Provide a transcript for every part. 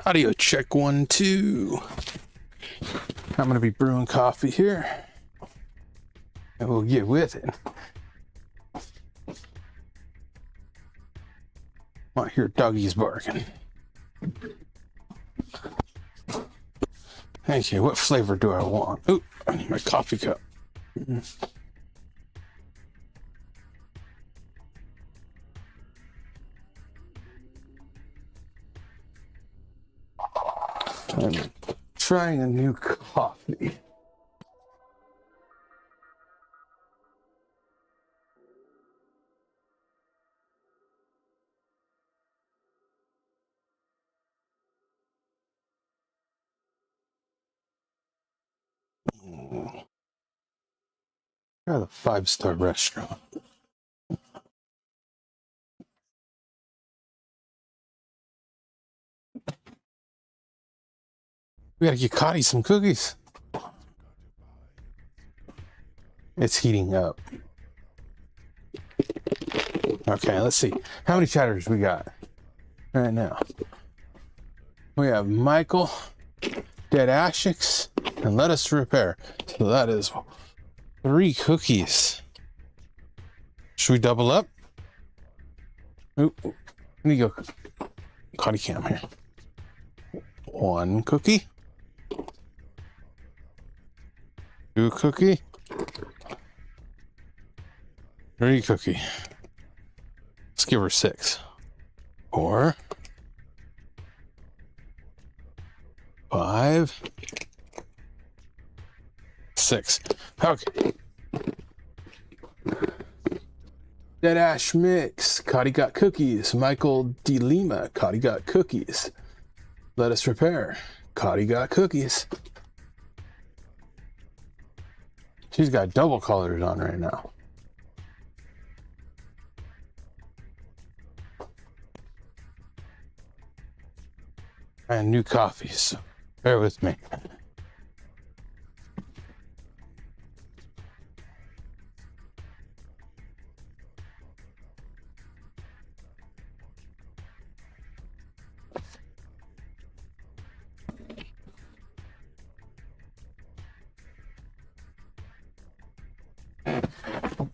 Audio check 1, 2. I'm going to be brewing coffee here. And we'll get with it. I hear doggies barking. Okay, what flavor do I want? Oh, I need my coffee cup. I'm trying a new coffee. Try the 5-star restaurant. We gotta get Cottie some cookies. It's heating up. Okay, let's see. How many chatters we got right now? We have Michael, Dead Ashix, and Let Us Repair. So that is 3 cookies. Should we double up? Oop, let me go. Cottie cam here. 1 cookie. 2 cookie. 3 cookie. Let's give her 6. 4. 5. 6. Okay. Dead Ash Mix. Cottie got cookies. Michael D. Lima. Cottie got cookies. Let Us Repair. Cottie got cookies. She's got double colors on right now. And new coffees. Bear with me.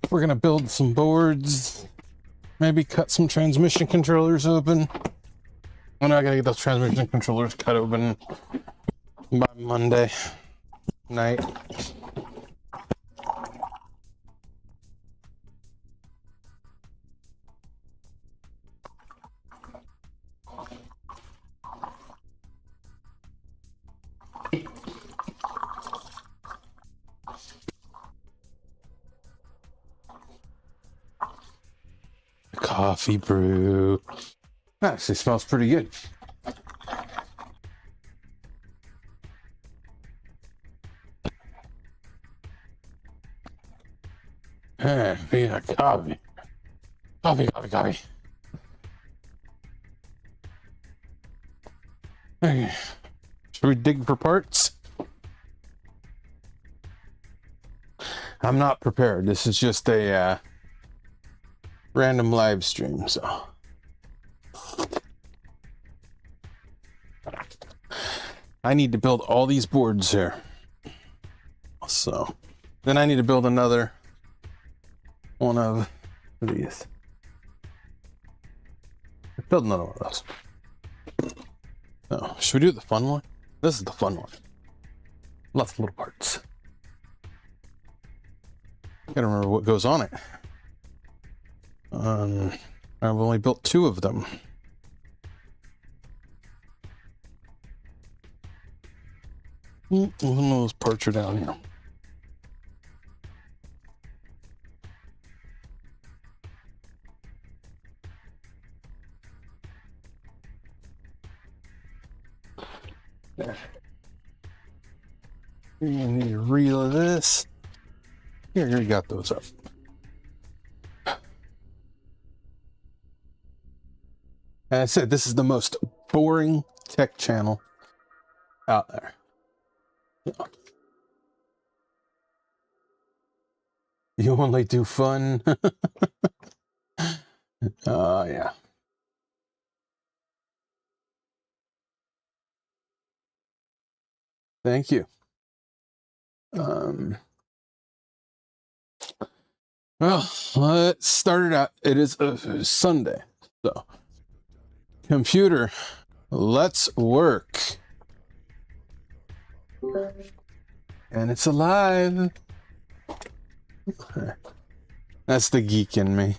We're gonna build some boards, maybe cut some transmission controllers open. Oh no, I gotta get those transmission controllers cut open by Monday night. Coffee brew. That actually smells pretty good. Hey, we got coffee. Coffee. Okay. Should we dig for parts? I'm not prepared. This is just a random live stream, so. I need to build all these boards here. So, then I need to build another one of these. Build another one of those. Oh, should we do the fun one? This is the fun one. Lots of little parts. Gotta remember what goes on it. I've only built 2 of them. One of those parts are down here. There. You're gonna need a reel of this. Here, you got those up. And I said, this is the most boring tech channel out there. You only do fun. Yeah. Thank you. Well, let's start it out. It is a Sunday, so computer, let's work. And it's alive. That's the geek in me.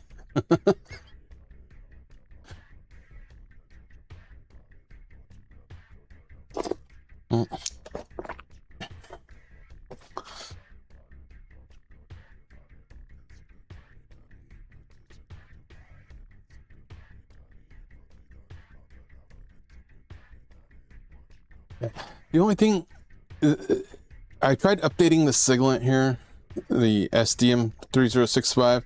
The only thing, I tried updating the signet here, the SDM3065,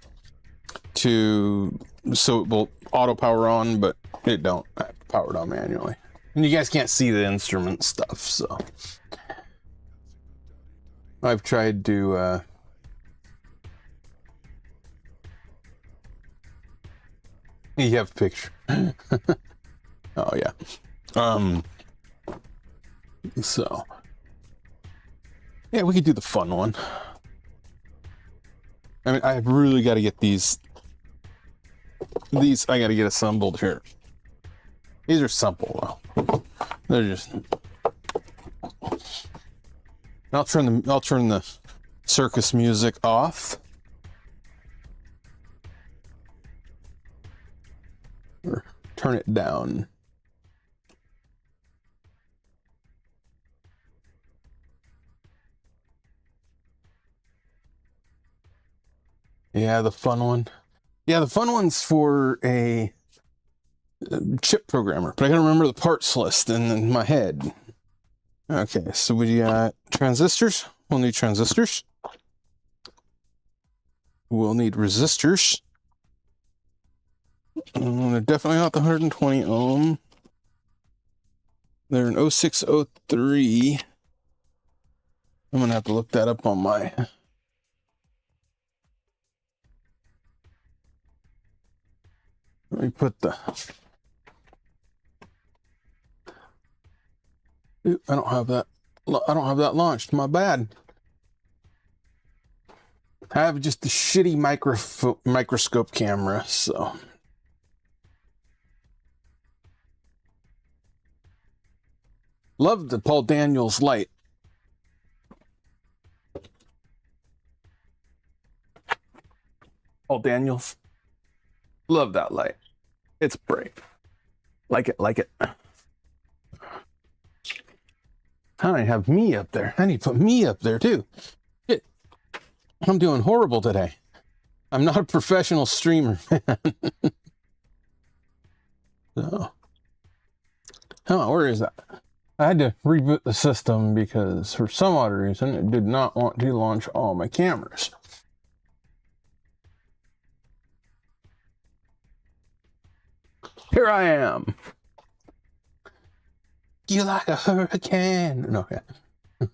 so it will auto power on, but it don't. I have to power it on manually. And you guys can't see the instrument stuff, so I've tried to you have a picture. Oh yeah. So yeah, we could do the fun one. I mean, I've really got to get these I got to get assembled here. These are simple though. They're just, I'll turn the circus music off. Or turn it down. Yeah, the fun one. Yeah, the fun one's for a chip programmer, but I gotta remember the parts list in my head. Okay, so we got transistors. We'll need transistors. We'll need resistors. They're definitely not the 120 ohm. They're an 0603. I'm gonna have to look that up on my... Let me put the... Ooh, I don't have that launched. My bad. I have just a shitty microscope camera, so... Love the Paul Daniels light. Paul Daniels. Love that light. It's bright. Like it, like it. I need to have me up there. I need to put me up there too. Shit. I'm doing horrible today. I'm not a professional streamer, man. So. Oh, where is that? I had to reboot the system because for some odd reason it did not want to launch all my cameras. Here I am. You like a hurricane? No, yeah. All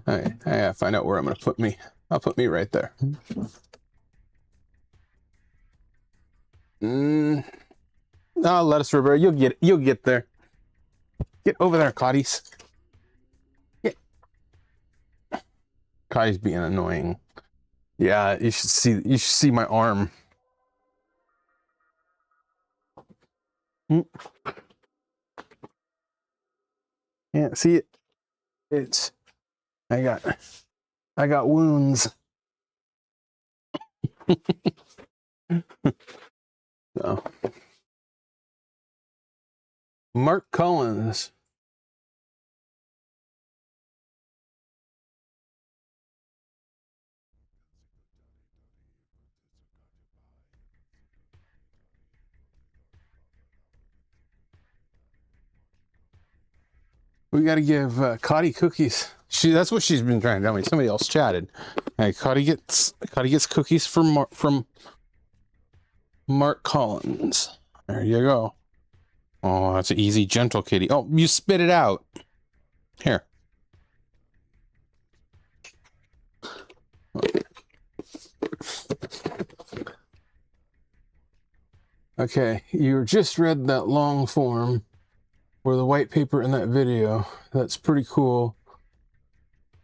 right, I gotta find out where I'm gonna put me. I'll put me right there. Oh, let us reverse. You'll get there. Get over there, Cotties. Yeah. Cottie's being annoying. Yeah, you should see my arm. Can't see it. It's I got wounds. So. Mark Collins. We got to give Cottie cookies. That's what she's been trying to tell me. Somebody else chatted. Hey, Cottie gets cookies from Mark Collins. There you go. Oh, that's an easy, gentle kitty. Oh, you spit it out. Here. Okay, you just read that long form or the white paper in that video. That's pretty cool.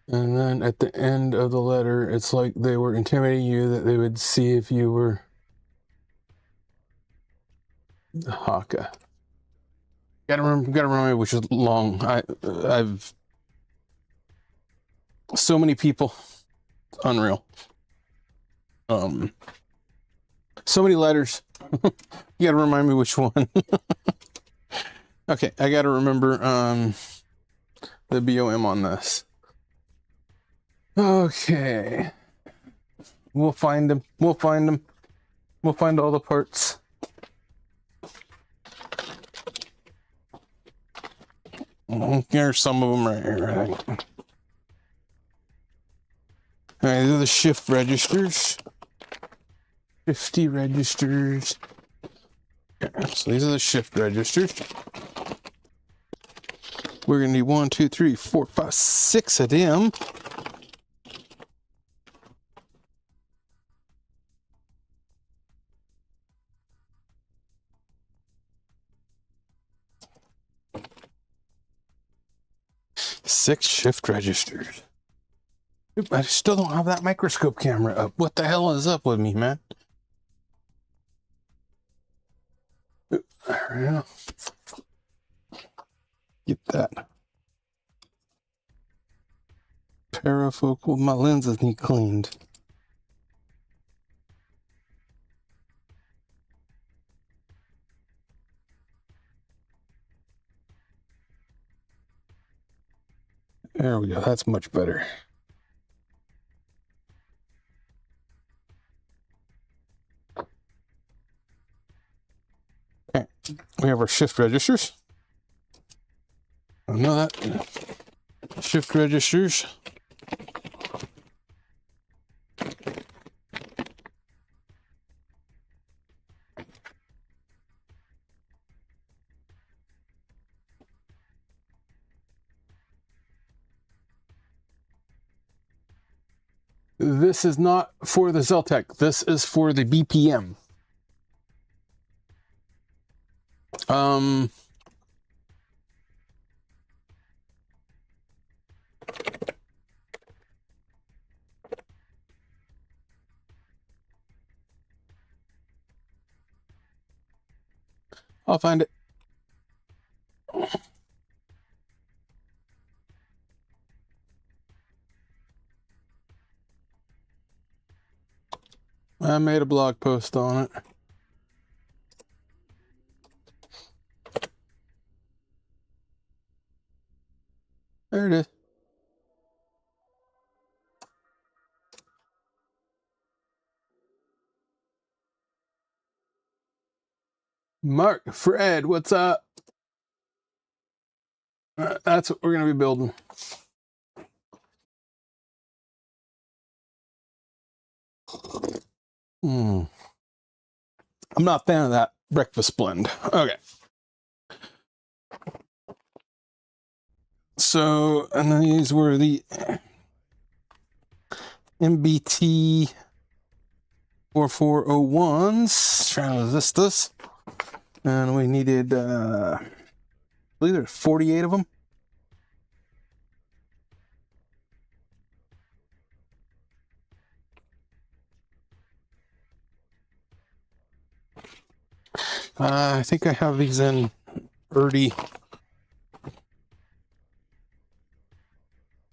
And then at the end of the letter, it's like they were intimidating you, that they would see if you were the Haka. Gotta remember which is long. I've so many people. It's unreal. So many letters. You gotta remind me which one. Okay, I gotta remember the BOM on this. Okay. We'll find them. We'll find them. We'll find all the parts. Here's some of them right here, I think. All right, these are the shift registers. 50 registers. Okay, so these are the shift registers. We're gonna need 1, 2, 3, 4, 5, 6 of them. Six shift registers. Oop, I still don't have that microscope camera up. What the hell is up with me, man? Oop, there we go. Get that. Parafocal. My lenses need cleaned. There we go. That's much better. Okay. We have our shift registers. I know that. Shift registers. This is not for the Zeltec. This is for the BPM. I'll find it. I made a blog post on it. There it is. Mark, Fred, what's up? That's what we're going to be building. I'm not a fan of that breakfast blend. Okay. So, and then these were the MBT 4401s, transistors. And we needed, I believe there's 48 of them. I think I have these in already. I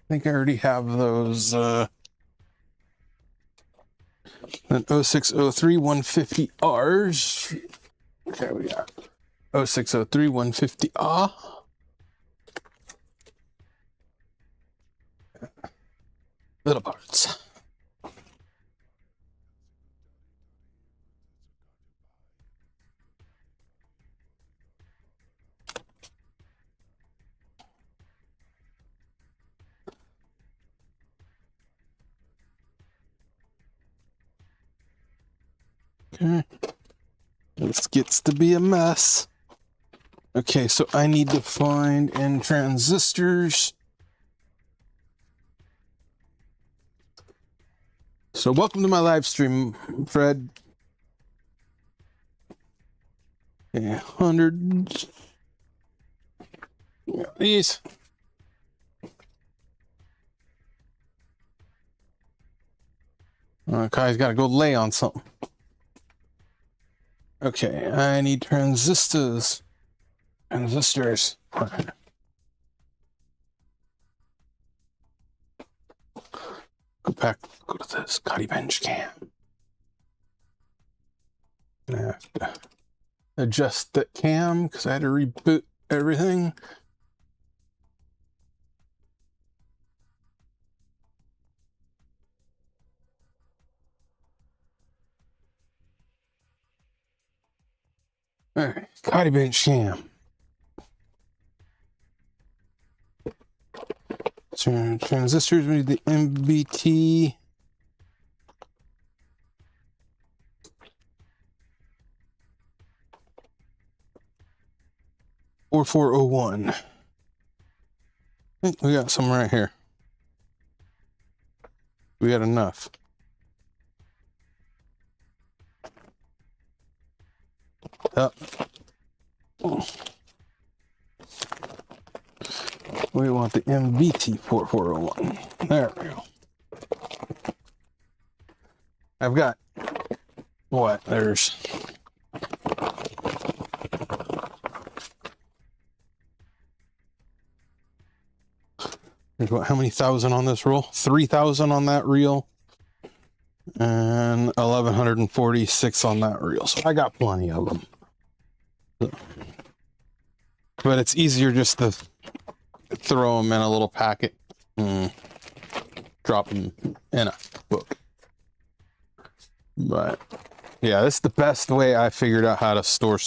think I already have those, an 0603 150Rs. There we are. 0603 150R. Little parts. Okay. This gets to be a mess. Okay, so I need to find in transistors. So welcome to my live stream, Fred. Okay, 100. These. Kai's got to go lay on something. Okay, I need transistors. Transistors. Go back, go to this Cottie bench cam. I have to adjust the cam because I had to reboot everything. All right, Cottie bench cam. Transistors, we need the MBT. $4401. I think we got some right here. We got enough. We want the MBT 4401. There we go. I've got what? There's what, how many thousand on this reel? 3,000 on that reel. And 1,146 on that reel. So I got plenty of them. But it's easier just to throw them in a little packet and drop them in a book. But yeah, this is the best way I figured out how to store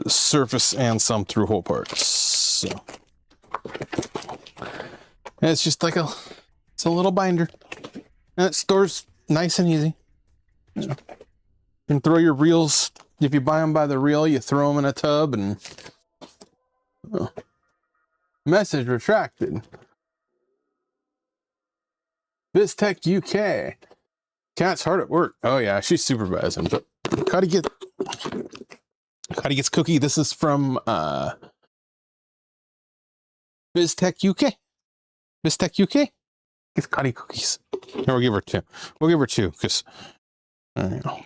surface and some through hole parts. So and it's just like it's a little binder, and it stores nice and easy. You know, you can throw your reels. If you buy them by the reel, you throw them in a tub and message retracted. BizTech UK. Cat's hard at work. Oh yeah, she's supervising. But Cottie gets cookie. This is from BizTech UK. BizTech UK. Get Cottie cookies. No, we'll give her two. We'll give her two because there you go.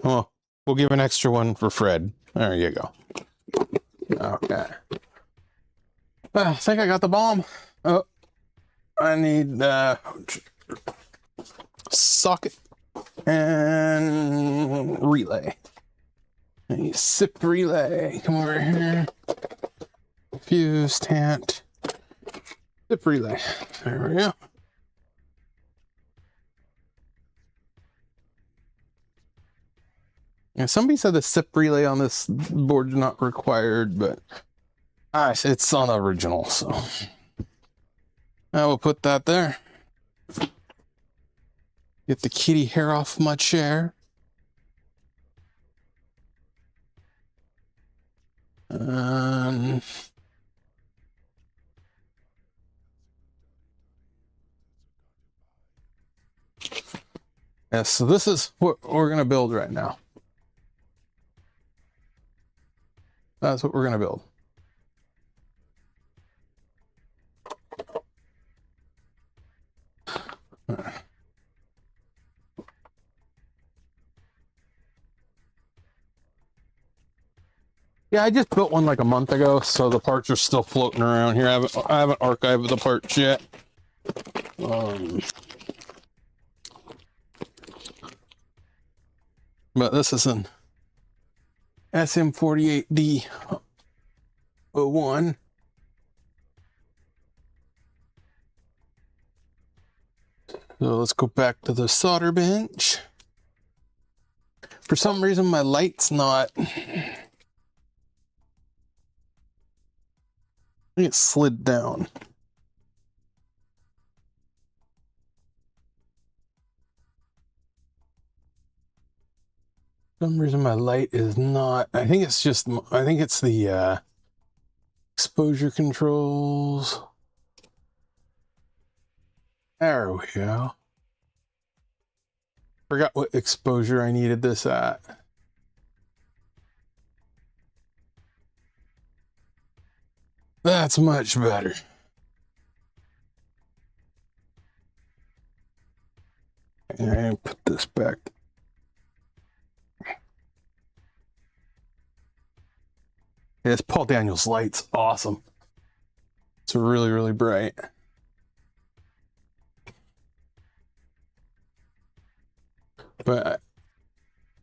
Well, we'll give an extra one for Fred. There you go. Okay. I think I got the bomb. Oh, I need socket and relay. I need SIP relay. Come over here. Fuse, tant. SIP relay. There we go. Yeah, somebody said the SIP relay on this board is not required, but it's on the original, so I will put that there. Get the kitty hair off my chair. Yeah, so this is what we're going to build right now. That's what we're going to build. Yeah, I just built one like a month ago, so the parts are still floating around here. I haven't archived the parts yet. But this is an SM48D01. So let's go back to the solder bench. For some reason, my light's not. I think it slid down. For some reason my light is not. I think it's the exposure controls. There we go. Forgot what exposure I needed this at. That's much better. And put this back. This Paul Daniels light's awesome. It's really, really bright. But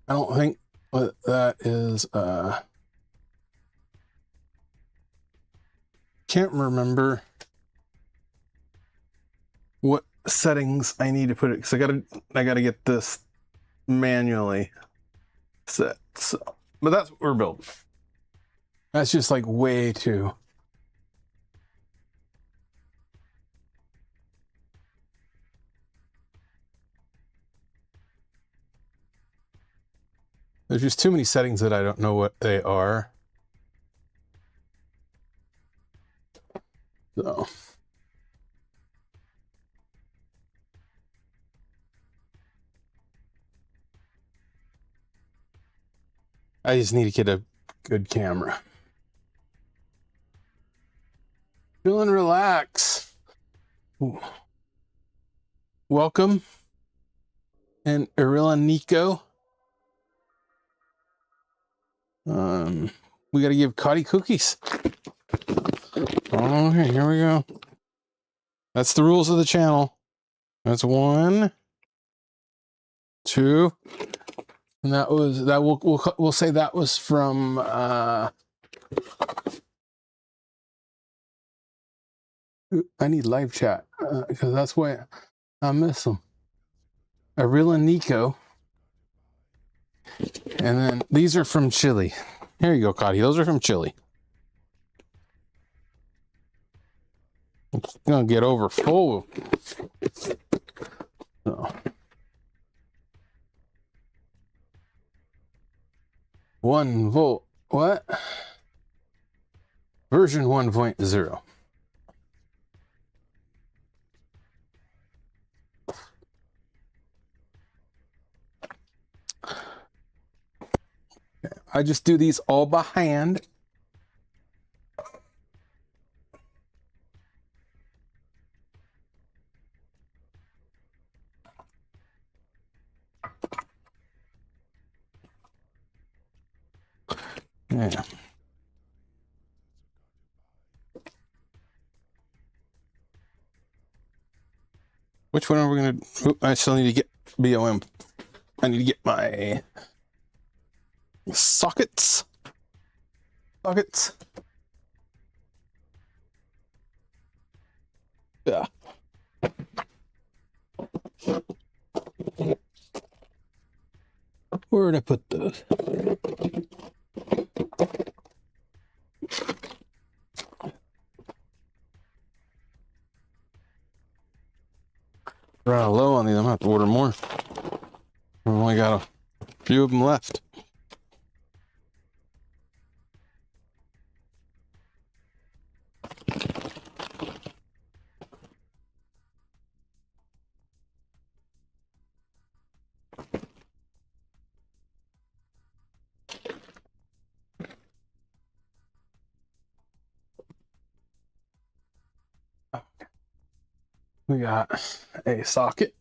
I don't think that is, can't remember what settings I need to put it, because I gotta get this manually set. So, but that's what we're building. That's just like way too. There's just too many settings that I don't know what they are. So. I just need to get a good camera. Chill and relax. Ooh. Welcome. And Arilla Nico. We got to give Cottie cookies. Okay, here we go. That's the rules of the channel. That's 1, 2, and that was that. We'll say that was from. I need live chat because that's why I miss them. Arilla Nico. And then these are from Chile. Here you go, Cottie. Those are from Chile. It's gonna get over full. So. 1 volt. What? Version 1.0. I just do these all by hand. Yeah. Which one are we going to... I still need to get BOM. I need to get my sockets. Yeah. Where did I put those? Running low on these. I'm gonna have to order more. I've only got a few of them left. We got a socket.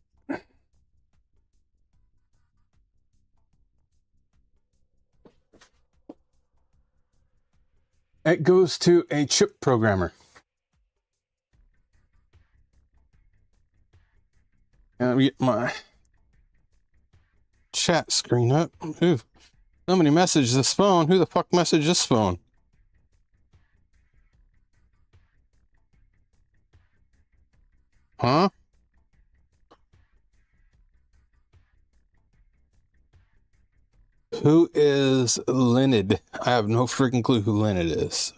It goes to a chip programmer. And let me get my chat screen up. Ooh, somebody messaged this phone. Who the fuck messaged this phone? Huh? Who is Leonard? I have no freaking clue who Leonard is.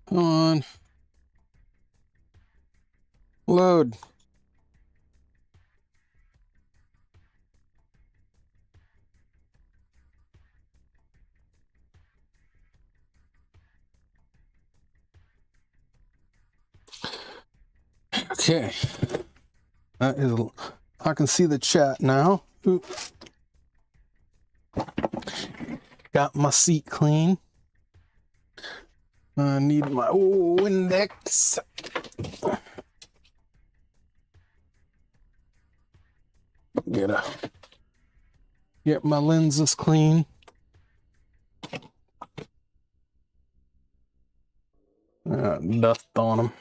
Come on. Load. Okay. That is, I can see the chat now. Oop. Got my seat clean. I need my Windex. Get my lenses clean. Dust on them.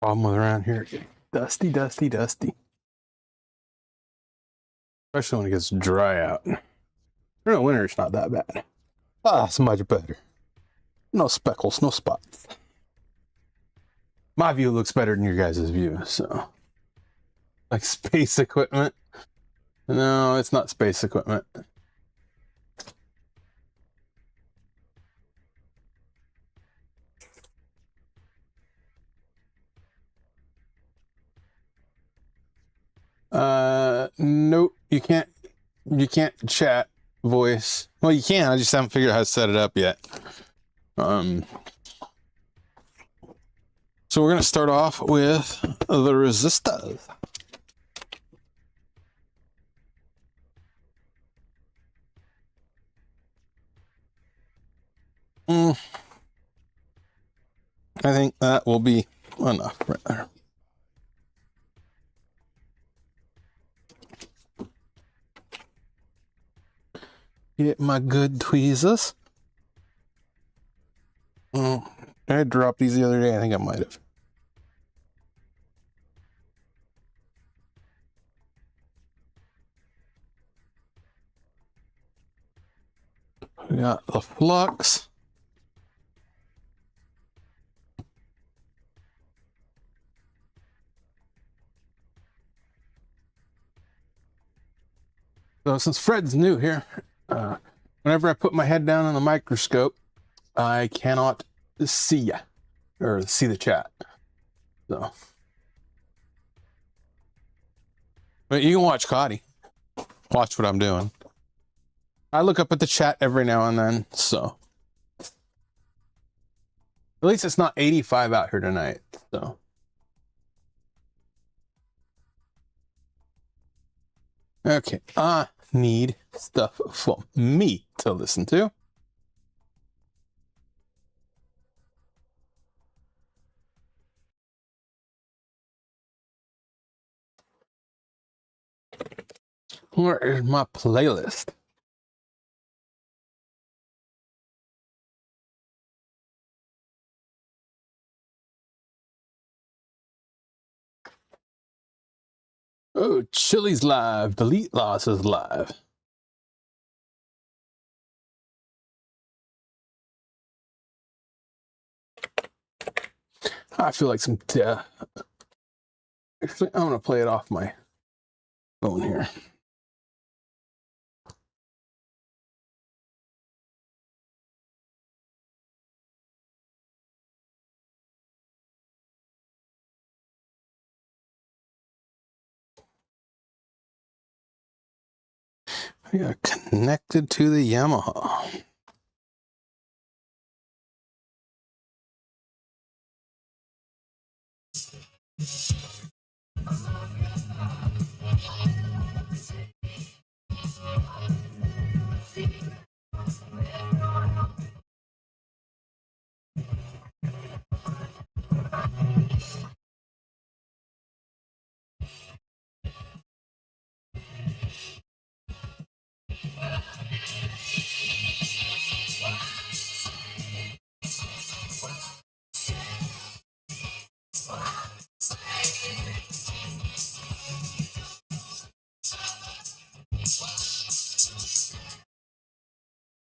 Problem with around here, dusty, dusty, dusty. Especially when it gets dry out. No, winter it's not that bad. Ah, it's much better. No speckles, no spots. My view looks better than your guys' view, so. Like space equipment. No, it's not space equipment. Nope, you can't chat voice. Well, you can, I just haven't figured out how to set it up yet. So we're gonna start off with the resistors. I think that will be enough right there. Get my good tweezers. Oh, I dropped these the other day. I think I might have. We got the flux. So since Fred's new here, whenever I put my head down on the microscope, I cannot see ya or see the chat. So, but you can watch Cottie. Watch what I'm doing. I look up at the chat every now and then, so. At least it's not 85 out here tonight, so. Okay, I need stuff for me to listen to. Where is my playlist? Oh, Chili's live. Delete Loss is live. I feel like some actually, I'm gonna play it off my phone here. We are connected to the Yamaha.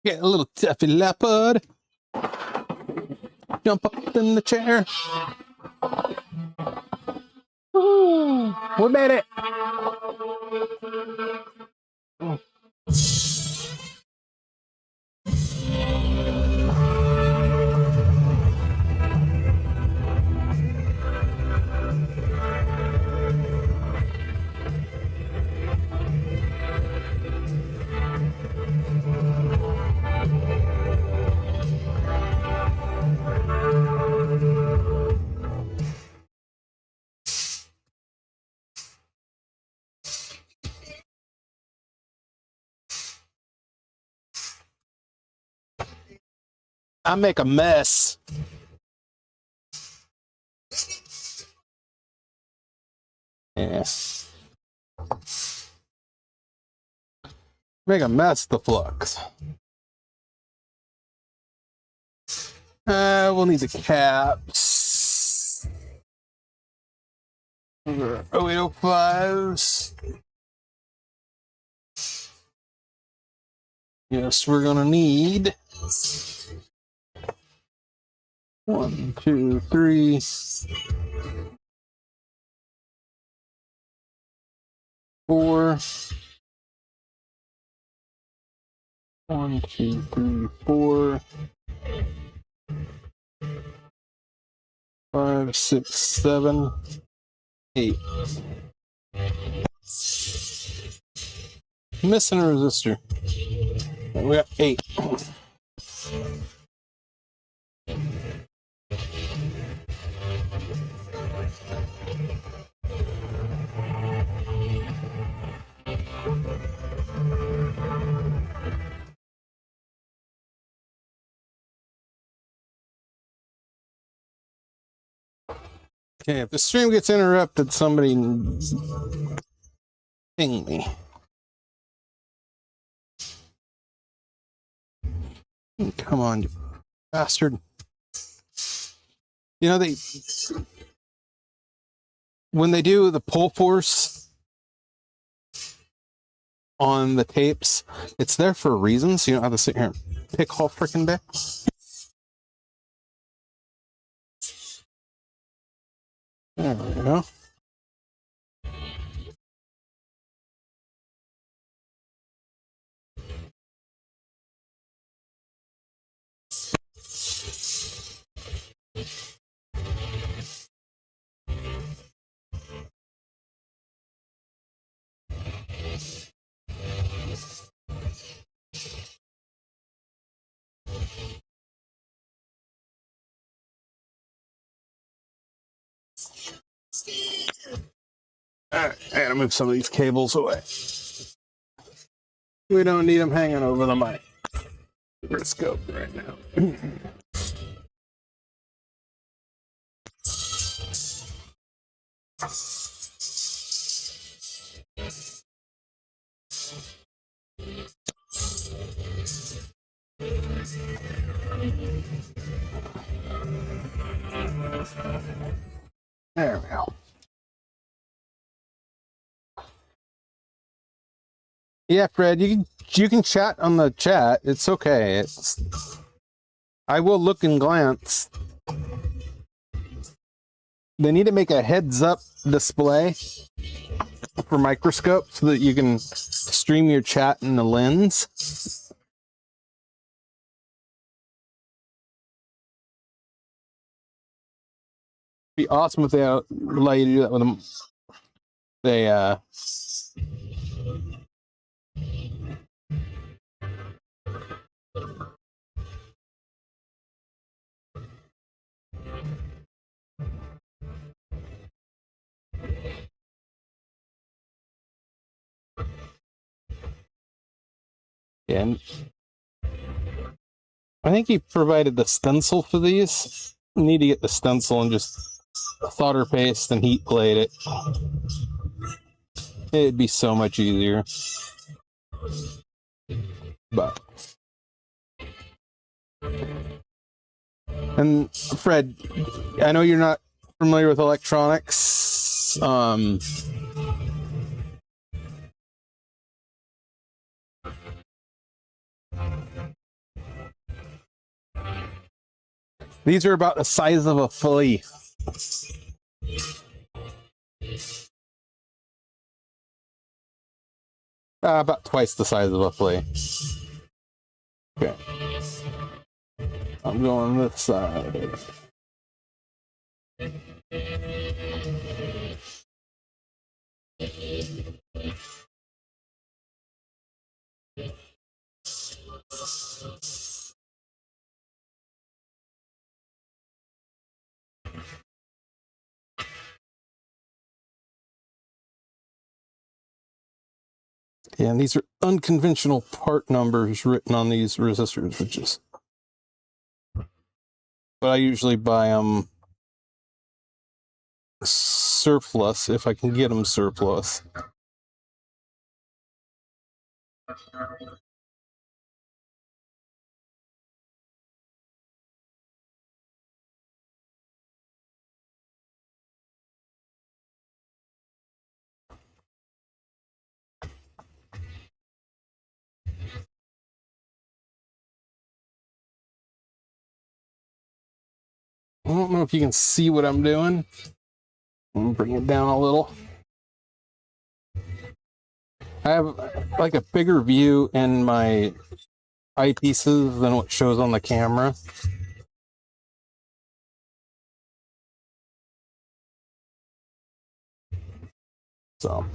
Get a little Taffy Leopard. Jump up in the chair. Ooh, we made it. I make a mess. Yeah. Make a mess of the flux. We'll need the caps. 0805s. Yes, we're gonna need 1, 2, 3, 4. 1, 2, 3, 4, 5, 6, 7, 8. Missing a resistor. We got 8. Okay, if the stream gets interrupted, somebody ping me. Come on, you bastard. You know, when they do the pull force on the tapes, it's there for a reason, so you don't have to sit here and pick all freaking day. There we go. Alright, I gotta move some of these cables away. We don't need them hanging over the microscope right now. There we go. Yeah, Fred, you can chat on the chat. It's okay. I will look and glance. They need to make a heads-up display for microscope so that you can stream your chat in the lens. Be awesome if they allow you to do that with them. And I think he provided the stencil for these. You need to get the stencil and just solder paste and heat plate it. It'd be so much easier. But and Fred, I know you're not familiar with electronics. These are about the size of a flea. About twice the size of a flea. Okay. I'm going this side. Yeah, and these are unconventional part numbers written on these resistors, which is but I usually buy them surplus if I can get them surplus. I don't know if you can see what I'm doing. I'm gonna bring it down a little. I have like a bigger view in my eyepieces than what shows on the camera. So.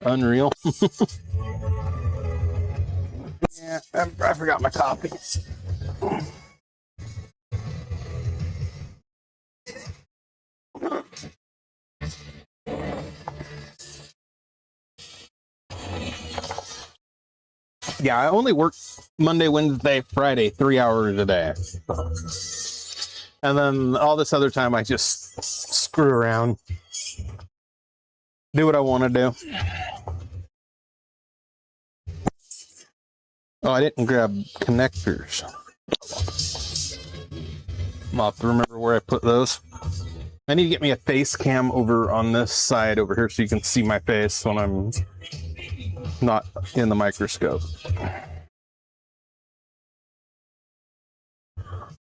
Unreal. Yeah, I forgot my copy. Yeah, I only work Monday, Wednesday, Friday, 3 hours a day. And then all this other time, I just screw around, do what I want to do. Oh, I didn't grab connectors. I'll have to remember where I put those. I need to get me a face cam over on this side over here so you can see my face when I'm not in the microscope.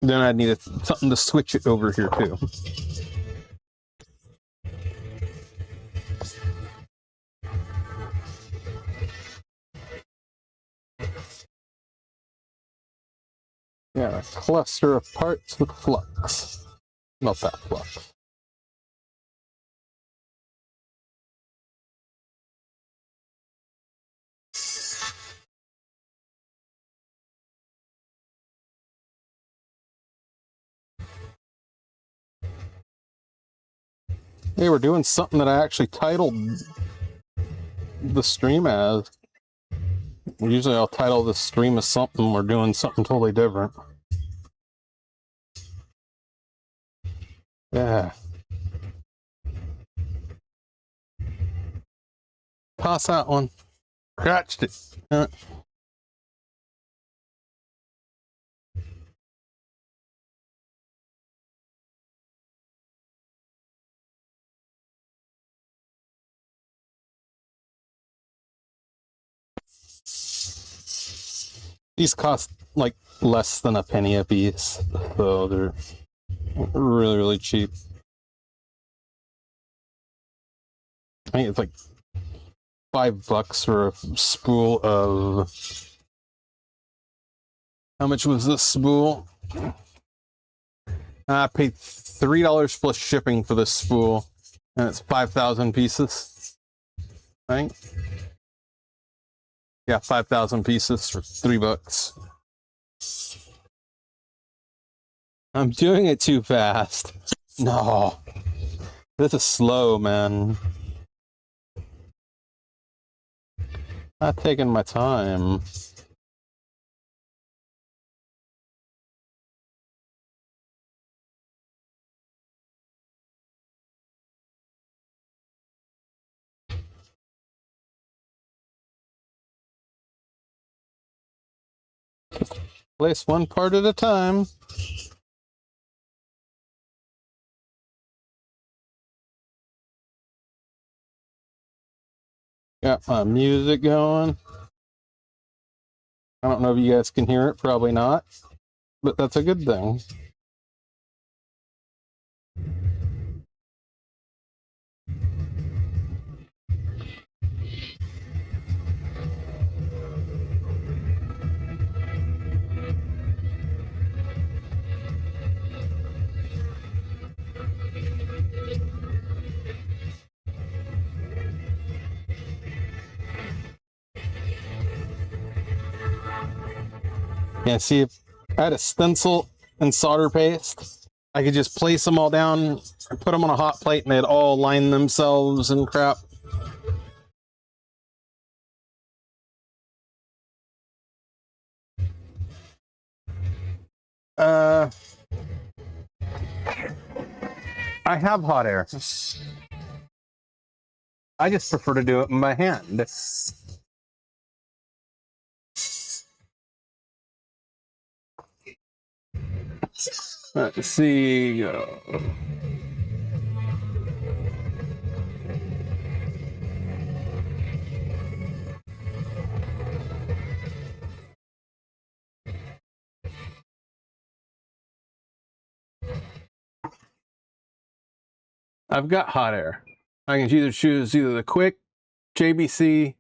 Then I'd need something to switch it over here too. Yeah, a cluster of parts with flux. Not that flux. Hey, we're doing something that I actually titled the stream as. Usually I'll title the stream as something. We're doing something totally different. Yeah. Toss that one. Scratched it. These cost like less than a penny a piece, so they're really, really cheap. I think it's like $5 for a spool of. How much was this spool? I paid $3 plus shipping for this spool, and it's 5,000 pieces. I think. Yeah, 5,000 pieces for $3. I'm doing it too fast. No, this is slow, man. Not taking my time. Place one part at a time. Got my music going. I don't know if you guys can hear it, probably not, but that's a good thing. Yeah, see, if I had a stencil and solder paste, I could just place them all down, put them on a hot plate, and they'd all line themselves and crap. I have hot air. I just prefer to do it in my hand. Let's see. I've got hot air. I can either choose either the quick, JBC,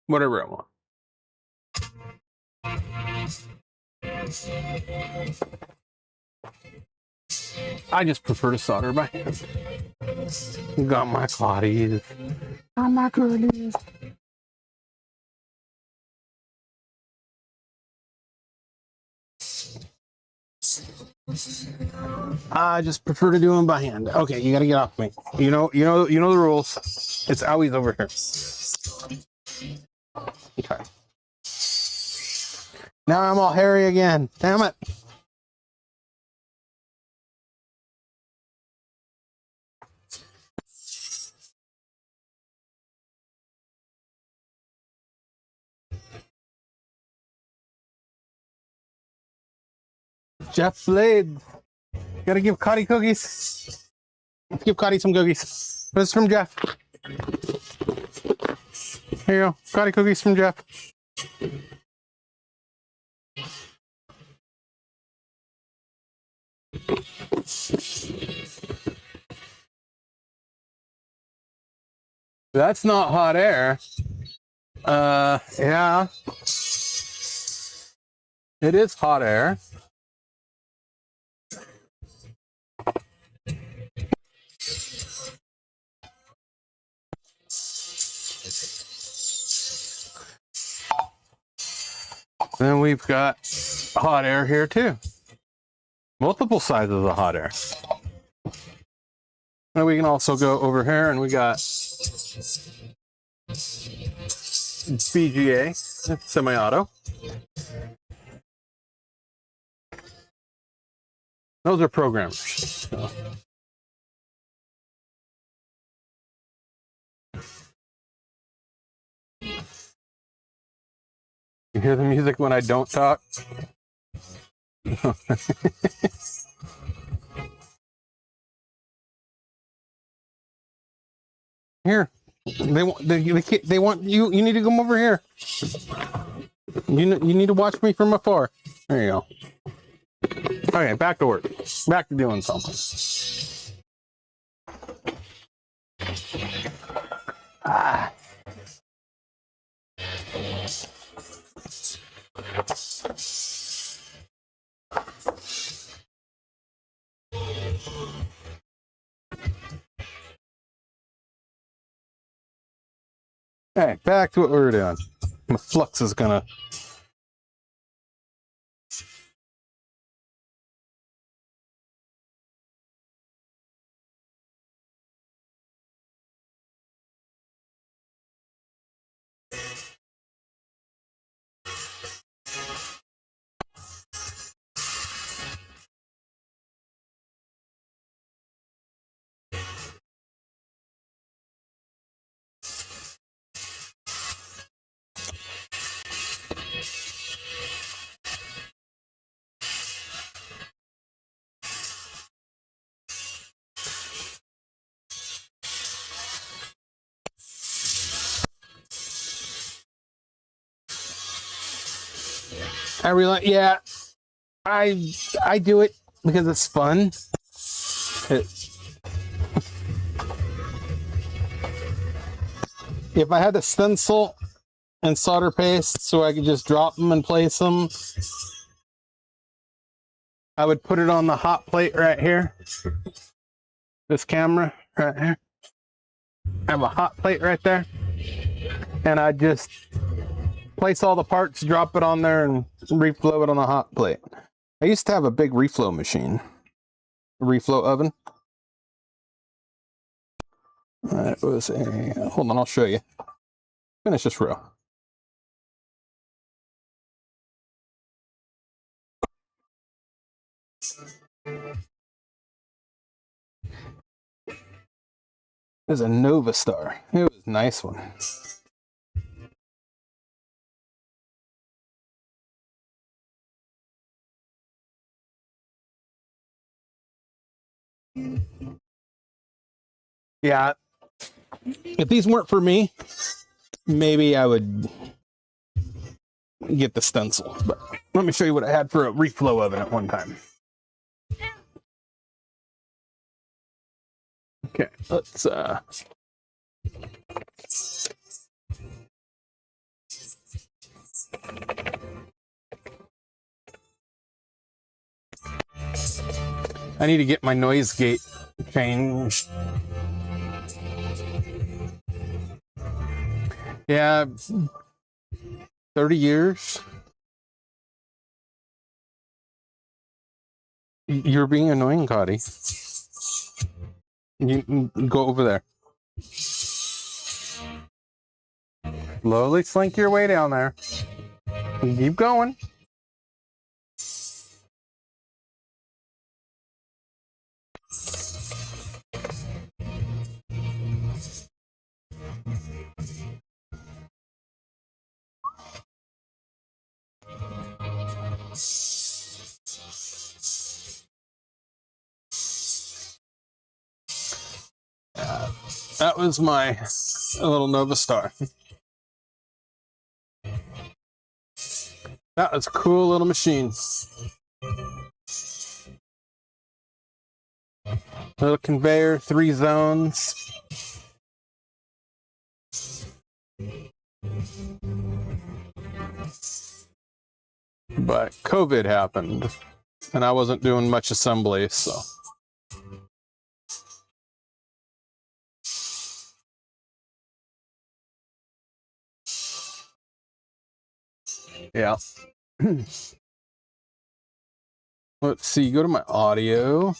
whatever I want. I just prefer to solder by hand. Got my Cotties. Got my Cotties. I just prefer to do them by hand. Okay, you gotta get off me. You know the rules. It's always over here. Okay. Now I'm all hairy again. Damn it. Jeff Blade. Gotta give Cottie cookies. Let's give Cottie some cookies. This is from Jeff. Here you go. Cottie cookies from Jeff. That's not hot air. Yeah. It is hot air. Then we've got hot air here too. Multiple sizes of hot air. And we can also go over here and we got BGA, semi-auto. Those are programmers. So. You hear the music when I don't talk? Here, they want you. You need to come over here. You need to watch me from afar. There you go. Okay, back to work. Back to doing something. Ah. Hey, back to what we were doing. My flux is gonna. I realize, yeah, I do it because it's fun. If I had a stencil and solder paste so I could just drop them and place them, I would put it on the hot plate right here. This camera right here. I have a hot plate right there. And I just place all the parts, drop it on there, and reflow it on the hot plate. I used to have a big reflow machine. A reflow oven. It was a, hold on, I'll show you. Finish this row. It was a Nova Star. It was a nice one. Yeah. If these weren't for me, maybe I would get the stencil. But let me show you what I had for a reflow oven at one time. Okay, let's I need to get my noise gate changed. Yeah, 30 years. You're being annoying, Cottie. You go over there. Slowly slink your way down there. Keep going. That was my little Nova Star. That was a cool little machine. Little conveyor, 3 zones. But COVID happened, and I wasn't doing much assembly, so. Yeah. Let's see, go to my audio.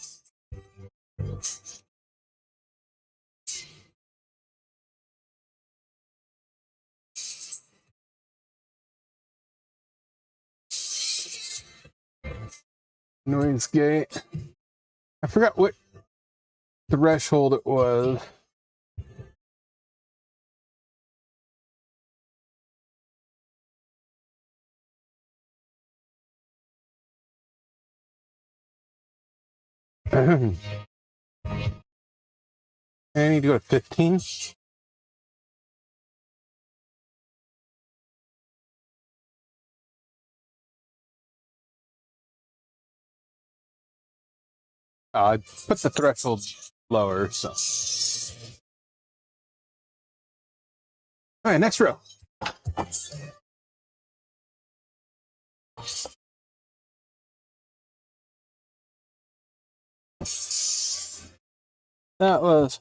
Noise gate. I forgot what threshold it was. I need to go to 15. I put the threshold lower, so. All right, next row. That was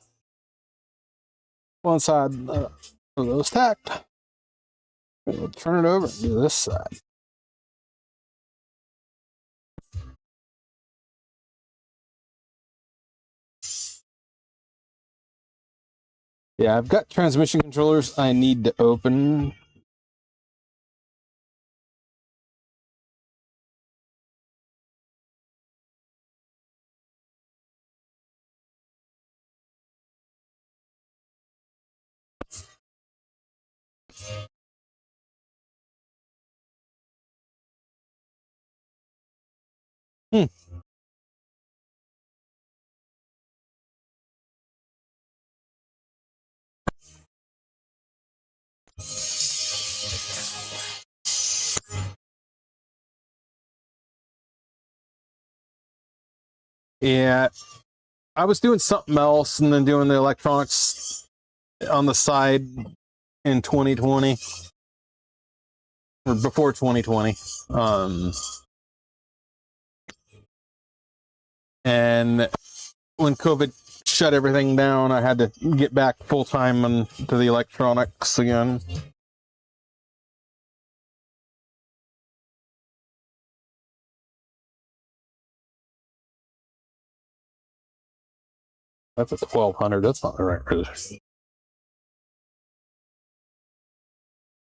one side of those tacked. We'll turn it over and do this side. Yeah, I've got transmission controllers I need to open. Yeah, I was doing something else and then doing the electronics on the side in 2020 or before 2020. And when COVID shut everything down, I had to get back full time into the electronics again. That's a 1200. That's not the right resistor.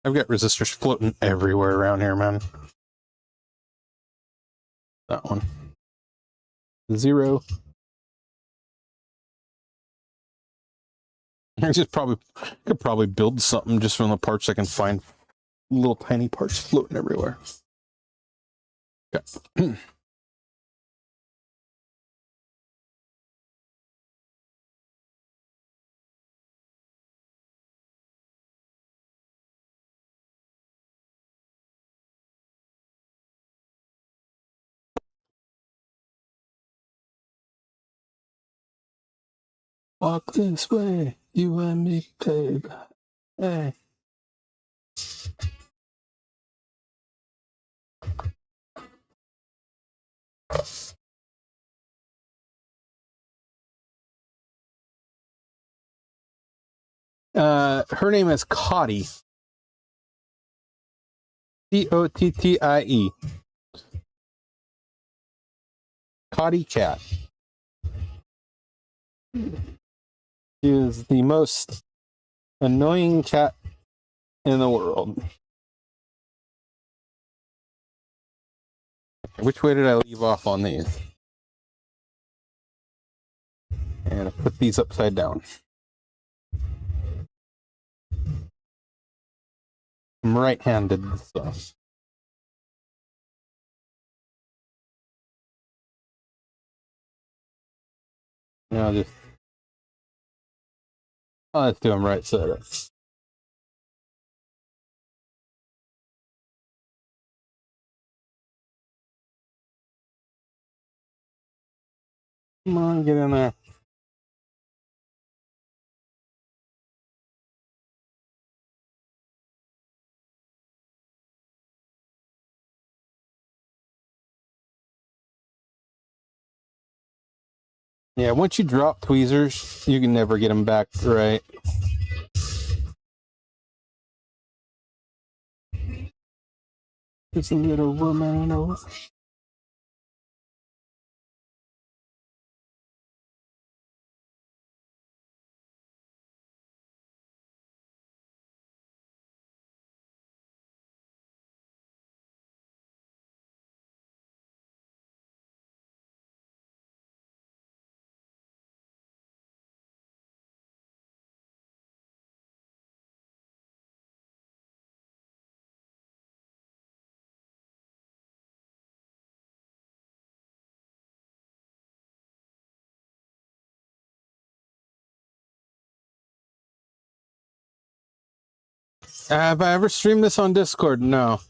I've got resistors floating everywhere around here, man. That one. 0. I could probably build something just from the parts I can find. Little tiny parts floating everywhere. Okay. Walk this way, you and me, babe. Hey. Her name is Cottie. Cottie. Cottie cat. She is the most annoying cat in the world. Which way did I leave off on these? And I put these upside down. I'm right-handed, so. I'll just do them right side up. Come on, get in there. Yeah, once you drop tweezers, you can never get them back right. Just a little woman. Have I ever streamed this on Discord? No.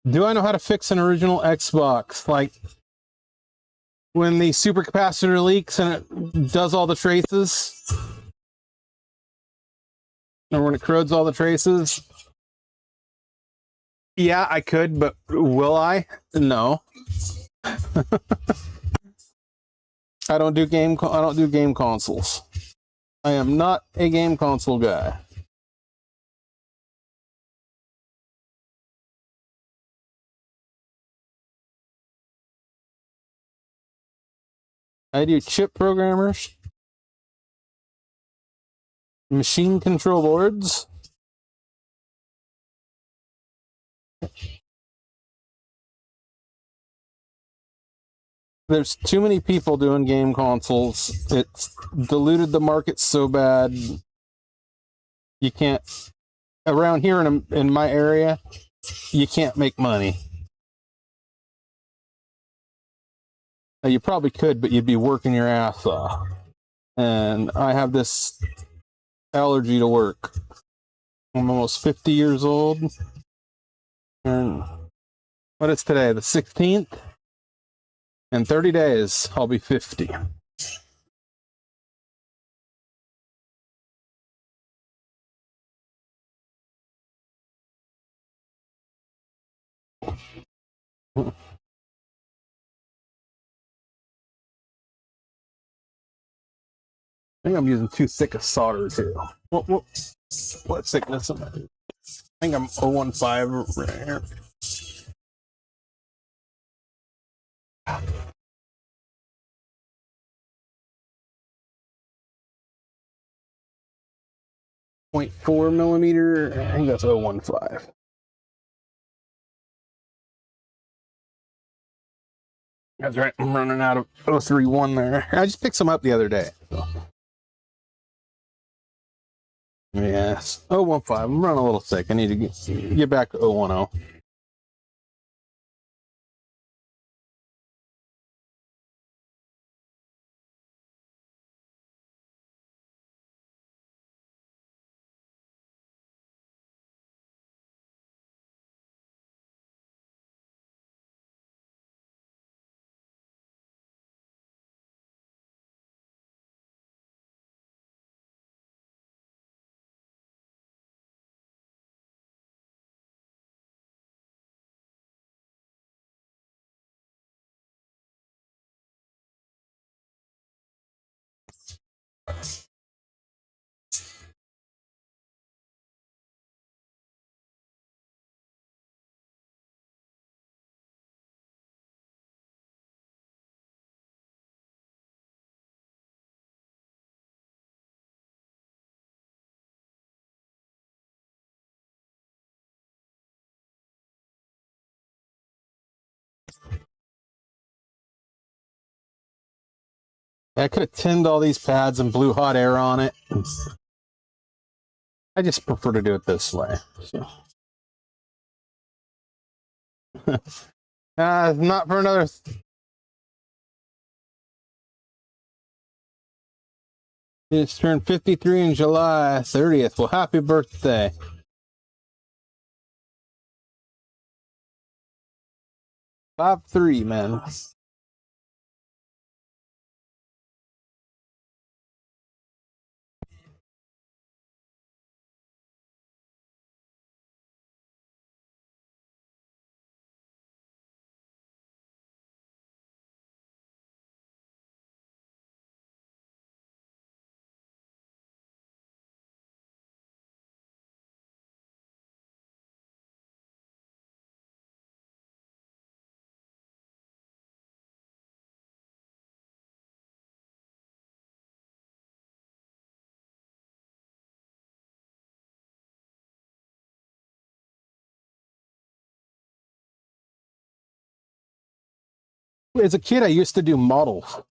Do I know how to fix an original Xbox? Like, when the supercapacitor leaks and it does all the traces? Or when it corrodes all the traces? Yeah, I could, but will I? No. I don't do game consoles. I am not a game console guy. I do chip programmers, machine control boards, there's too many people doing game consoles. It's diluted the market so bad. You can't, around here in my area, you can't make money. You probably could, but you'd be working your ass off. And I have this allergy to work. I'm almost 50 years old. And what is today? The 16th? In 30 days, I'll be 50. I think I'm using too thick a solder too. What thickness am I? I think I'm 015 right here. .4 millimeter. I think that's 015. That's right. I'm running out of 031 there. I just picked some up the other day. So. Yes. 015. I'm running a little thick. I need to get back to 010. I could have tinned all these pads and blew hot air on it. I just prefer to do it this way. So. Not for another. It's turned 53 in July 30th. Well, happy birthday. 5'3", man. As a kid, I used to do models.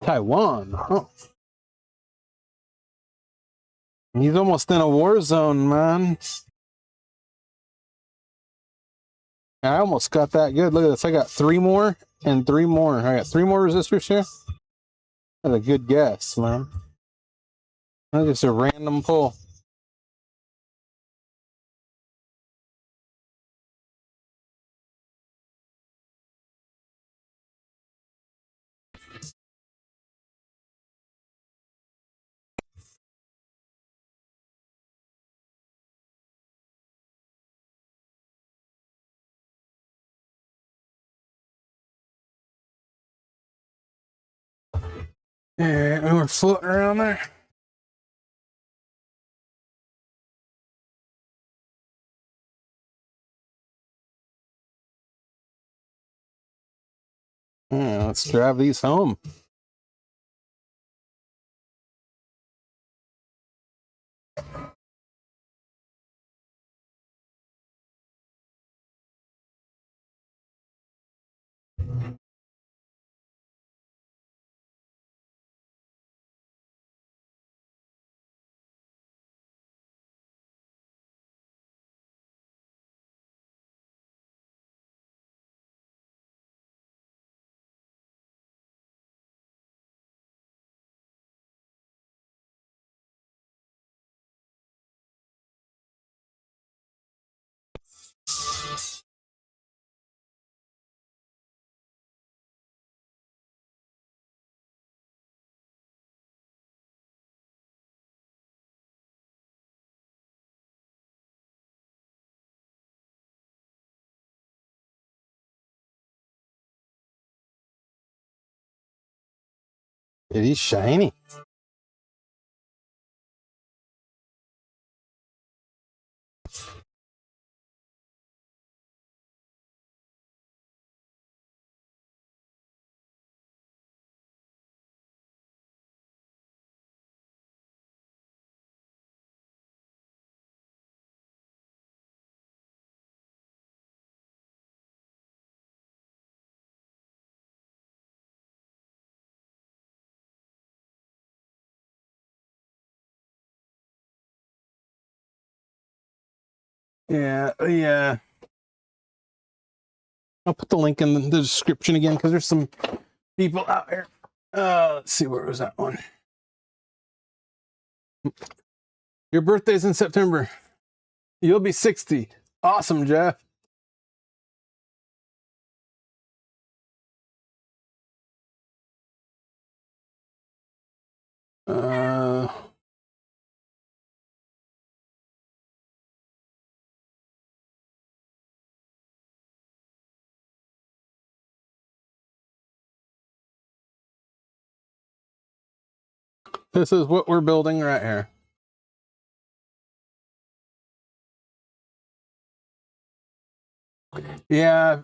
Taiwan. Oh. He's almost in a war zone, man. I almost got that good. Look at this. I got 3 more and 3 more. I got 3 more resistors here. That's a good guess, man. That's just a random pull. And we're floating around there. Yeah, let's drive these home. It is shiny. Yeah. I'll put the link in the description again because there's some people out there. Let's see, where was that one? Your birthday's in September. You'll be 60. Awesome, Jeff. This is what we're building right here. Yeah,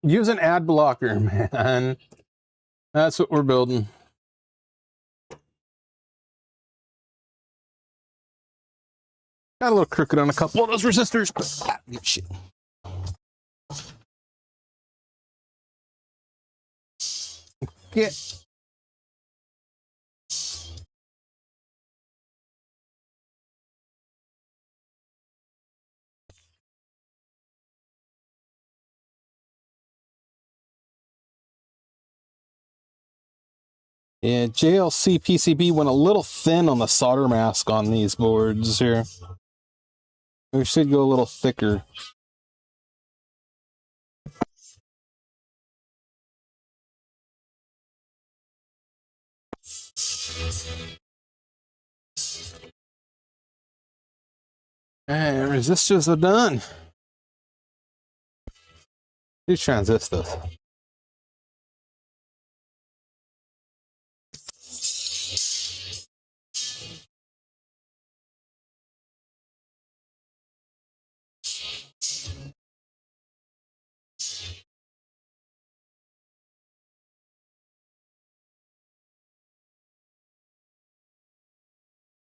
use an ad blocker, man. That's what we're building. Got a little crooked on a couple of those resistors, but good shit. Get. Yeah, JLC PCB went a little thin on the solder mask on these boards here. We should go a little thicker. And resistors are done. Two transistors.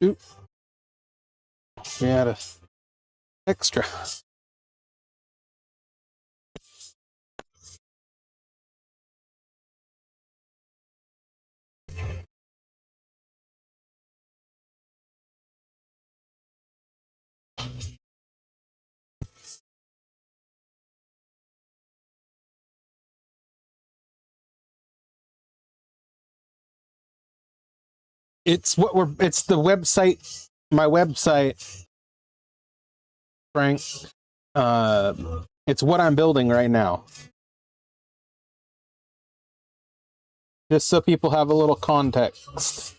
Oop. We had a extra. It's the website, my website, Frank. It's what I'm building right now. Just so people have a little context.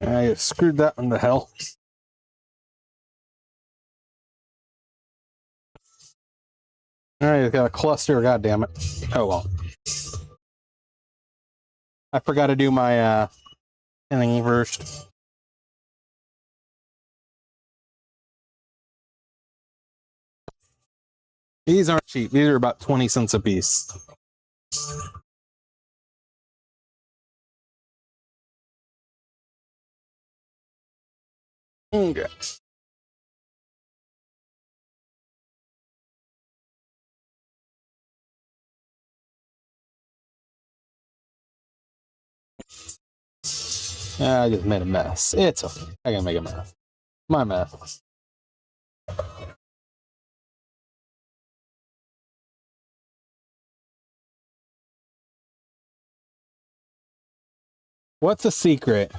I screwed that one to hell. Alright, it's got a cluster, god damn it. Oh well. I forgot to do my thing first. These aren't cheap. These are about 20 cents a piece. Okay. I just made a mess. It's okay. I can make a mess. My mess. What's a secret?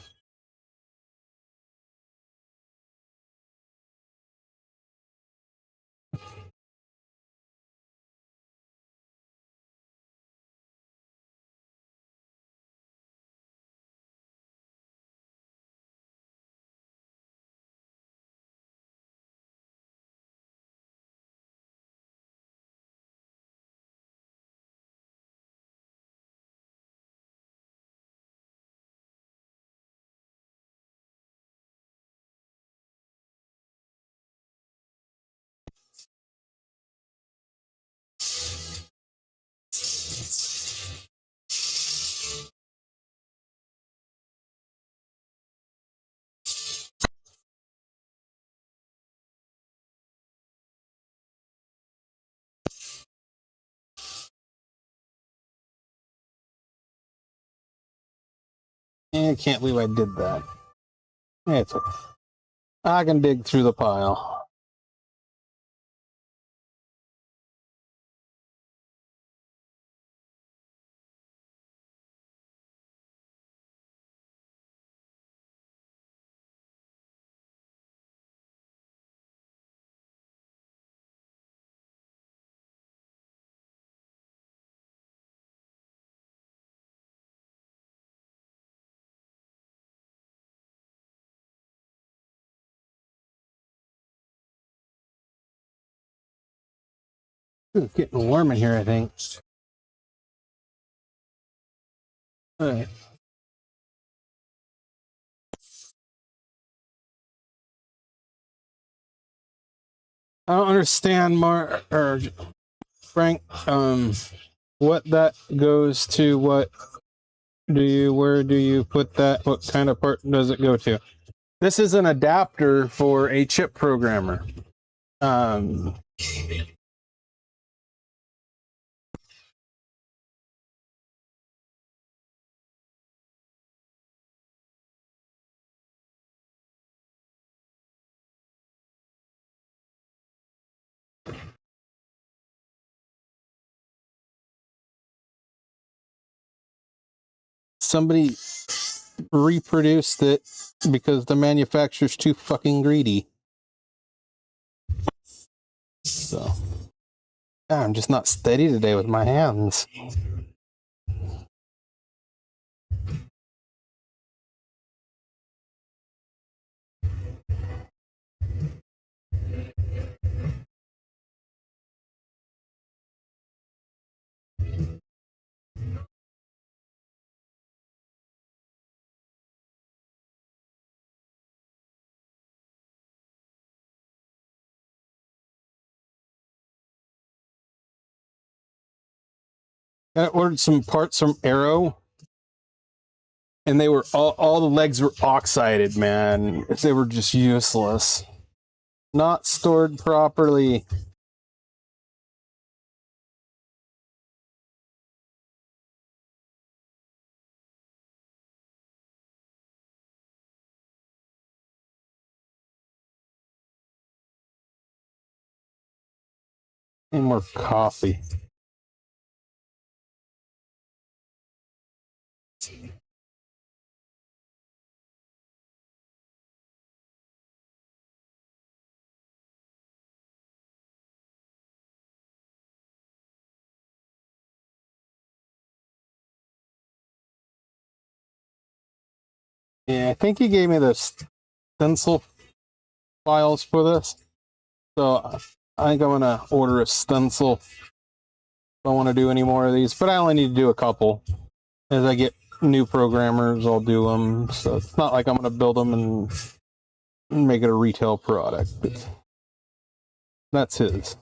I can't believe I did that. It's okay. I can dig through the pile. It's getting warm in here, I think. All right. I don't understand, Frank. What that goes to? What do you? Where do you put that? What kind of part does it go to? This is an adapter for a chip programmer. Um, somebody reproduced it because the manufacturer's too fucking greedy. So, I'm just not steady today with my hands. I ordered some parts from Arrow, and they were all the legs were oxided, man. They were just useless. Not stored properly. Need more coffee. Yeah, I think he gave me the stencil files for this. So I think I'm gonna order a stencil. Don't want to do any more of these, but I only need to do a couple. As I get new programmers, I'll do them. So it's not like I'm gonna build them and make it a retail product. That's his.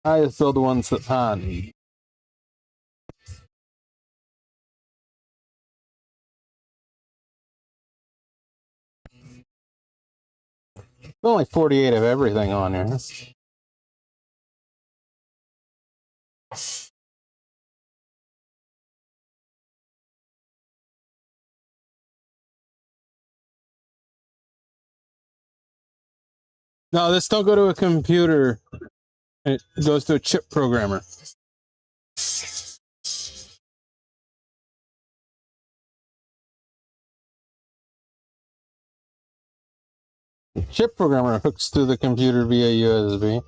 I just build the ones that I need. There's only 48 of everything on here. No, this don't go to a computer. It goes to a chip programmer. The chip programmer hooks to the computer via USB.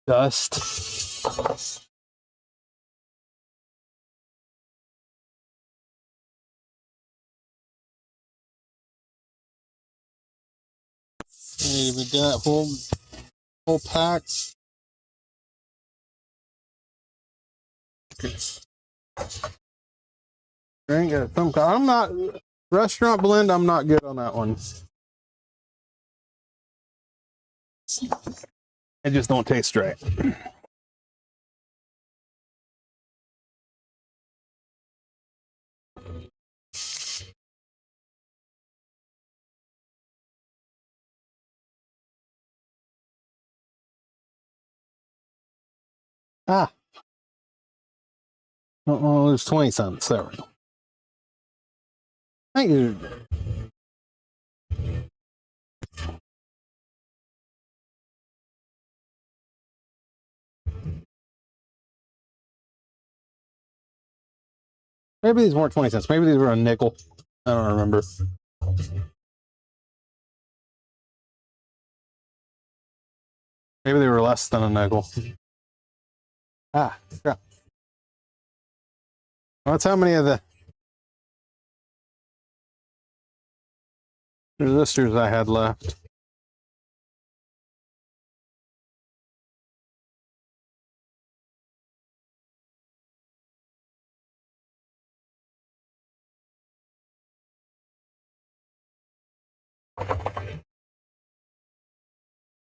dust. Hey, we got whole pack. Drink it. I'm not restaurant blend. I'm not good on that one. It just don't taste right. Ah. Oh, there's 20 cents. There we go. Thank you. Maybe these weren't 20 cents. Maybe these were a nickel. I don't remember. Maybe they were less than a nickel. Ah, yeah. That's how many of the resistors I had left.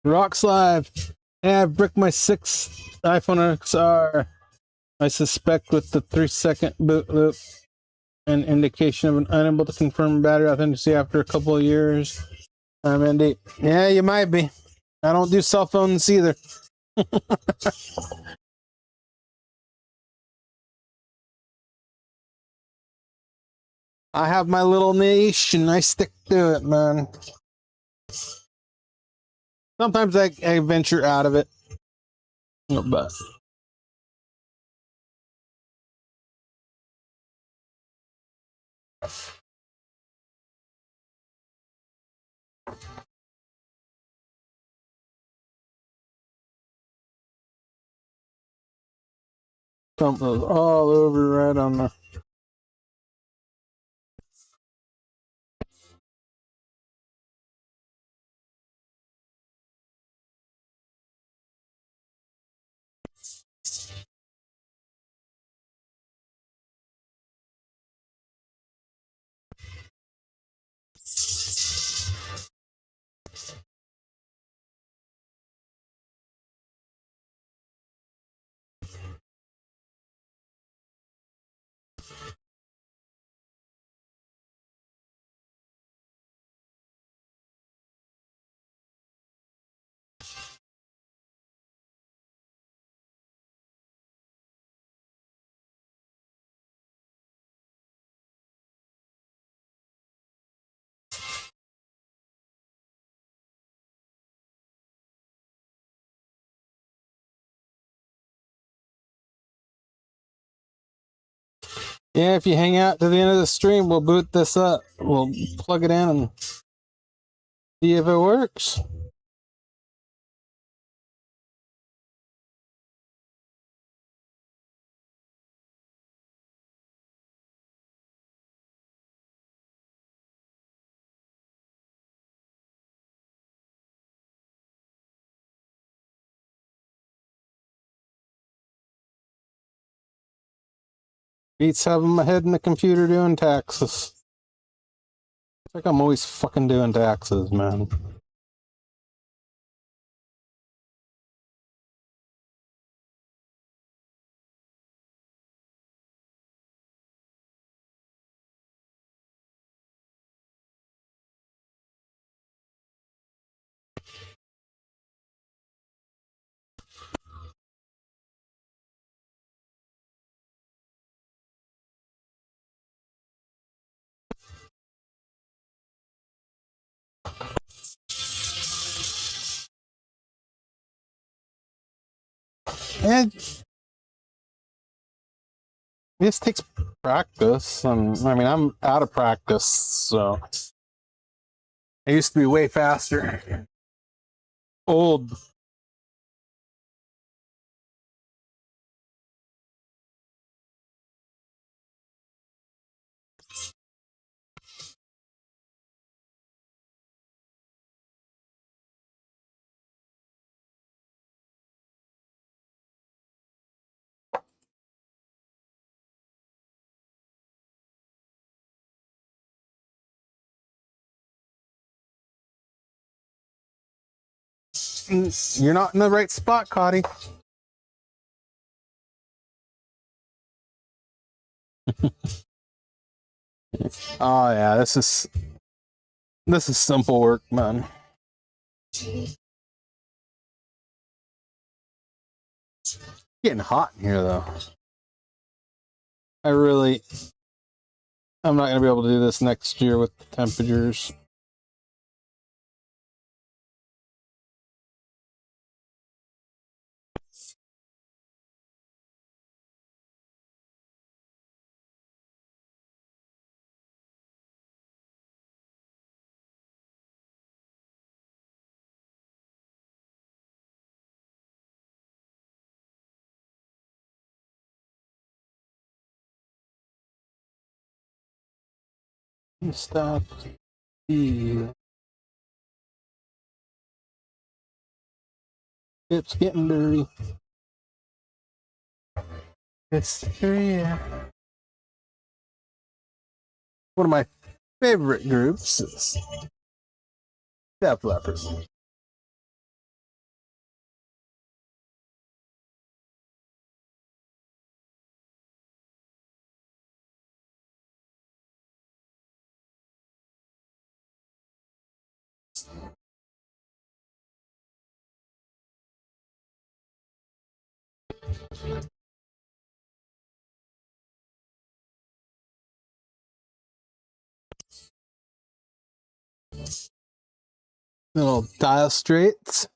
Rocks Live. Yeah, I've bricked my 6th iPhone XR. I suspect with the 3-second boot loop and indication of an unable to confirm battery authenticity after a couple of years. I'm in deep. Yeah, you might be. I don't do cell phones either. I have my little niche and I stick to it, man. Sometimes I venture out of it. But something's all over right on the. Yeah, if you hang out to the end of the stream, we'll boot this up. We'll plug it in and see if it works. Beats having my head in the computer doing taxes. It's like I'm always fucking doing taxes, man. And this takes practice. I mean, I'm out of practice, so I used to be way faster. Old. You're not in the right spot, Cottie. Oh yeah, this is simple work, man. Getting hot in here though. I'm not gonna be able to do this next year with the temperatures. Stop. It's getting dirty. It's dirty. One of my favorite groups is Def Leppard. Little dial straights.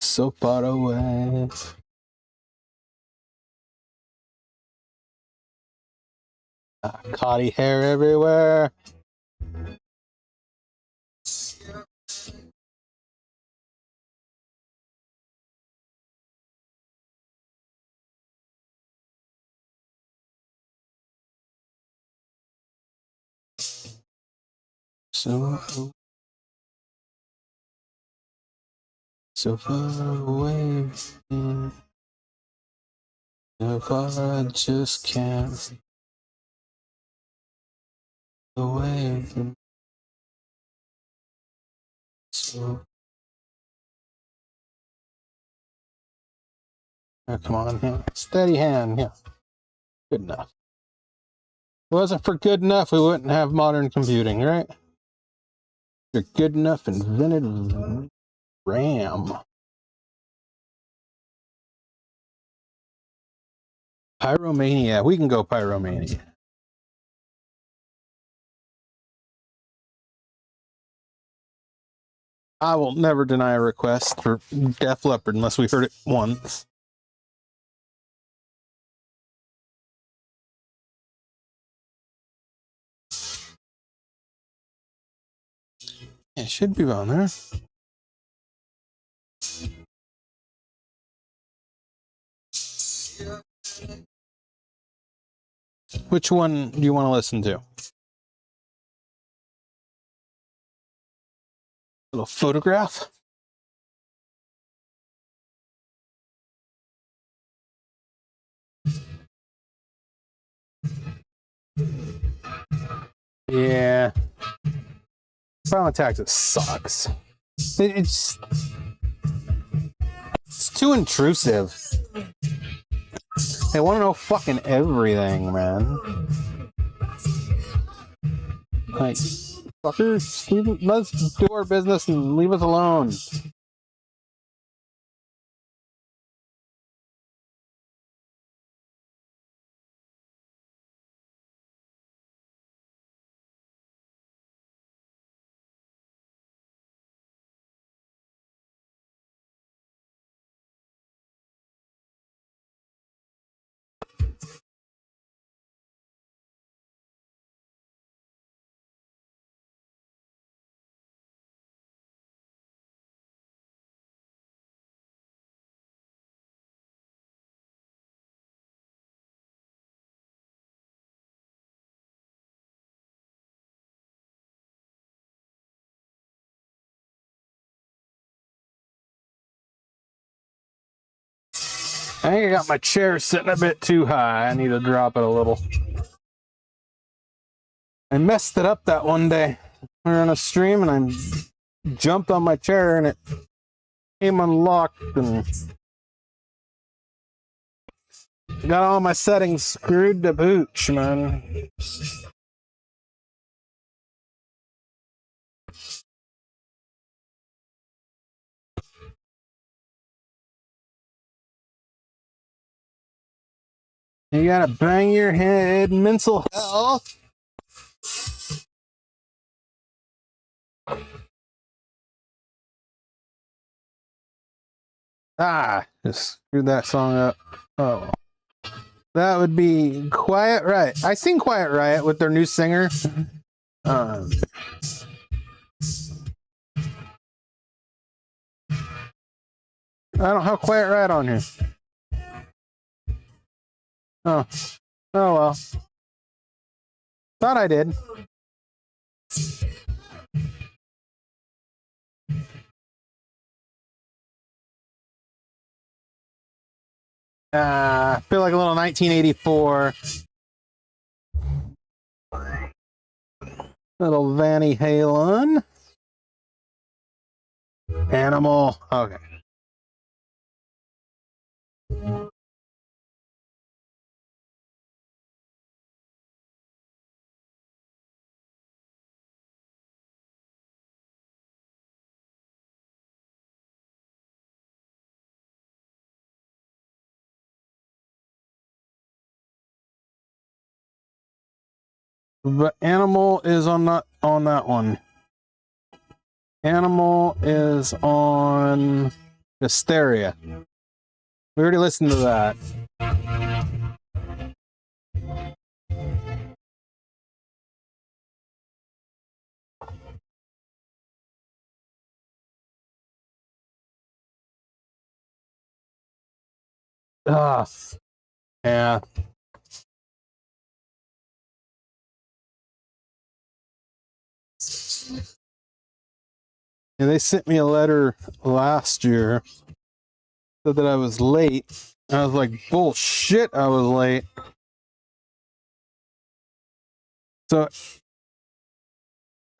So far away. Cottie hair everywhere. So far away. So far I just can't away from so. Oh, come on, yeah. Steady hand, yeah. Good enough. If it wasn't for good enough, we wouldn't have modern computing, right? You're good enough invented RAM. Pyromania. We can go Pyromania. I will never deny a request for Def Leppard unless we heard it once. Yeah, it should be on there. Which one do you want to listen to? A little photograph? Yeah. Violent Taxes sucks. It's too intrusive. They want to know fucking everything, man. Like, fuckers, let's do our business and leave us alone. I think I got my chair sitting a bit too high. I need to drop it a little. I messed it up that one day. We were on a stream and I jumped on my chair and it came unlocked and got all my settings screwed to booch, man. You gotta bang your head, mental health. Just screwed that song up. Oh. That would be Quiet Riot. I sing Quiet Riot with their new singer. I don't have Quiet Riot on here. Oh. Oh well. Thought I did. I feel like a little 1984. Little Van Halen. Animal. Okay. But Animal is on that one. Animal is on Hysteria. We already listened to that. Yeah. Yeah, they sent me a letter last year, said that I was late. I was like, bullshit, I was late. So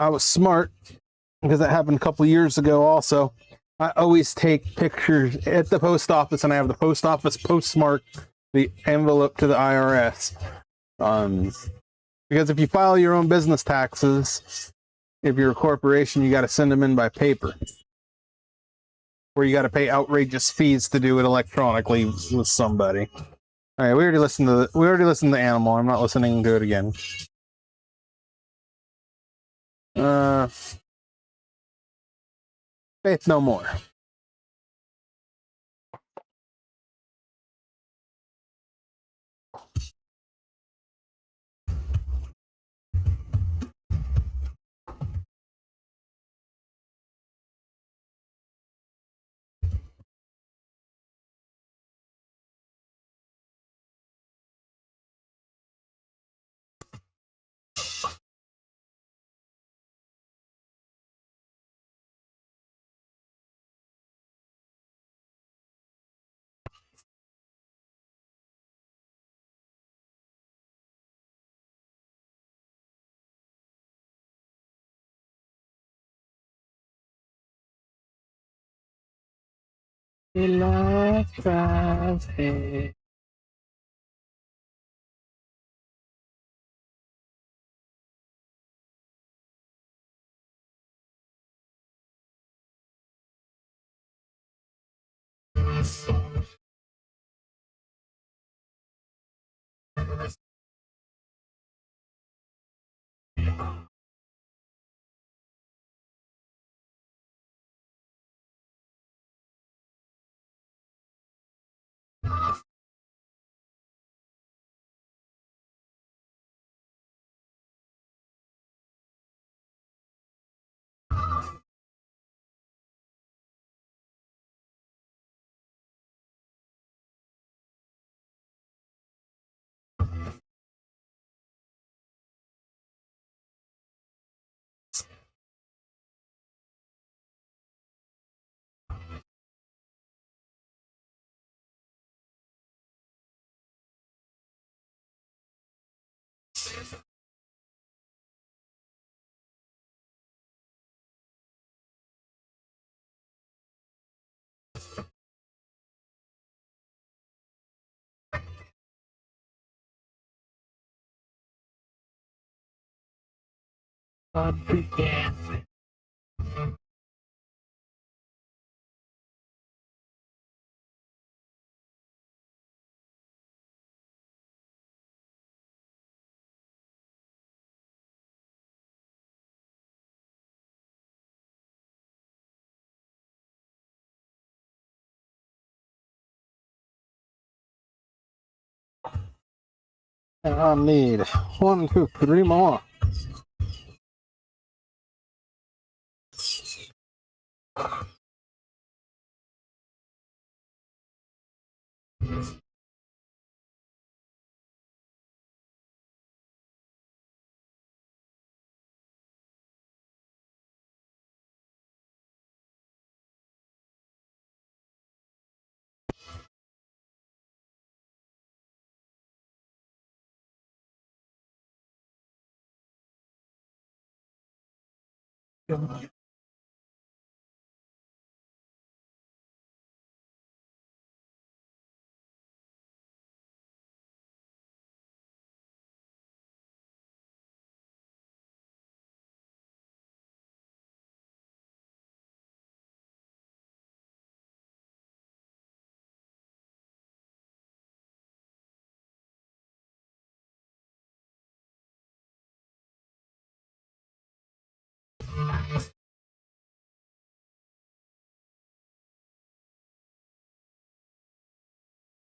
I was smart because that happened a couple years ago also. I always take pictures at the post office and I have the post office postmark the envelope to the IRS. Because if you file your own business taxes, if you're a corporation, you got to send them in by paper. Or you got to pay outrageous fees to do it electronically with somebody. All right, we already listened to Animal. I'm not listening to it again. Faith No More. I need 1, 2, 3 more.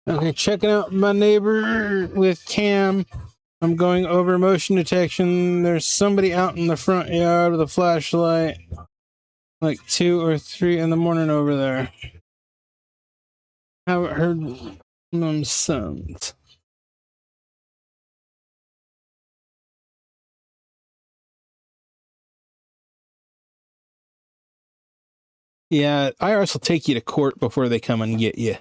Okay, checking out my neighbor with Cam. I'm going over motion detection. There's somebody out in the front yard with a flashlight. Like 2 or 3 in the morning over there. Haven't heard them since. Yeah, IRS will take you to court before they come and get you.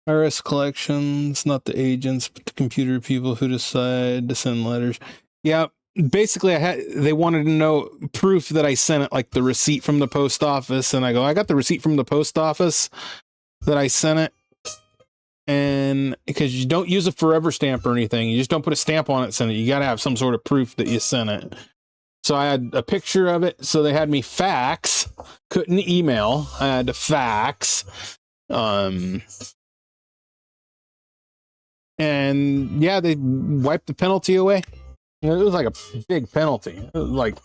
IRS collections, not the agents, but the computer people who decide to send letters. Yeah, basically, they wanted to know proof that I sent it, like the receipt from the post office, and I go, I got the receipt from the post office that I sent it, and because you don't use a forever stamp or anything, you just don't put a stamp on it, send it. You got to have some sort of proof that you sent it. So I had a picture of it. So they had me fax. Couldn't email. I had to fax. And yeah, they wiped the penalty away. It was like a big penalty. It was like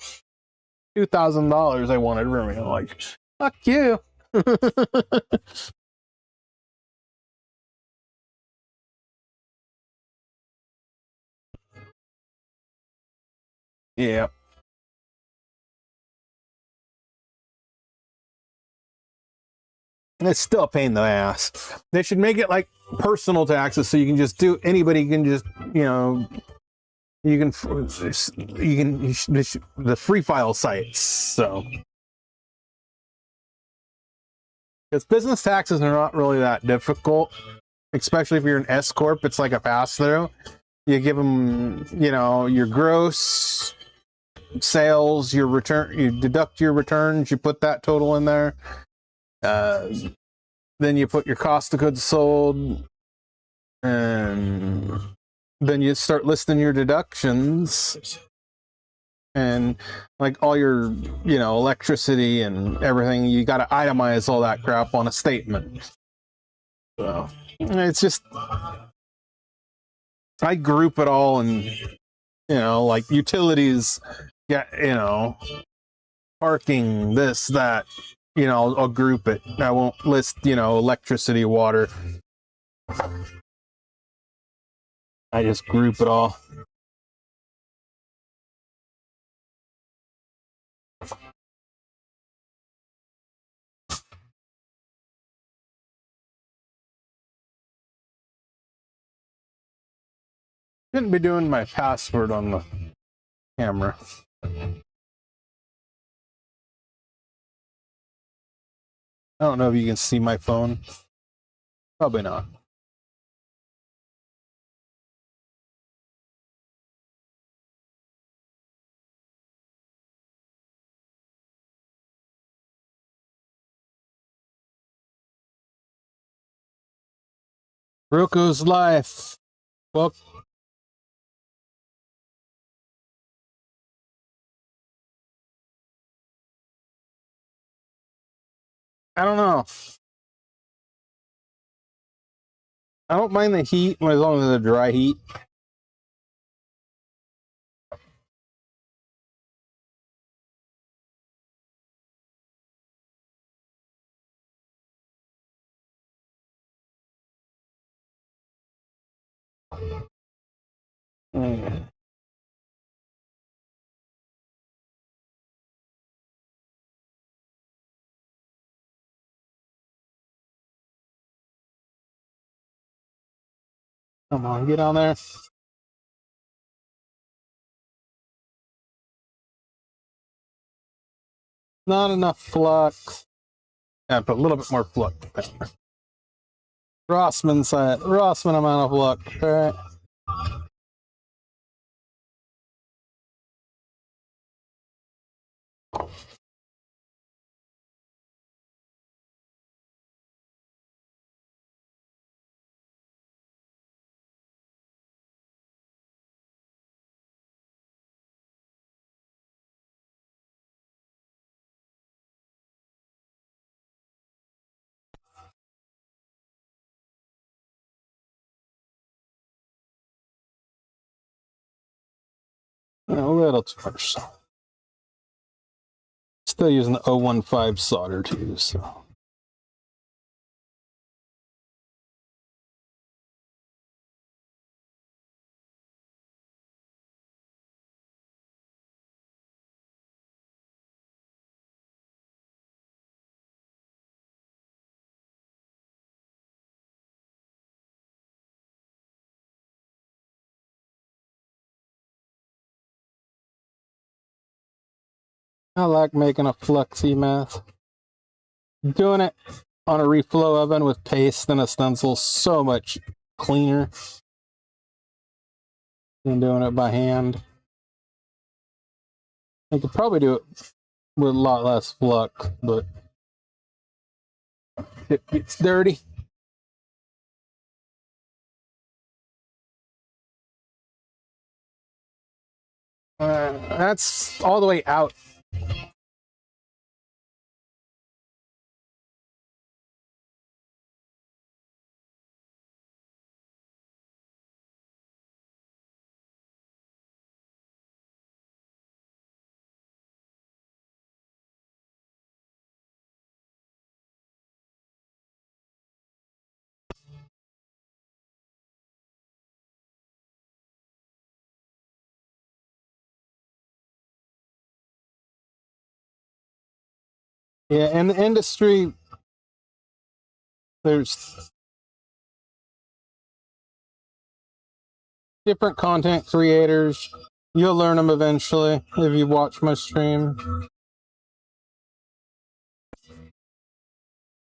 $2,000 they wanted from me. I'm like, fuck you. Yeah. And it's still a pain in the ass. They should make it like personal taxes so you can just do, anybody can just, you know, the free file sites. So, because business taxes are not really that difficult, especially if you're an S corp. It's like a pass through. You give them, you know, your gross sales, your return. You deduct your returns. You put that total in there. Then you put your cost of goods sold, and then you start listing your deductions. And like all your, you know, electricity and everything, you got to itemize all that crap on a statement. So it's just, I group it all, and, you know, like utilities, yeah, you know, parking, this, that, you know, I'll group it. I won't list, you know, electricity, water. I just group it all. Shouldn't be doing my password on the camera. I don't know if you can see my phone. Probably not. Roko's life. Well, I don't know. I don't mind the heat as long as it's a dry heat. Mm. Come on, get on there. Not enough flux. Yeah, put a little bit more flux. Rossman side. Rossman amount of flux. All right. A little too much. Still using the 015 solder too, so. I like making a fluxy mess. Doing it on a reflow oven with paste and a stencil so much cleaner than doing it by hand. I could probably do it with a lot less flux, but it gets dirty. That's all the way out. Yeah, in the industry, there's different content creators. You'll learn them eventually if you watch my stream.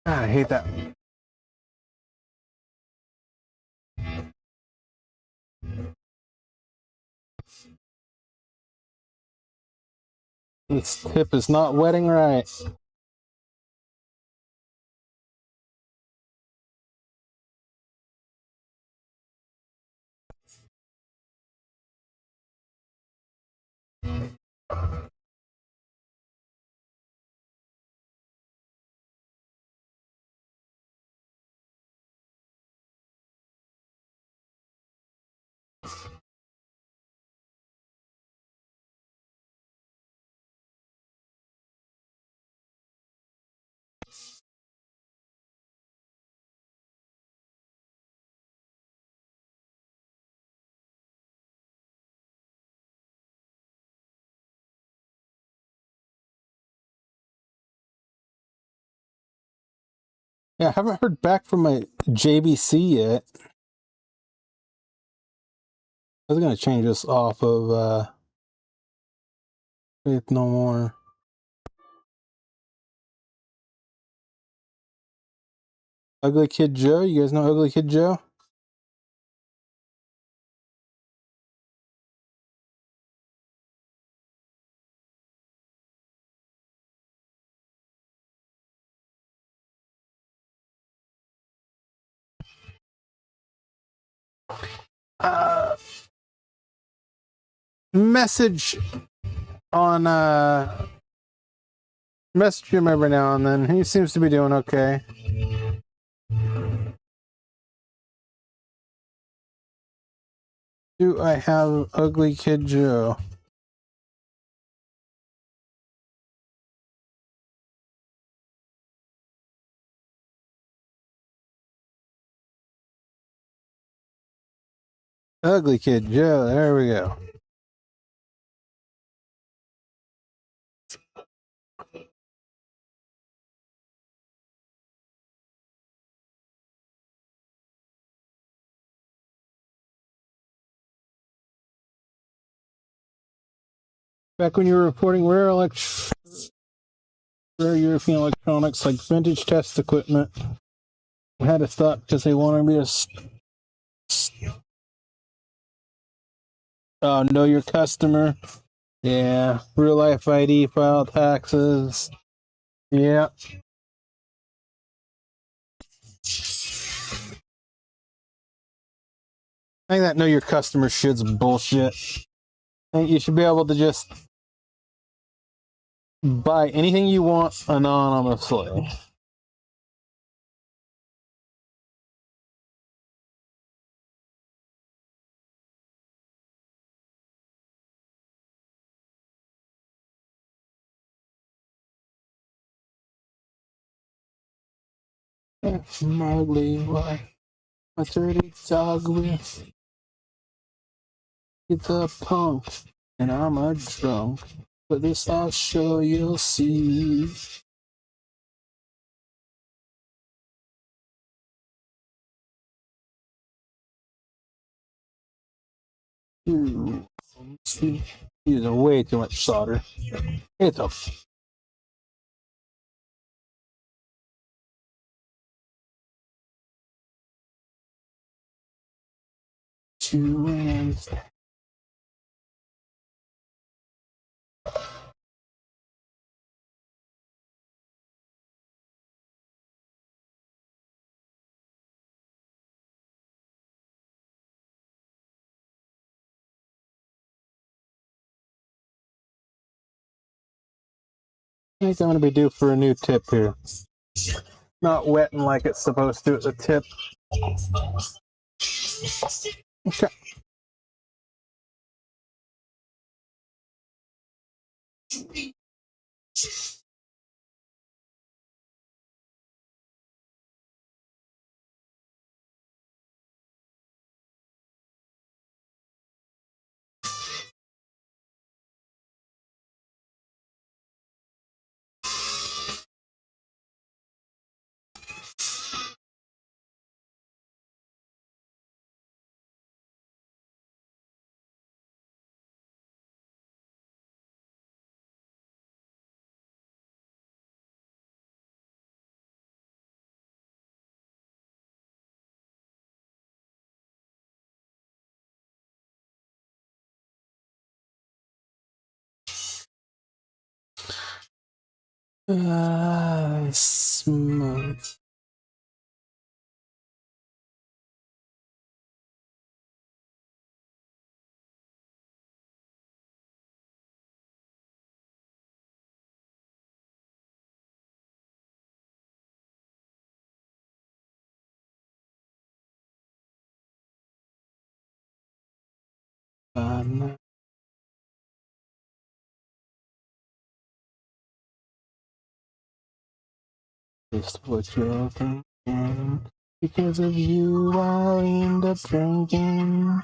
I hate that. This tip is not wetting right. Yeah, I haven't heard back from my JBC yet. I was gonna change this off of Faith No More. Ugly Kid Joe, you guys know Ugly Kid Joe? Message on message him every now and then. He seems to be doing okay. Do I have Ugly Kid Joe? Ugly Kid Joe, there we go. Back when you were reporting rare European electronics like vintage test equipment, I had to stop because they wanted me to know your customer. Yeah, real life ID, file taxes. Yeah. I think that know your customer shit's bullshit. I think you should be able to just buy anything you want anonymously. Mowgli, a dirty dog with. It's a punk, and I'm a drunk. But this I'll show you'll see. Using way too much solder. It's a two hands. I think I'm gonna be due for a new tip here. Not wetting like it's supposed to at the tip. Okay. Smooth. Just what you're thinking. Because of you, I'll end up drinking.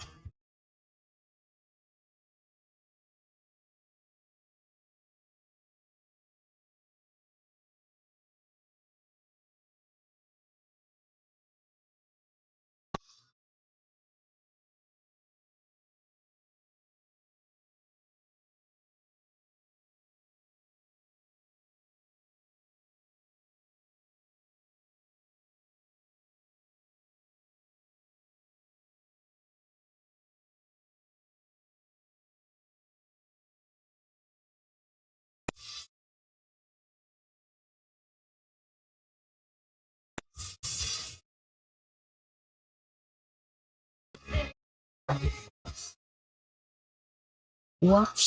What?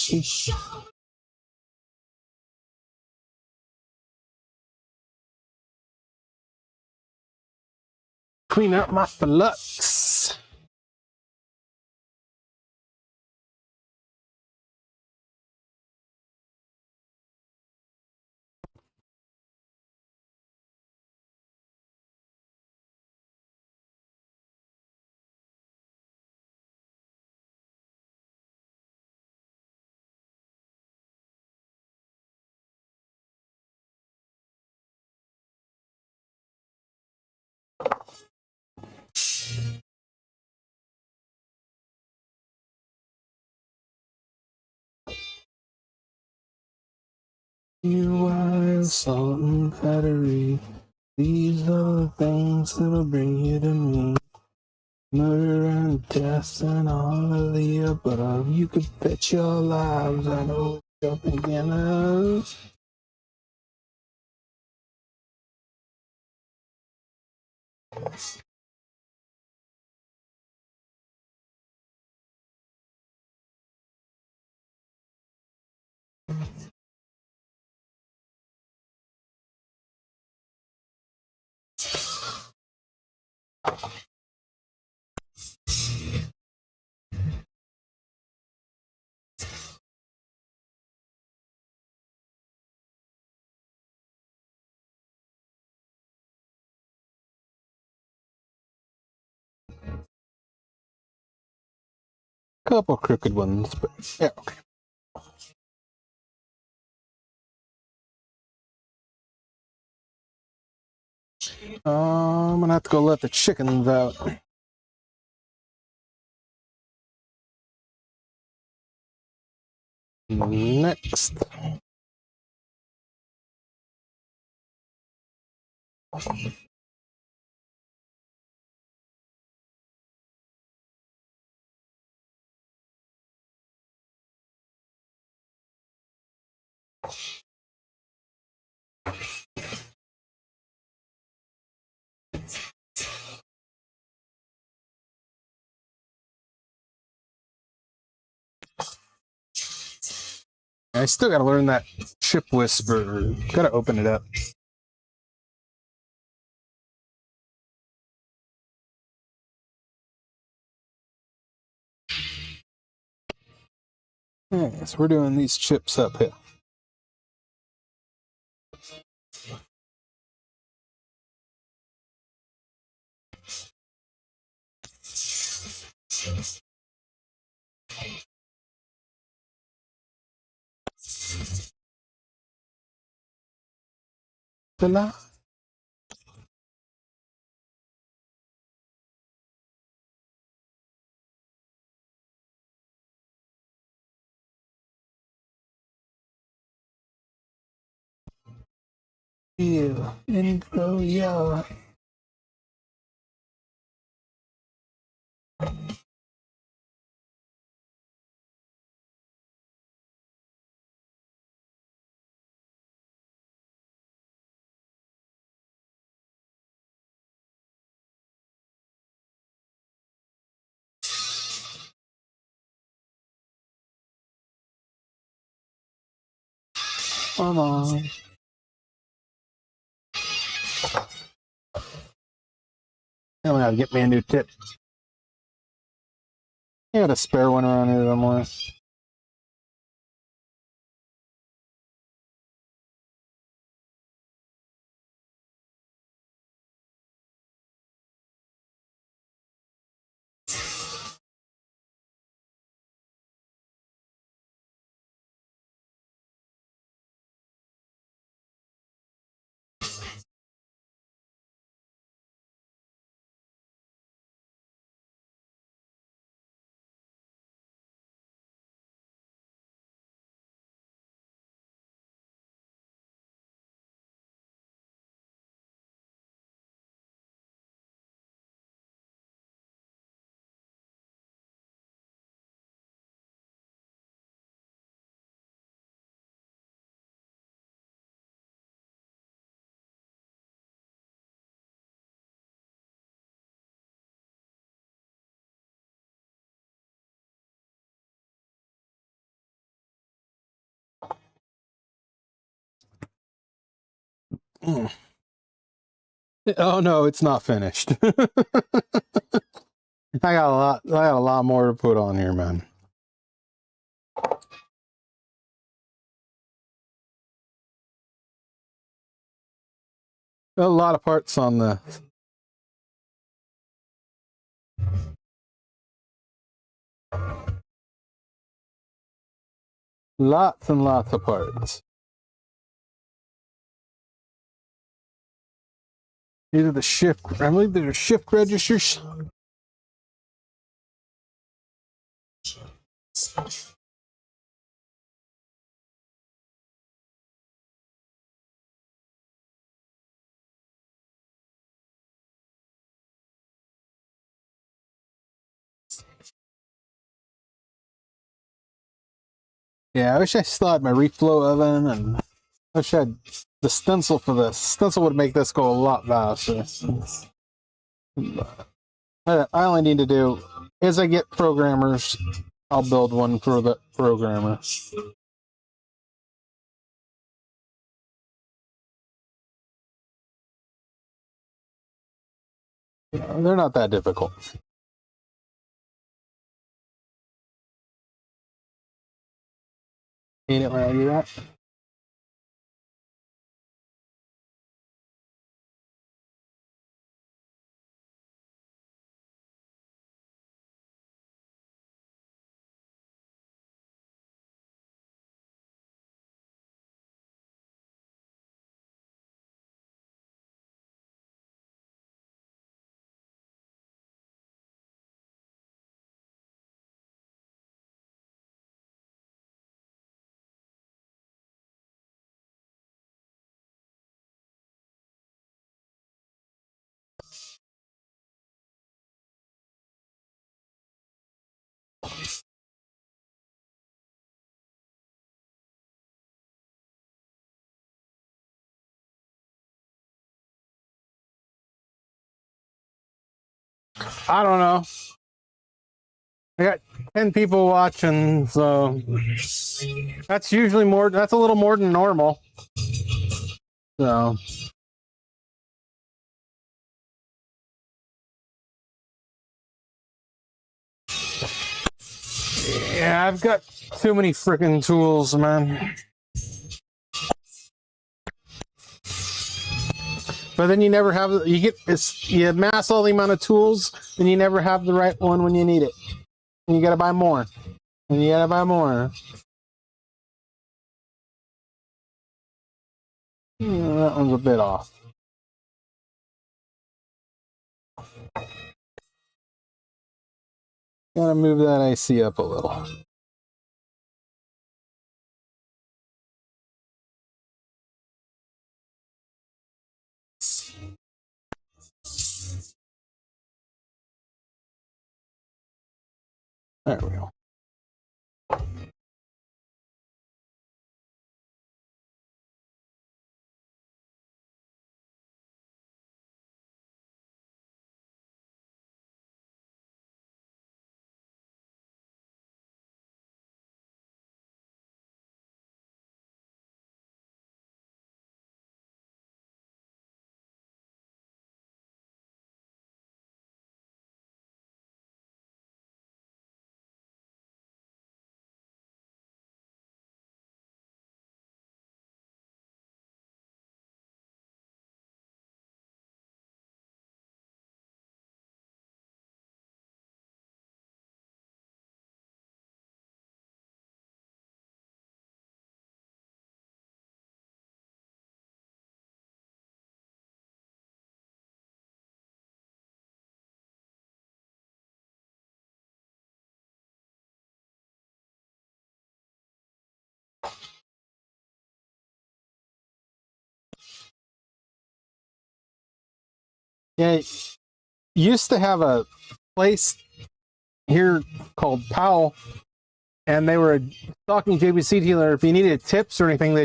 clean out my flux. You are salt and battery. These are the things that'll bring you to me. Murder and death and all of the above. You could bet your lives I know what you're thinking of. Couple crooked ones, but yeah, okay. I'm gonna have to go let the chickens out. Next. I still gotta learn that chip whisper. Gotta open it up. Okay, so we're doing these chips up here. Ta-la. Yeah, intro, yeah. Come on. I'm gonna get me a new tip. I got a spare one around here somewhere. Oh no, it's not finished. I got a lot more to put on here, man. A lot of parts on the lots and lots of parts. These are the shift, I believe these are shift registers. Yeah, I wish I still had my reflow oven, and I wish I had the stencil for this. Stencil would make this go a lot faster. I only need to do, as I get programmers, I'll build one for the programmer. They're not that difficult. Hate it when I do that. I don't know. I got 10 people watching, so that's usually more, that's a little more than normal. So yeah, I've got too many freaking tools, man. But then you never have, you amass all the amount of tools, and you never have the right one when you need it. And you gotta buy more. And you gotta buy more. That one's a bit off. Gotta move that IC up a little. There we go. Yeah, used to have a place here called Powell, and they were a stocking JVC dealer. If you needed tips or anything,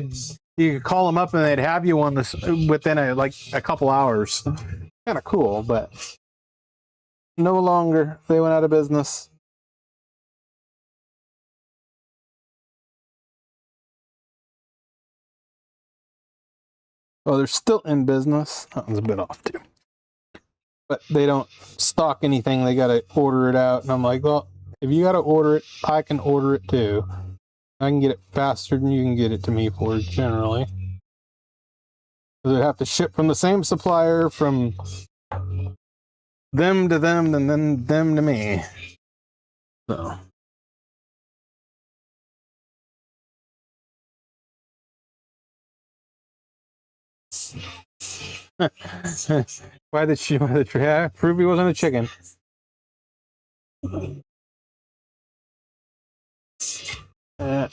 you could call them up and they'd have you on this within a couple hours. Kind of cool, but no longer. They went out of business. Oh, they're still in business. That one's a bit off too. but they don't stock anything. They got to order it out. And I'm like, well, if you got to order it, I can order it too. I can get it faster than you can get it to me for generally. They have to ship from the same supplier from them to them and then them to me. So. Why did she? Prove he wasn't a chicken. I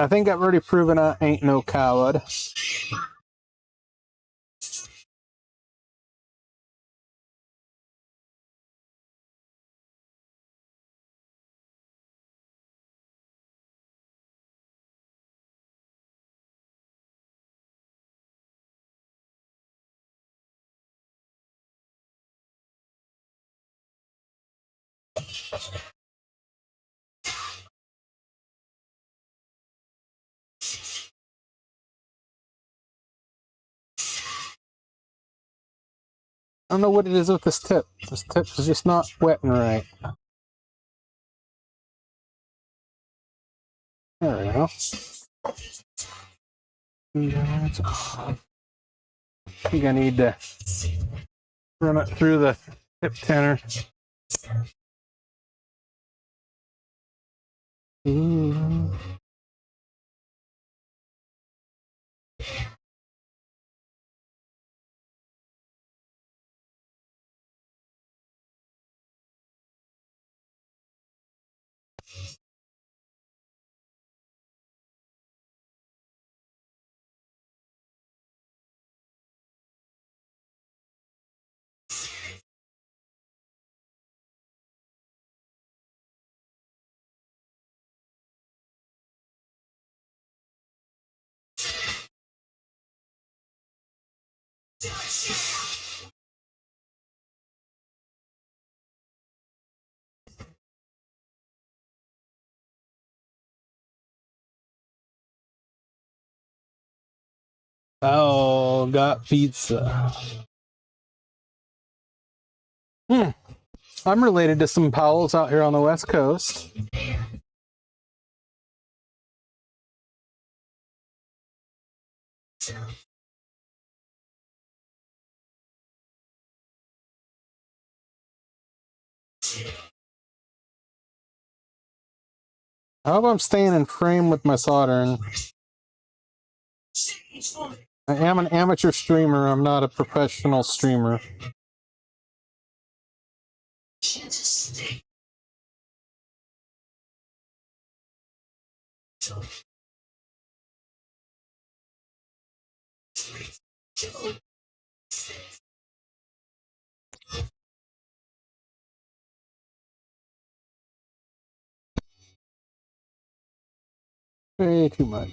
think I've already proven I ain't no coward. I don't know what it is with this tip. This tip is just not wetting right. There we go. I think I need to run it through the tip tenor. Oh, got pizza. I'm related to some Powells out here on the West Coast. I hope I'm staying in frame with my soldering. I am an amateur streamer. I'm not a professional streamer. Way too much.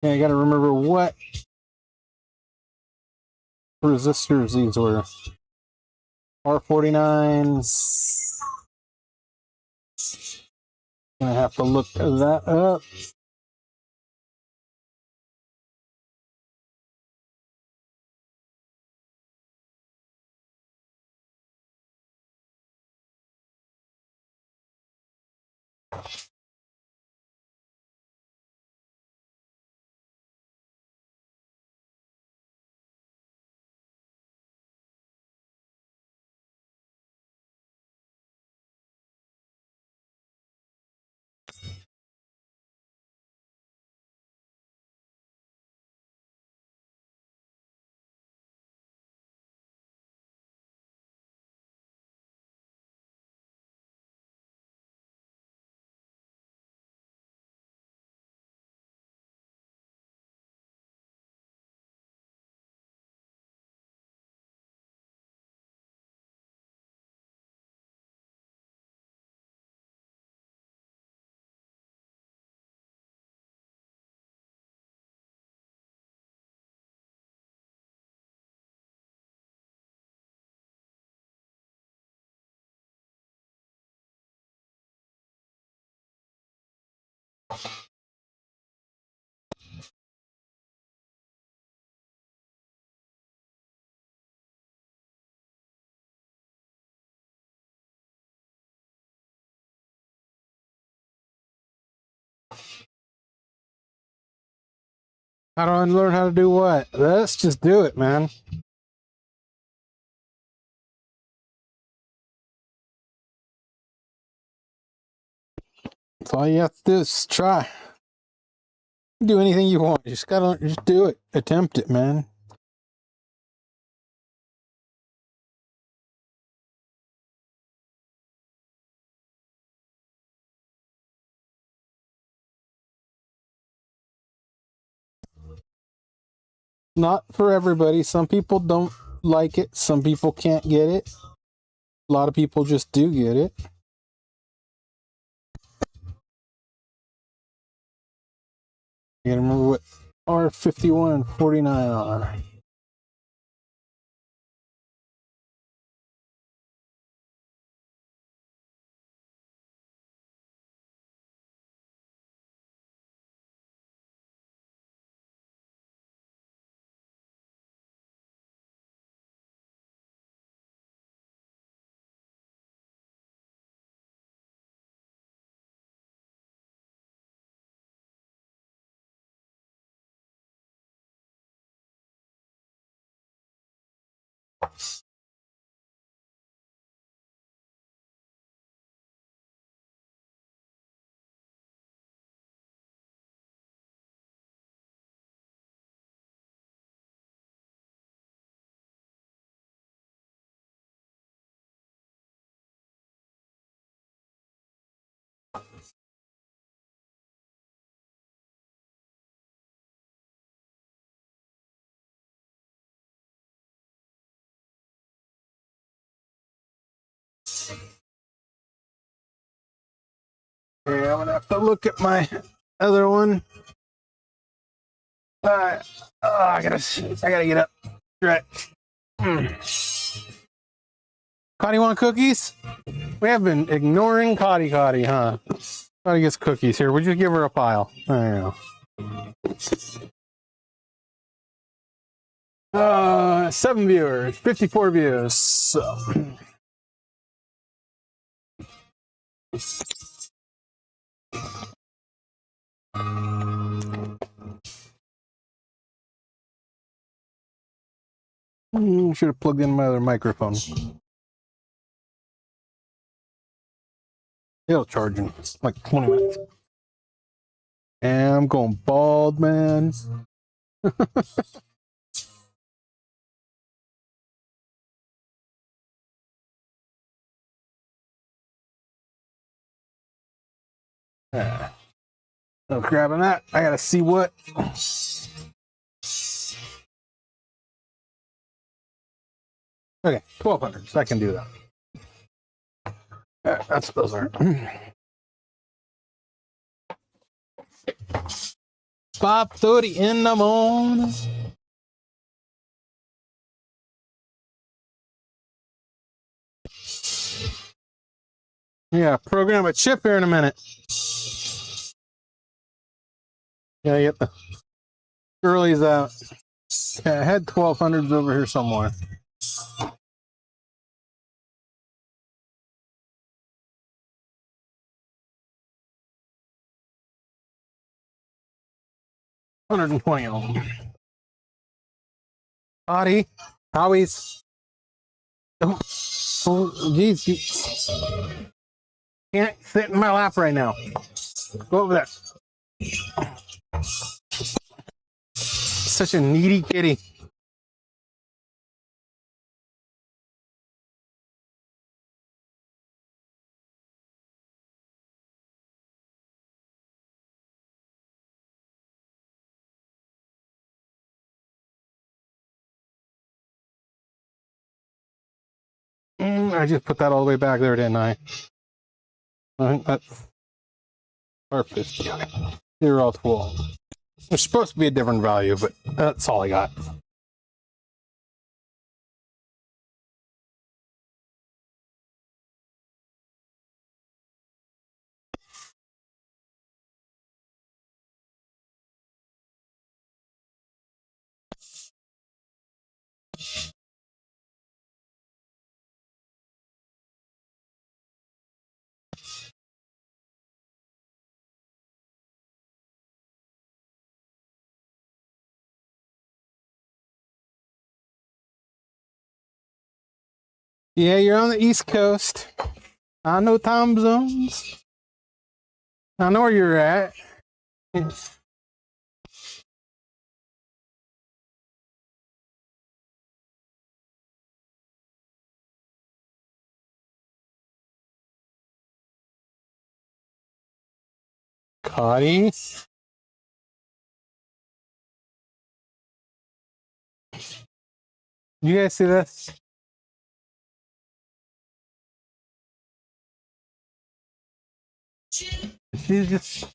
Yeah, I gotta remember what resistors these were. R49s. Gonna have to look that up. How do I learn how to do what? Let's just do it, man. That's all you have to do is try. Do anything you want. You just gotta just do it. Attempt it, man. Not for everybody. Some people don't like it. Some people can't get it. A lot of people just do get it. You gotta remember what R51 and 49 are. Okay, I'm gonna have to look at my other one. I gotta get up. Stretch. Cottie want cookies? We have been ignoring Cottie, huh? Cottie gets cookies. Here, would you give her a pile? There you go. 7 viewers, 54 views. So. Should have plugged in my other microphone. It'll charge in like 20 minutes. And I'm going bald, man. So grabbing that, I gotta see what. Okay, 1200. So I can do that. That's what those are. 5:30 in the morning. Yeah, program a chip here in a minute. Yeah, get the girlies out. Yeah, I had 1200s over here somewhere. $120 of them. Cottie, Howie's. Oh, geez, you can't sit in my lap right now. Go over there. Such a needy kitty. I just put that all the way back there, didn't I? I think that's R50. They're all 12. It's supposed to be a different value, but that's all I got. Yeah, you're on the East Coast. I know time zones. I know where you're at. Cottie. You guys see this? She's just...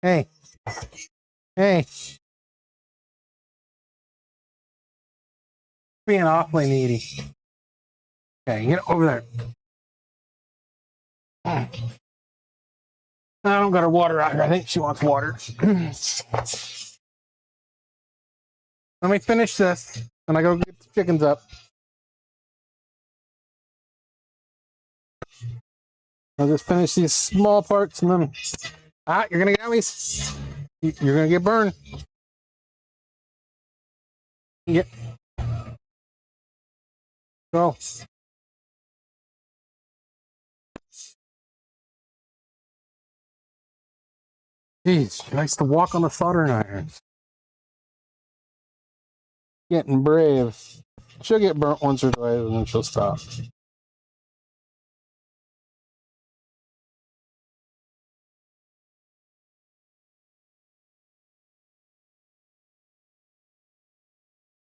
Hey. Hey. Being awfully needy. Okay, get over there. I don't got her water out here. I think she wants water. Let me finish this, and I go get the chickens up. I'll just finish these small parts, and then... Ah, you're gonna get me. You're gonna get burned. Yep. Go. Jeez, she likes to walk on the soldering irons. Getting brave. She'll get burnt once or twice, and then she'll stop.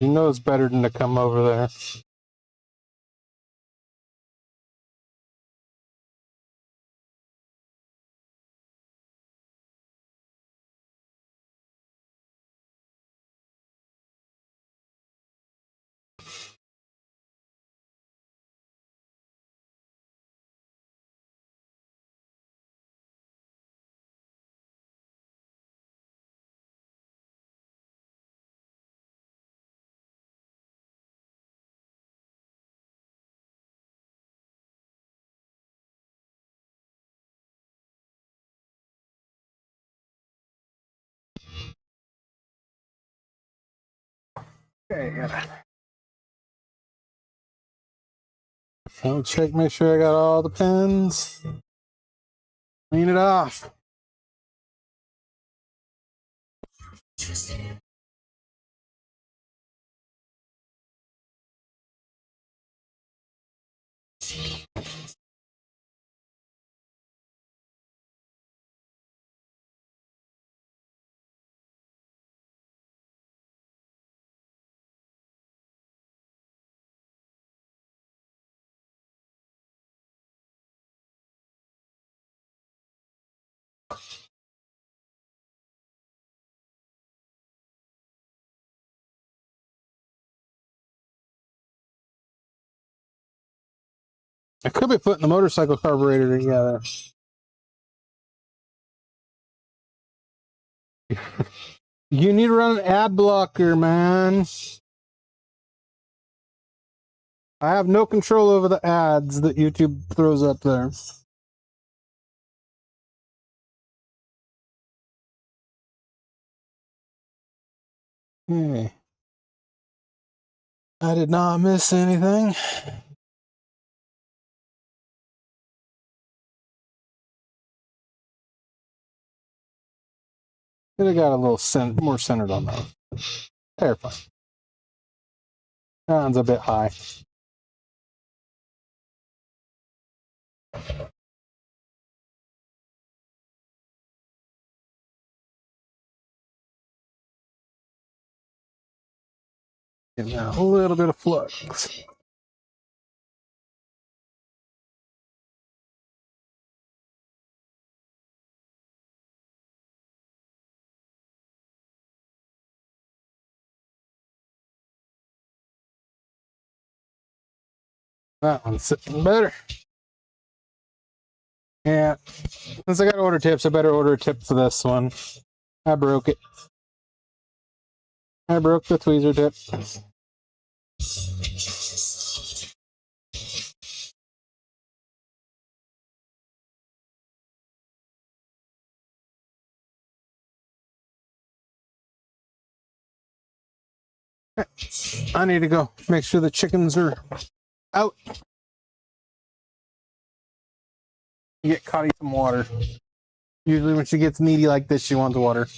She knows better than to come over there. Okay, I'll check, make sure I got all the pins. Clean it off. I could be putting the motorcycle carburetor together. You need to run an ad blocker, man. I have no control over the ads that YouTube throws up there. Okay. I did not miss anything. Could have got a little more centered on that. They're fine. That one's a bit high. Getting a little bit of flux. That one's sitting better. Yeah. Since I got to order tips, I better order a tip for this one. I broke it. I broke the tweezer tip. I need to go make sure the chickens are out. Get Cottie some water. Usually when she gets needy like this, she wants water.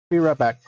Be right back.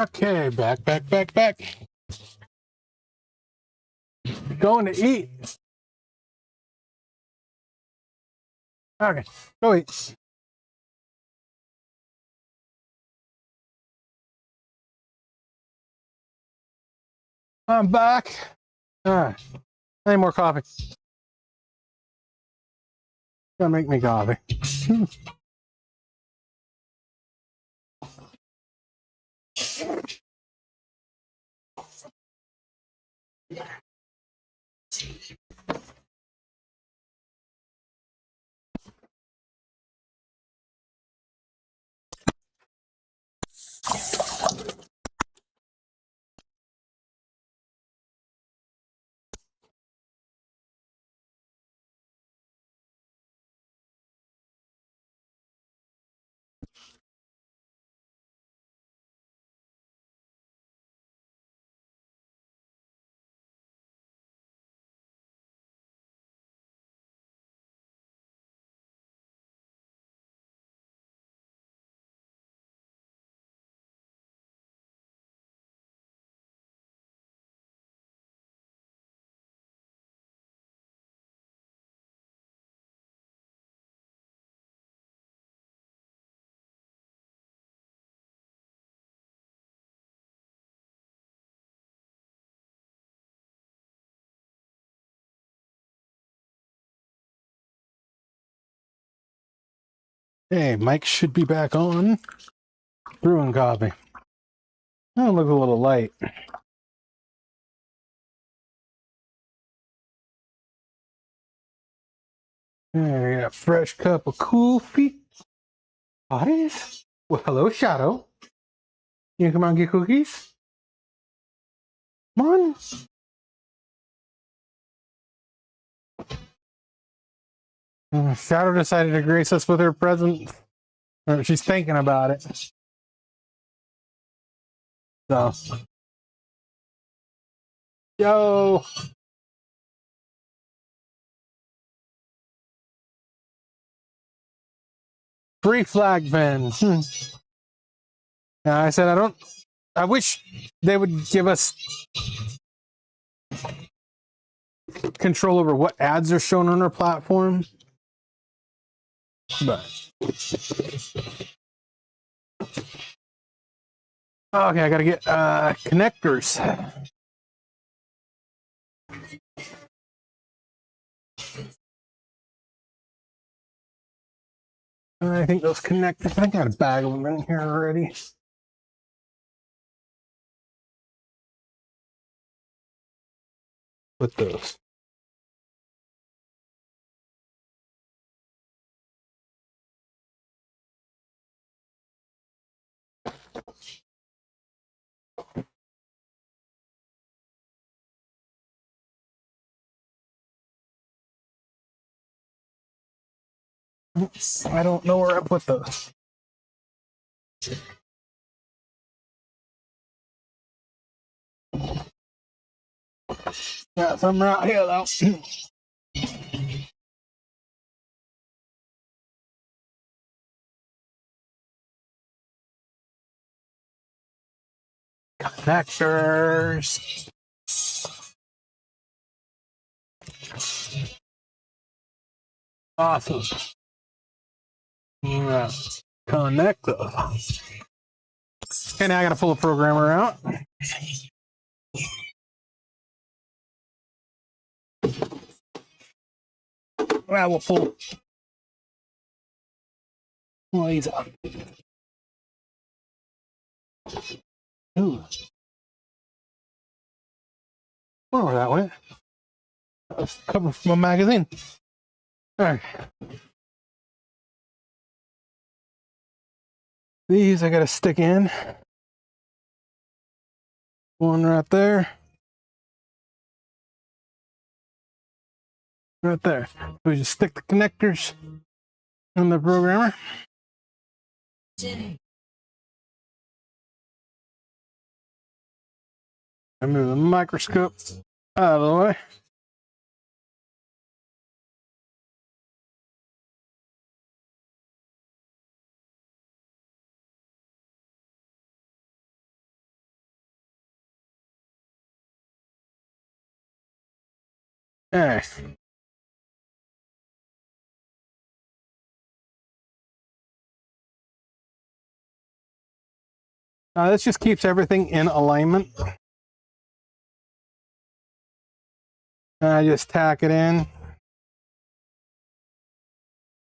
Okay, back. Going to eat. Okay, go eat. I'm back. All right, any more coffee? Gotta make me coffee. Hey, Mike should be back on. Brewing coffee. Oh, look a little light. There, got a fresh cup of coffee. Cotties? Well, hello, Shadow. You come out and get cookies? Come on. Shadow decided to grace us with her present. Or she's thinking about it. So. Yo! Free flag bin. I said I wish they would give us control over what ads are shown on our platform. But okay, I gotta get connectors. I think those connectors, I think I got a bag of them in here already. With those. I don't know where I put those. Got some right here though. Connectors. Awesome. Yeah. Connect those. Okay, now I gotta pull a programmer out. Well, we'll pull one of these out. Ooh. Wonder where that went. That was cover from a magazine. Alright. These I gotta stick in. One right there. Right there. We just stick the connectors in the programmer. I move the microscope out of the way. Okay. This just keeps everything in alignment. And I just tack it in.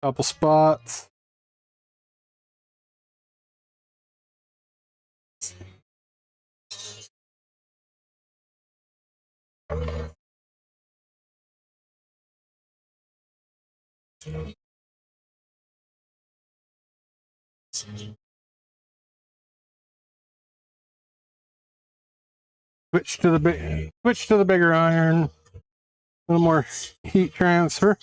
Couple spots. Switch to the bigger iron. A little more heat transfer.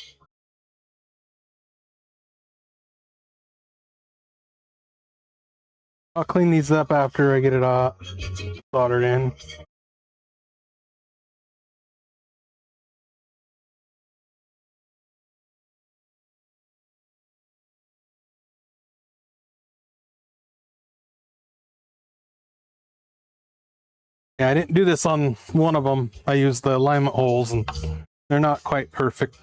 I'll clean these up after I get it all soldered in. Yeah, I didn't do this on one of them. I used the alignment holes and they're not quite perfect.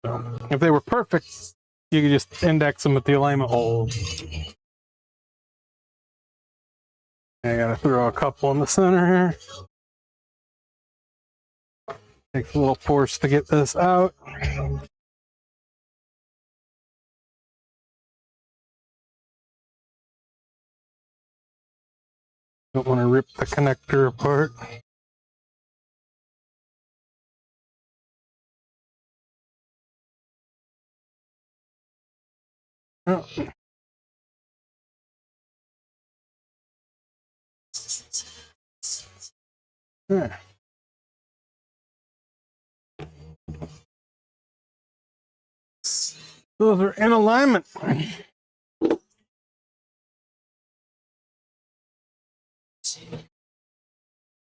So if they were perfect, you could just index them at the alignment holes. I gotta throw a couple in the center here. Takes a little force to get this out. Don't want to rip the connector apart. Oh. There. Those are in alignment.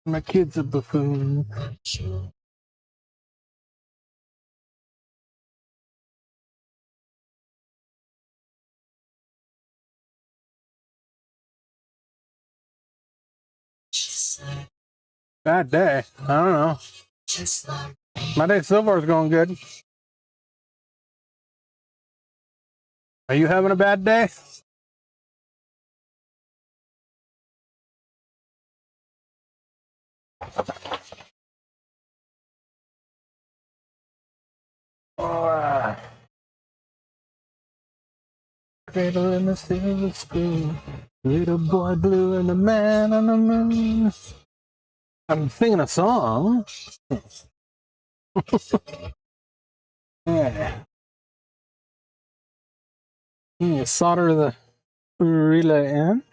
My kid's a buffoon. Bad day. I don't know. My day so far is going good. Are you having a bad day? Oh, cradle in the silver spoon, little boy blue and the man on the moon. I'm singing a song. Yeah. You solder the relay in.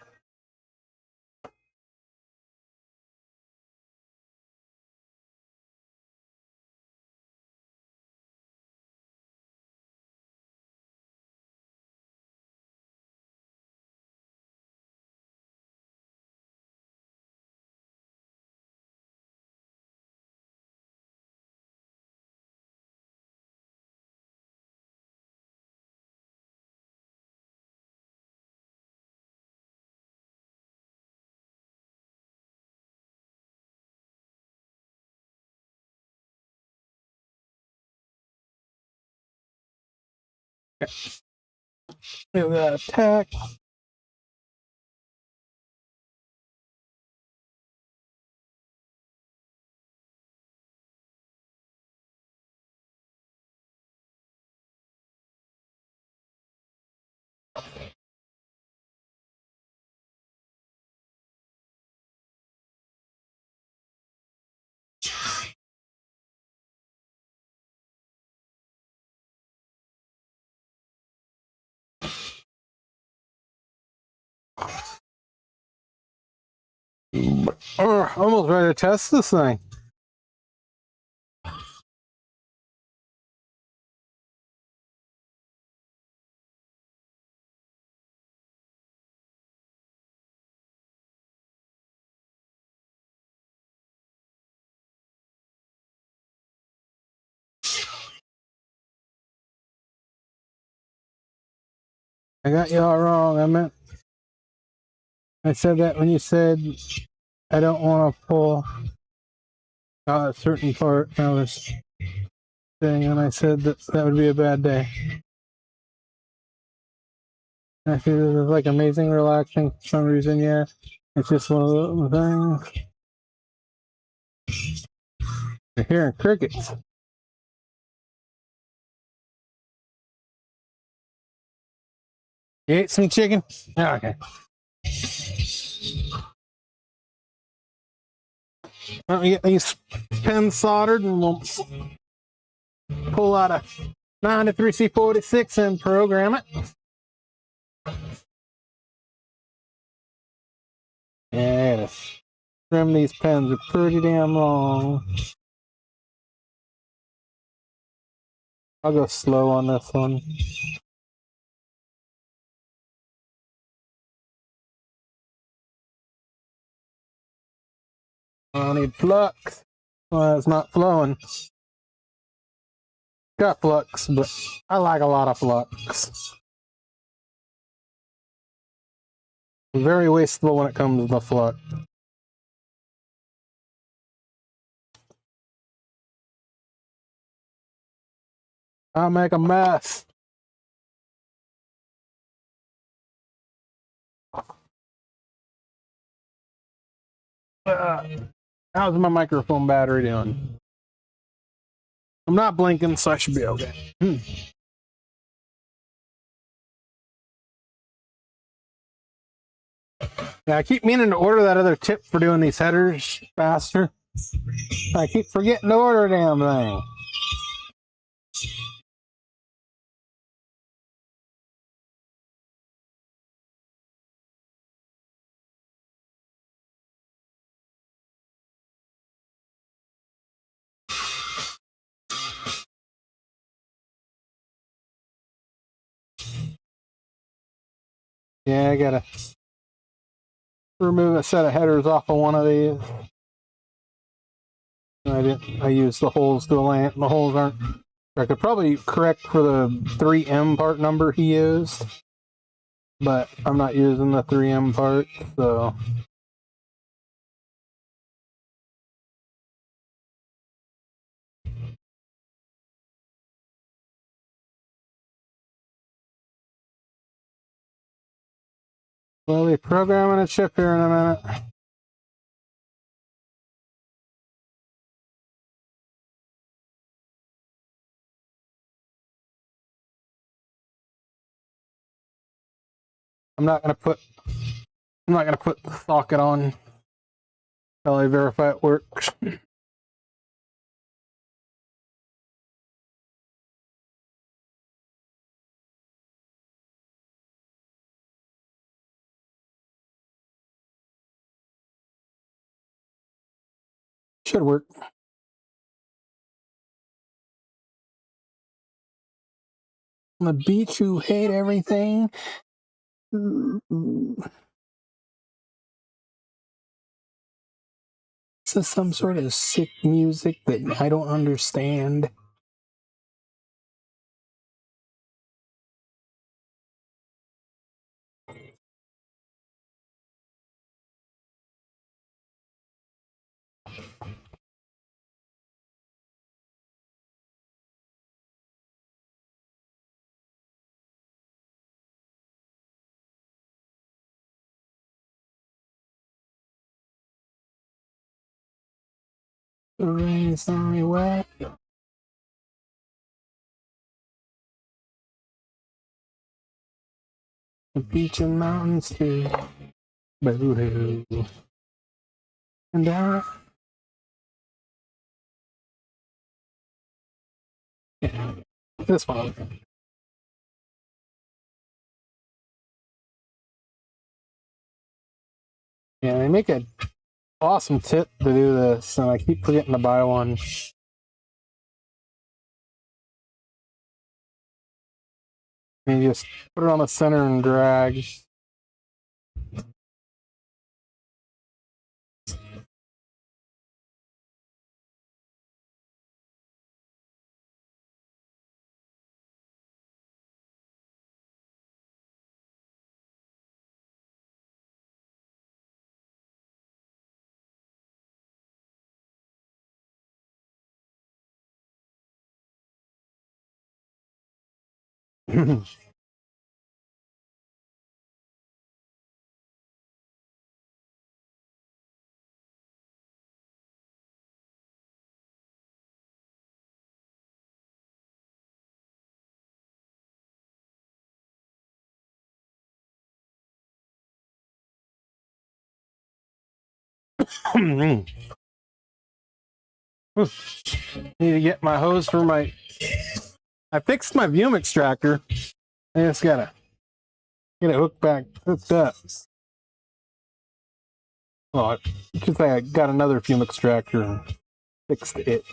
Look at that attack. Oh, almost ready to test this thing. I got you all wrong. I said that when you said I don't want to pull out a certain part. I was saying, and I said that that would be a bad day. I feel this is like amazing, relaxing for some reason. Yeah, it's just one of those things. You're hearing crickets. You ate some chicken? Oh, okay. Let me get these pins soldered and we'll pull out a 93C46 and program it. Yes. Trim these pins are pretty damn long. I'll go slow on this one. I need flux. Well, it's not flowing. Got flux, but I like a lot of flux. Very wasteful when it comes to the flux. I'll make a mess. How's my microphone battery doing? I'm not blinking, so I should be okay. Yeah, I keep meaning to order that other tip for doing these headers faster. I keep forgetting to order the damn thing. Yeah, I gotta remove a set of headers off of one of these. I used the holes to align. The holes aren't. I could probably correct for the 3M part number he used, but I'm not using the 3M part, so. We'll be programming a chip here in a minute. I'm not gonna put the socket on until I verify it works. Should work. On the beach, you hate everything. This is some sort of sick music that I don't understand. The rain is on me wet. The beach and mountains too. Boo-hoo. And yeah, this one. Yeah, they make an awesome tip to do this, and I keep forgetting to buy one. And you just put it on the center and drag. Need to get my hose for my. I fixed my Vume extractor. I just gotta get it hooked up. Oh, because I got another Vume extractor and fixed it.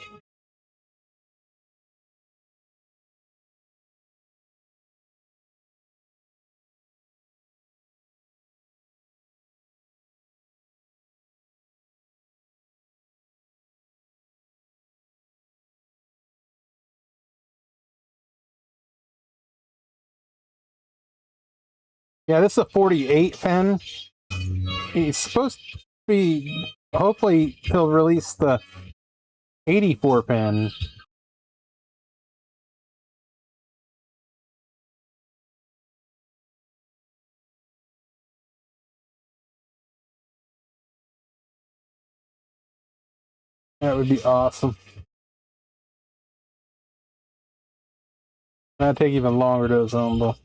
Yeah, this is a 48 pin. It's supposed to be. Hopefully, he'll release the 84 pin. That would be awesome. That'd take even longer to assemble.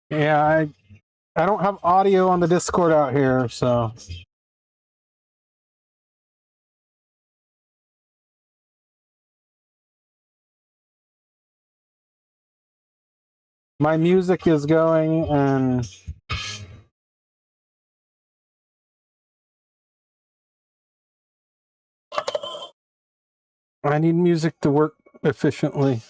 Yeah, I don't have audio on the Discord out here, so my music is going and I need music to work efficiently.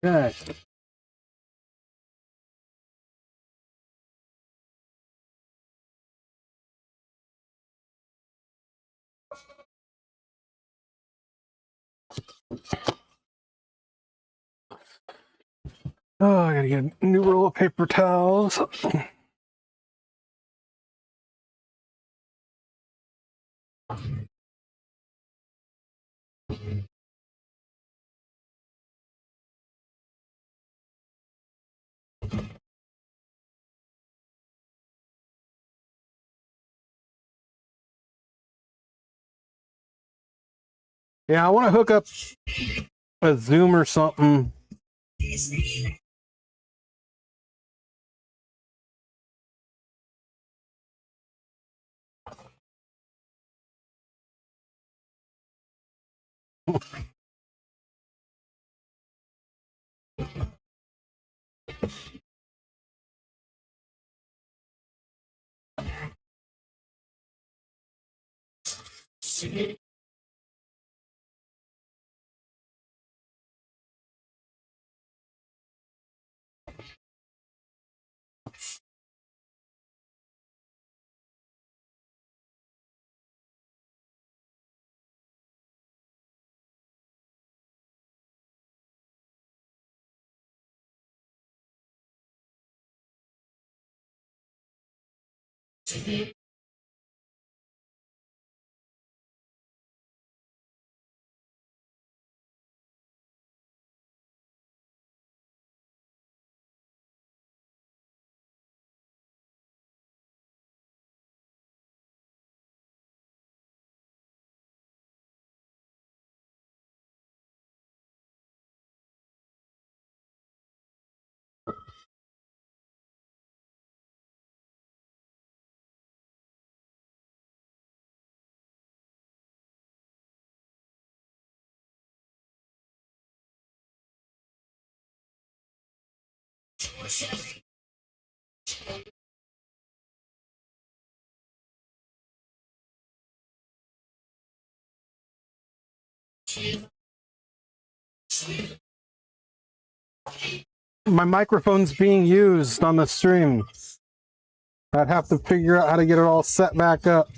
Okay. Oh, I gotta get a new roll of paper towels. Yeah, I want to hook up a Zoom or something. My microphone's being used on the stream. I'd have to figure out how to get it all set back up.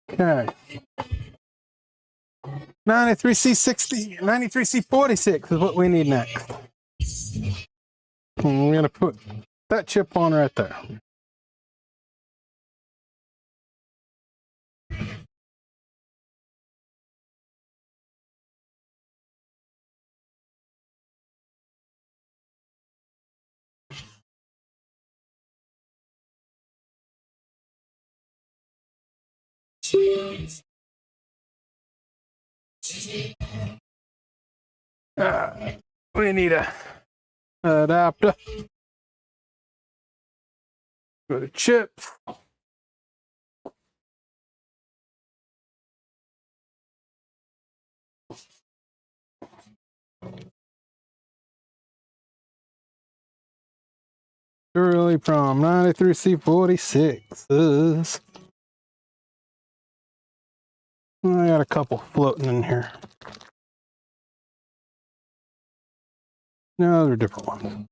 Okay. 93C60, 93C46 is what we need next. And we're going to put that chip on right there. We need a adapter. Go to chips. Eprom 93C46. I got a couple floating in here. No, they're different ones.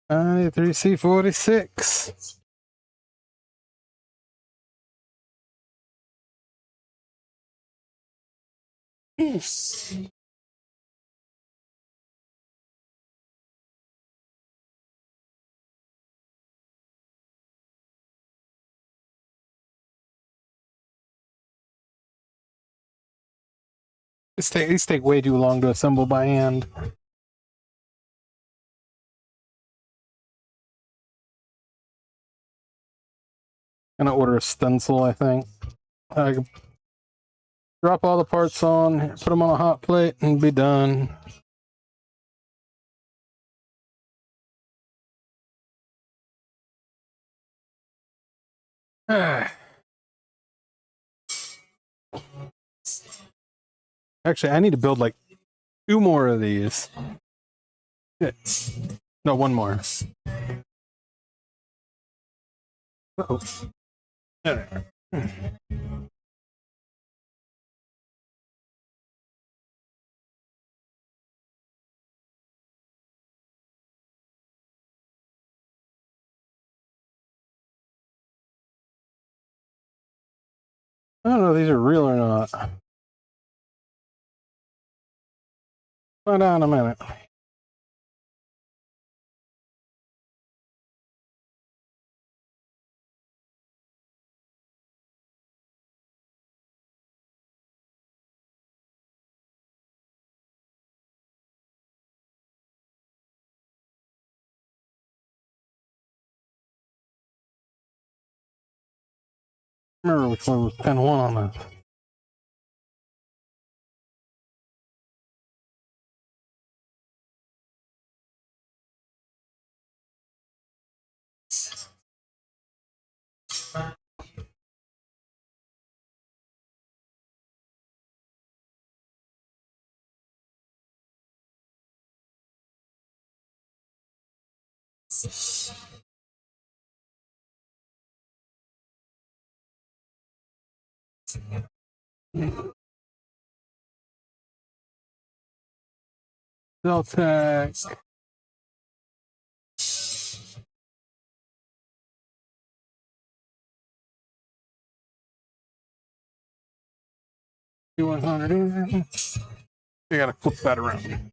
I3C46. These take way too long to assemble by hand. Gonna order a stencil, I think. I drop all the parts on, put them on a hot plate, and be done. Actually, I need to build like 2 more of these. No, 1 more. Uh-oh. There. I don't know if these are real or not. Find out in a minute. Remember which one was pin 1 on that. Deltec. $100. You gotta flip that around.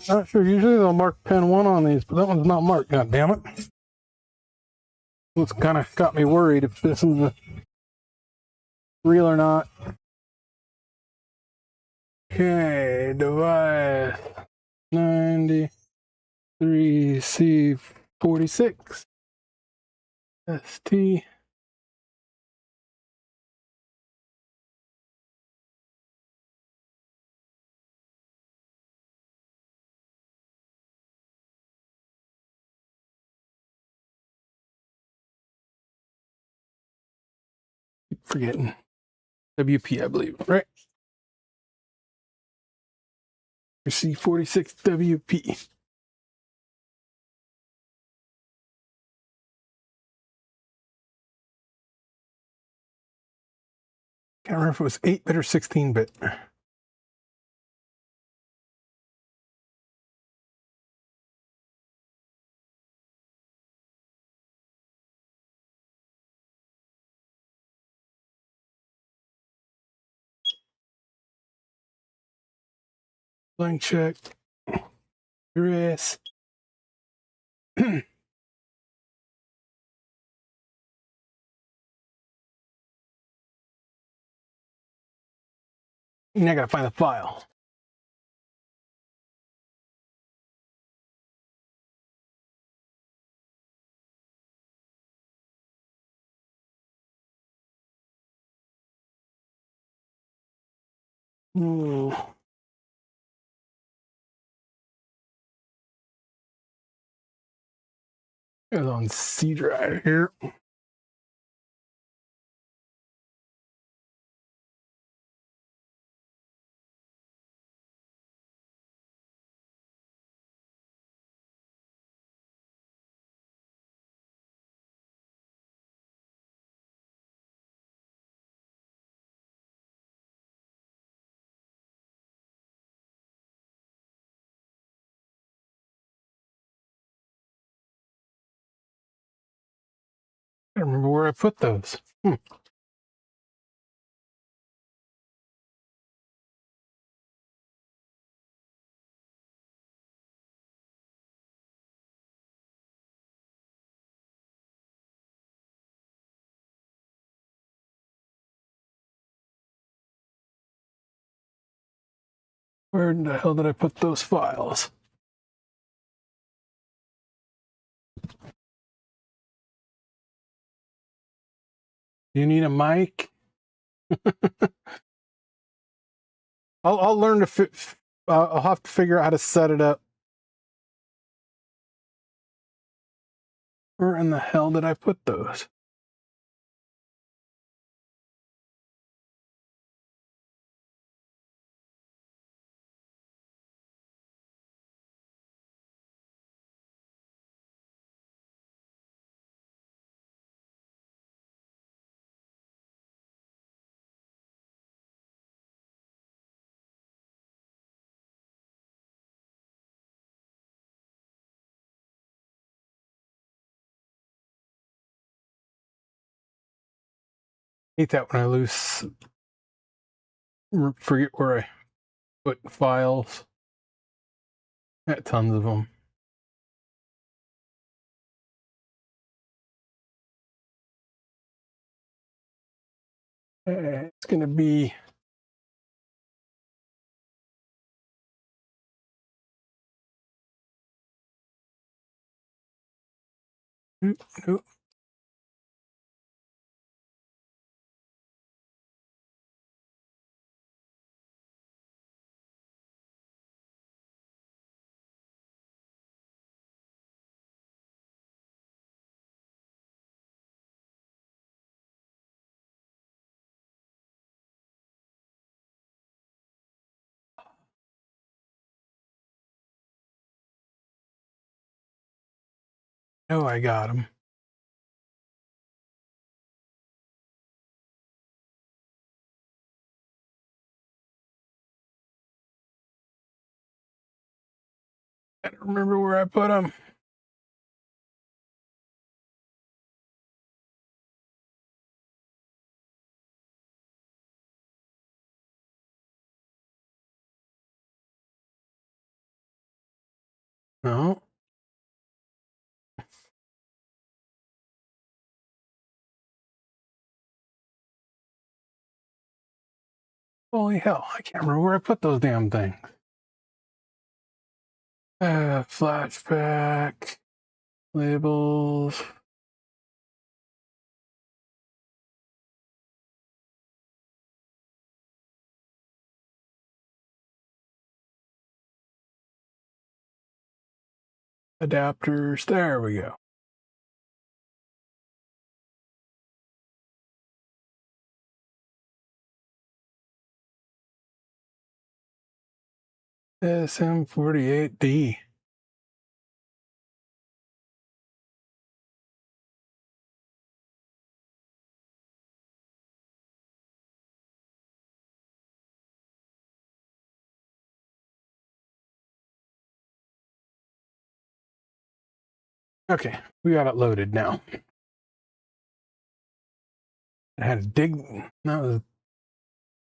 Not sure. Usually they'll mark pin 1 on these, but that one's not marked. God damn it! It's kind of got me worried if this is real or not. Okay, device 93C46 ST. Keep forgetting. WP, I believe, right? C46 WP. Can't remember if it was 8-bit or 16-bit. Blank check. Dress. Now I gotta find the file. It's on C drive here. I don't remember where I put those. Where in the hell did I put those files? You need a mic? I'll learn to fit. I'll have to figure out how to set it up. Where in the hell did I put those? Hate that when I lose, forget where I put files. Got tons of them. It's gonna be nope. No, I got them. I don't remember where I put them. No. Holy hell, I can't remember where I put those damn things. Flashback, labels. Adapters, there we go. SM48D. Okay, we got it loaded now. I had to dig, that was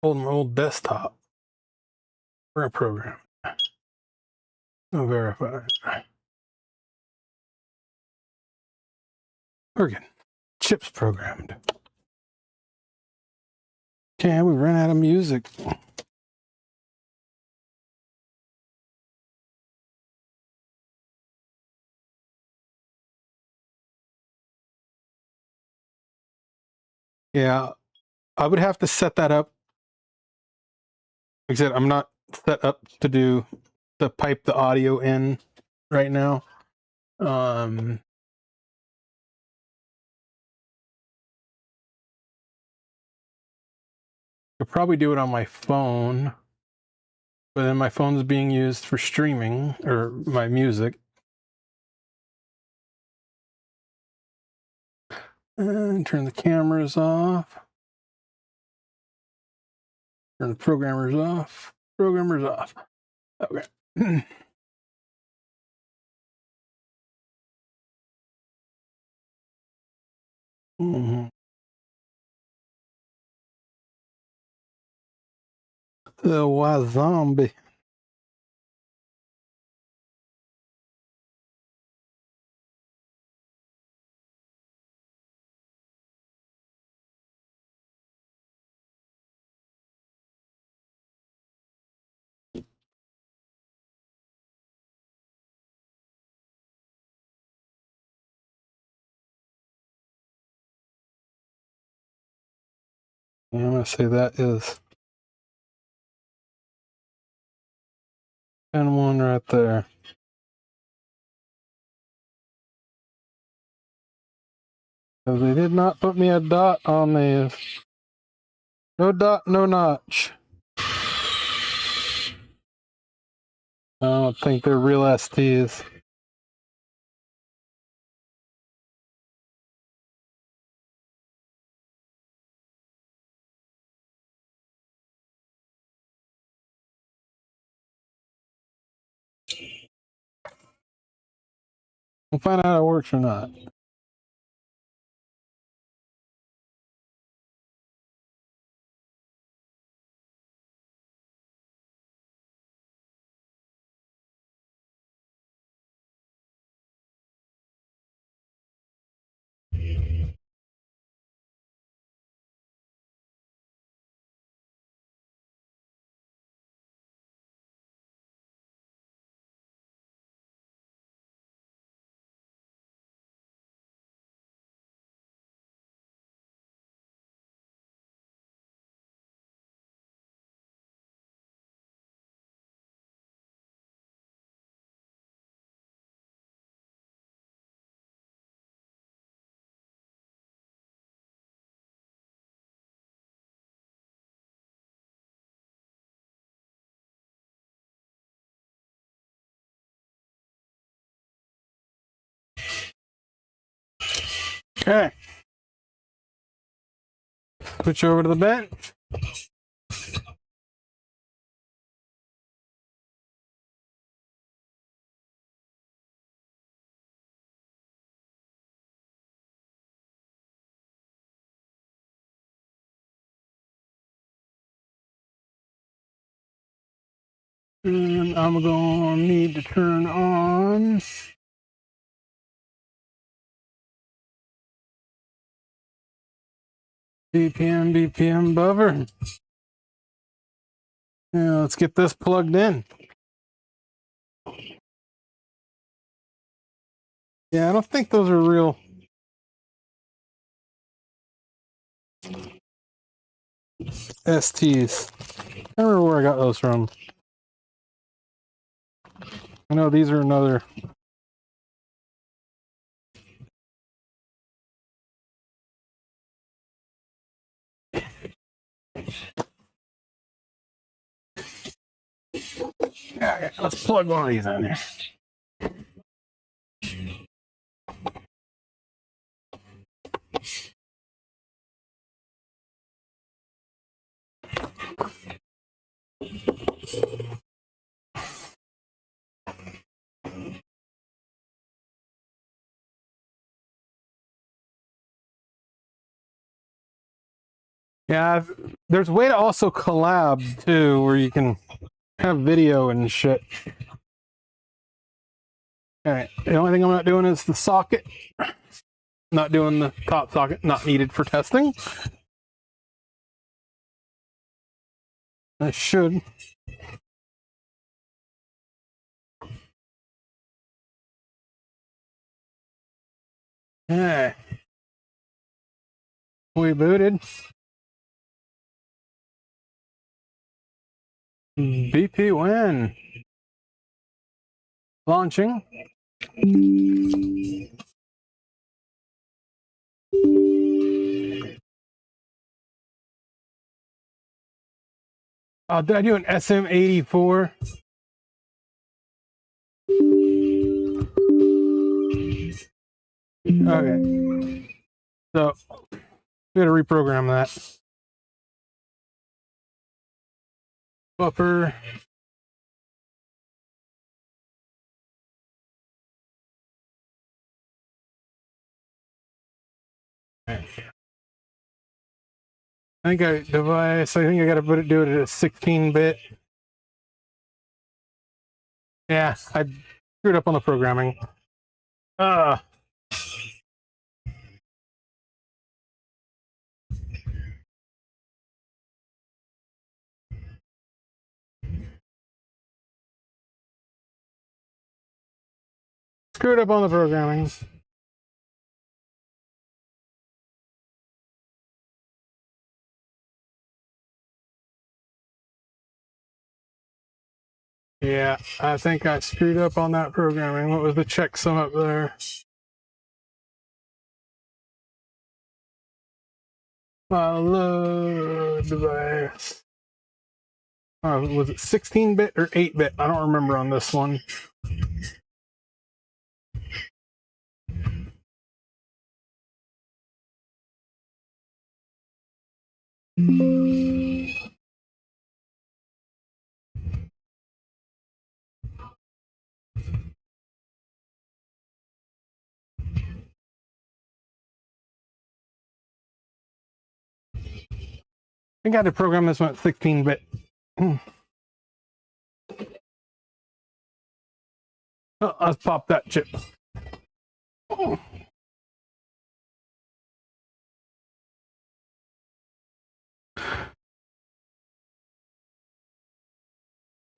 holding my old desktop. We're a program. No verify. We're good. Chips programmed. Okay, we ran out of music. Yeah, I would have to set that up I said, I'm not set up to pipe the audio in right now. I'll probably do it on my phone, but then my phone's being used for streaming or my music. And turn the cameras off. Turn the programmers off. Programmers off. Okay. Mm-hmm. The wild zombie. I'm going to say that is N1 right there. Because they did not put me a dot on these. No dot, no notch. I don't think they're real STs. We'll find out if it works or not. Okay. Switch over to the bench. And I'm going to need to turn on BPM buffer. Yeah, let's get this plugged in. Yeah, I don't think those are real STs. I don't remember where I got those from. I know these are another. Okay, let's plug one of these in here. Yeah, there's a way to also collab too, where you can have video and shit. All right, the only thing I'm not doing is the socket. Not doing the top socket, not needed for testing. I should. Okay. We booted. BP win. Launching. Oh, did I do an SM84? Okay. So, we gotta reprogram that. Buffer. I think I gotta do it at a 16-bit. Yeah, I screwed up on the programming. Screwed up on the programming. Yeah, I think I screwed up on that programming. What was the checksum up there? Load device. Was it 16-bit or 8-bit? I don't remember on this one. I think I had to program this one at 16-bit. Oh, let's pop that chip. Oh.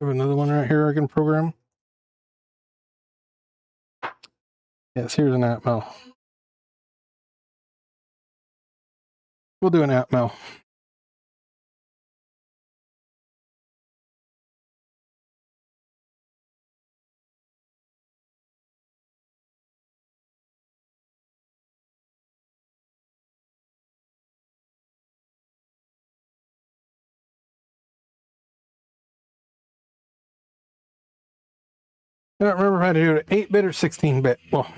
Have another one right here I can program. Yes, here's an Atmel. We'll do an Atmel. I don't remember how to do it, 8-bit or 16-bit. Well,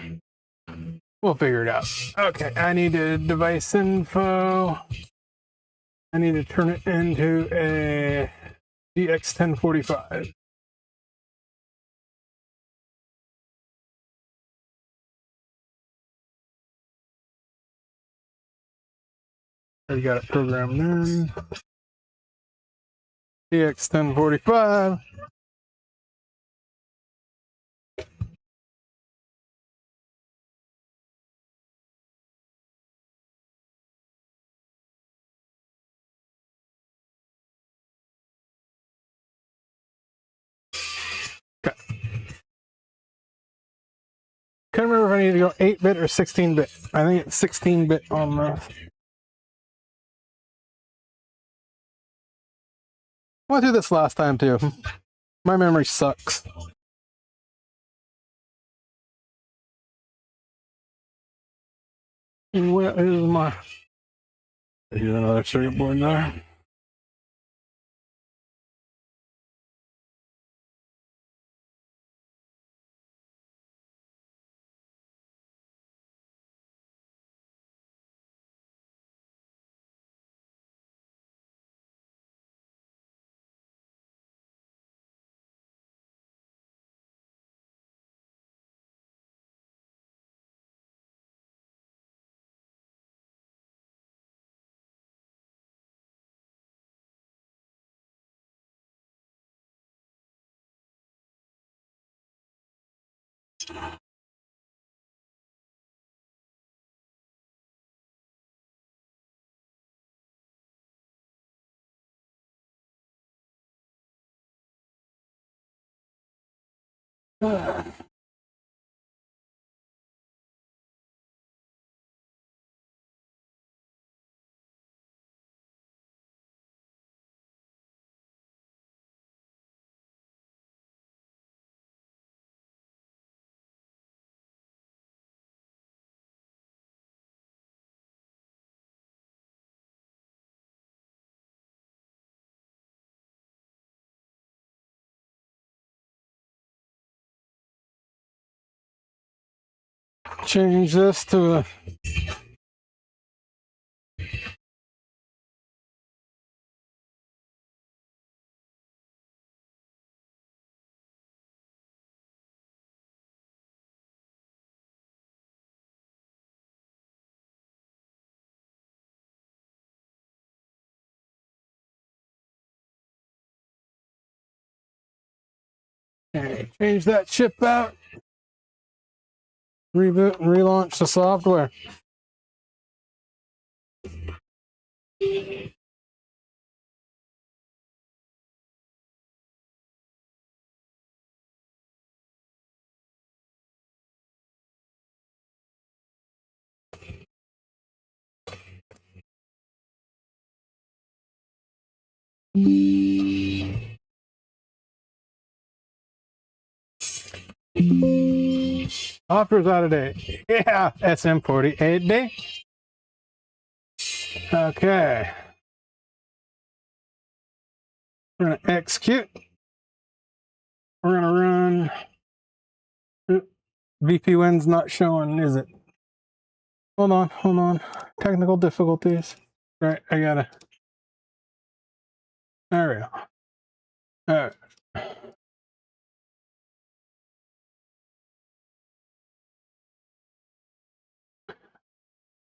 we'll figure it out. Okay, I need a device info. I need to turn it into a DX1045. Already got it programmed in. DX1045. Okay. Can't remember if I need to go 8-bit or 16-bit. I think it's 16-bit on the. I went through this last time too. My memory sucks. Where is my? Here's another circuit board there. change this to a okay, change that chip out, reboot and relaunch the software. Offer's out of date. Yeah, SM48D. Okay. We're going to execute. We're going to run. VPWin's not showing, is it? Hold on. Technical difficulties. Right, I gotta. There we go. All right.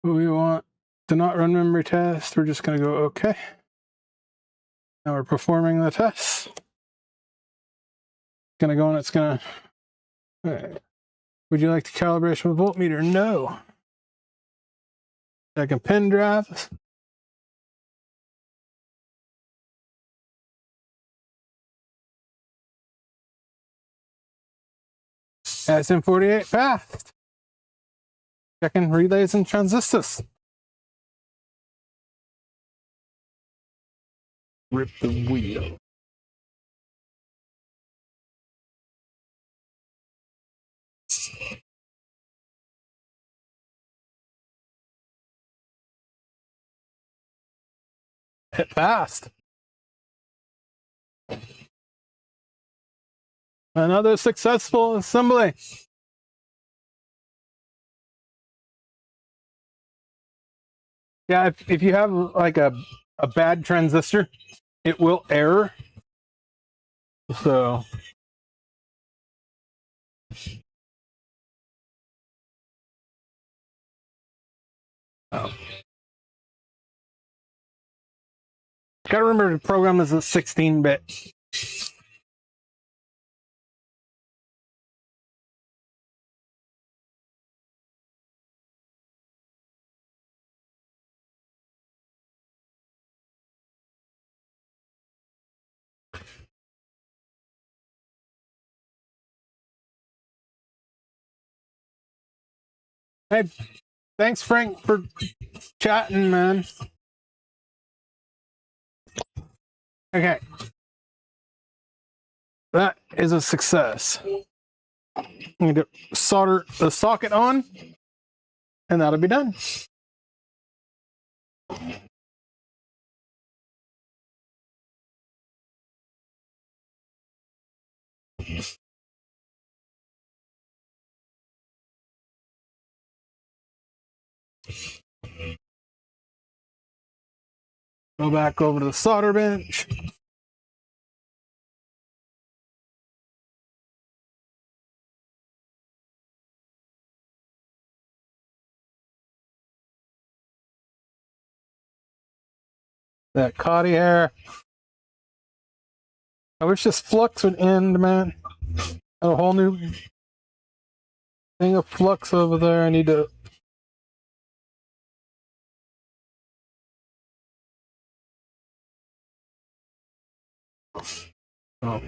We want to not run memory test. We're just going to go OK. Now we're performing the test. Going to go and it's going to. Right. Would you like the calibration with voltmeter? No. Second pin drive. SM48 passed. Checking relays and transistors. Rip the wheel. It passed. Another successful assembly. Yeah, if you have like a bad transistor, it will error. So gotta remember the program is a 16-bit. Hey, thanks, Frank, for chatting, man. Okay. That is a success. I'm going to solder the socket on, and that'll be done. Go back over to the solder bench. That Cottie hair. I wish this flux would end, man. A whole new thing of flux over there. I need to. Oh.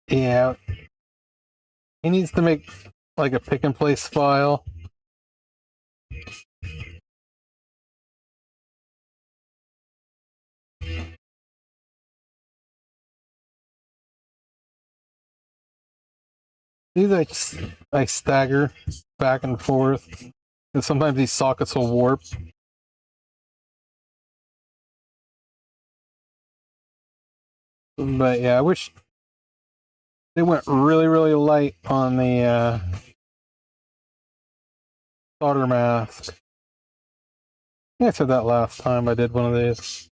Yeah. He needs to make like a pick and place file. These I stagger back and forth, and sometimes these sockets will warp. But yeah, I wish they went really, really light on the solder mask. I think I said that last time I did one of these.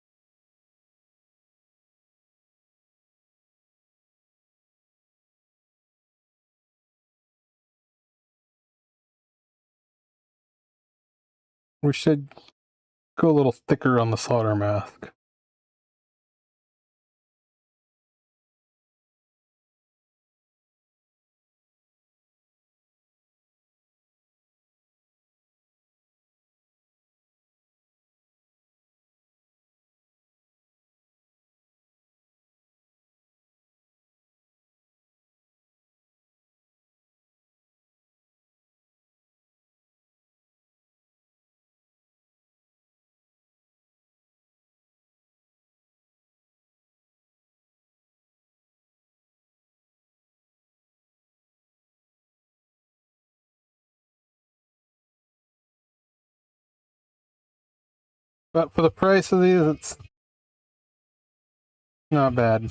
We should go a little thicker on the solder mask. But for the price of these, it's not bad.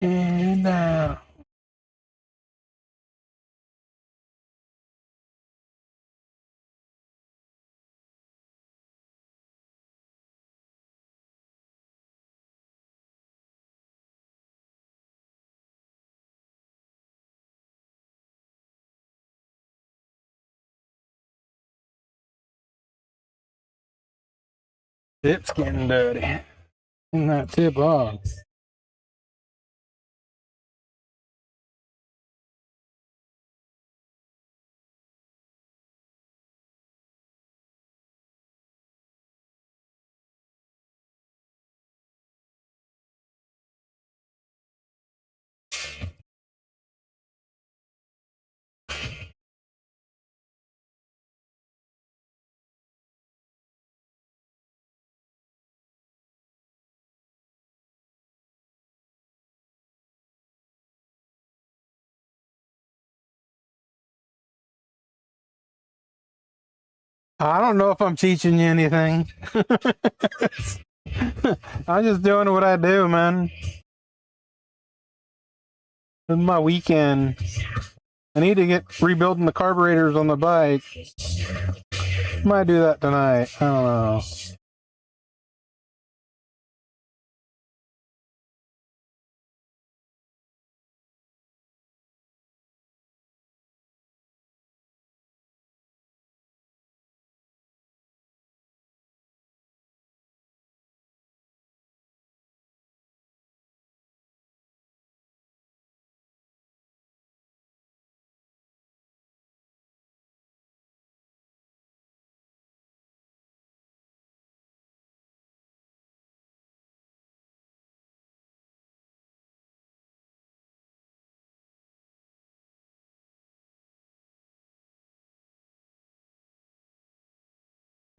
And tip's getting dirty. And that tip off. I don't know if I'm teaching you anything. I'm just doing what I do, man. This is my weekend. I need to get rebuilding the carburetors on the bike. Might do that tonight. I don't know.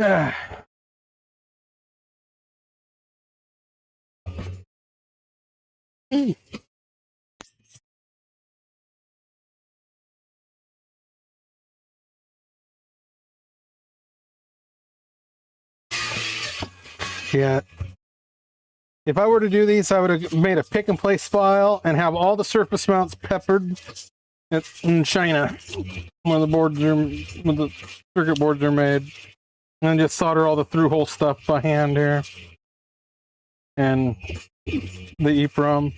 Yeah. If I were to do these, I would have made a pick and place file and have all the surface mounts peppered in China when the circuit boards are made, and just solder all the through hole stuff by hand here. And The Eprom.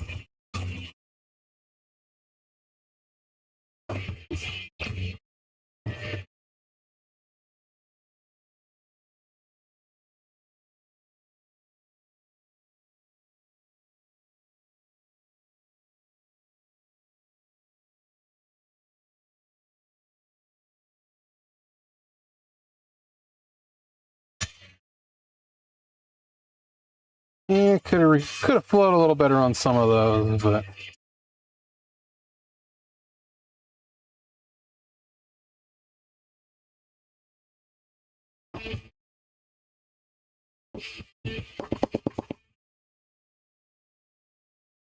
Yeah, could have flowed a little better on some of those, but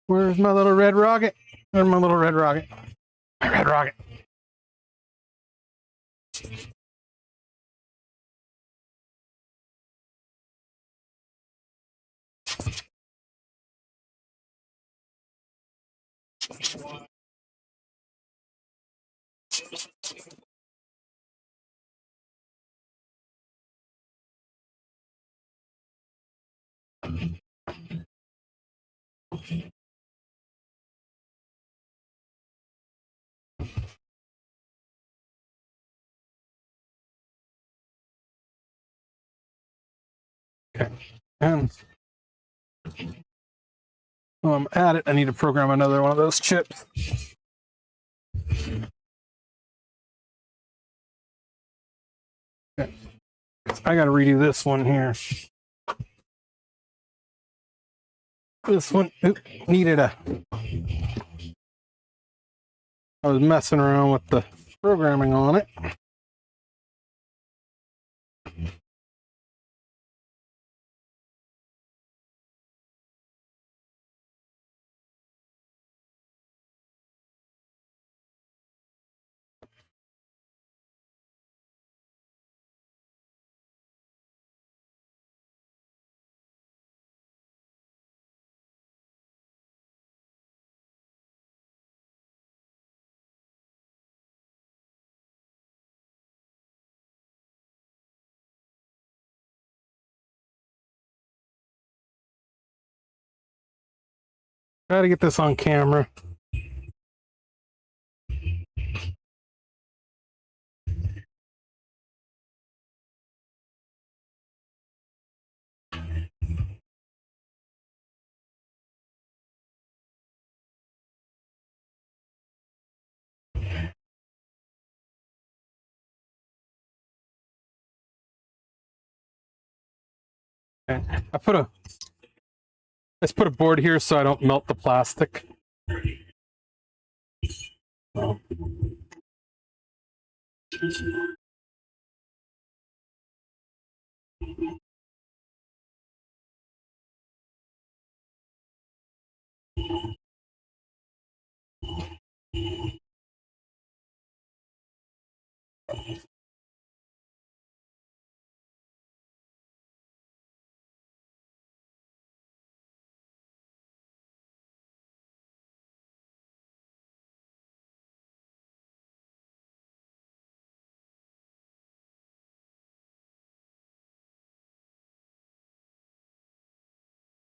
where's my little red rocket? Where's my little red rocket? My red rocket. Okay. And while I'm at it, I need to program another one of those chips. Okay. I got to redo this one here. This one needed a... I was messing around with the programming on it. Try to get this on camera. Okay. Let's put a board here so I don't melt the plastic. Oh.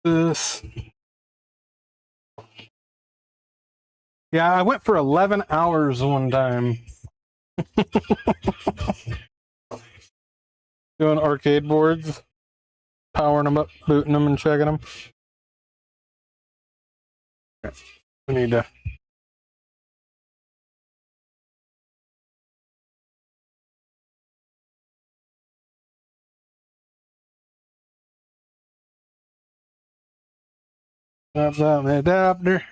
This. Yeah, I went for 11 hours one time. Doing arcade boards, powering them up, booting them, and checking them. Okay. We need to... Grab that adapter.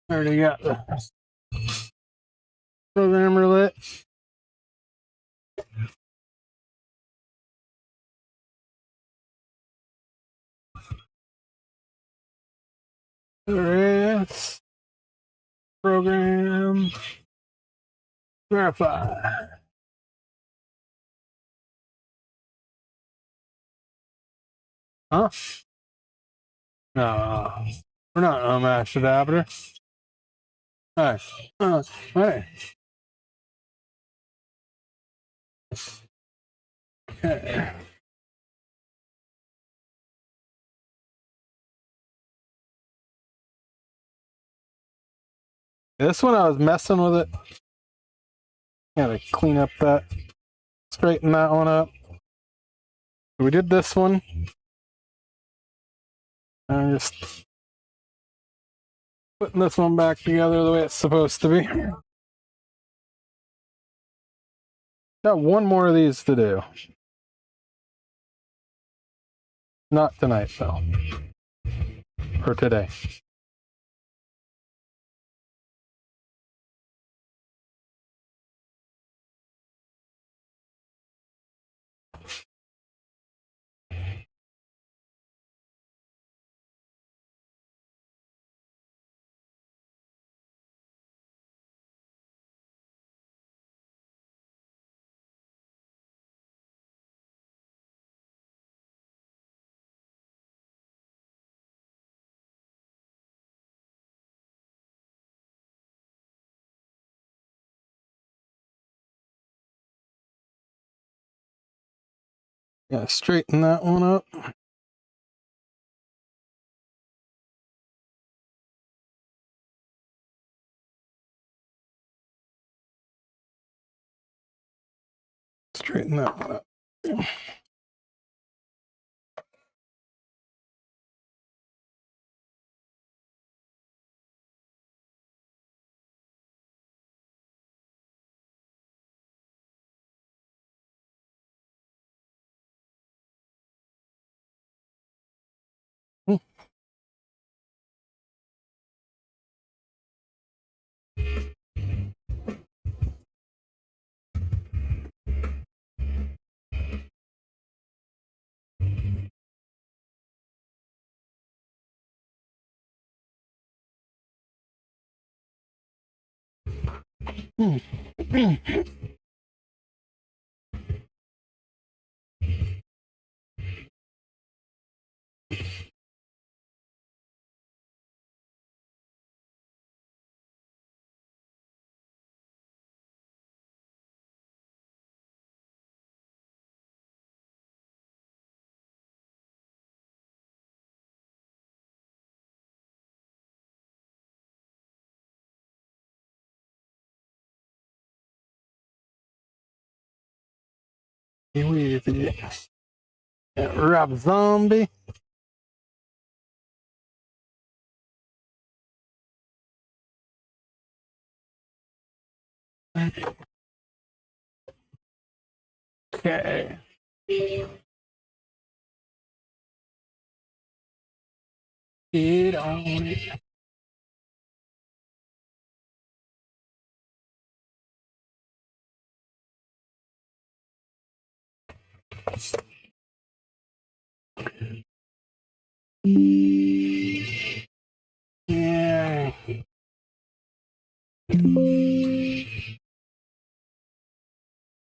Already got the programmer lit. Rest. Program. Verify. Huh? No. We're not on mash adapter. Hey. Hey. Okay. This one I was messing with it. Gotta clean up that, straighten that one up. We did this one. I'm just putting this one back together the way it's supposed to be. Got one more of these to do. Not tonight, though. Or today. Yeah, straighten that one up. Straighten that one up. Rob Zombie. Okay. Get on it. Yeah.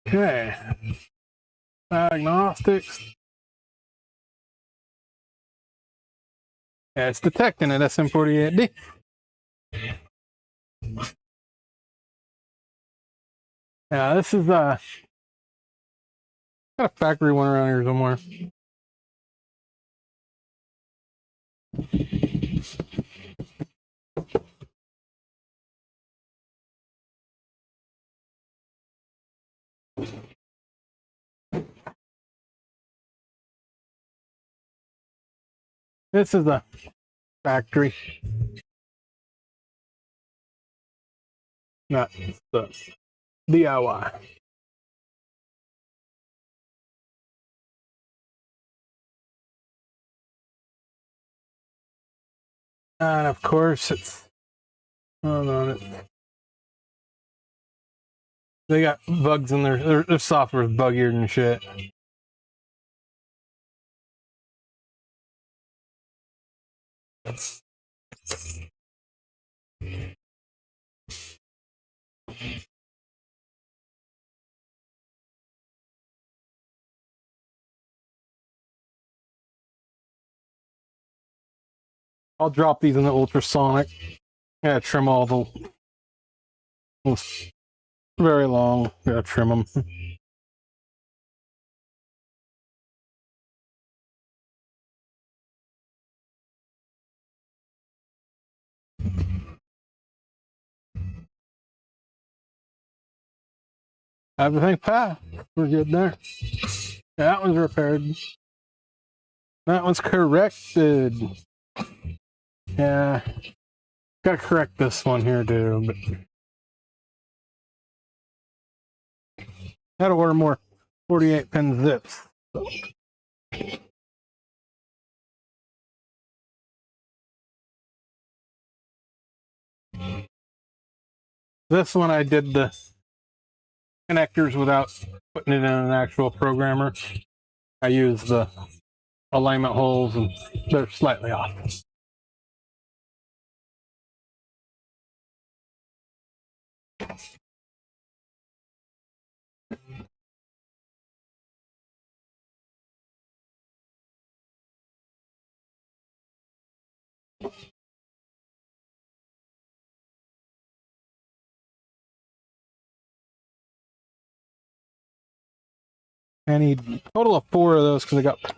Okay. Diagnostics. Yeah, it's detecting it, SM48D. Yeah, this is got a factory one around here somewhere. This is a factory. Not the DIY. And of course it's, hold on, they got bugs in their software is buggier than shit. I'll drop these in the ultrasonic. Yeah, trim all the very long. Yeah, trim them. Everything passed. We're good there. That one's repaired. That one's corrected. Yeah. Gotta correct this one here too, but gotta order more 48 pin zips. So. This one I did the connectors without putting it in an actual programmer. I used the alignment holes and they're slightly off. I need a total of 4 of those because I got, I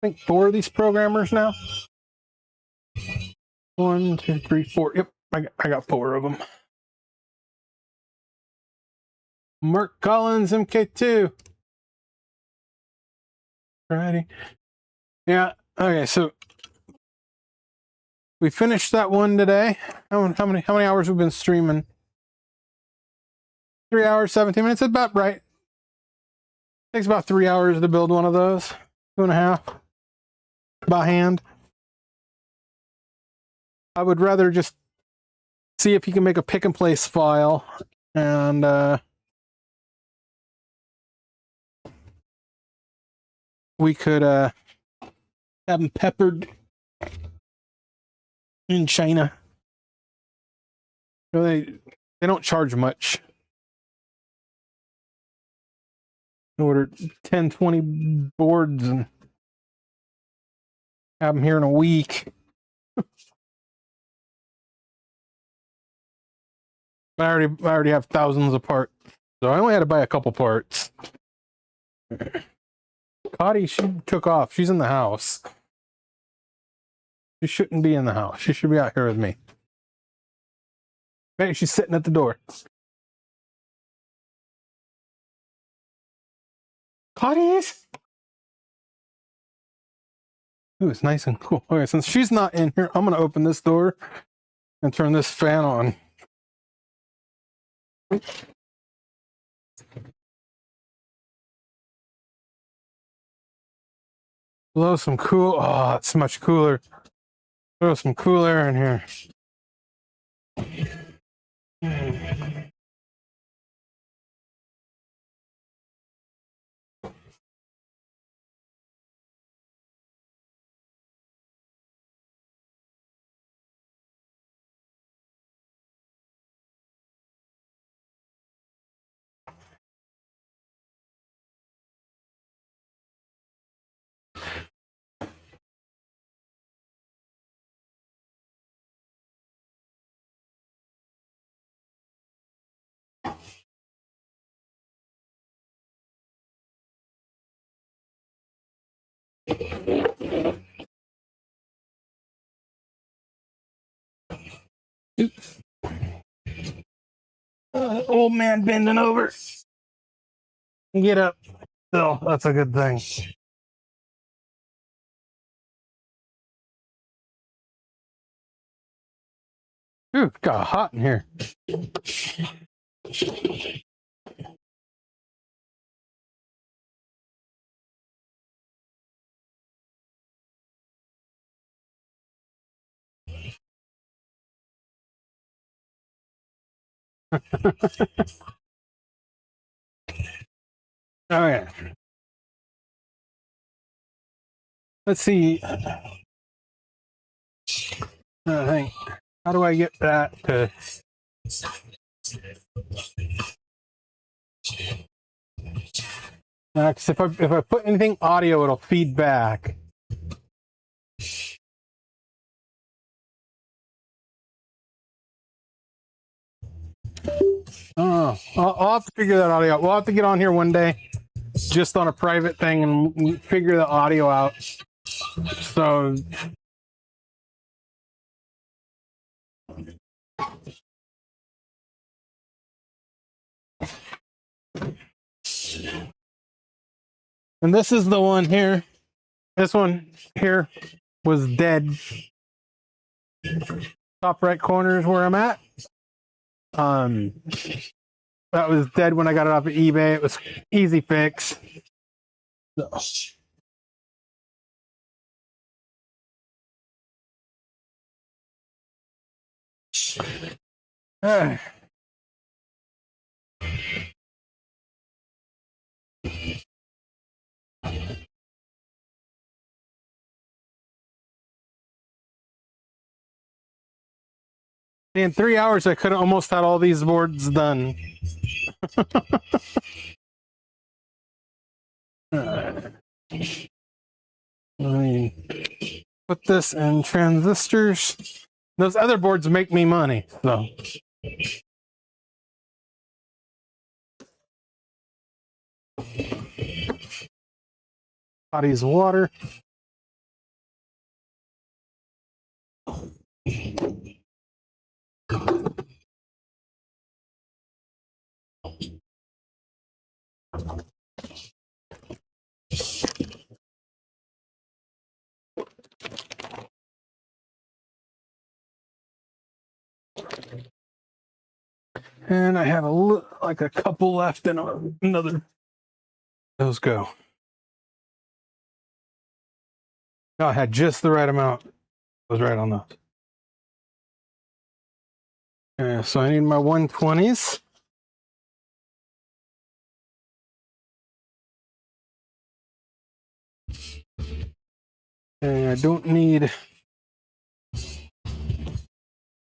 think, 4 of these programmers now. 1, 2, 3, 4. Yep, I got 4 of them. Mark Collins, MK2. Alrighty. Yeah. Okay. So we finished that one today. How many hours we've been streaming? 3 hours, 17 minutes. That's about right. Takes about 3 hours to build one of those. 2.5 by hand. I would rather just see if you can make a pick and place file and we could have them peppered in China. So they don't charge much. Order 10, 20 boards and have them here in a week. I already have thousands of parts, so I only had to buy a couple parts. Cottie, she took off. She's in the house. She shouldn't be in the house. She should be out here with me. Maybe she's sitting at the door. Cotties! Ooh, it's nice and cool. Okay, since she's not in here, I'm going to open this door and turn this fan on. Blow some cool. Oh, it's much cooler. Throw some cool air in here. Old man bending over. Get up. Oh, that's a good thing. Ooh, it got hot in here. Oh yeah. Let's see. I think. How do I get that to? Because if I put anything audio, it'll feed back. Oh, I'll have to figure that audio out. We'll have to get on here one day, just on a private thing, and figure the audio out. So. And this is the one here. This one here was dead. Top right corner is where I'm at. That was dead when I got it off of eBay. It was easy fix. So. In 3 hours, I could have almost had all these boards done. Let me put this in transistors. Those other boards make me money, so. Cottie's water. And I have like a couple left in another. Those go. No, I had just the right amount. I was right on those. Yeah, so I need my 120s. And I don't need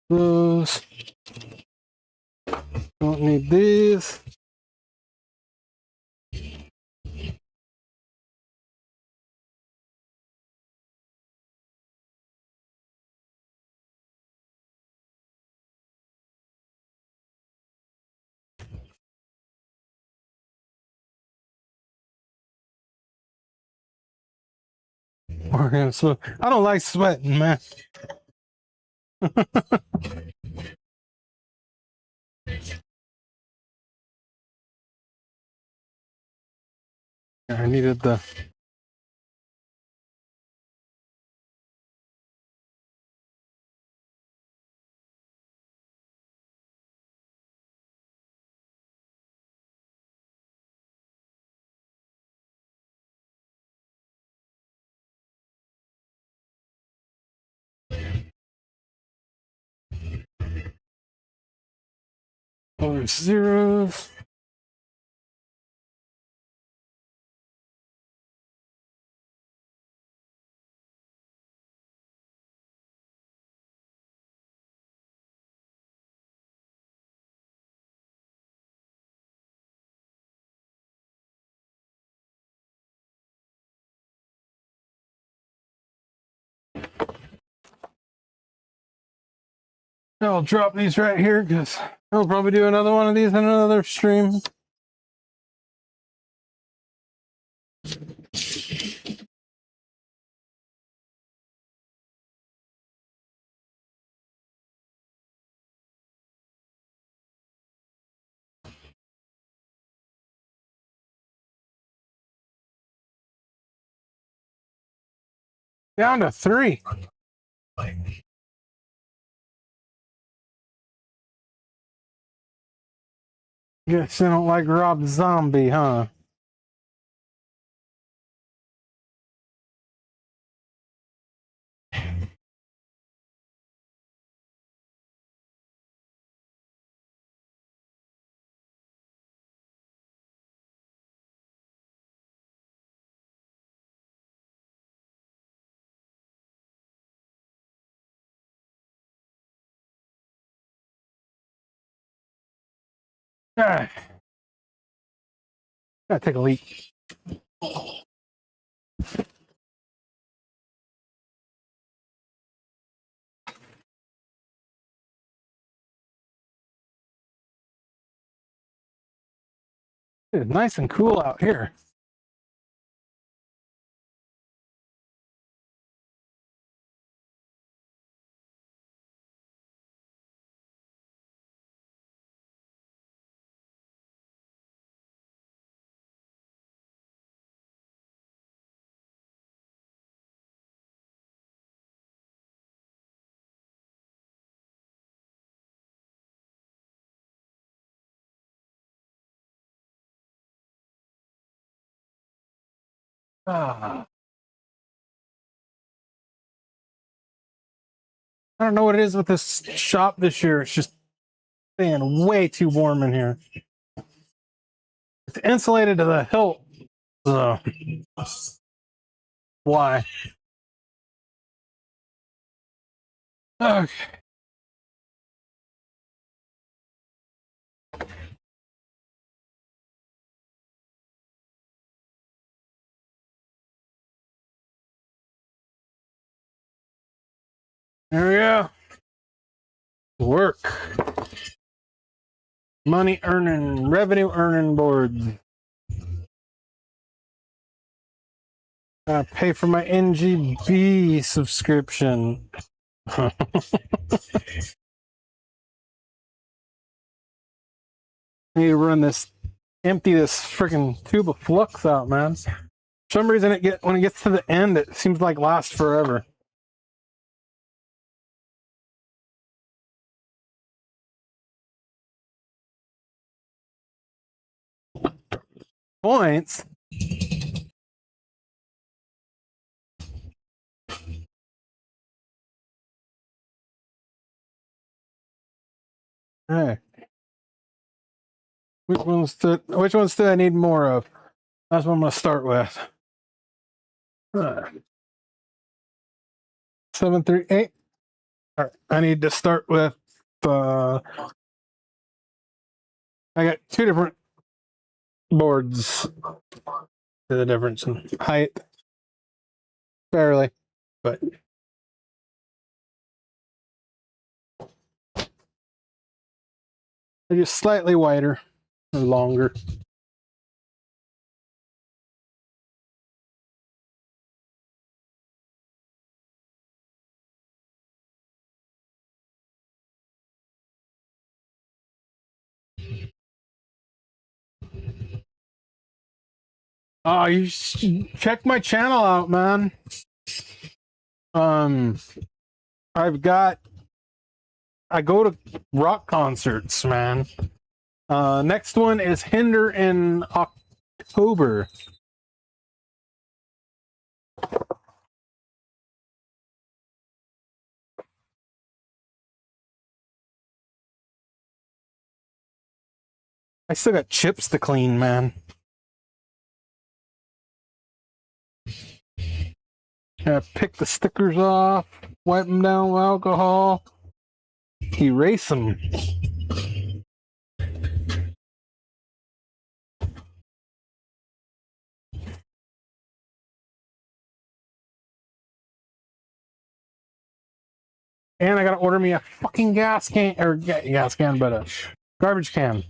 those. Don't need these. So I don't like sweating, man. I needed the. Oh, zeros. I'll drop these right here because I'll probably do another one of these in another stream. Down to 3. Guess I don't like Rob Zombie, huh? Ah, gotta take a leak. It's nice and cool out here. I don't know what it is with this shop this year. It's just staying way too warm in here. It's insulated to the hilt, so why? Okay. There we go. Work. Money earning, revenue earning boards. Pay for my NGB subscription. Need to run this, empty this freaking tube of flux out, man. For some reason, when it gets to the end, it seems like lasts forever. Points. Hey. Which ones do I need more of? That's what I'm going to start with. 738. All right, I need to start with. I got two different boards. The difference in height, barely, but they're just slightly wider or longer. Oh, you should check my channel out, man. I go to rock concerts, man. Next one is Hinder in October. I still got chips to clean, man. Pick the stickers off, wipe them down with alcohol, erase them. And I gotta order me a fucking gas can, or gas can, but a garbage can.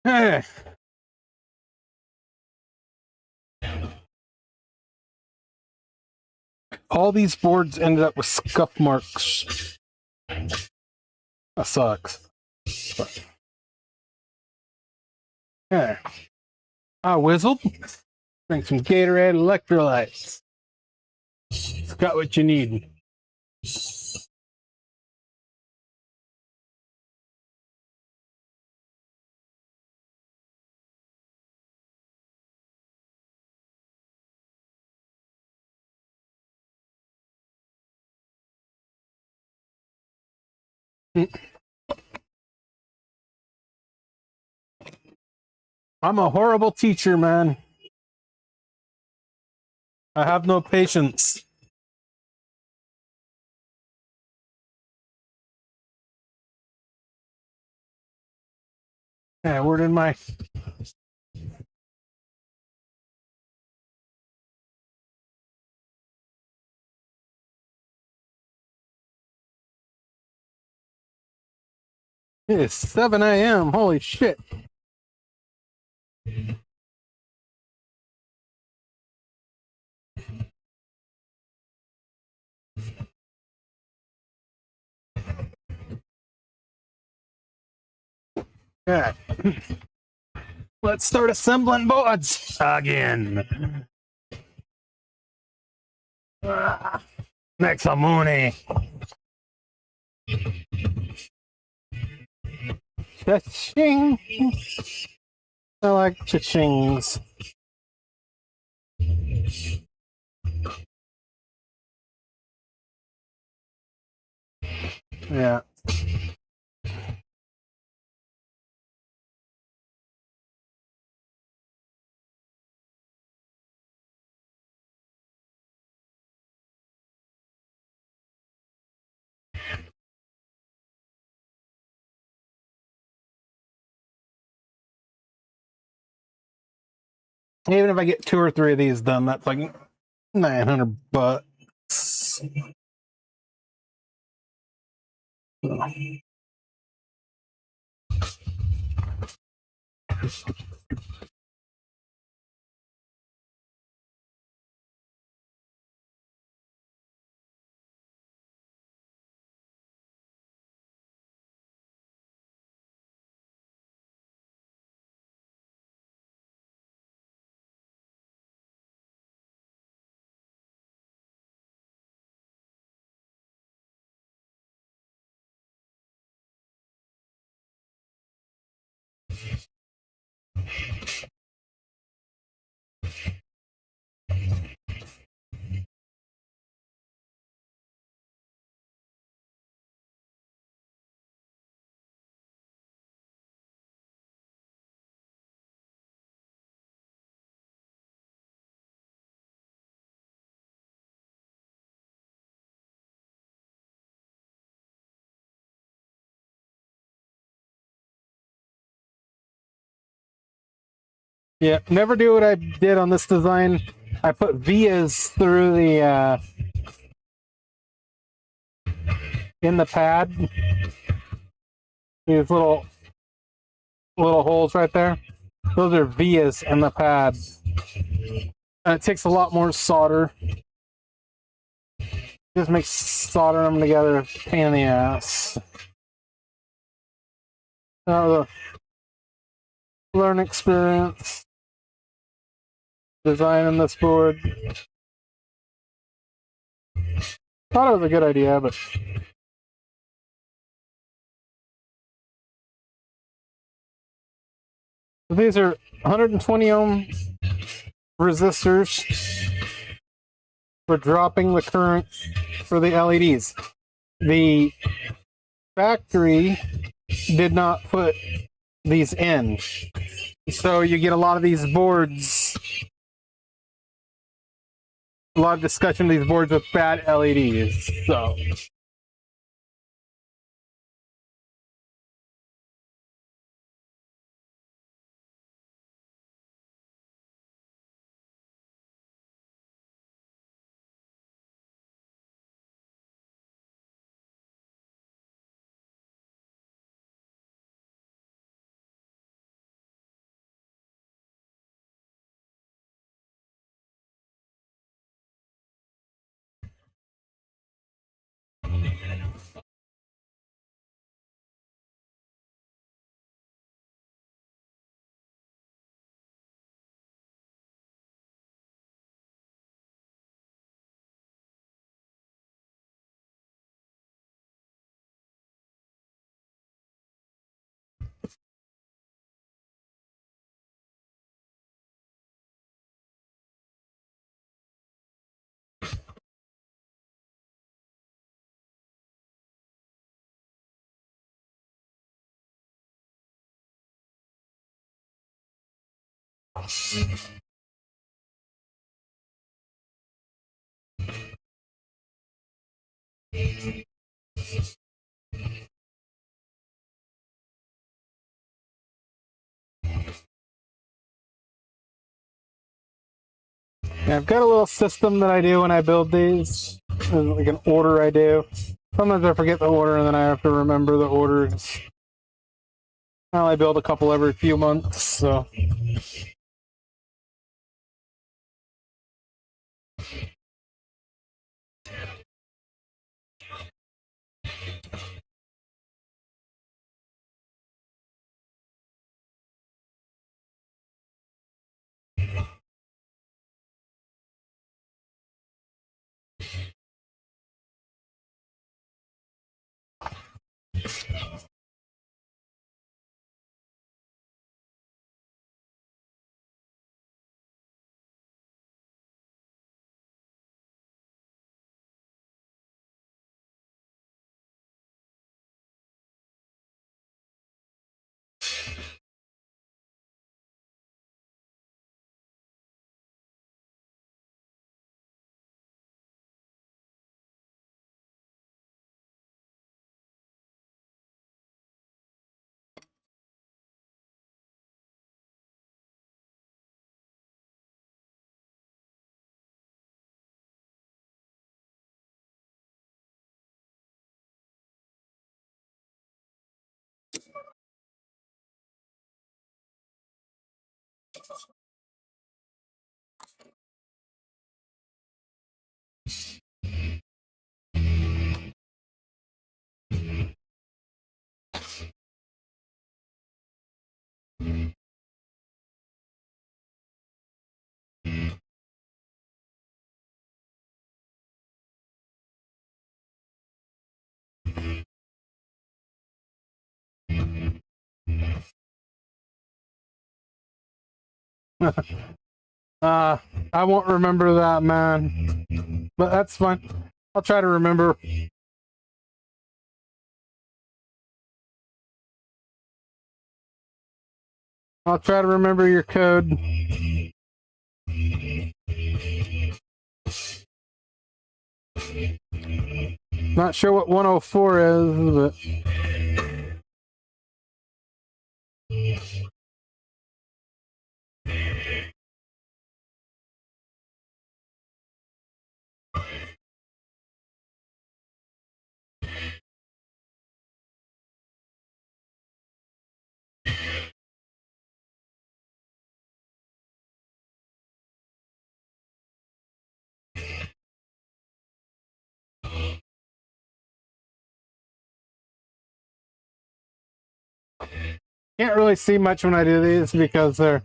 Hey. All these boards ended up with scuff marks. That sucks. But, yeah. Whizzled. Drink some Gatorade electrolytes. It's got what you need. I'm a horrible teacher, man. I have no patience. Yeah, where did my... It's 7 a.m. Holy shit. Okay. Let's start assembling boards again. Next Money. Cha-ching. I like cha-chings. Yeah. Even if I get 2 or 3 of these done, that's like $900. Yeah, never do what I did on this design. I put vias through the in the pad. These little holes right there. Those are vias in the pad. And it takes a lot more solder. Just makes soldering them together a pain in the ass. That was a learning experience designing this board. Thought it was a good idea, but these are 120 ohm resistors for dropping the current for the LEDs. The factory did not put these in, so you get a lot of these boards, a lot of discussion of these boards with bad LEDs. So yeah, I've got a little system that I do when I build these. There's like an order I do. Sometimes I forget the order and then I have to remember the order. I only build a couple every few months, so. I won't remember that, man. But that's fine. I'll try to remember. I'll try to remember your code. Not sure what 104 is, but... Can't really see much when I do these because they're...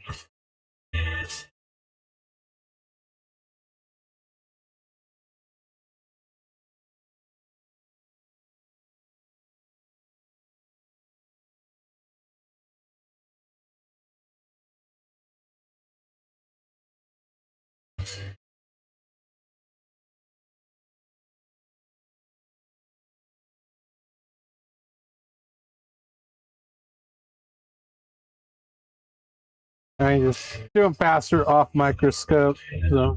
I just do them faster off microscope, so...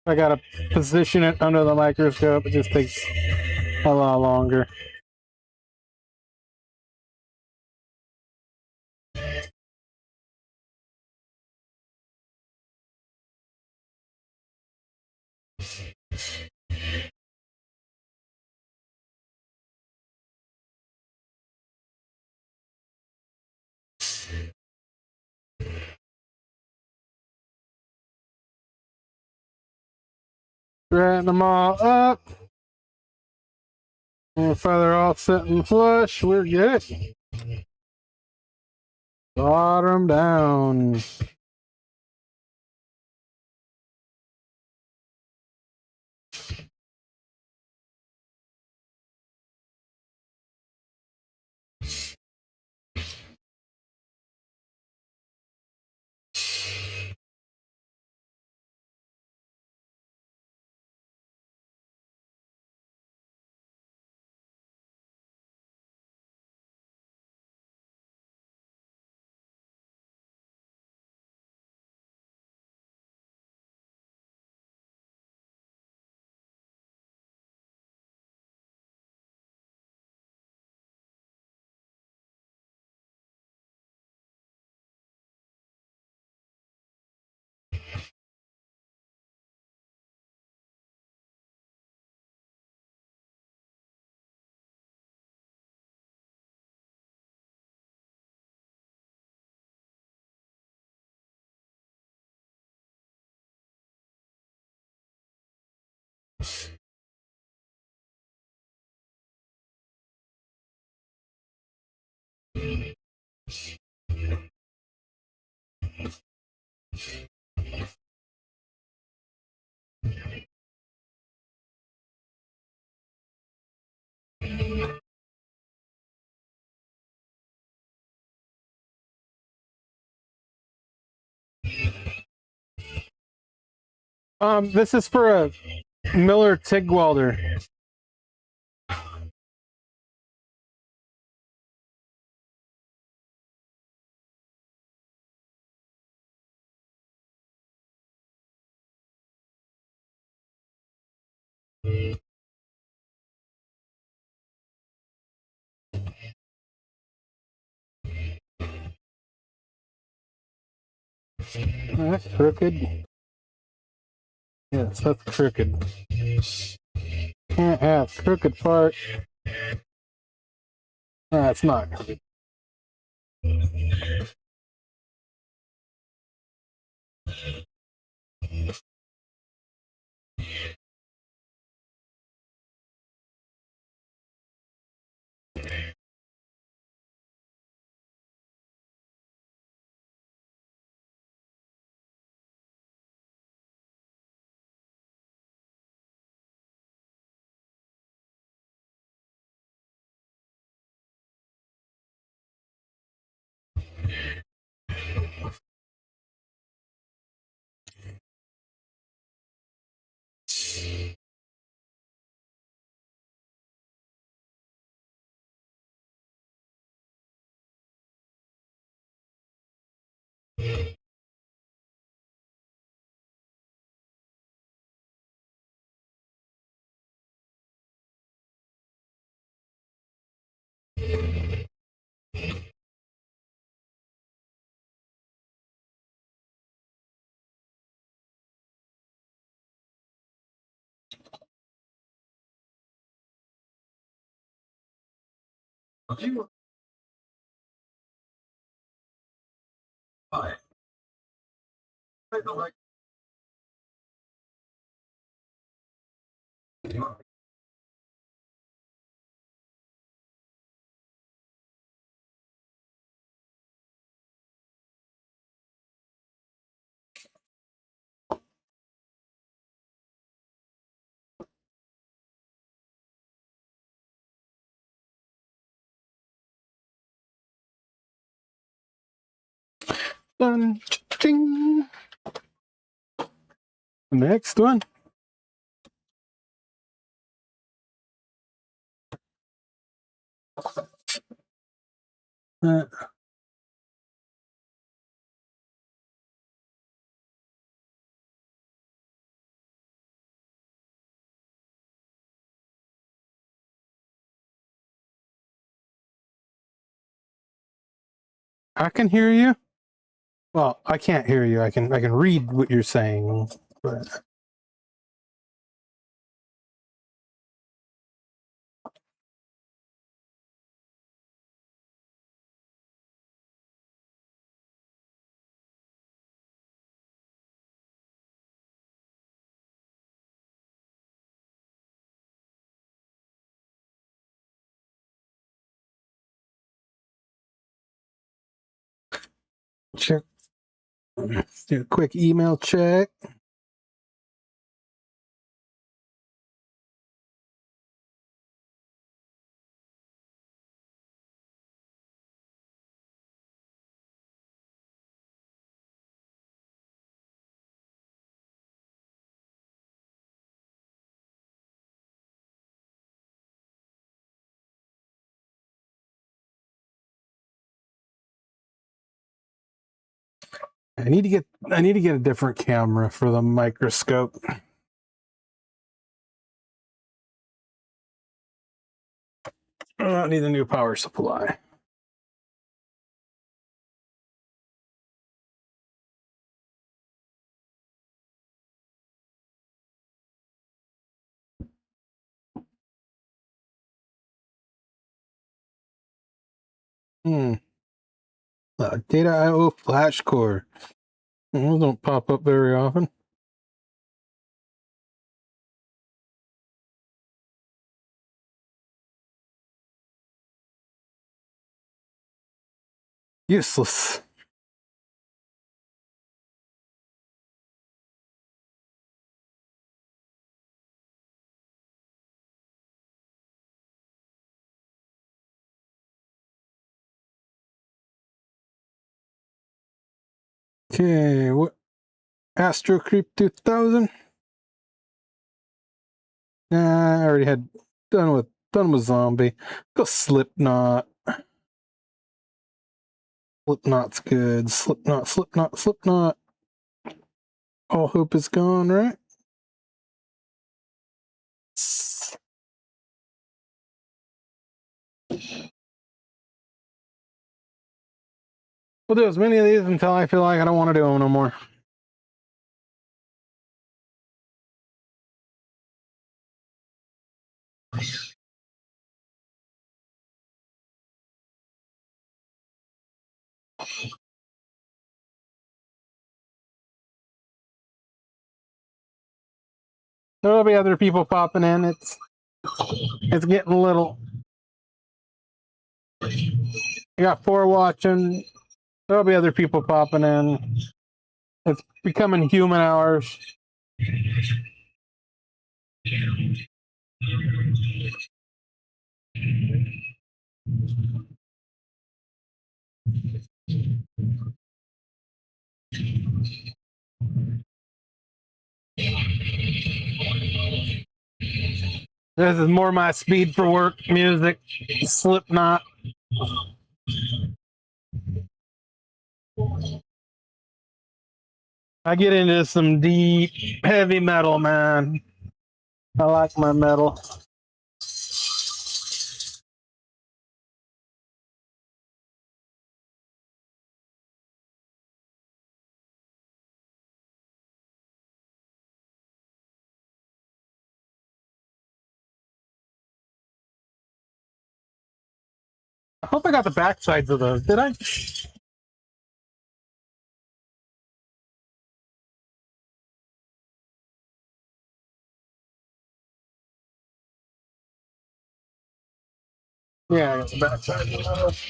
I gotta position it under the microscope, it just takes a lot longer. Straighten them all up. And if they're all sitting flush, we're good. Bottom down. This is for a Miller TIG welder. That's crooked. Yes, that's crooked. Can't have crooked part. That's not crooked. Dun, ching. Next one. Uh, I can hear you. Well, I can't hear you. I can read what you're saying. But check. Do a quick email check. I need to get a different camera for the microscope. I need a new power supply. Data IO flash core. Those don't pop up very often. Useless. Okay, what? Astro Creep 2000. Nah, I already had done with zombie. Go Slipknot. Slipknot's good. Slipknot. All hope is gone, right? We'll do as many of these until I feel like I don't want to do them no more. There'll be other people popping in. It's getting a little. I got 4 watching. There'll be other people popping in. It's becoming human hours. This is more my speed for work music. Slipknot. I get into some deep, heavy metal, man. I like my metal. I hope I got the back sides of those. Did I? Yeah, I got the back sides of those.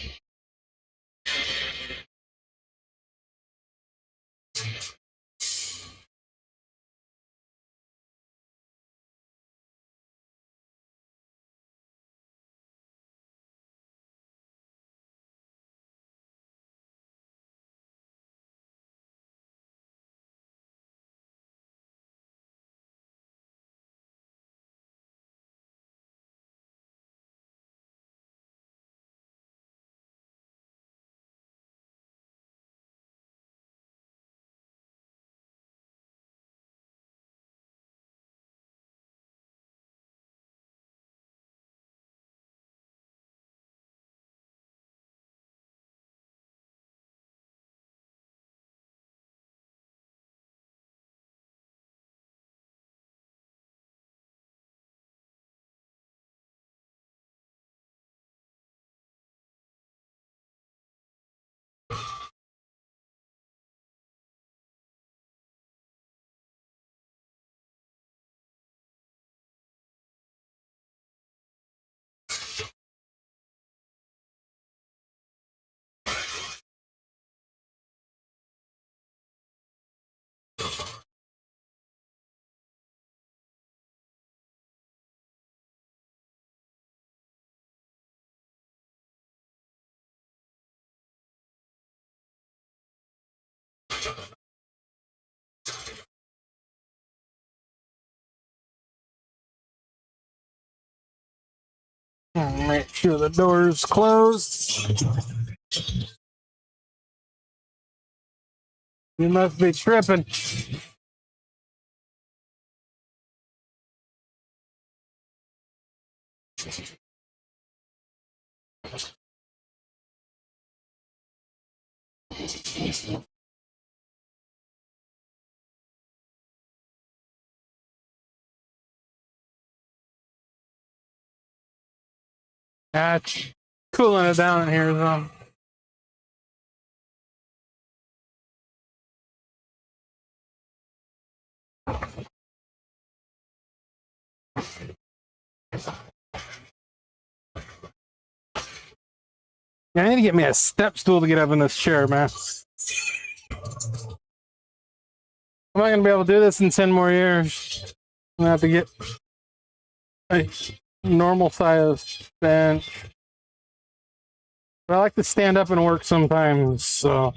Make sure the door's closed. You must be tripping. That's cooling it down in here, though. Yeah, I need to get me a step stool to get up in this chair, man. I'm not gonna be able to do this in 10 more years. I'm gonna have to get a normal size bench. But I like to stand up and work sometimes, so.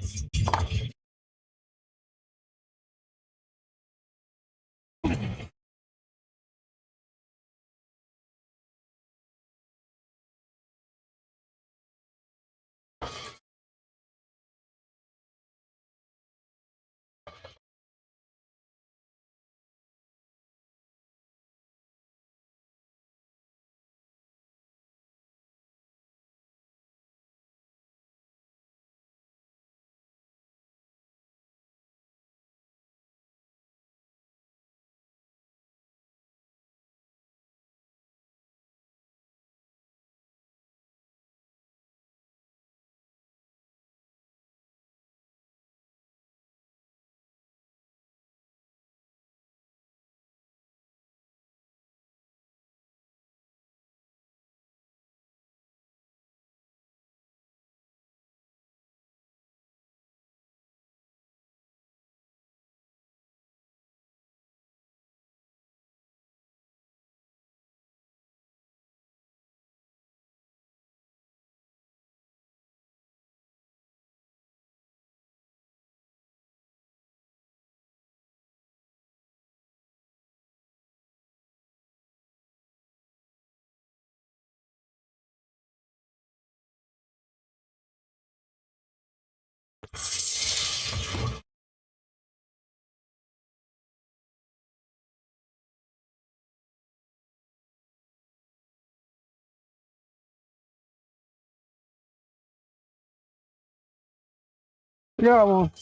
Yeah, well,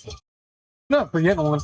not forgetting one.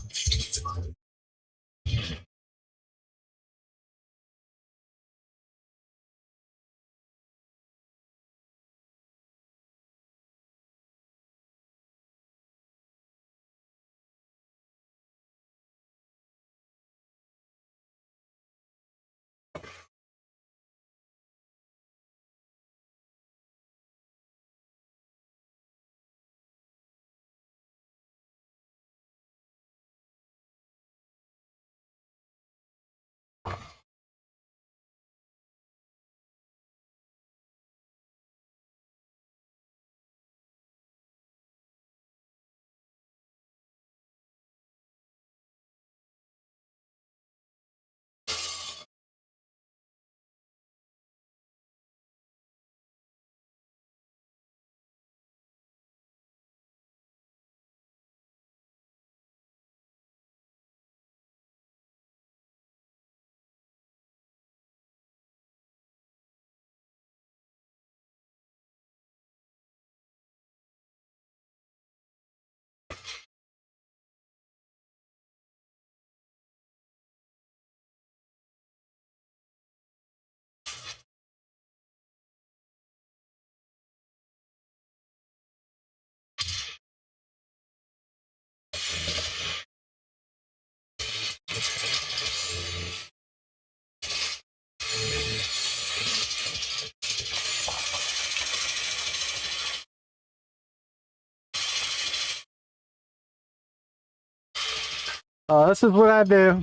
This is what I do.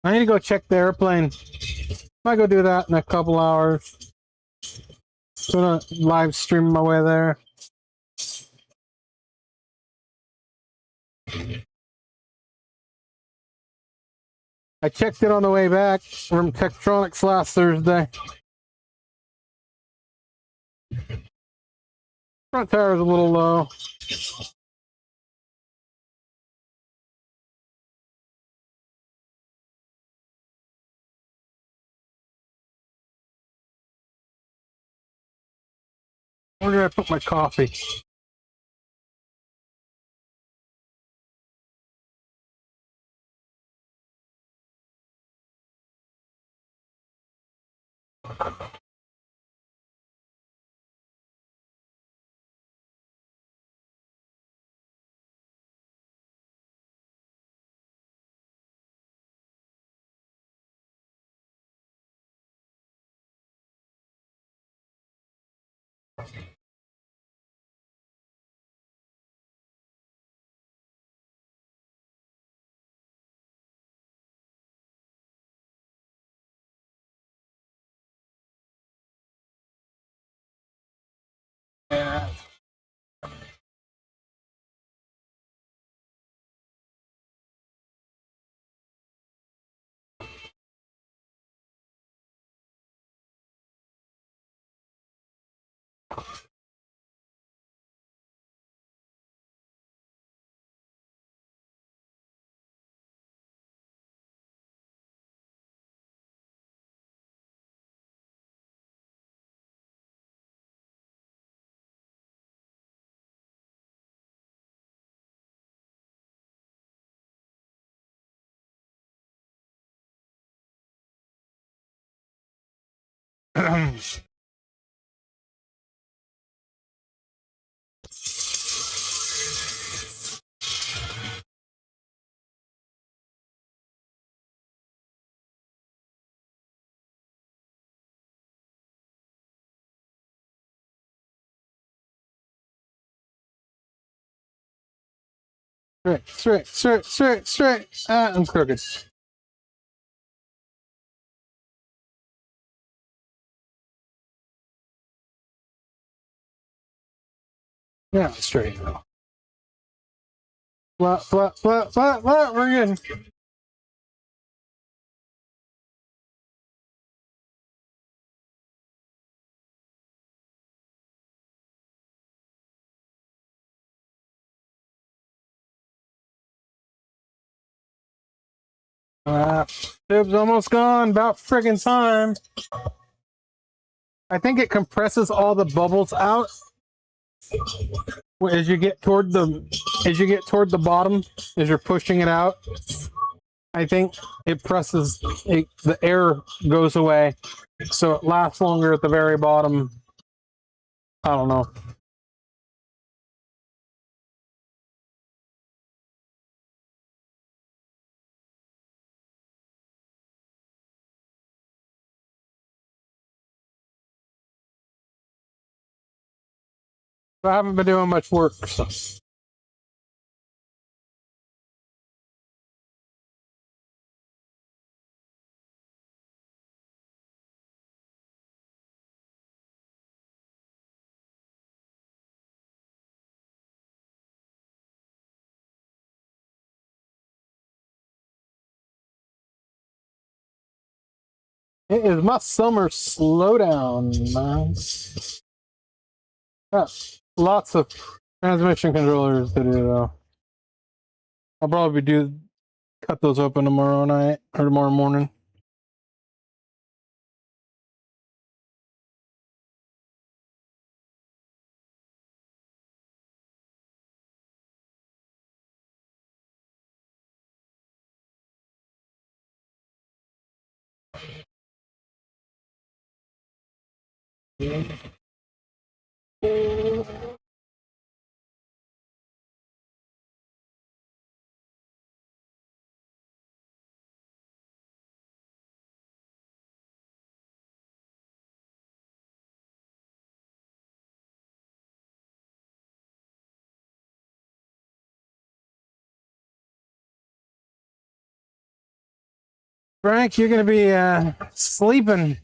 I need to go check the airplane. Might go do that in a couple hours. Gonna live stream my way there. I checked it on the way back from Tektronix last Thursday. Front tire is a little low. Where did I put my coffee? Yeah. Straight. I'm crooked. Yeah, straight now. Flat. We're good. Tub's almost gone. About friggin' time. I think it compresses all the bubbles out As you get toward the bottom, as you're pushing it out, I think it presses, the air goes away, so it lasts longer at the very bottom. I don't know. I haven't been doing much work, so. It is my summer slowdown, man. Lots of transmission controllers to do, though. I'll probably cut those open tomorrow night or tomorrow morning. Frank, you're going to be sleeping.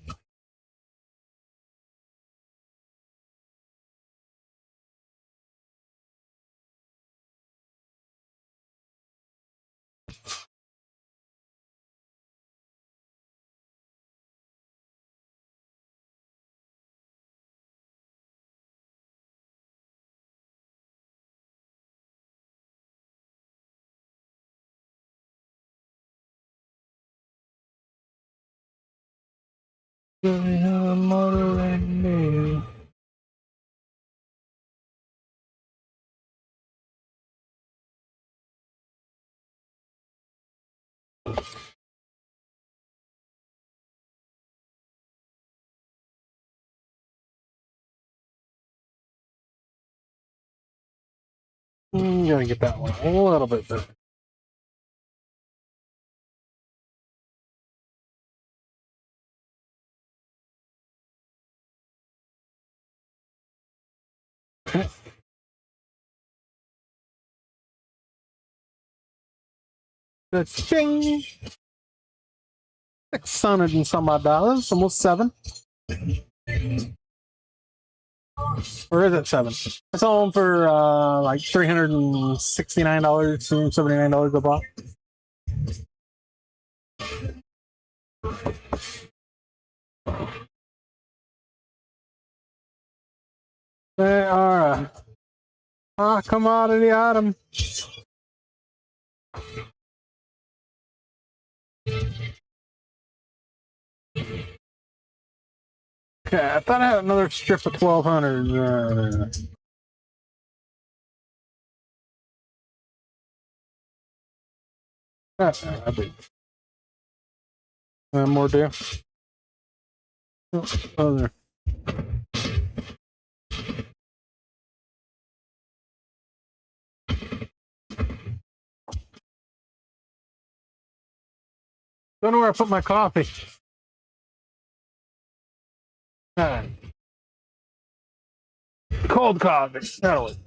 I'm going to get that one a little bit better. That's ching. $600 and some odd dollars, almost $7. Or is it $7? I saw them for like $369, $279 a pop. They are a commodity item. Okay, I thought I had another strip of 1200. I do. More due. Oh, there. Don't know where I put my coffee. Cold coffee. That'll work.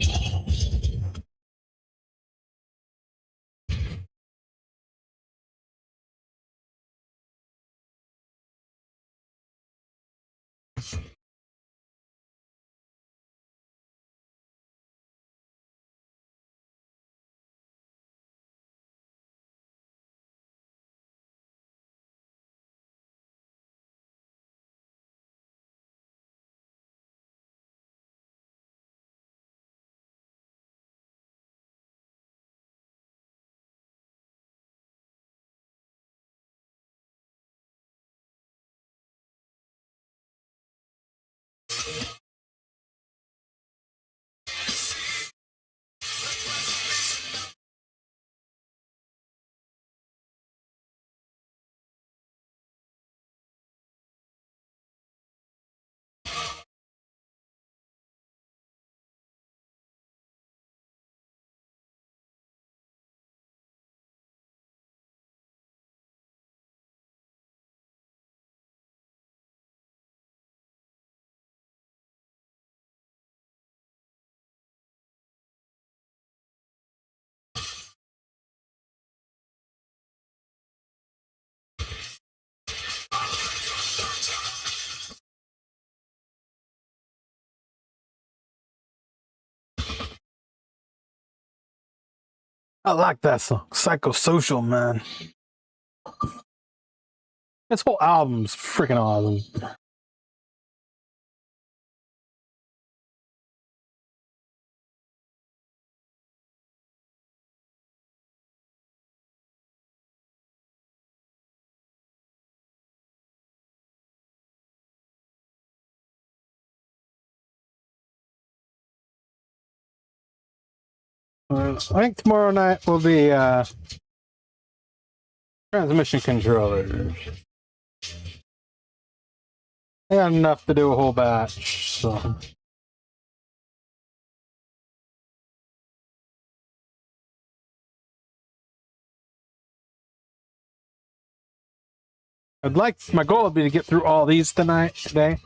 I like that song, Psychosocial, man. This whole album's freaking awesome. I think tomorrow night will be transmission controllers. I got enough to do a whole batch, so. My goal would be to get through all these today.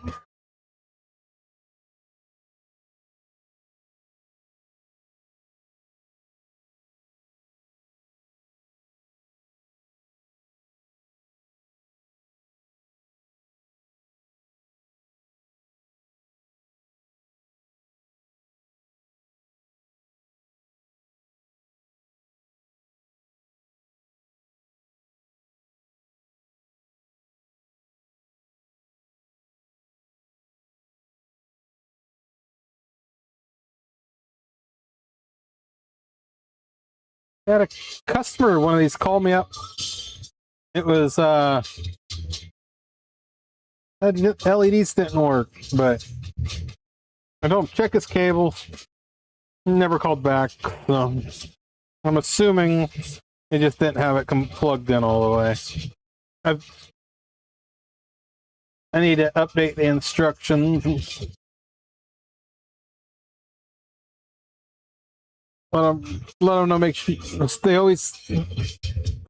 I had a customer, one of these, called me up. It was LEDs didn't work, but I don't check his cables. Never called back, so I'm assuming they just didn't have it plugged in all the way. I need to update the instructions. Let them know, make sure they always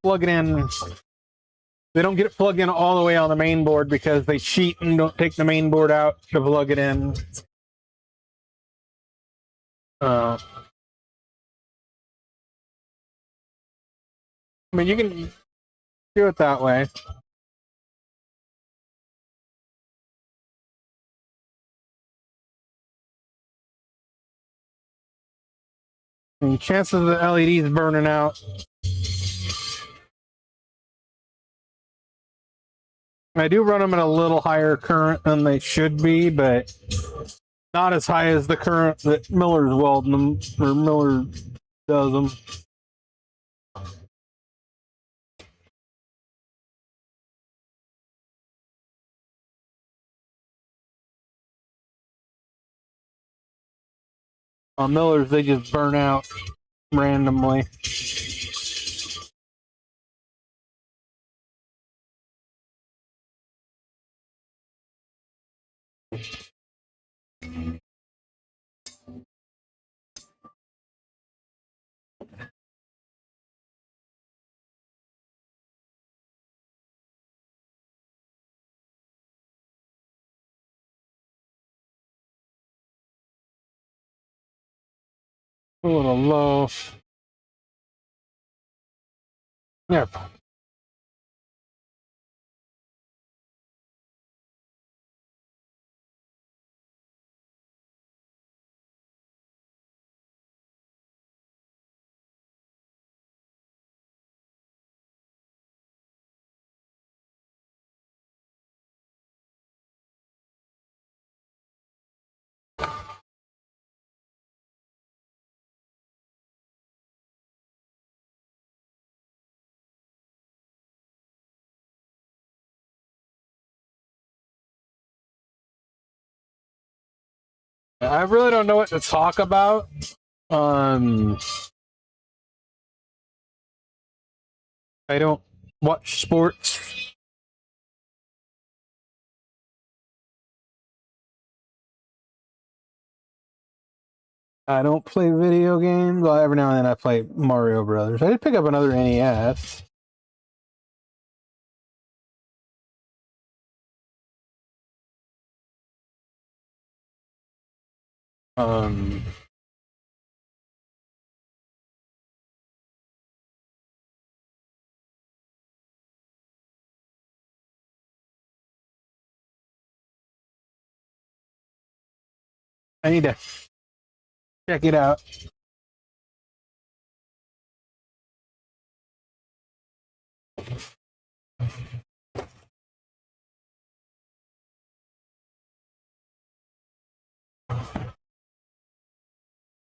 plug it in. They don't get it plugged in all the way on the main board because they cheat and don't take the main board out to plug it in. I mean, you can do it that way. And chances of the LEDs burning out. I do run them at a little higher current than they should be, but not as high as the current that Miller's welding them, or Miller does them. On Miller's, they just burn out randomly. A little low. Yeah. I really don't know what to talk about. I don't watch sports. I don't play video games. Well, every now and then I play Mario Brothers. I did pick up another NES. I need to check it out.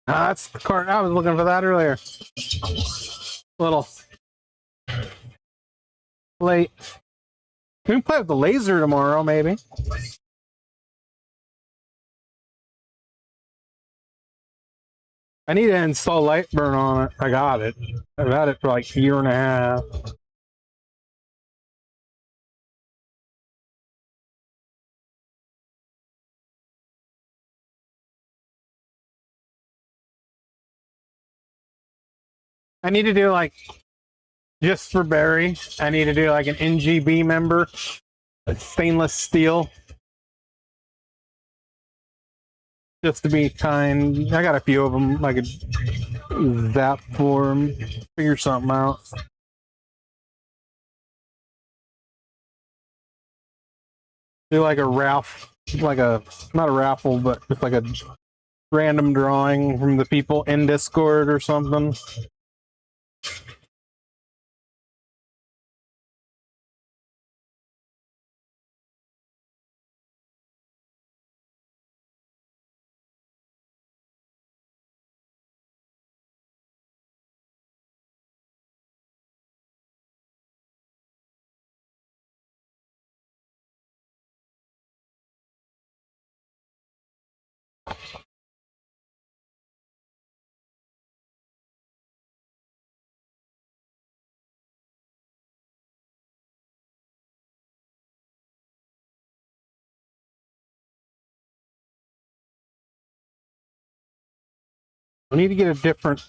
That's the card. I was looking for that earlier. Little late. We can play with the laser tomorrow, maybe. I need to install Lightburn on it. I got it. I've had it for like a year and a half. I need to do like, just for Barry, I need to do like an NGB member, a stainless steel. Just to be kind. I got a few of them. I could zap for them, figure something out. Do like a raffle, like a, not a raffle, but just like a random drawing from the people in Discord or something. We need to get a different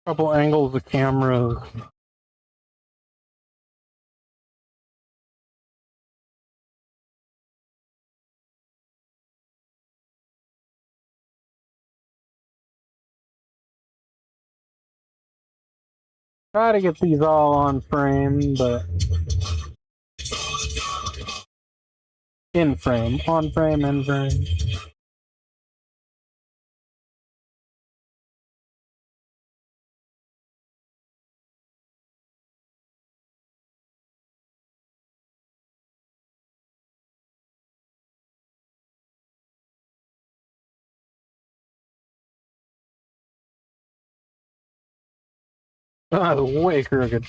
couple angles of cameras. Try to get these all on frame, but in frame, on frame, in frame. The way crooked.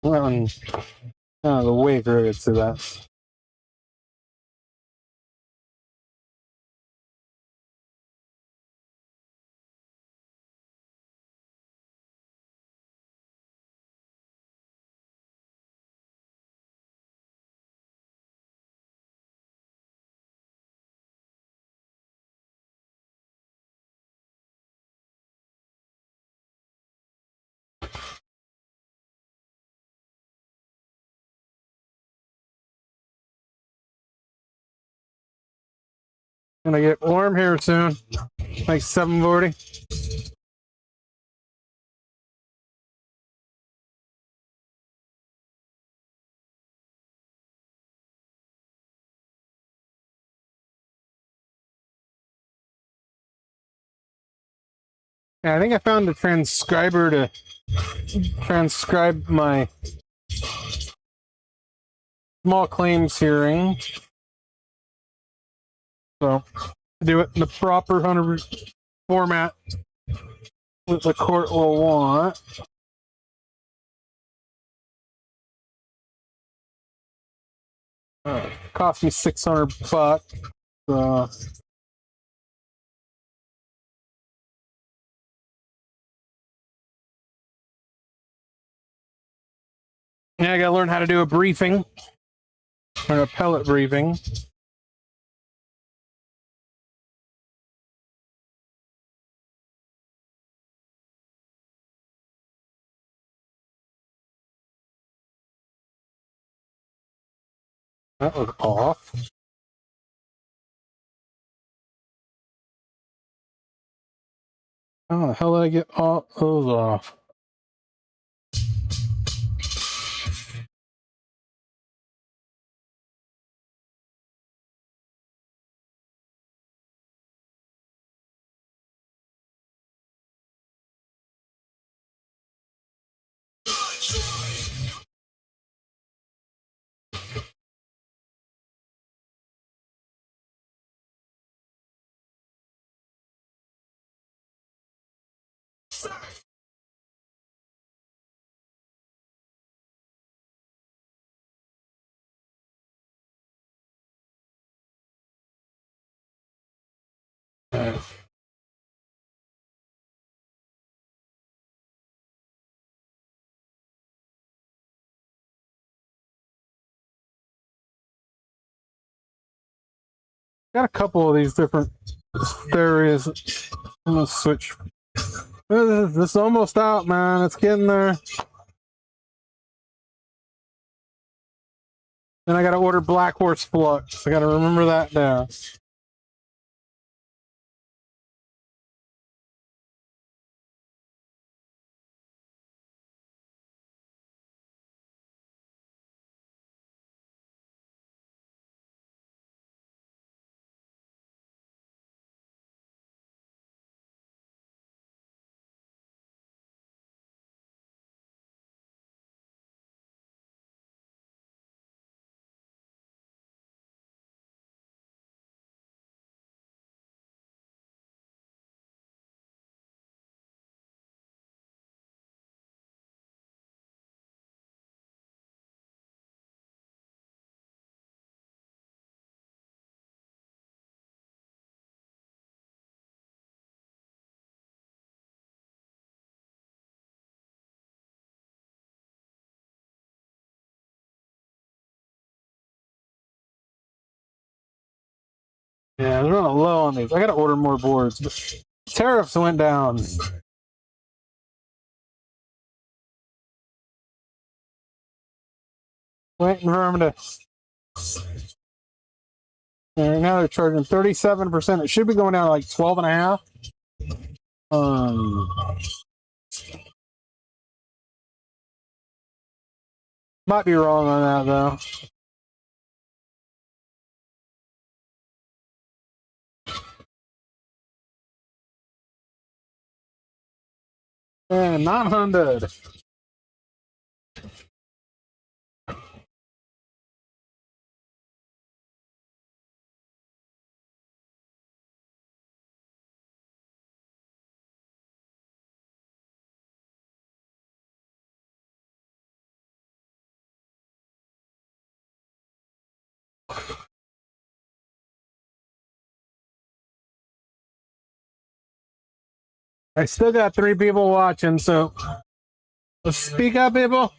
Well, the way crooked to that. Gonna get warm here soon, like 7:40. Yeah, I think I found a transcriber to transcribe my small claims hearing. So, do it in the proper 100 format that the court will want. Cost me $600. Yeah, I gotta learn how to do a briefing, or an appellate briefing. That was off. How the hell did I get all those off? Got a couple of these different areas. I'm gonna switch. This is almost out, man. It's getting there. Then I gotta order Black Horse Flux. I gotta remember that now. Yeah, they're running low on these. I gotta order more boards. But tariffs went down. Waiting for them to. And now they're charging 37%. It should be going down to like 12.5. Might be wrong on that though. And 900. I still got 3 people watching, so let's speak up, people.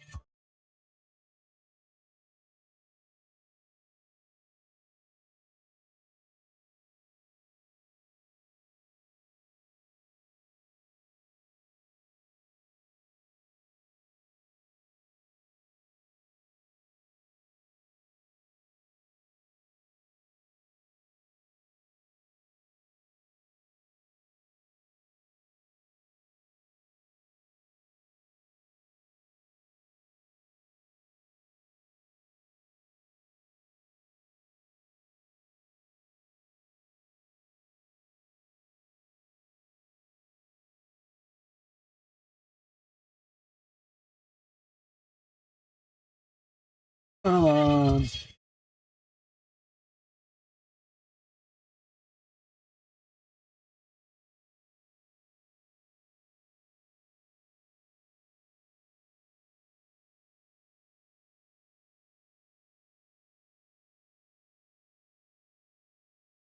Come on.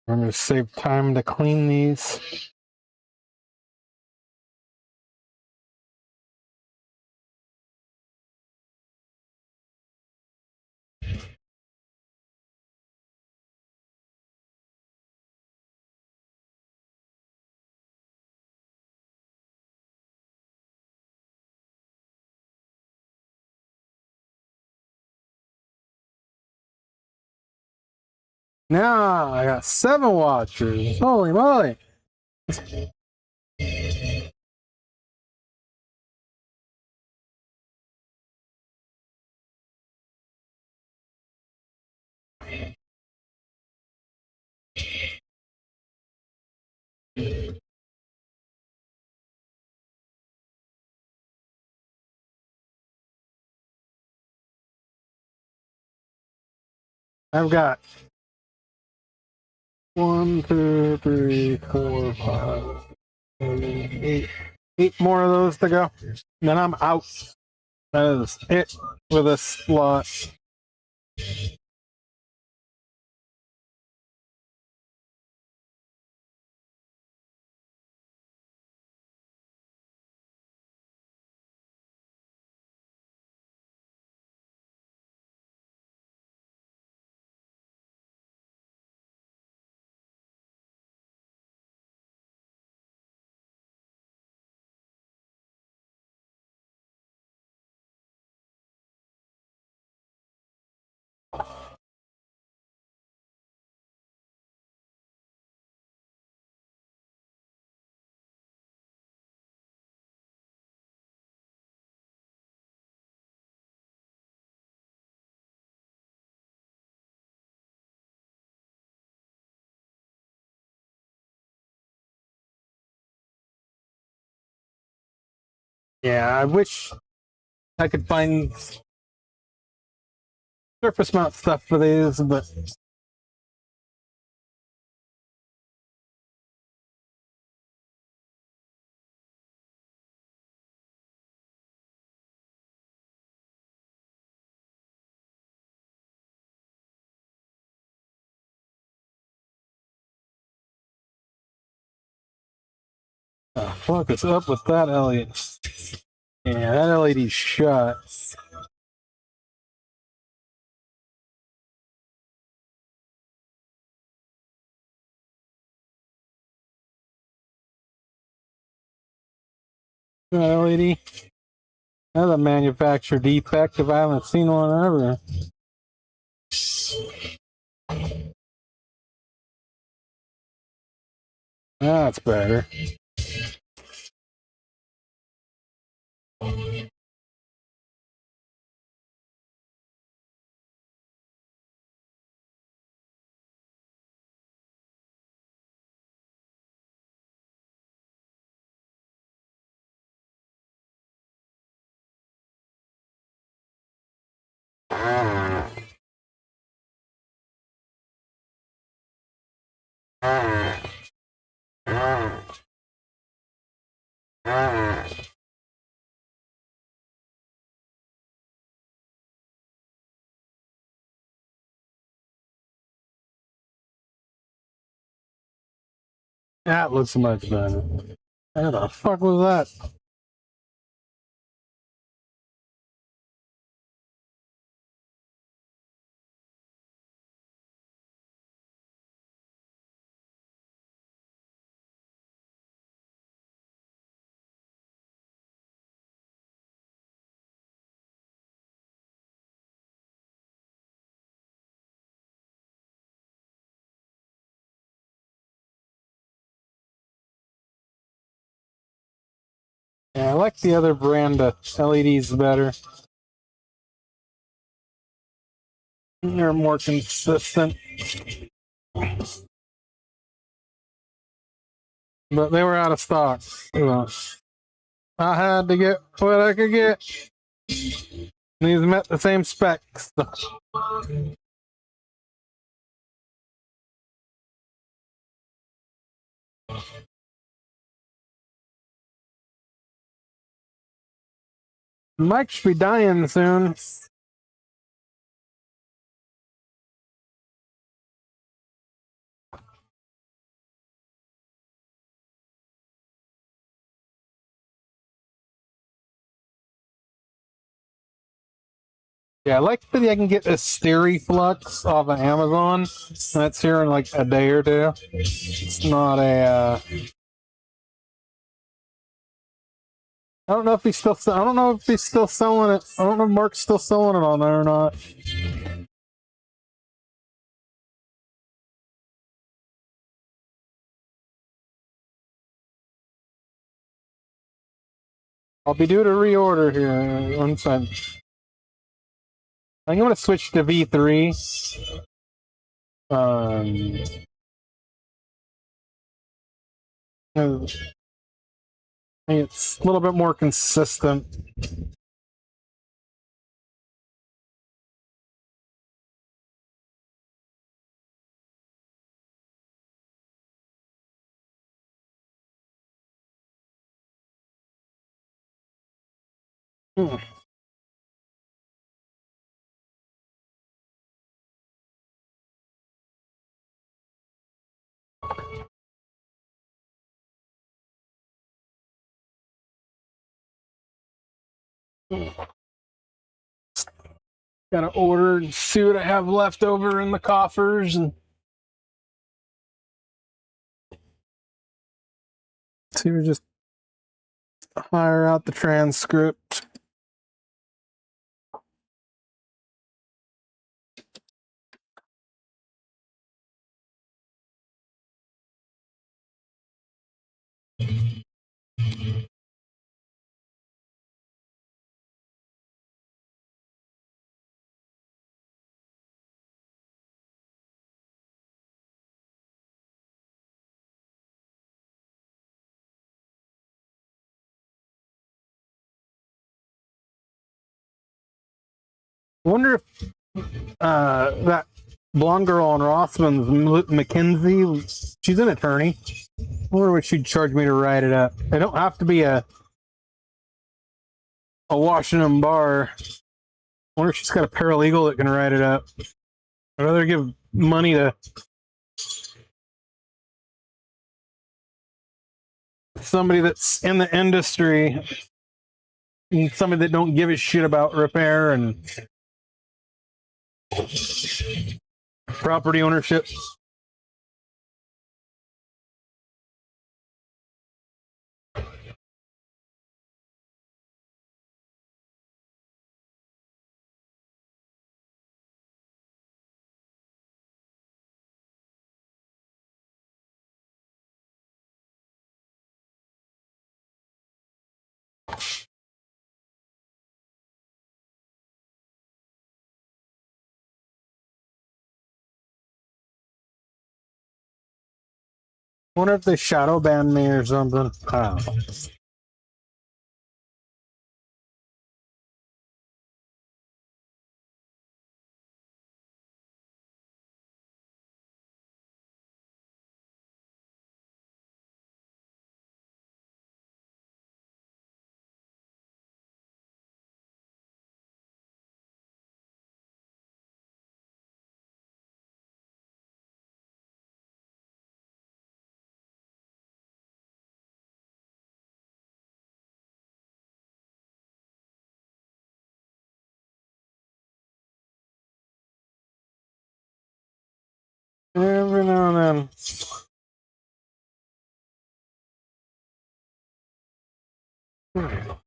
I'm going to save time to clean these. Now I got 7 watchers. Holy moly. I've got 1, 2, 3, 4, 5, 6, 8. 8 more of those to go. Then I'm out. That is it with a slot. Yeah, I wish I could find surface mount stuff for these, but oh, fuck is up with that LED? Yeah, that LED's shut. That LED. That's a manufacturer defect if I haven't seen one ever. That's better. That looks much better. How the fuck was that? Yeah, I like the other brand of LEDs better. They're more consistent. But they were out of stock. So I had to get what I could get. These met the same specs. Mike should be dying soon. Yeah, I like that I can get this Flux off of Amazon. That's here in like a day or two. It's not a. I don't know if he's still. I don't know if he's still selling it. I don't know if Mark's still selling it on there or not. I'll be due to reorder here once I'm going to switch to V3. It's a little bit more consistent. Gotta order and see what I have left over in the coffers and see we just hire out the transcript. Wonder if that blonde girl on Rossman's, Mackenzie, she's an attorney. I wonder what she'd charge me to write it up. It don't have to be a Washington bar. I wonder if she's got a paralegal that can write it up. I'd rather give money to somebody that's in the industry, and somebody that don't give a shit about repair and property ownership. Wonder if they shadow banned me or something. I don't know. Every now and then.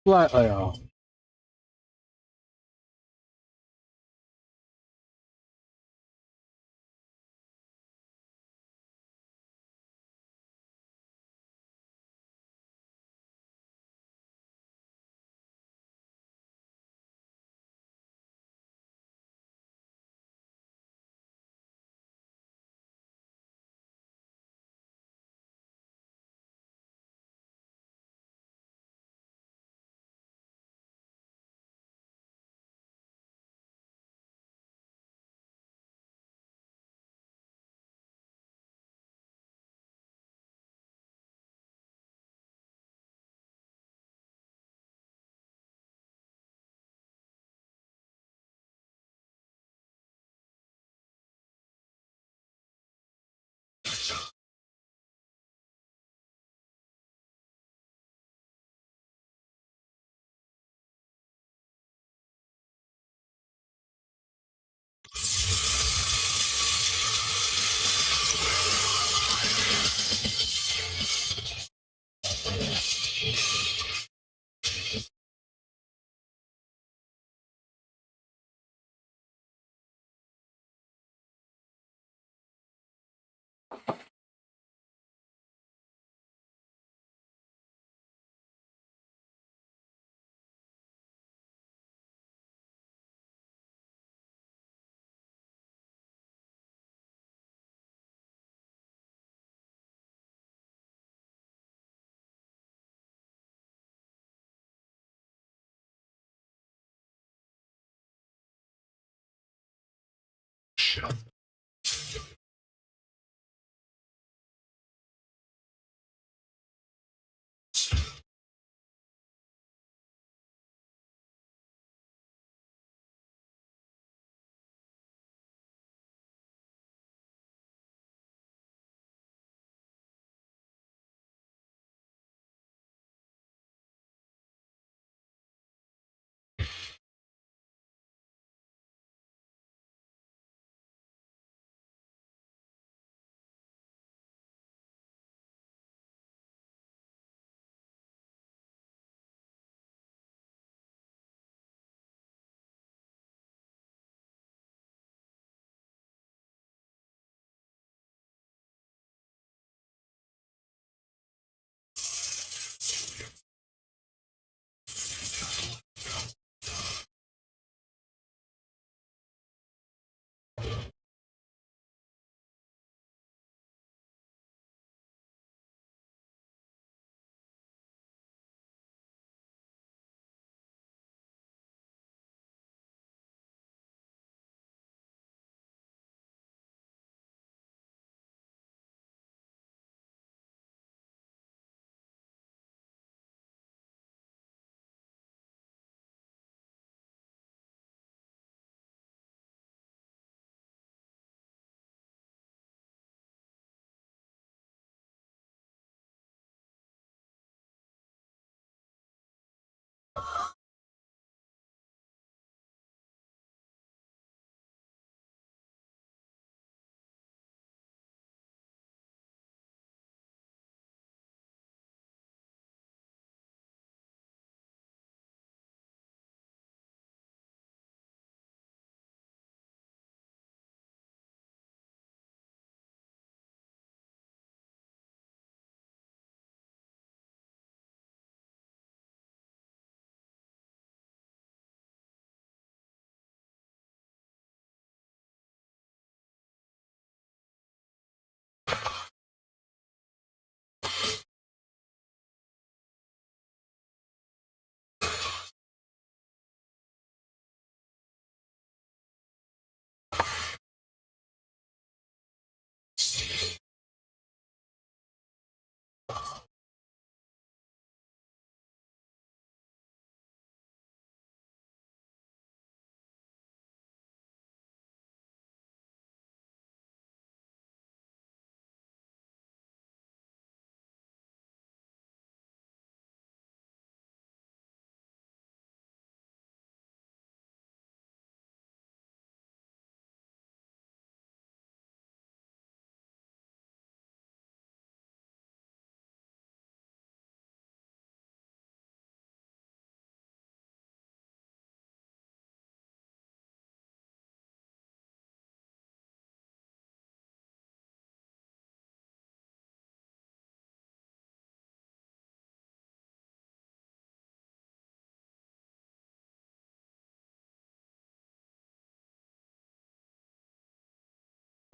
Slightly off.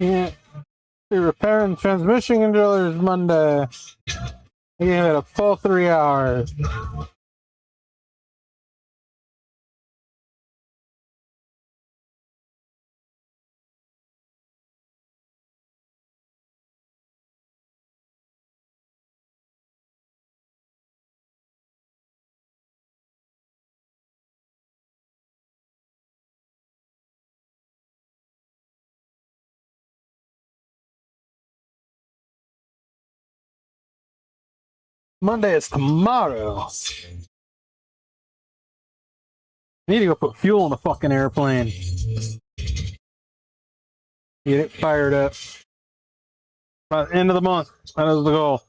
Yeah. We're repairing transmission controllers Monday. We gave it a full 3 hours. Monday is tomorrow. I need to go put fuel in the fucking airplane. Get it fired up. By the end of the month. That is the goal.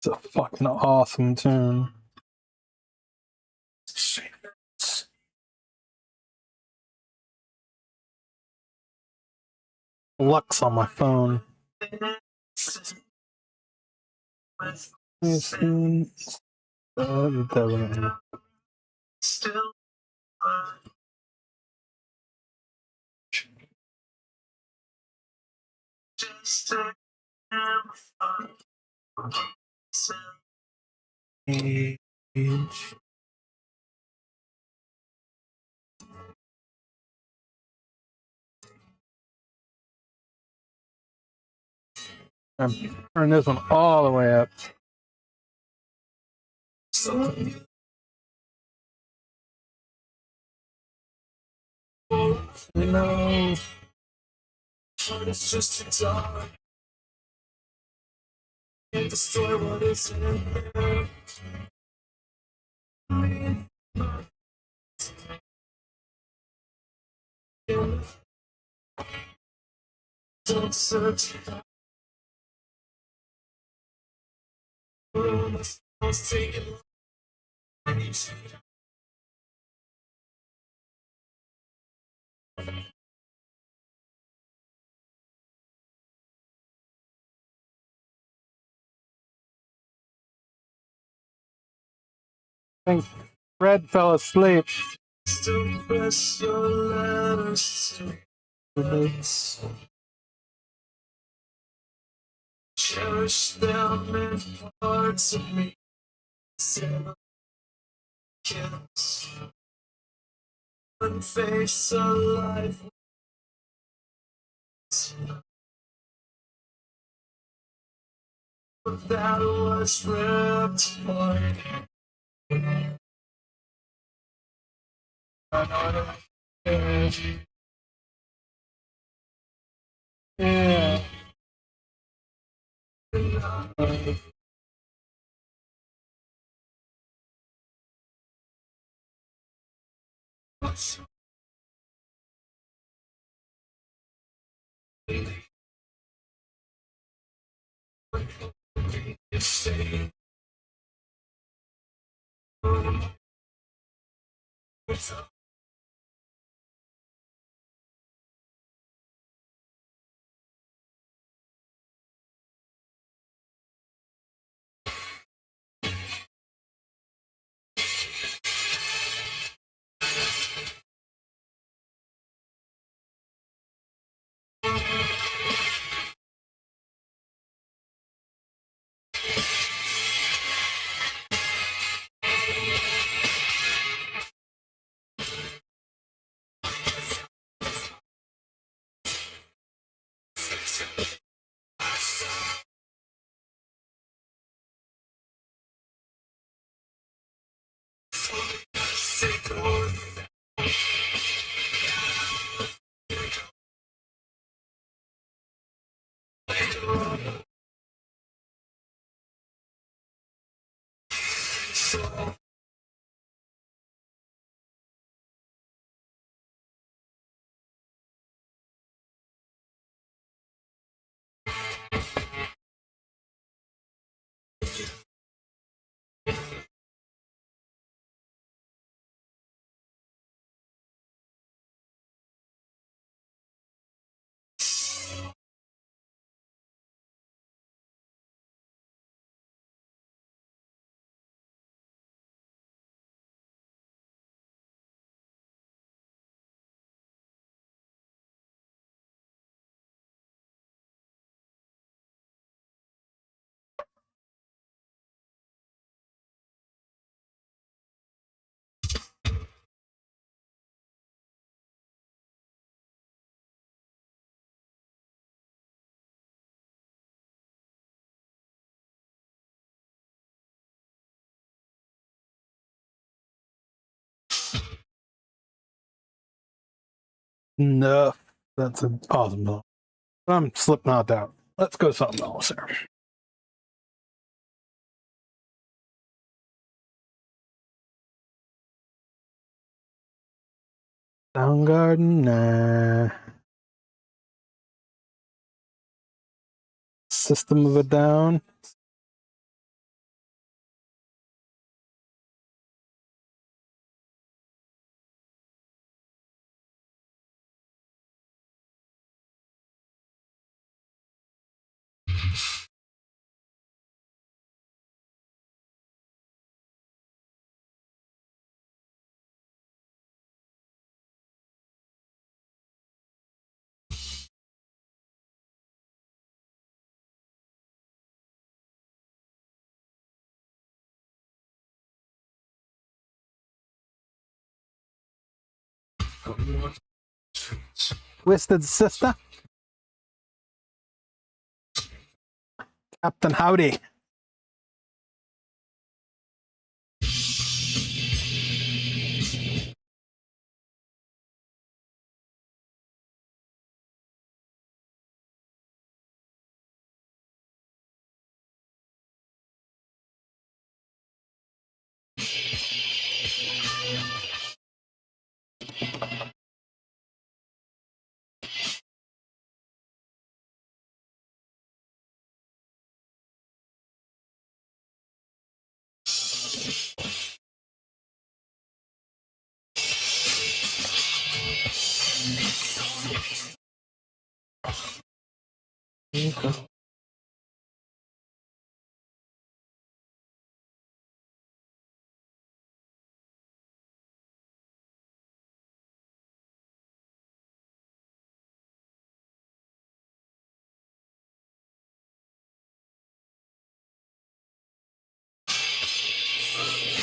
It's a fucking awesome tune. Lux on my phone. I'm turning this one all the way up. No. It's just dark. Can't destroy what is in there. Don't search. Let's take it. I think Fred fell asleep. Still press your letters to the cherish them in parts of me. Kills. One face alive. But that was ripped apart. Yeah. No, that's impossible. I'm Slipknot out. Let's go something else here. Soundgarden, nah. System of a Down. Twisted Sister. Captain Howdy. Okay.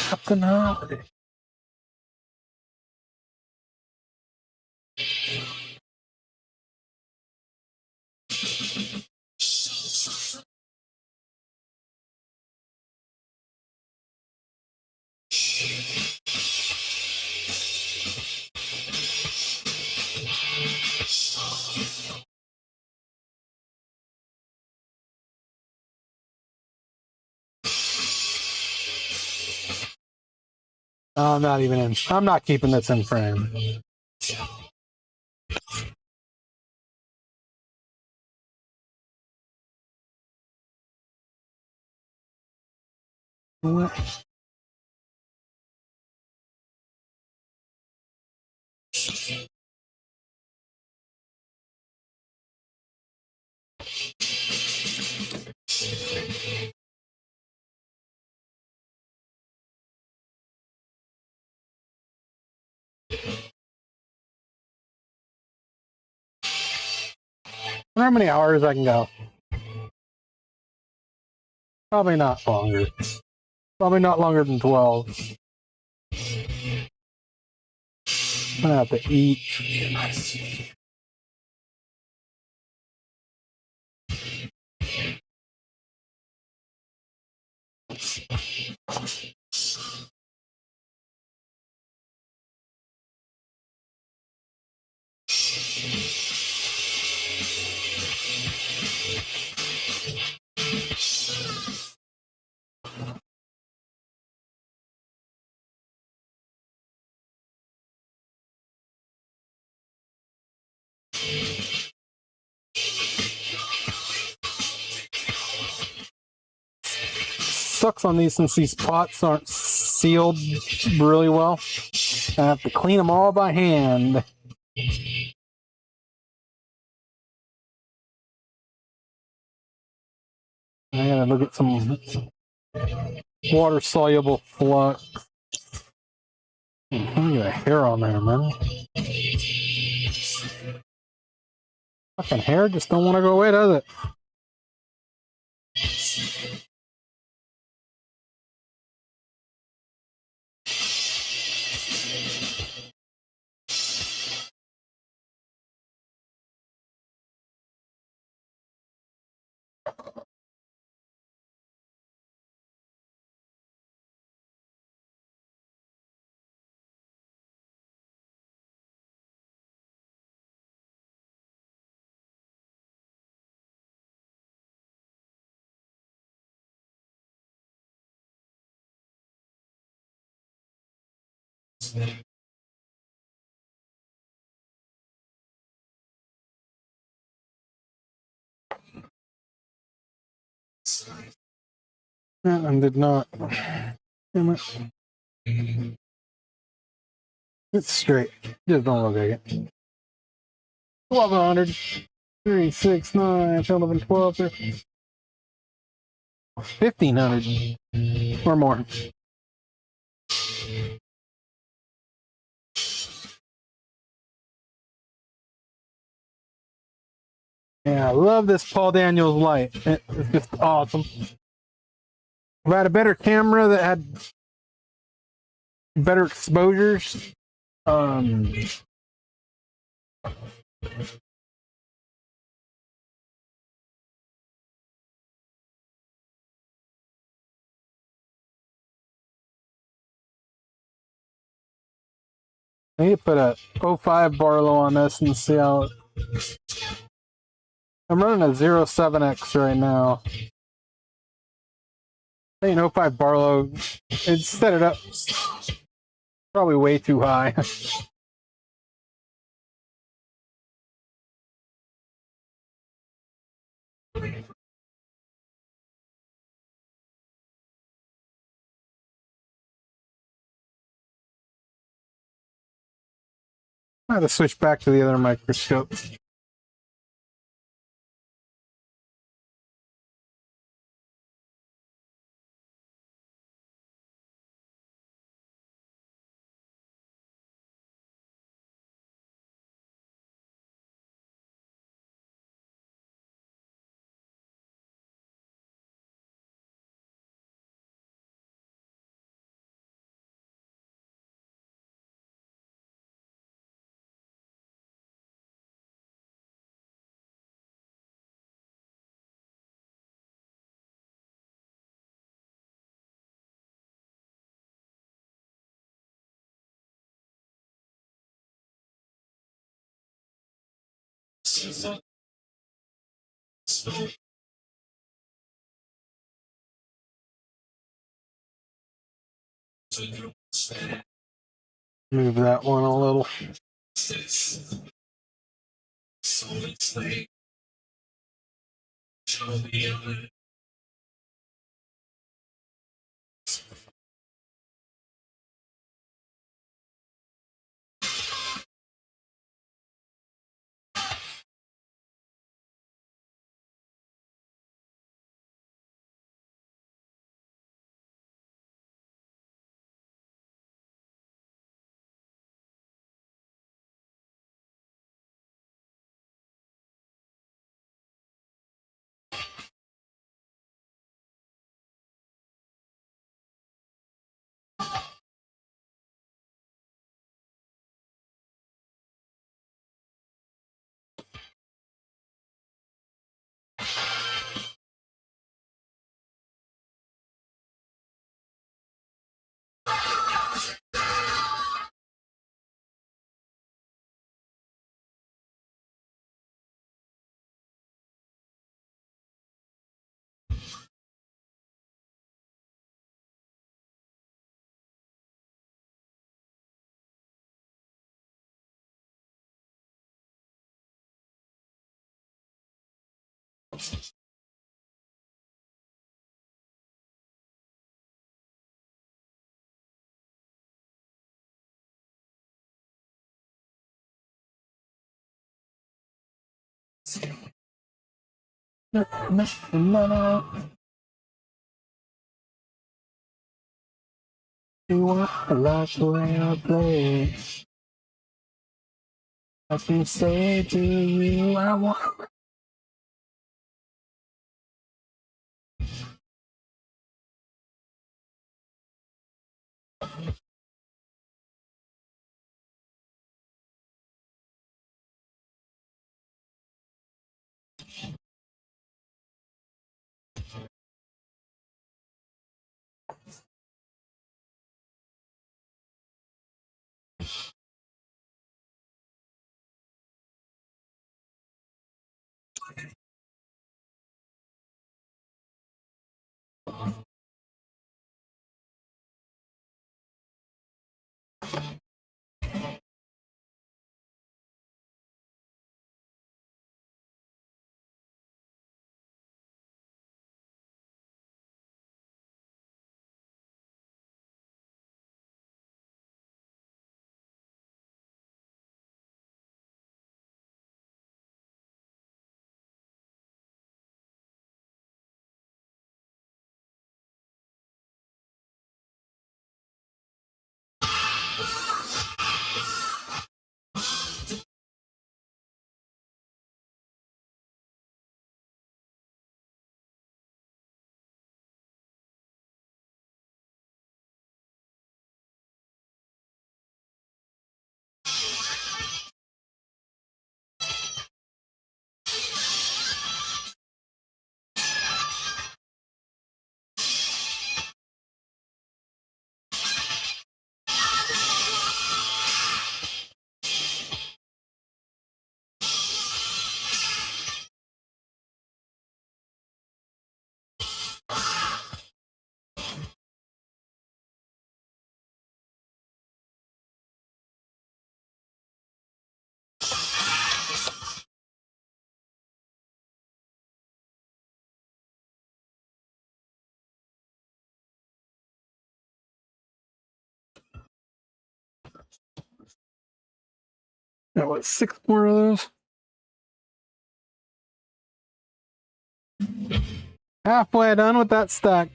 Captain Howdy. Oh, I'm not even in. I'm not keeping this in frame. What? How many hours I can go? Probably not longer. Probably not longer than 12. I'm gonna have to eat. sucks on these since these pots aren't sealed really well. I have to clean them all by hand. I gotta look at some water-soluble flux. Look at the hair on there, man. Fucking hair just don't want to go away, does it? That one did not. Damn it. It's straight. Just don't look like it. 1,200. 3, 6, 9, 10, 11, 12, 13. 1,500 or more. Yeah, I love this Paul Daniels light. It's just awesome. If I had a better camera that had better exposures, I need to put a 05 Barlow on this and see how. I'm running a 07X right now. I think an 05 Barlow, it set it up probably way too high. I have to switch back to the other microscope. Move that one a little. No, no, no, no. You want a lot the way I play. I can say to you, I want. Got what, 6 more of those? Halfway done with that stack.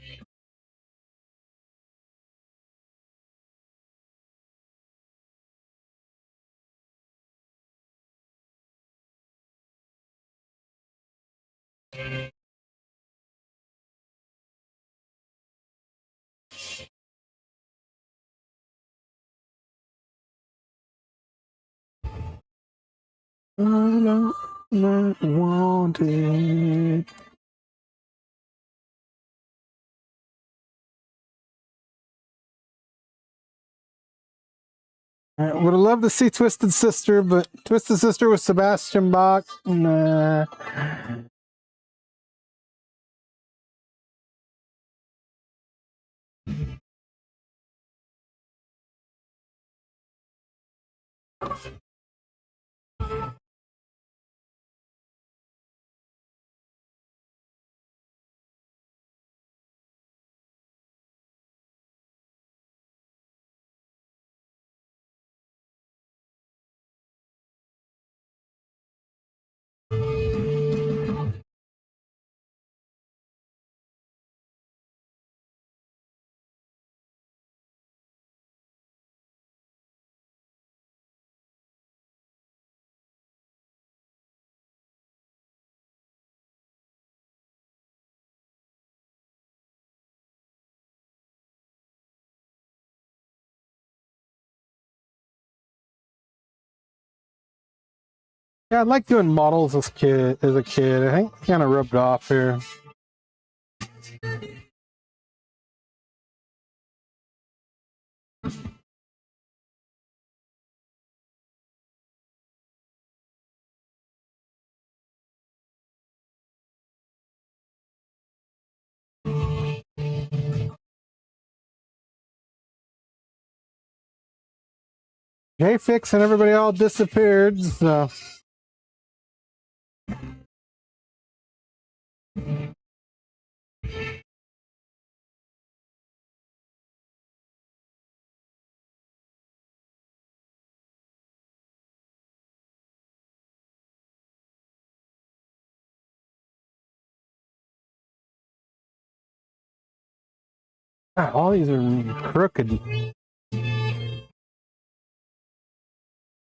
I don't not want it. I would have loved to see Twisted Sister, but Twisted Sister with Sebastian Bach, nah. Yeah, I like doing models as a kid. I think kind of rubbed off here. J-Fix and everybody all disappeared, so. God, all these are crooked.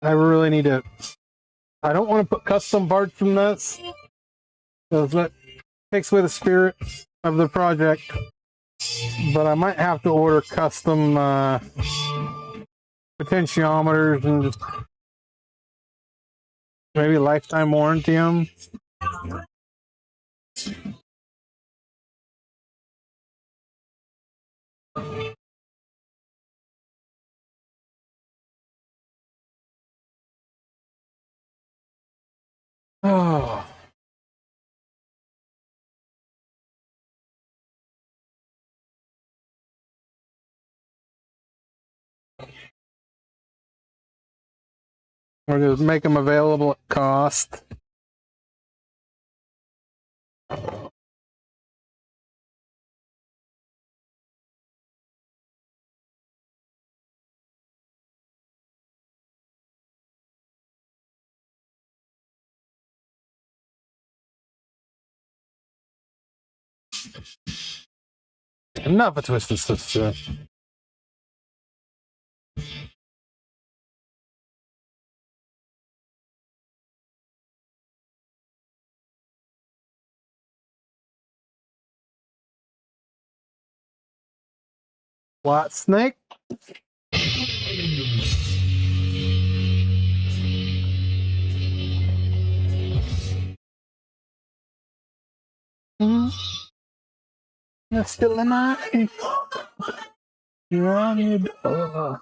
I really need to. I don't want to put custom parts from this, because that takes away the spirit of the project. But I might have to order custom potentiometers and just maybe lifetime warranty them. Oh. Or just make them available at cost. Enough of Twisted Sister. What snake? You're still alive. You're on your door.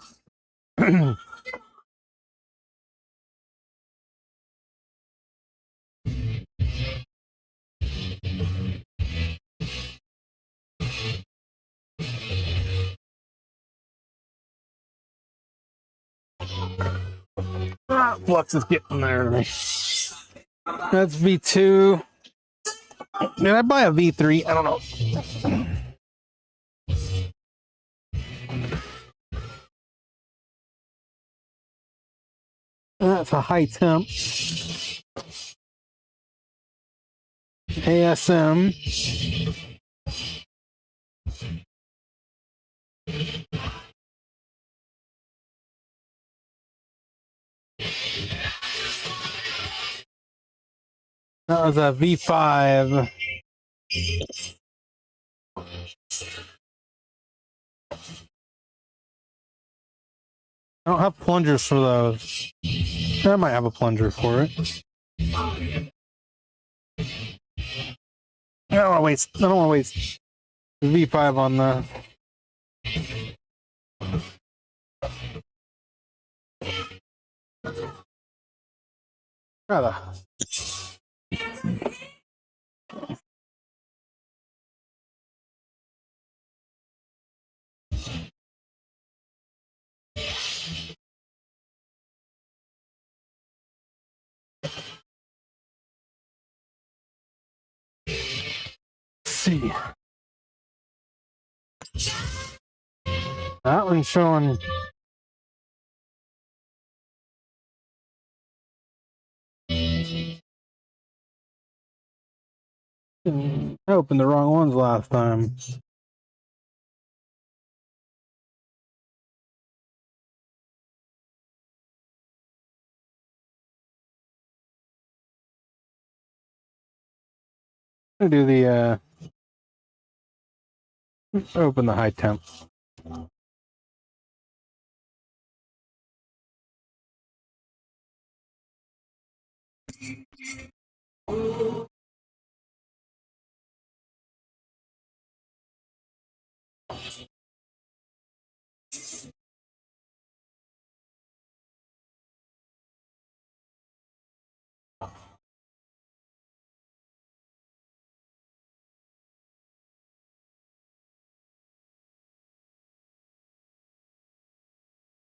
Flux is getting there to me. That's V2. Did I buy a V3? I don't know. That's a high temp. ASM. That was a V5. I don't have plungers for those. I might have a plunger for it. I don't want to waste. I don't want to waste V5 on the. Rather. See. That one's showing. I opened the wrong ones last time. I'm gonna do the open the high temp.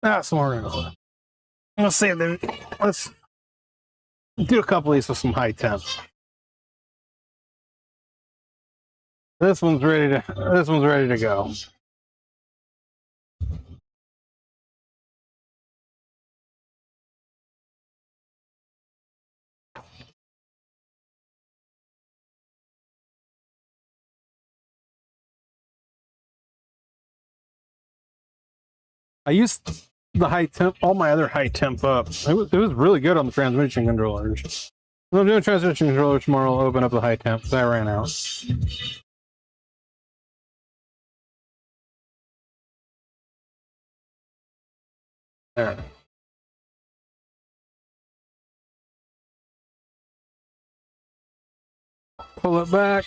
That's more. Let's see. Let's do a couple of these with some high temps. This one's ready to. This one's ready to go. I used the high temp, all my other high temp up. It was really good on the transmission controllers. When I'm doing transmission controllers tomorrow, I'll open up the high temp because I ran out. There. Pull it back.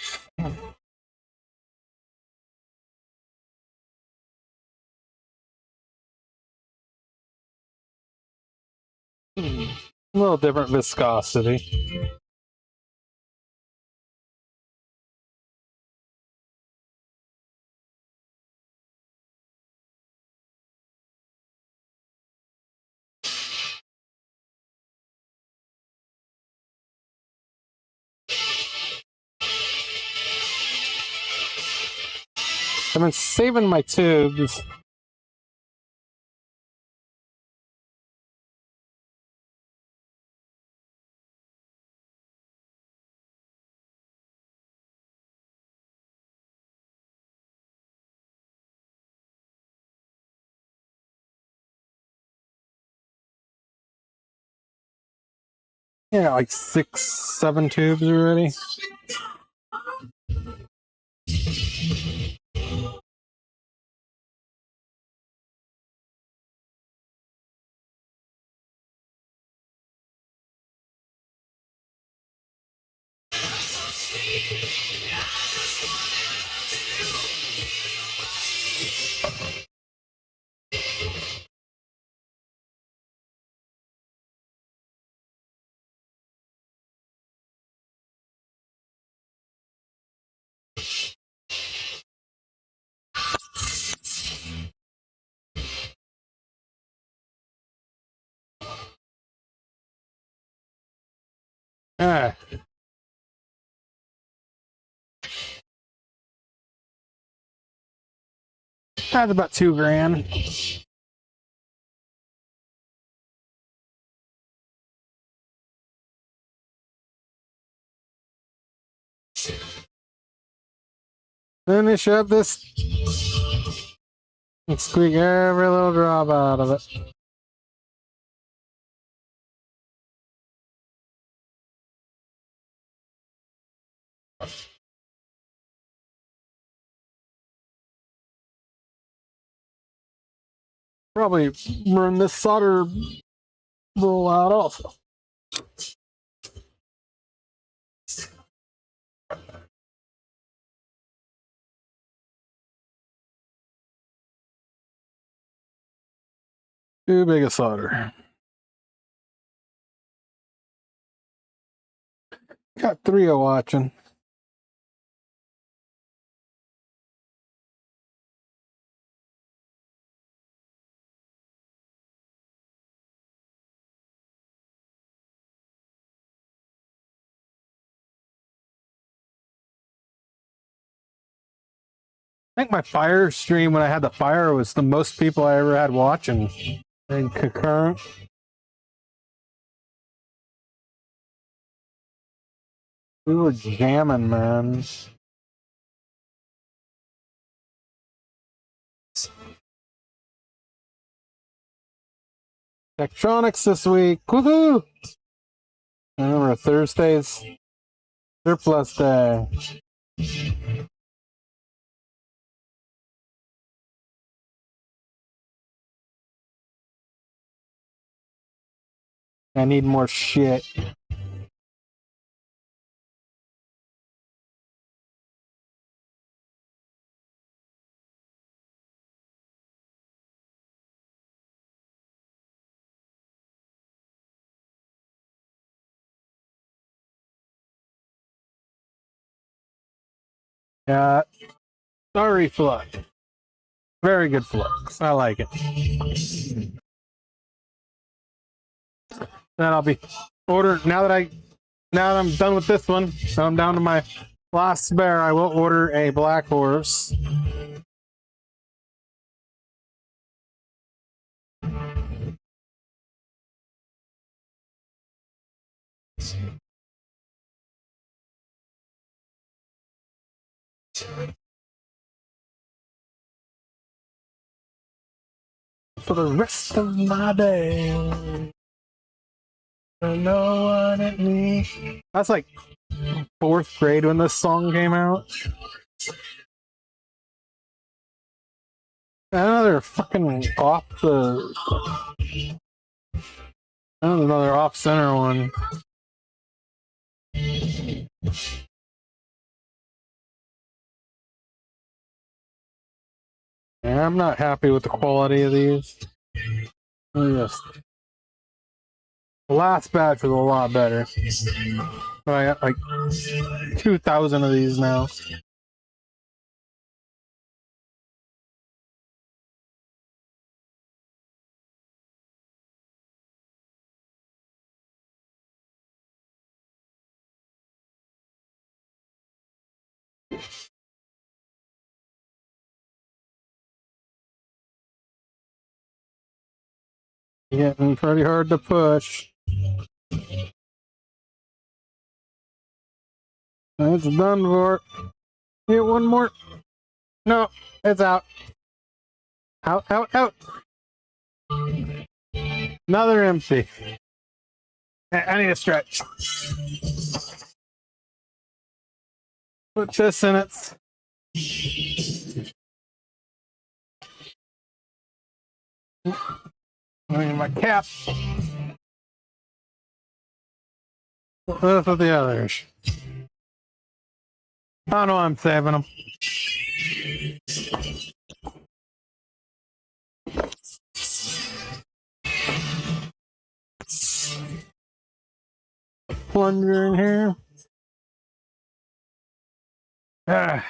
A little different viscosity. I've been saving my tubes. Yeah, like 6, 7 tubes already. Ah. That's about $2,000. Finish up this and squeak every little drop out of it. Probably run this solder roll out also. Too big a solder. Got 3 watching. I think my fire stream when I had the fire was the most people I ever had watching and concurrent. We were jamming, man. Electronics this week. Woohoo! Remember Thursdays? Surplus day. I need more shit. Yeah. Sorry, flux. Very good flux. I like it. Then I'll be order now that I'm done with this one. Now I'm down to my last spare. I will order a black horse. for the rest of my day. I know what it means. That's like 4th grade when this song came out. Another fucking another off center one. Yeah, I'm not happy with the quality of these. Yes. The last batch was a lot better. But I got like 2,000 of these now. Getting pretty hard to push. It's done for. Hit one more. No, it's out. Out, out, out. Another empty. I need a stretch. Put this in it. I need my cap. This with the others. I know I'm saving them. Plunger in here. Ah.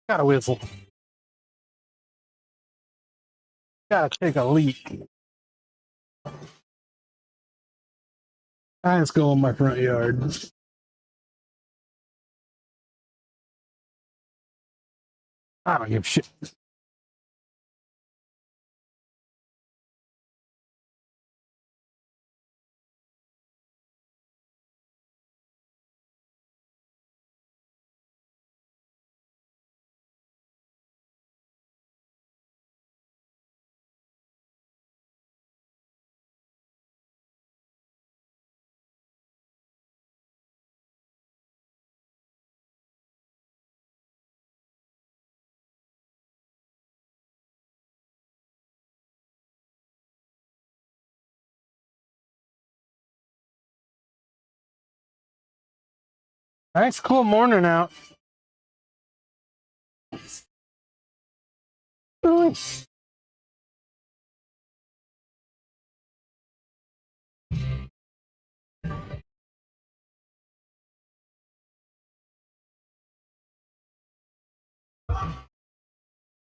Gotta whistle. Gotta take a leak. I just go in my front yard. I don't give a shit. Nice, cool morning out. That's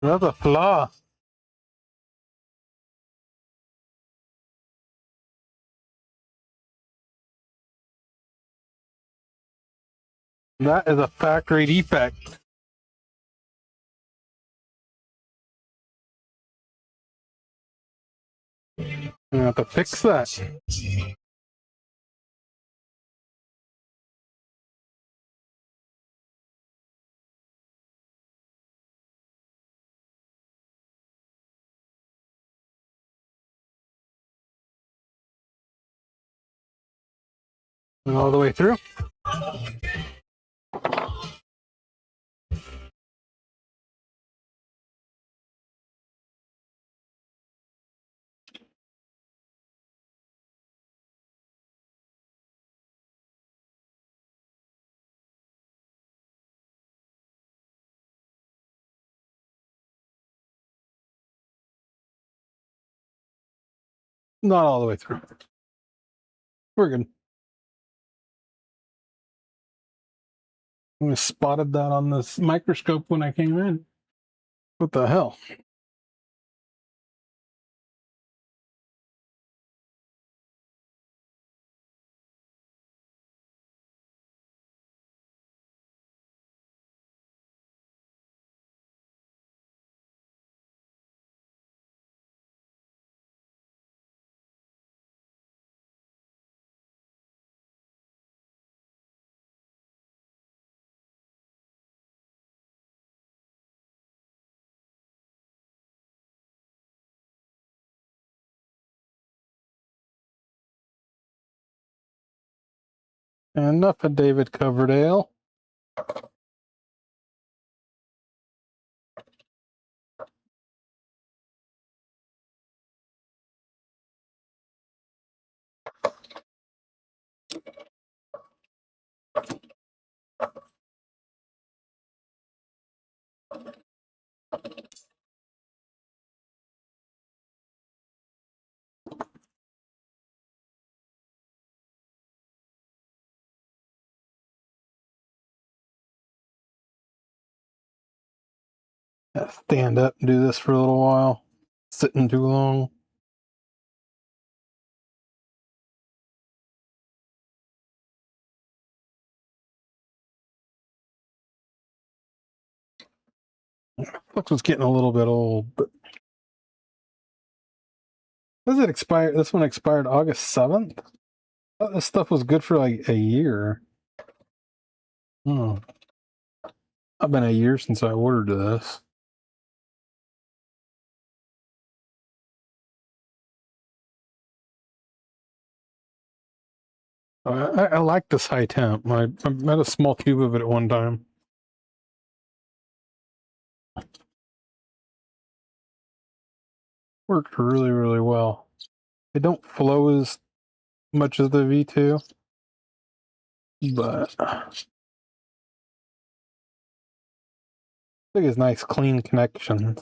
a flaw. That is a factory defect. I have to fix that. And all the way through. Not all the way through. We're good. I spotted that on this microscope when I came in. What the hell? Enough of David Coverdale. Stand up and do this for a little while. Sitting too long. Flux was getting a little bit old, but does it expire? This one expired August 7th? I thought this stuff was good for like a year. Oh. It's been a year since I ordered this. I like this high temp. I had a small cube of it at one time. Worked really, really well. They don't flow as much as the V2, but I think it's nice, clean connection.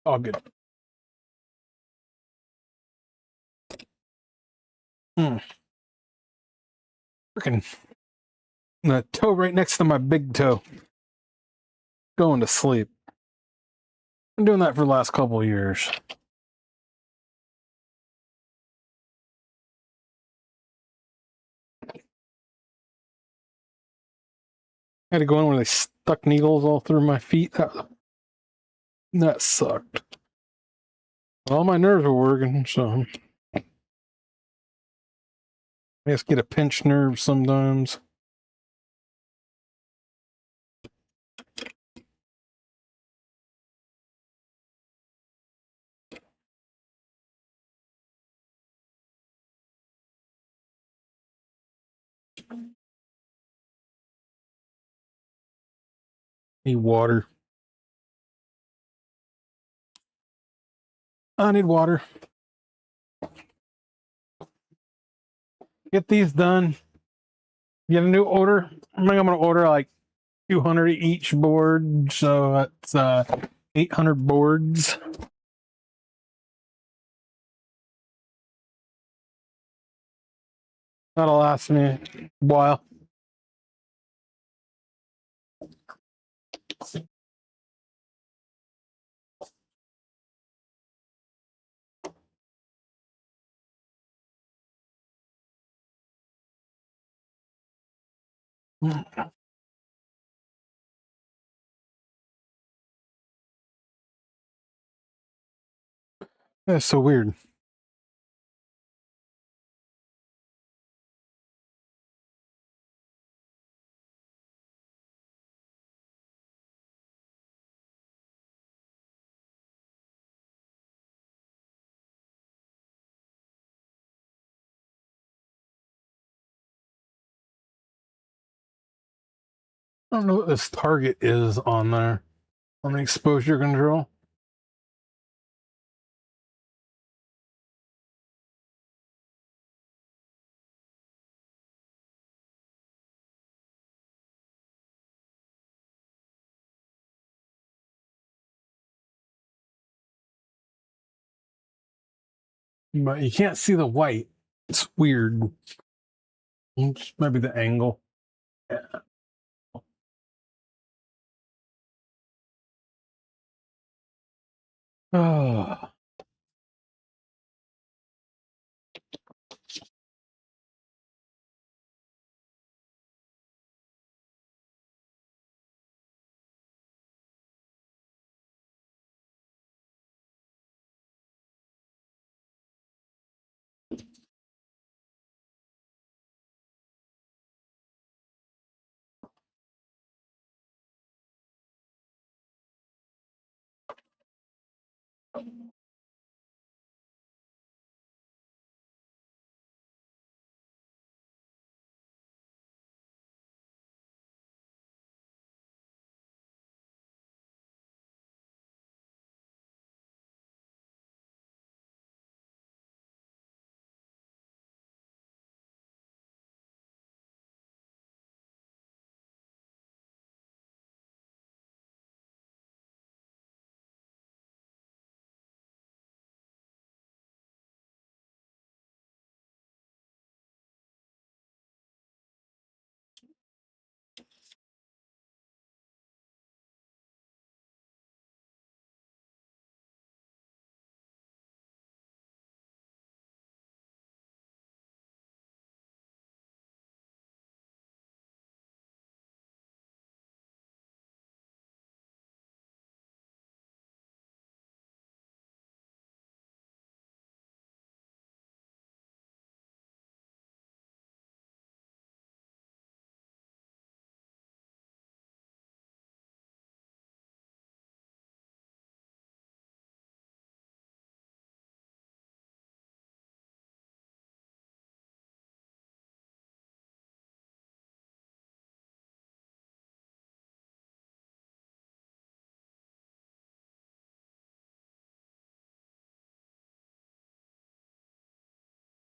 All good. Freaking the toe right next to my big toe. Going to sleep. Been doing that for the last couple of years. I had to go in where they stuck needles all through my feet. That sucked. All my nerves were working, so I just get a pinched nerve sometimes. Need water. I need water. Get these done. Get a new order. I think I'm going to order like 200 each board, so that's 800 boards. That'll last me a while. That's so weird. I don't know what this target is on there, on the exposure control. But you can't see the white. It's weird. Maybe the angle. Yeah. Oh.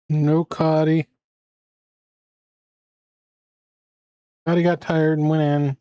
No Cottie. Cottie got tired and went in.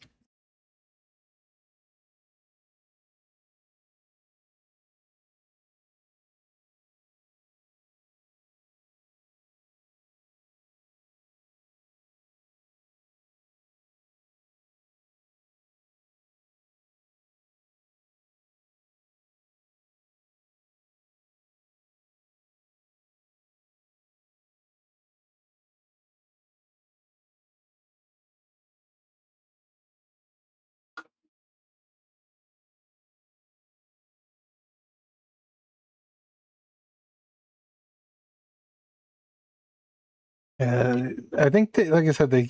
I think they, like I said, they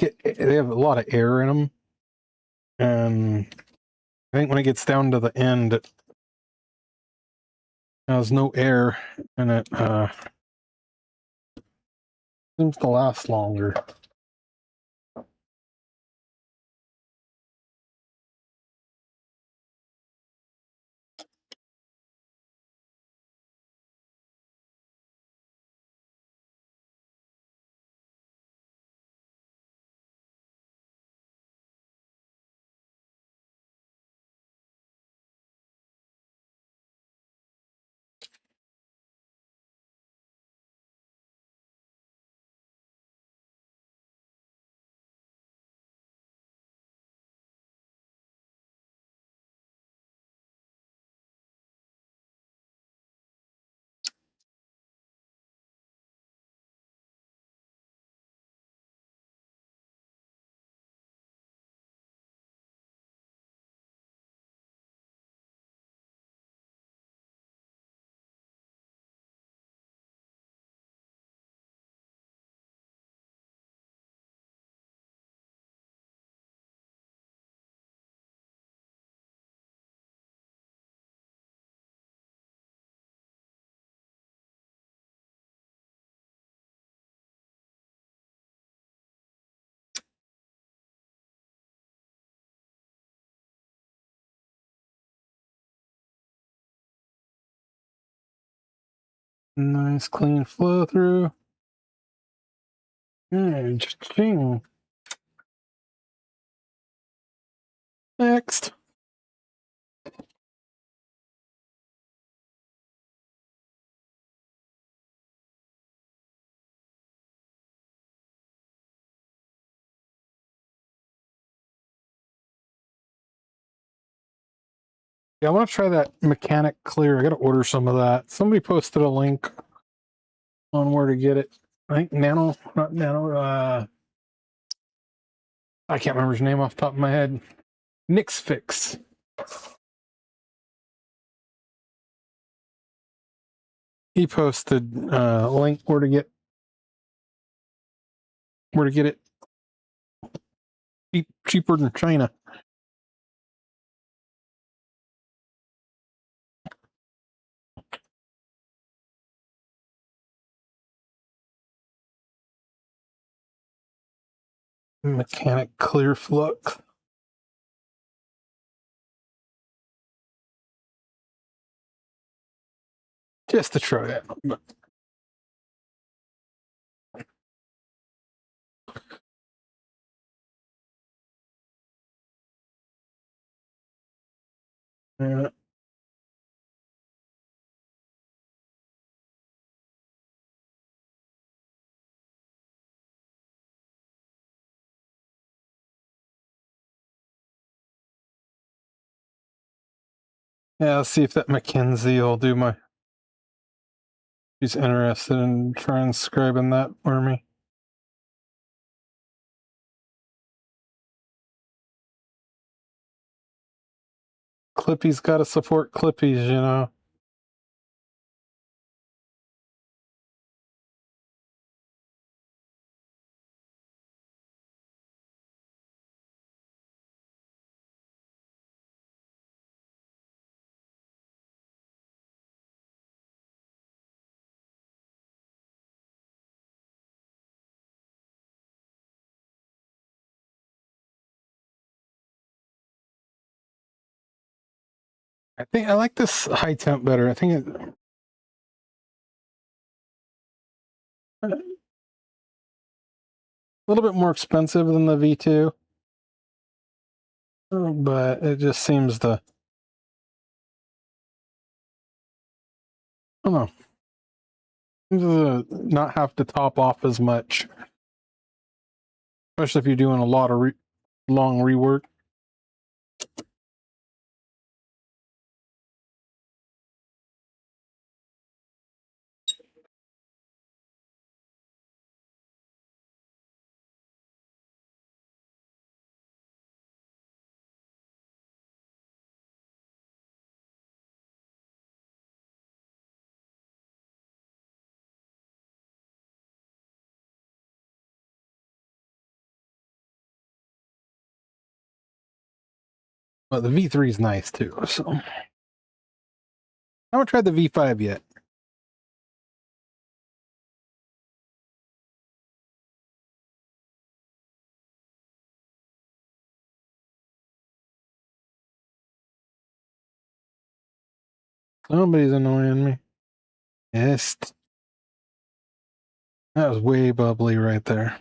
have a lot of air in them, and I think when it gets down to the end, it has no air, and it seems to last longer. Nice clean flow through. Ching. Next. Yeah, I want to try that mechanic clear. I got to order some of that. Somebody posted a link on where to get it. I think not Nano. I can't remember his name off the top of my head. Nick's Fix. He posted a link where to get it cheaper than China. mechanic clear flux. Just to try it. Yeah. Yeah, let's see if that Mackenzie will do my... She's interested in transcribing that for me. Clippy's got to support Clippies, you know. I think I like this high temp better. I think it... a little bit more expensive than the V2. But it just seems to... I don't know. Seems to not have to top off as much. Especially if you're doing a lot of long rework. But the V3 is nice too, so... I haven't tried the V5 yet. Somebody's annoying me. Yes. That was way bubbly right there.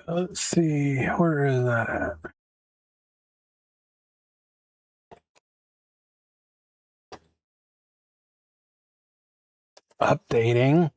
Let's see. Where is that at? Updating.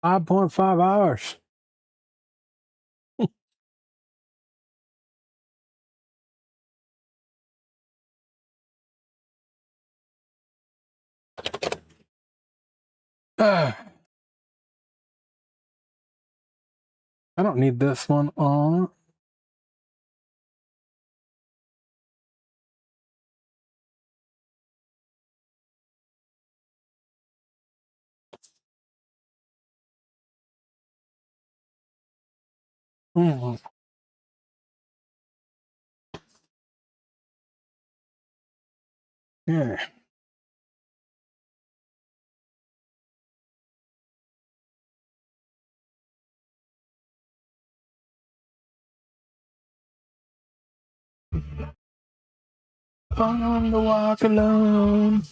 $5.5. I don't need this one on. Mm. Yeah. On the walk alone.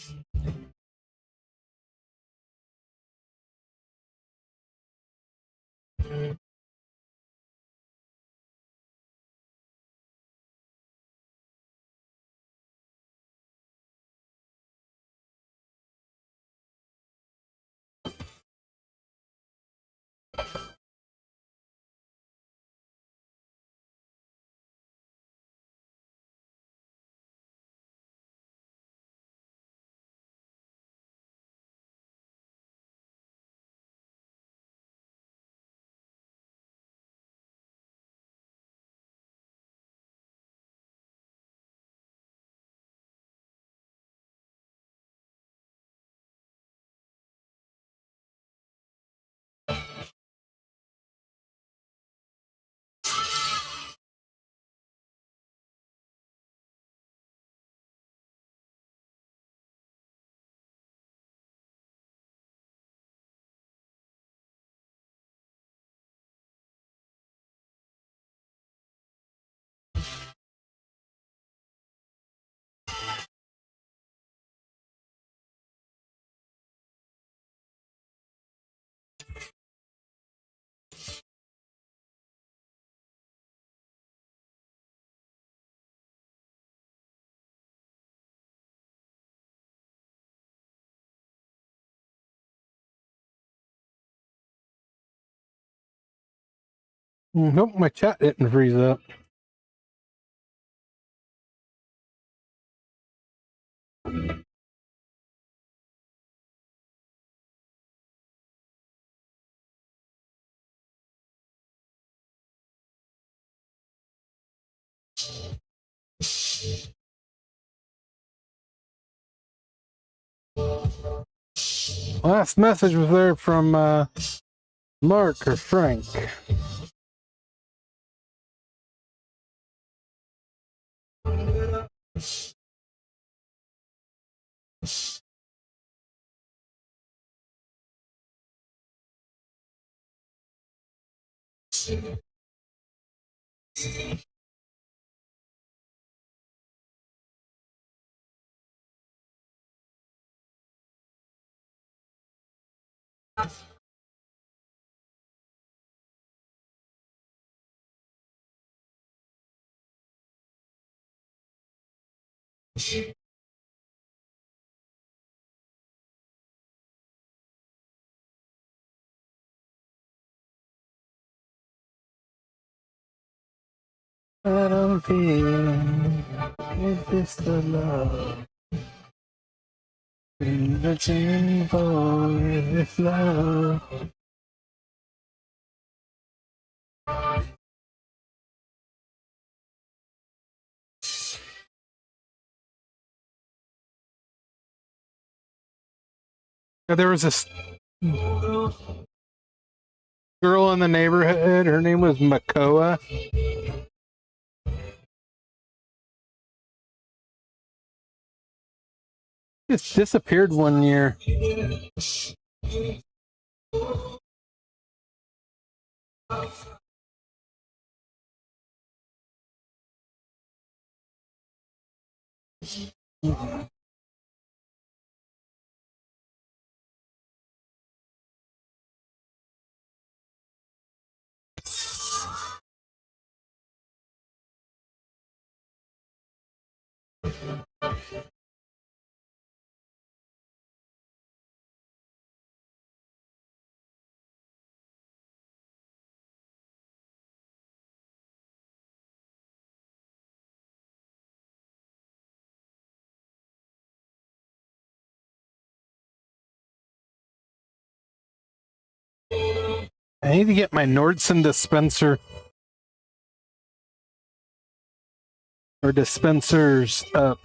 Nope, my chat didn't freeze up. Last message was there from Mark or Frank. That I'm feeling, is this the love? Searching for, is this love? There was this girl in the neighborhood, her name was Makoa. Just disappeared one year. I need to get my Nordson dispenser or dispensers up.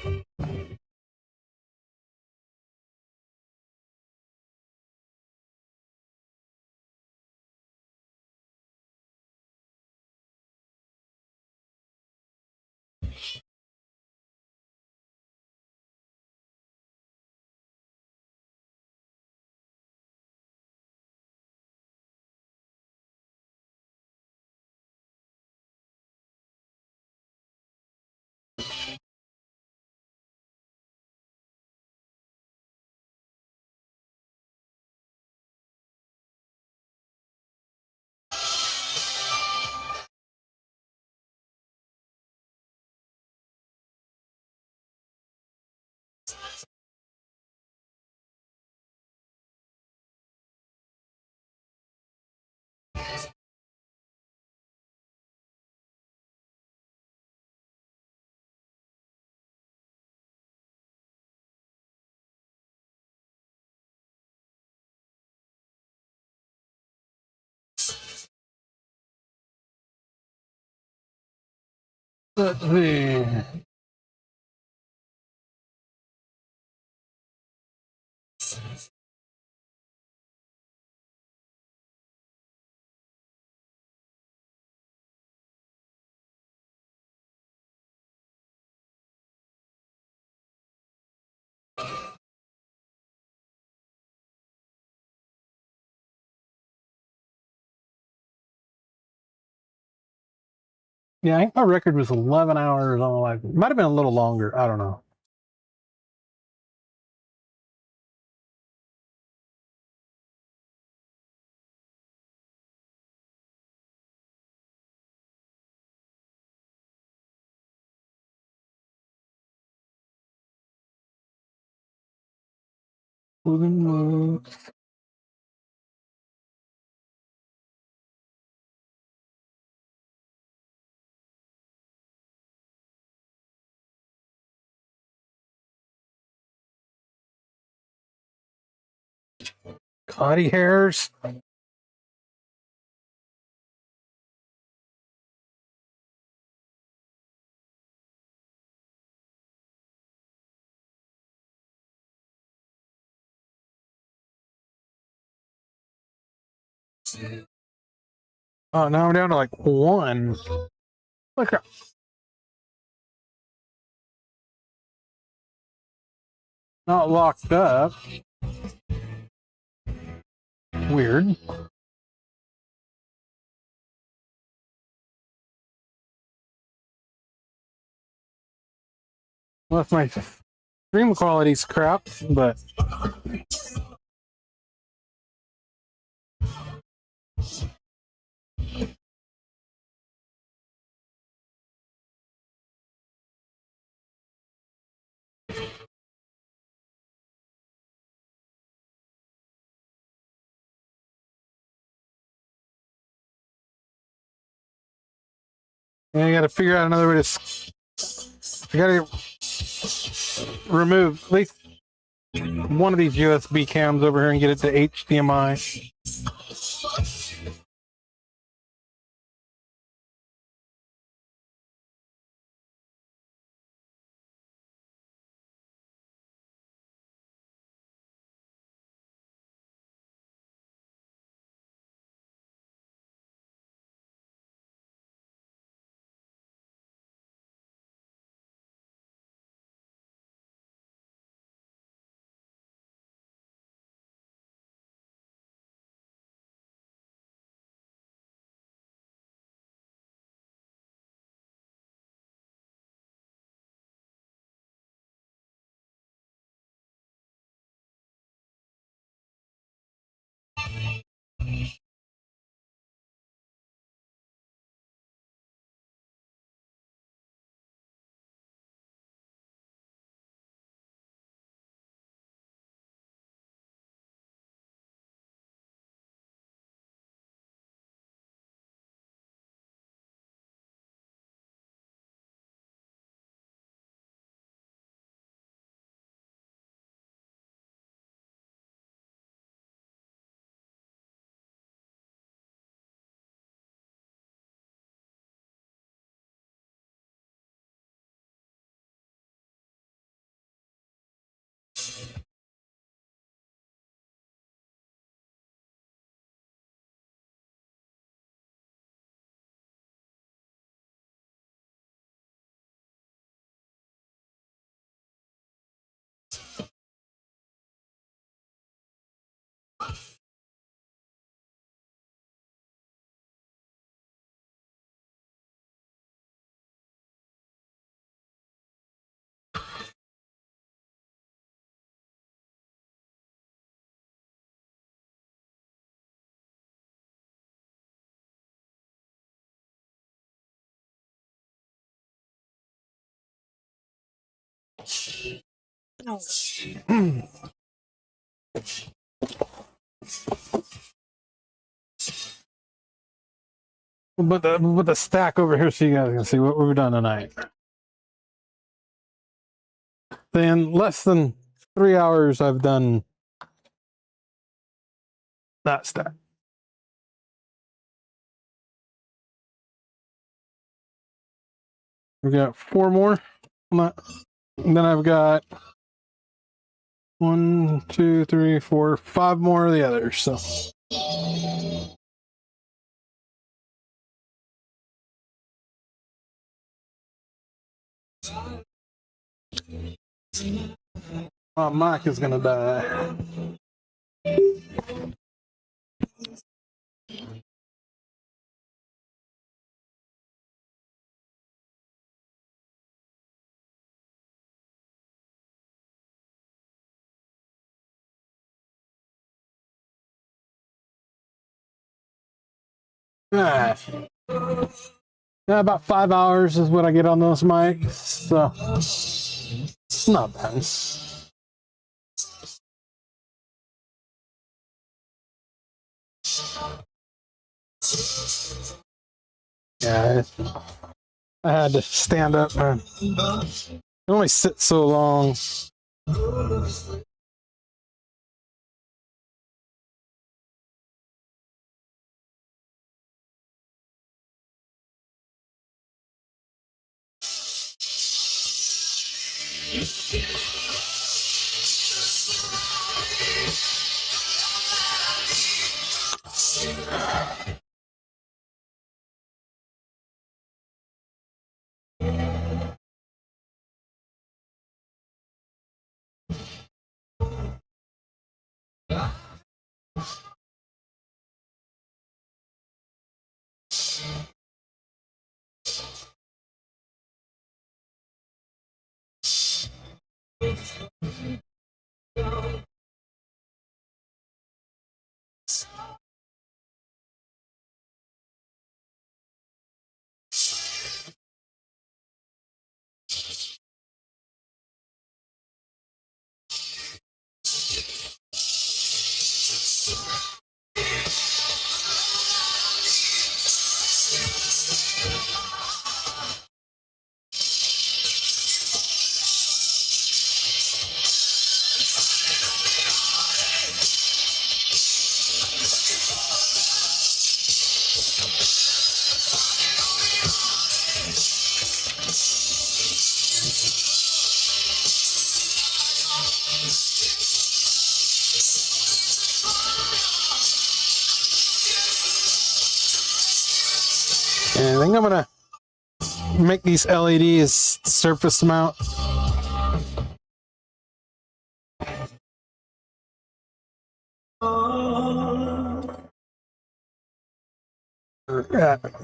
Let's see. Yeah, I think my record was 11 hours on the live. It might have been a little longer. I don't know. Moving moves. Cottie hairs. Oh, now I'm down to like one. Look, not locked up. Weird. Unless my stream quality's crap, but yeah, I got to figure out another way to. I got to remove at least one of these USB cams over here and get it to HDMI. We'll put the stack over here so you guys can see what we've done tonight. In less than 3 hours, I've done that stack. We've got 4 more. And then I've got 1, 2, 3, 4, 5 more of the others. So. My mic is gonna die. Alright. Yeah, about 5 hours is what I get on those mics. So it's not bad. Yeah, I had to stand up, man. It only sits so long. And I think I'm gonna make these LEDs surface mount.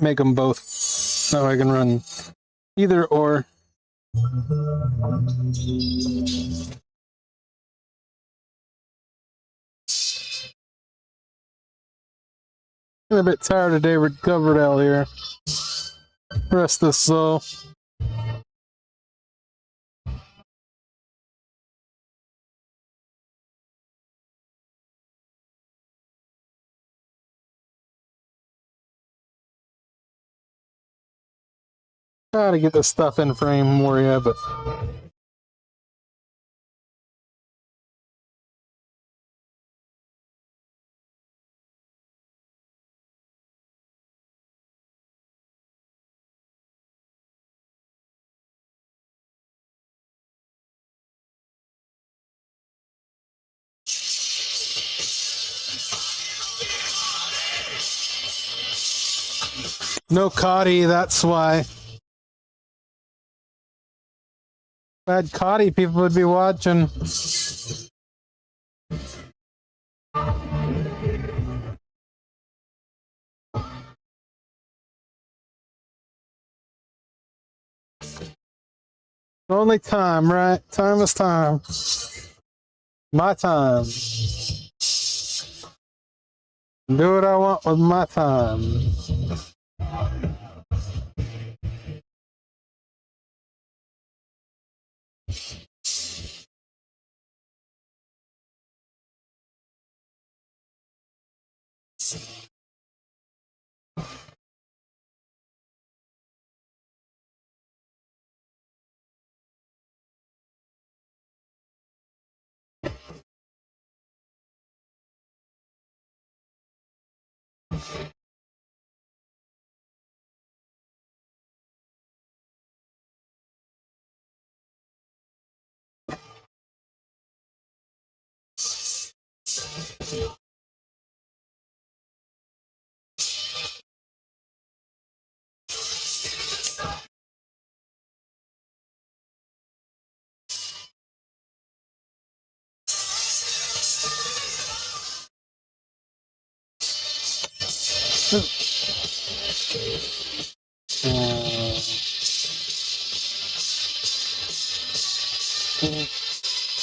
Make them both so I can run either or. I'm a bit tired today. We're covered out here. Rest this slow. Try to get this stuff in frame more yet, but no Cottie, that's why. If I had Cottie, people would be watching. Only time, right? Time is time. My time. Do what I want with my time.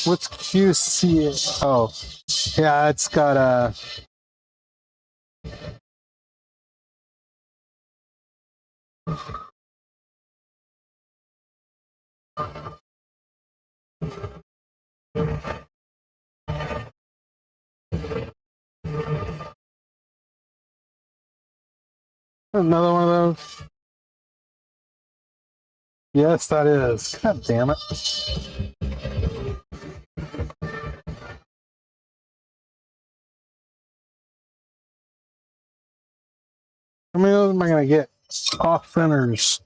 What's QC? Oh, yeah, it's got a. Another one of those. Yes, that is. God damn it. How many of those am I going to get? Off centers.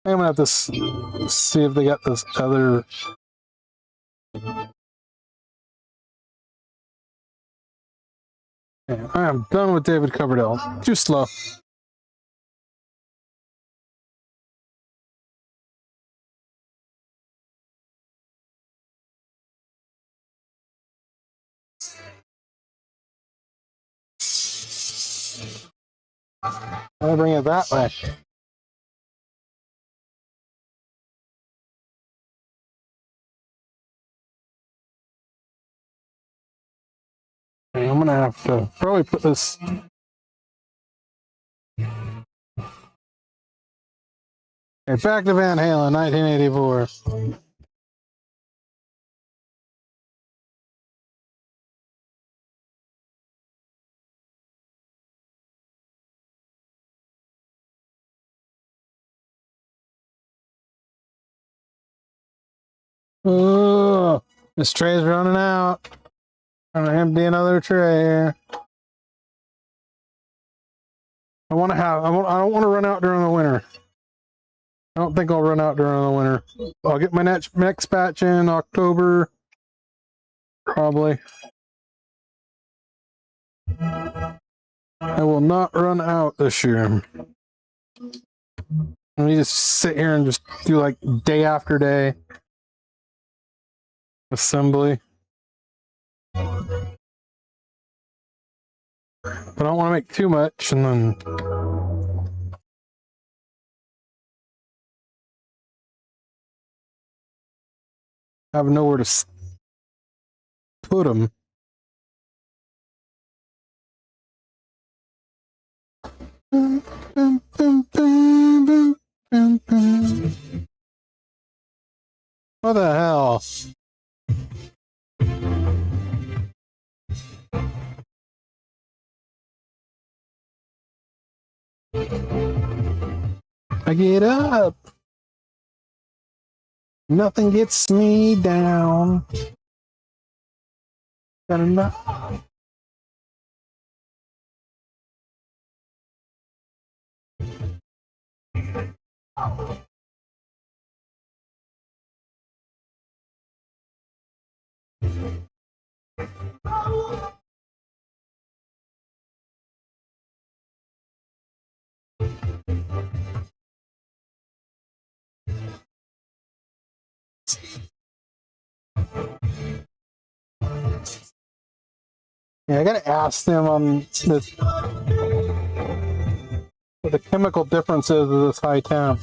I'm gonna have to see if they got this other. Yeah, I am done with David Coverdale. Too slow. I'll bring it that way. Okay, I'm gonna have to probably put this. Okay, back to Van Halen, 1984. Oh, this tray's running out. I'm gonna empty another tray. I don't want to run out during the winter. I don't think I'll run out during the winter. I'll get my next batch in October, probably. I will not run out this year. Let me just sit here and just do like day after day assembly. But I don't want to make too much and then have nowhere to put them. What the hell? I get up. Nothing gets me down. Got enough. Yeah, I gotta ask them on this, what the chemical differences of this high temp.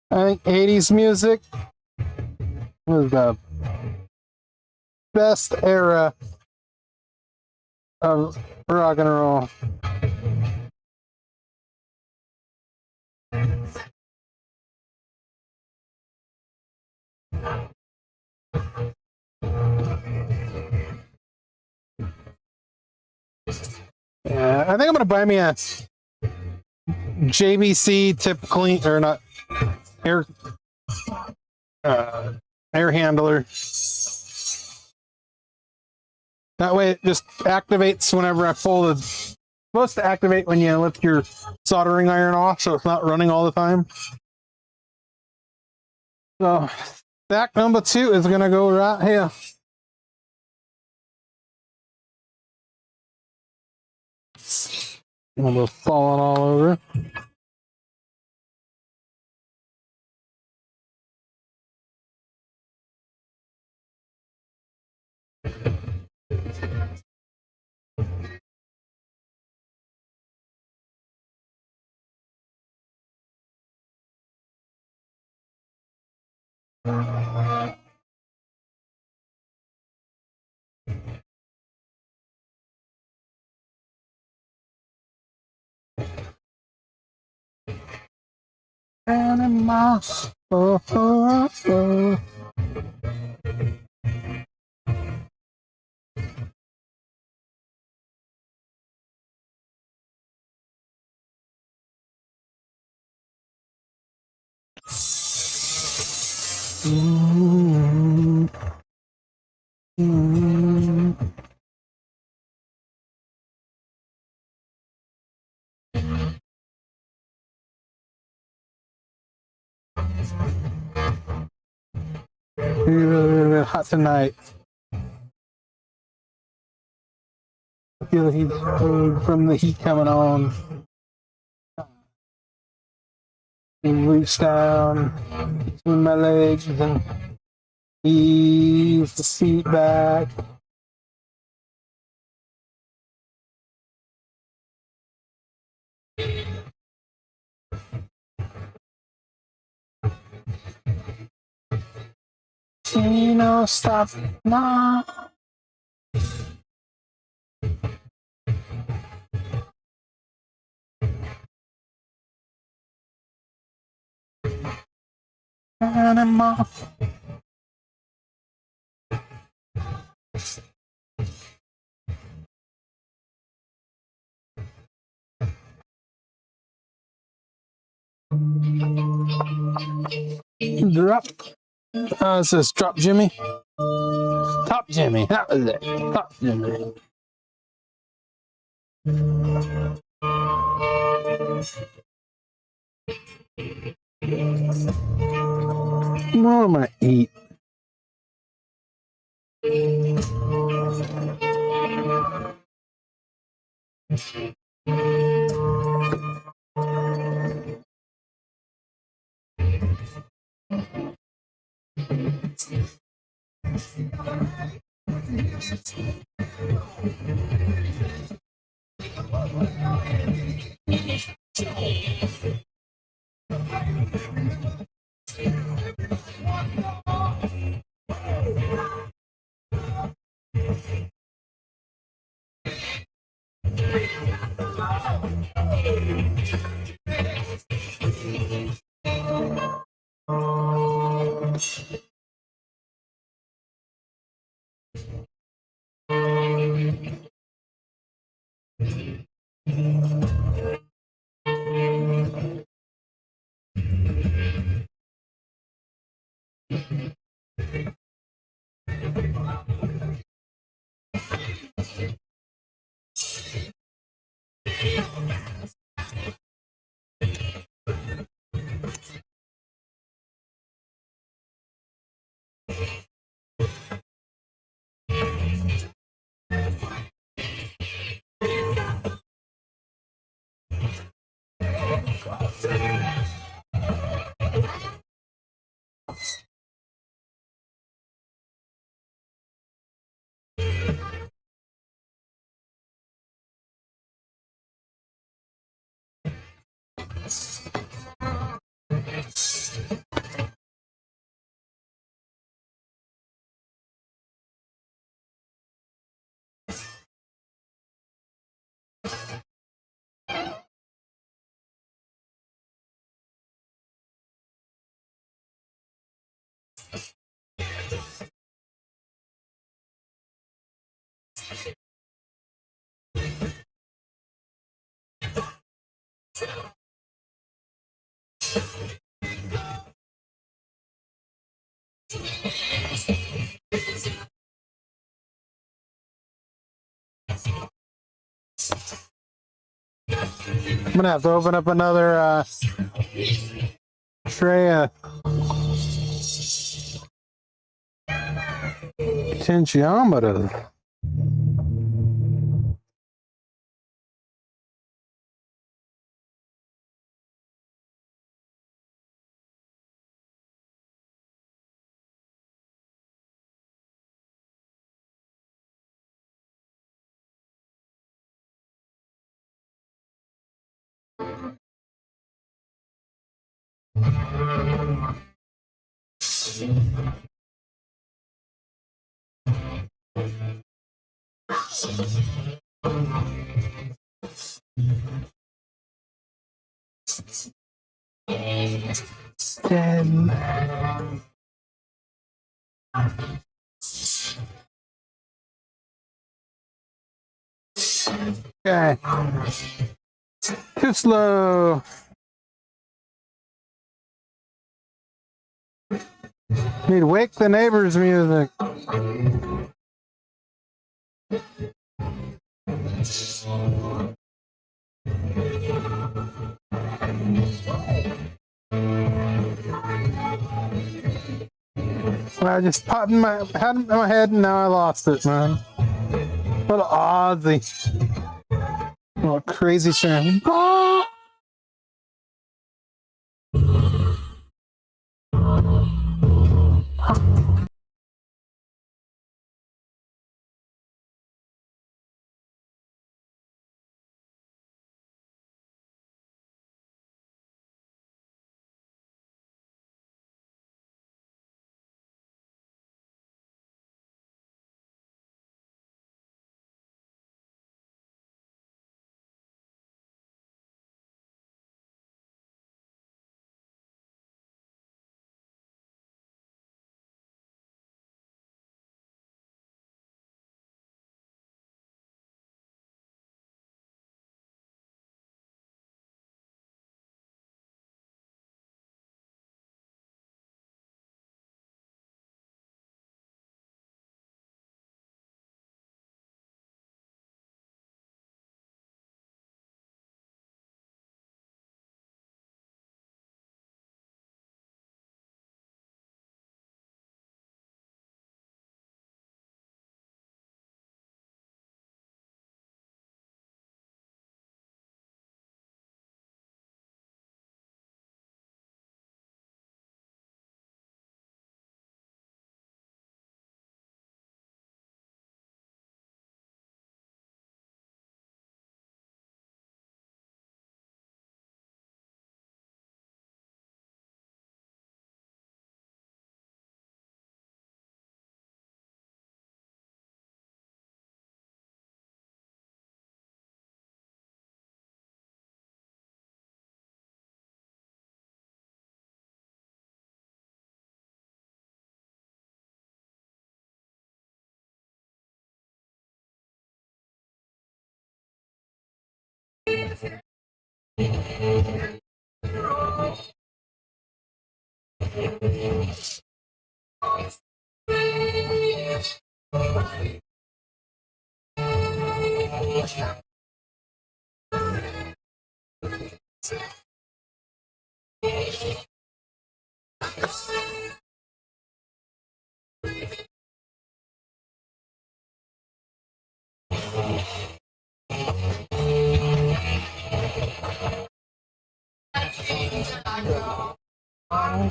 I think 80s music was the best era of rock and roll. Yeah, I think I'm gonna buy me a JVC tip clean or not air air handler. That way it just activates whenever I pull the. It's supposed to activate when you lift your soldering iron off, so it's not running all the time. So stack number 2 is gonna go right here. Almost falling all over. Animals. Oh, oh, oh. Mm-hmm. Mm-hmm. Really hot tonight. I feel the heat from the heat coming on. And reach down between my legs and ease the seat back. No, stop. No. Animal. Drop. It says drop Jimmy. Top Jimmy. That was it. Top Jimmy. What am I eat? I'm gonna have to open up another tray of potentiometers. Then okay, too slow. Need to wake the neighbors' music. I just popped my had it in my head and now I lost it, man. What an Aussie. What a crazy sound.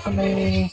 For me.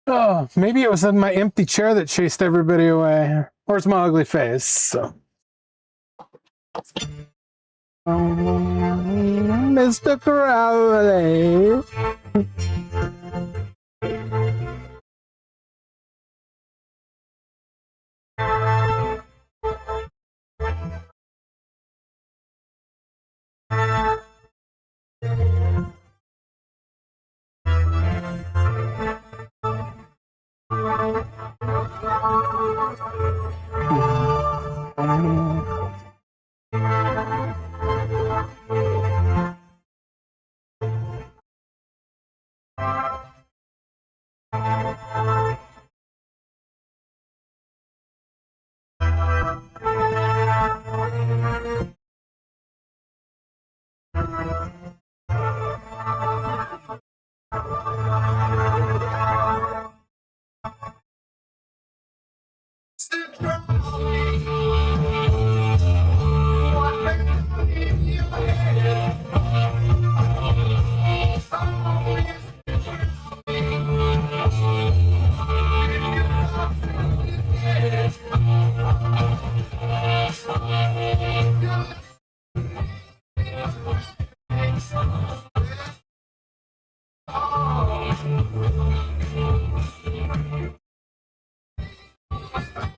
Oh, maybe it was in my empty chair that chased everybody away. Or it's my ugly face, so. Mr. Crowley.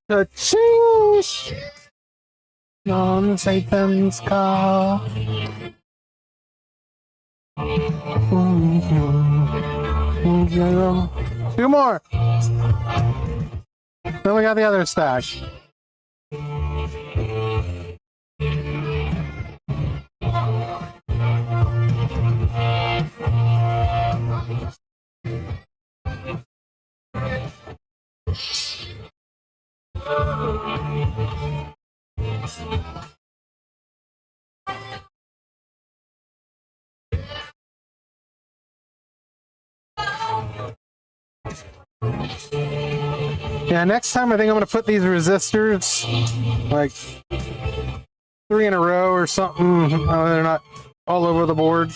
Ka-ching! On Satan's car. Two more. Then we got the other stack. Yeah, next time I think I'm going to put these resistors like 3 in a row or something. They're not all over the board.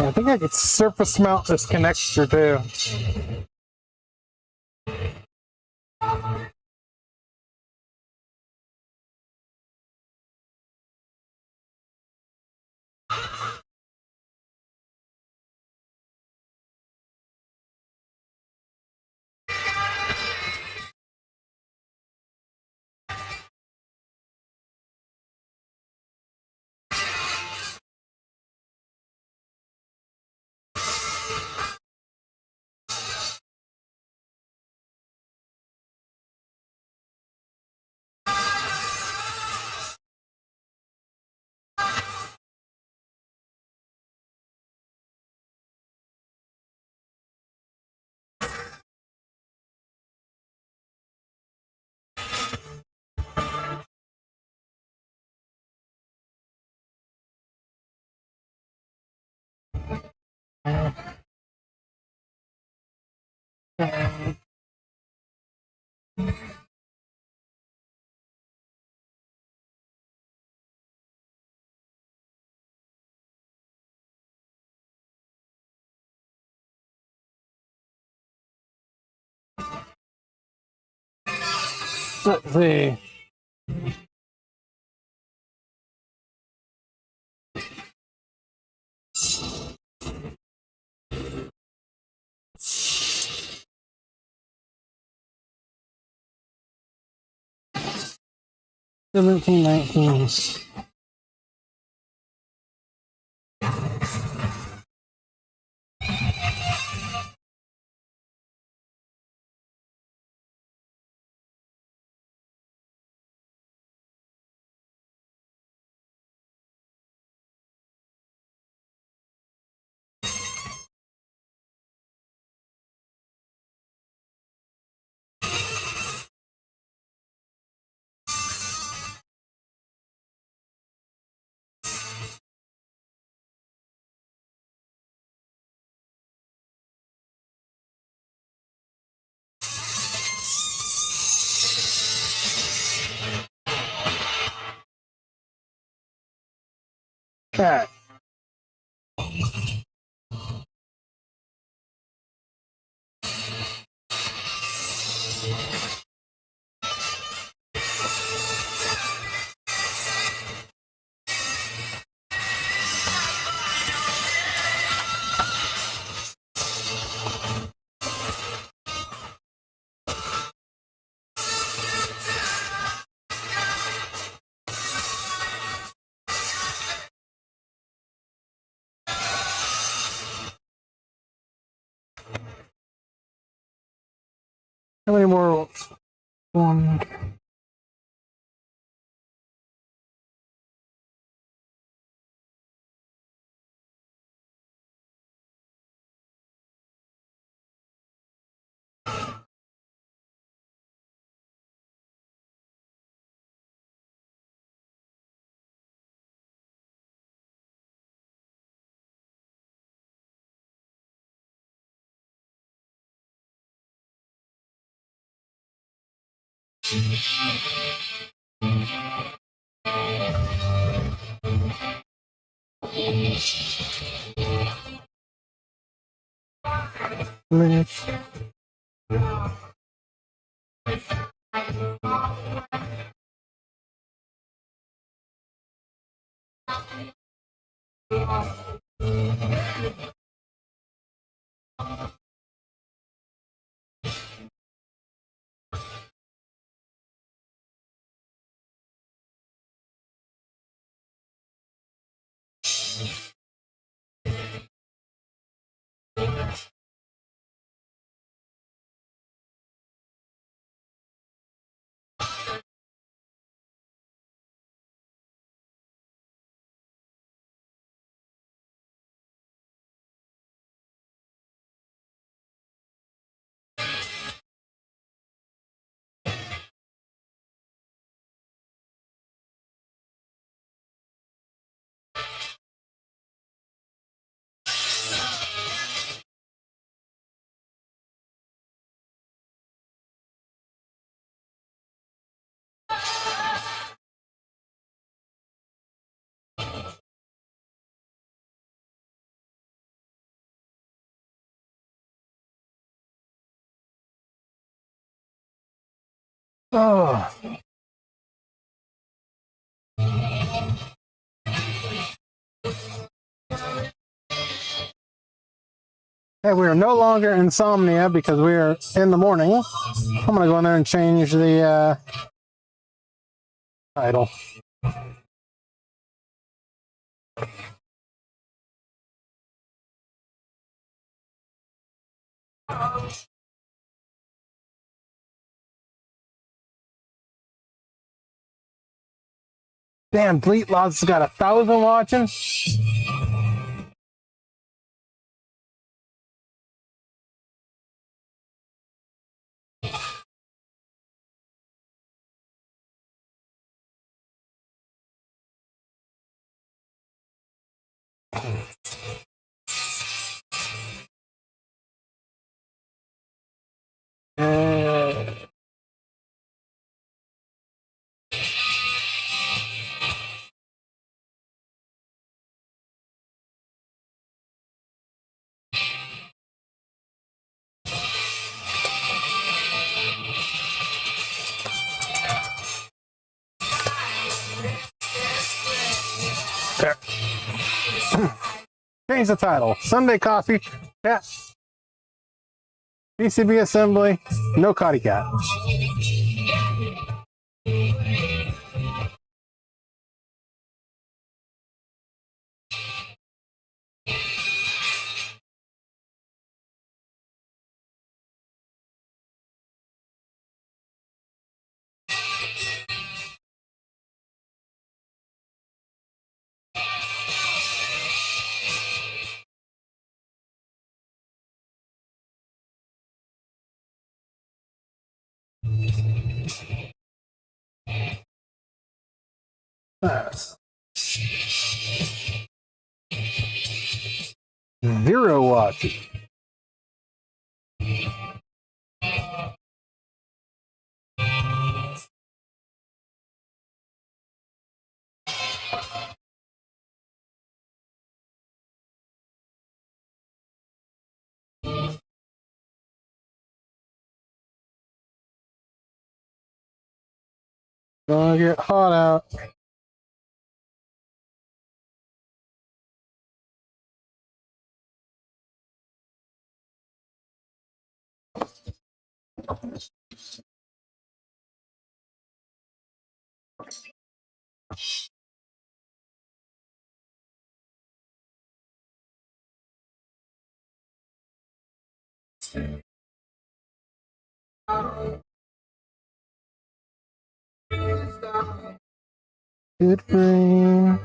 I think I could surface mount this connector too. Let's see. Seventeen, 19. Okay. How many more? One. Oh. Hey, we are no longer insomnia because we are in the morning. I'm gonna go in there and change the title. Damn, Bleat Lots has got 1,000 watching. There. Change the title. Sunday coffee. Cat. PCB assembly. No Cottie cat. Zero watches. Gonna get hot out. Good brain.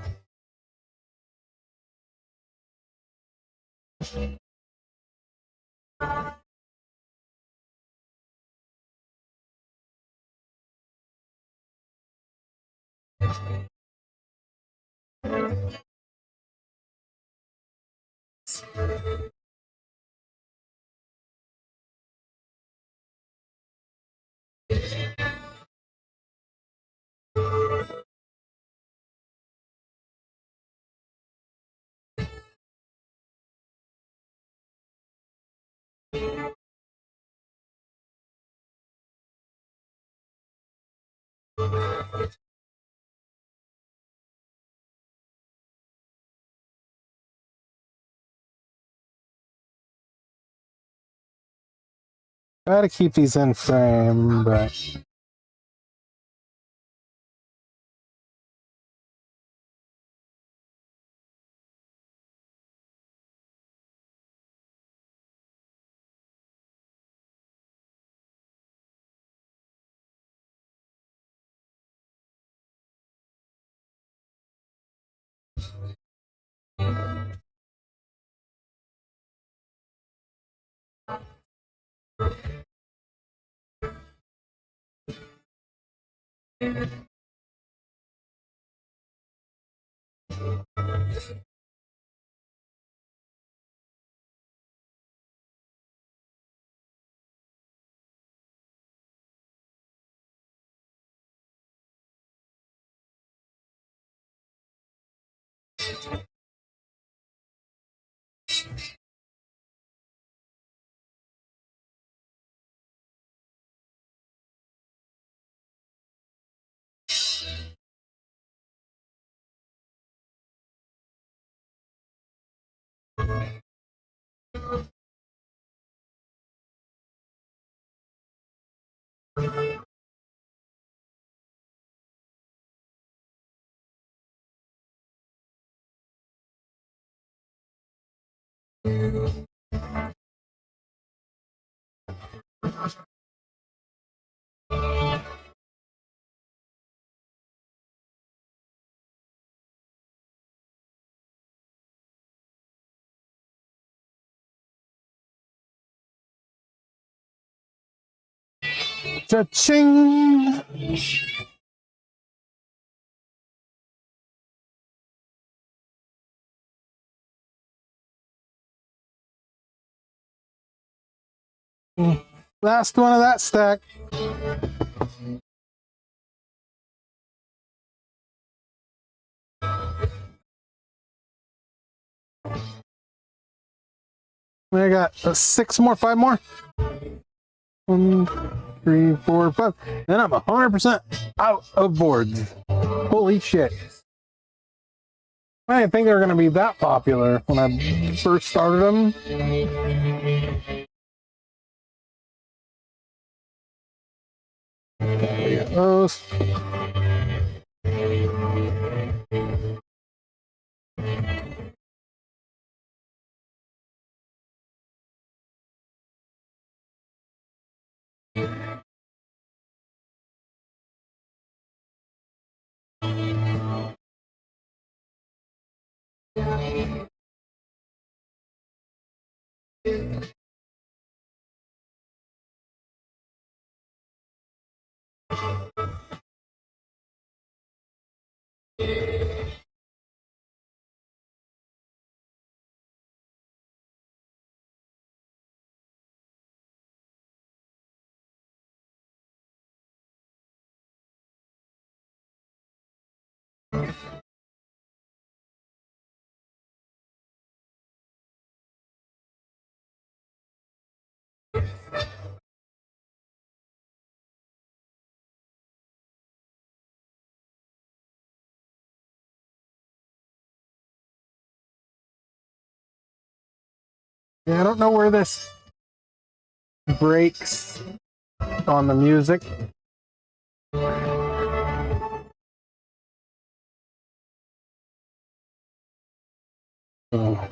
Gotta keep these in frame, but cha-ching! Last one of that stack. I got 6 more, 5 more. 1, 3, 4, 5. Then I'm 100% out of boards. Holy shit. I didn't think they were going to be that popular when I first started them. We got those. Yeah, I don't know where this breaks on the music. Oh.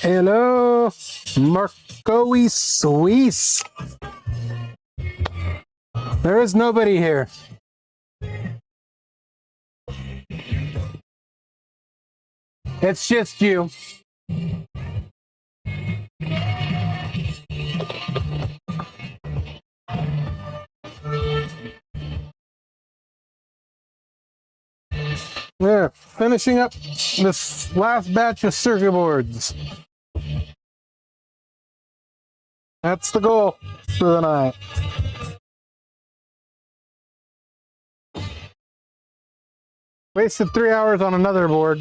Hello, Marcoe Swiss. There is nobody here. It's just you. We're finishing up this last batch of circuit boards. That's the goal for the night. Wasted 3 hours on another board.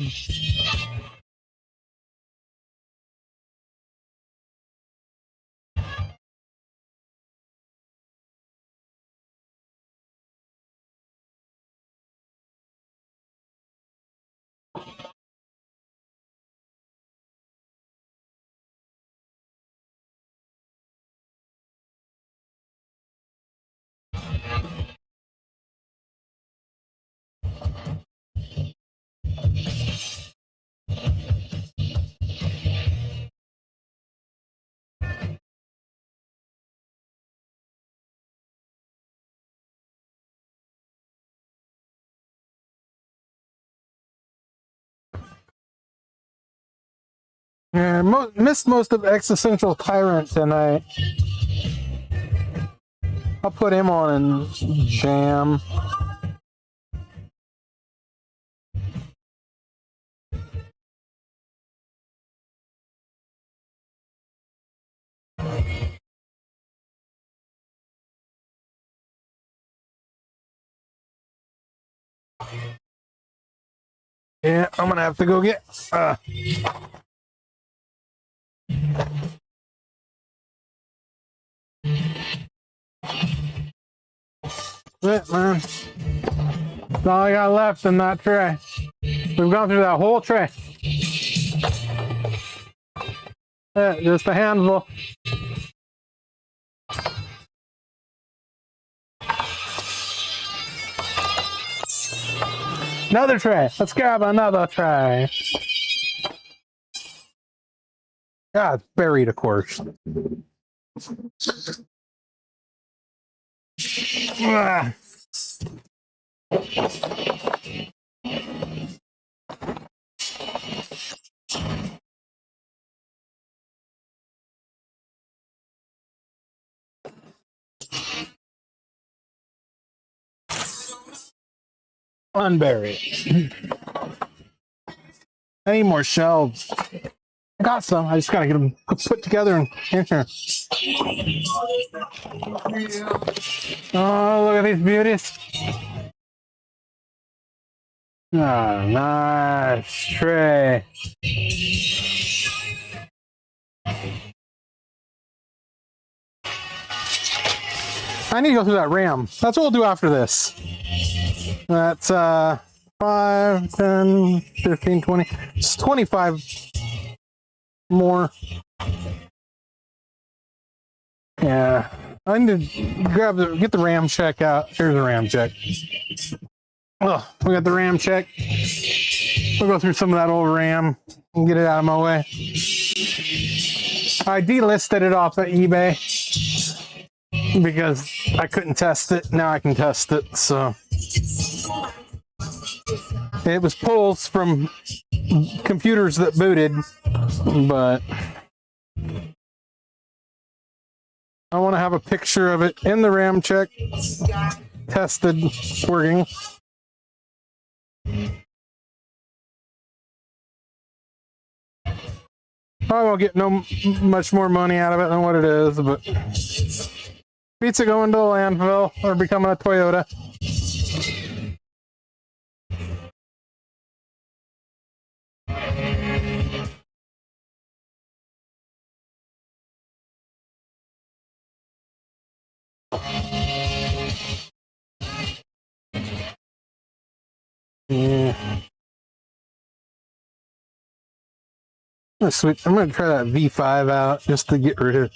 Yeah, missed most of Existential Tyrant tonight. I'll put him on and jam. Yeah, I'm gonna have to go get it, man. That's all I got left in that tray. We've gone through that whole tray. Yeah, just a handful. Another tray. Let's grab another tray. Ah, it's buried, of course. Ah. Unburied. I need more shelves. I got some. I just gotta get them put together and in here. Oh, look at these beauties. Ah, nice tray. I need to go through that RAM. That's what we'll do after this. That's 5, 10, 15, 20. It's 25 more. Yeah. I need to get the Ramcheck out. Here's the Ramcheck. Oh, we got the Ramcheck. We'll go through some of that old RAM and get it out of my way. I delisted it off of eBay because I couldn't test it. Now I can test it, so. It was pulls from computers that booted, but I want to have a picture of it in the Ramcheck, tested, working. I won't get no much more money out of it than what it is, but beats it going to a landfill or becoming a Toyota. Yeah. Sweet. I'm gonna try that V5 out just to get rid of.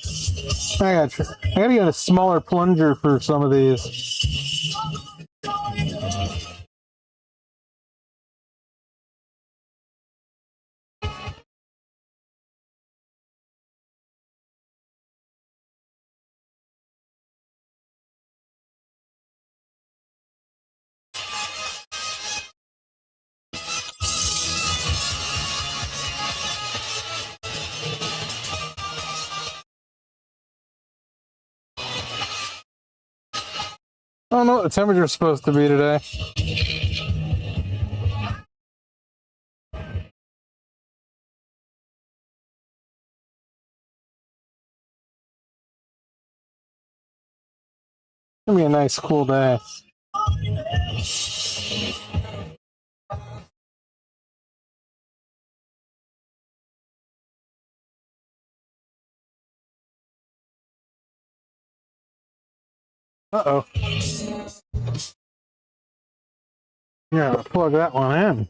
I gotta get a smaller plunger for some of these. I don't know what the temperature is supposed to be today. It's gonna be a nice cool day. Uh-oh. Yeah, plug that one in.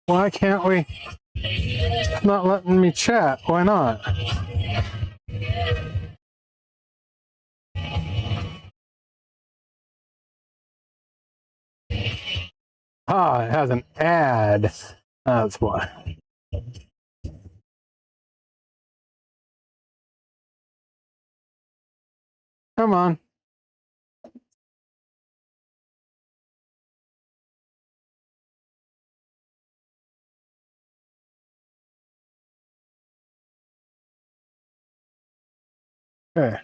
Why can't we? It's not letting me chat. Why not? Ah, it has an ad. That's why. Come on. Okay.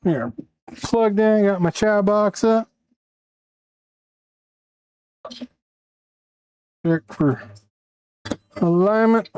Here. Plugged in, got my chat box up. Check for alignment.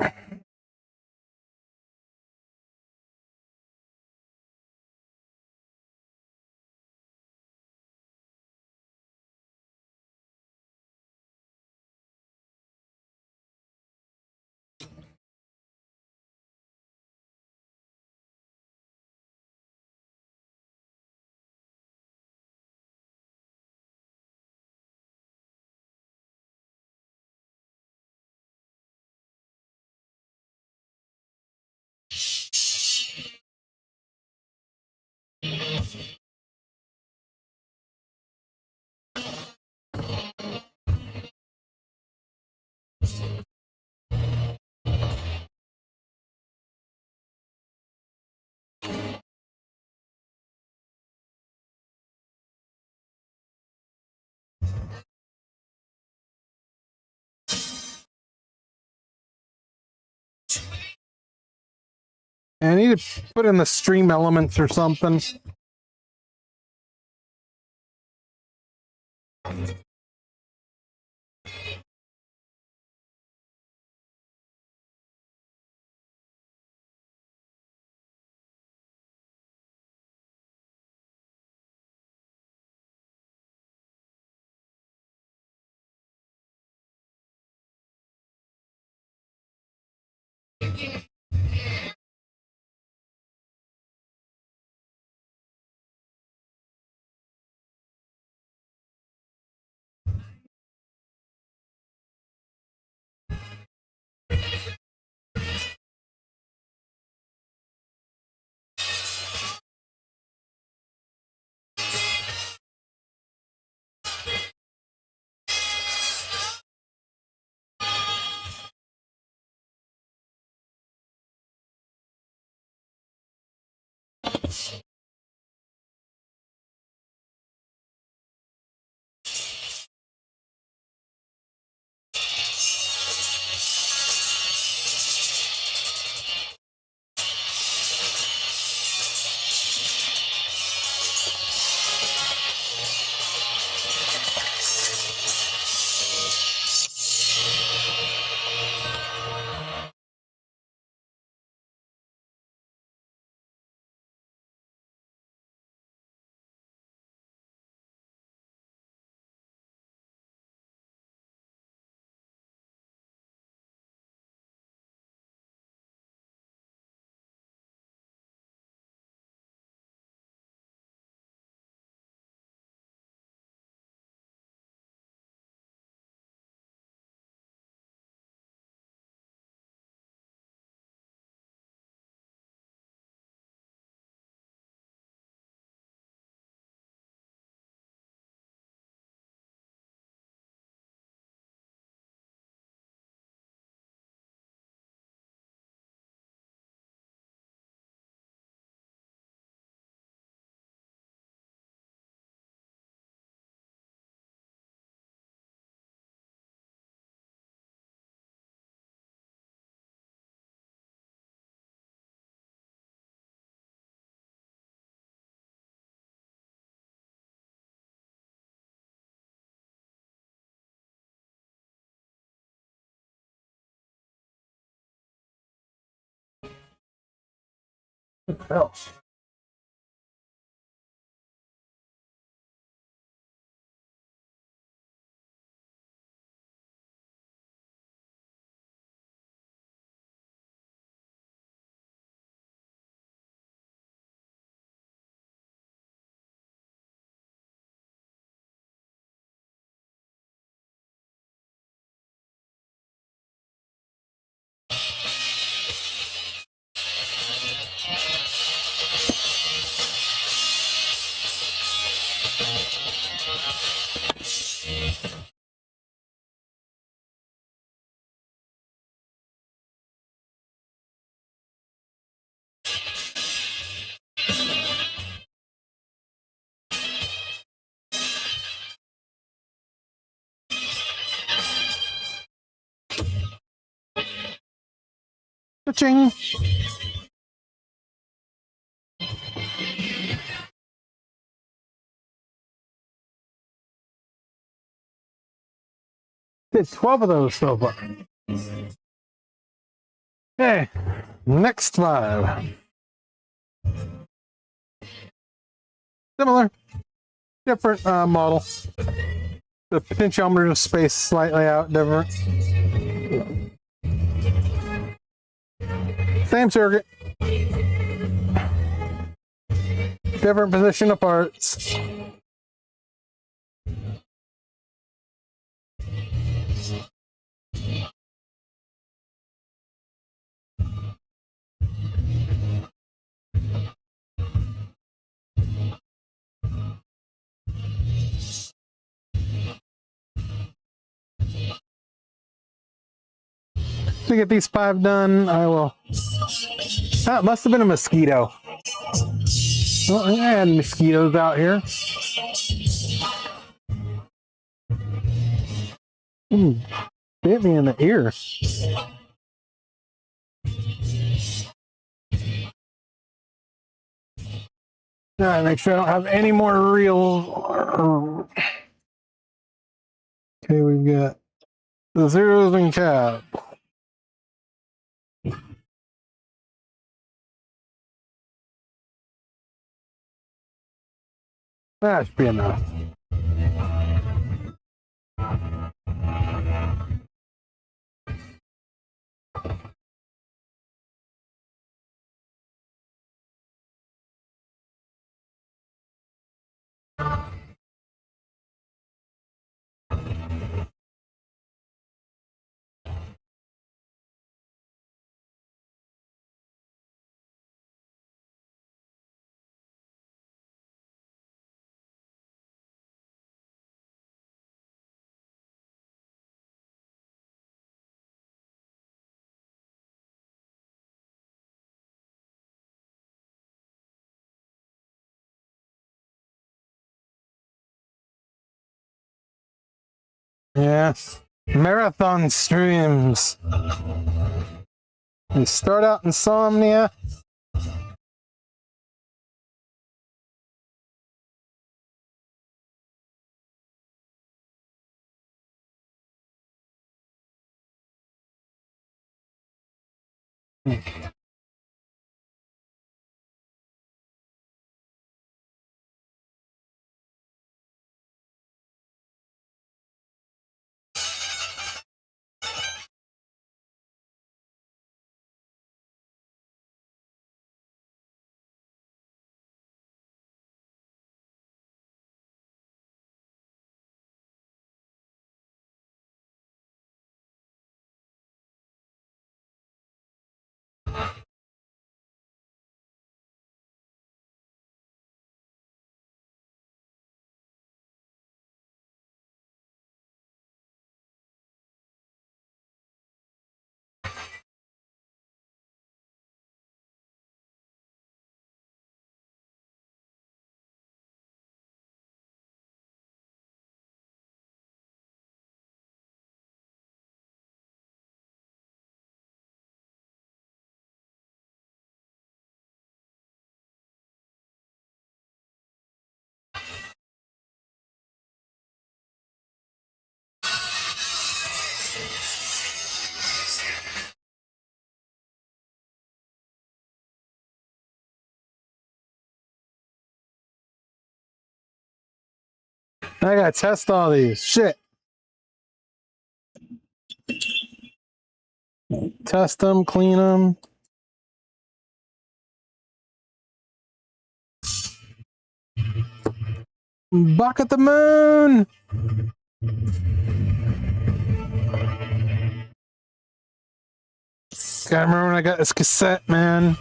And I need to put in the stream elements or something. What the hell? Cha-ching! Did 12 of those so far. Okay, next 5. Similar, different model. The potentiometer is spaced slightly out different. Same circuit. Different position of parts. To get these 5 done, I will. That must have been a mosquito. Well, I had mosquitoes out here. Bit me in the ear. Alright, make sure I don't have any more real. Okay, we've got the zeros and cap. That should be enough. Yes. Marathon streams. You start out insomnia. I gotta test all these. Shit. Test them, clean them. Bucket the moon! Gotta remember when I got this cassette, man.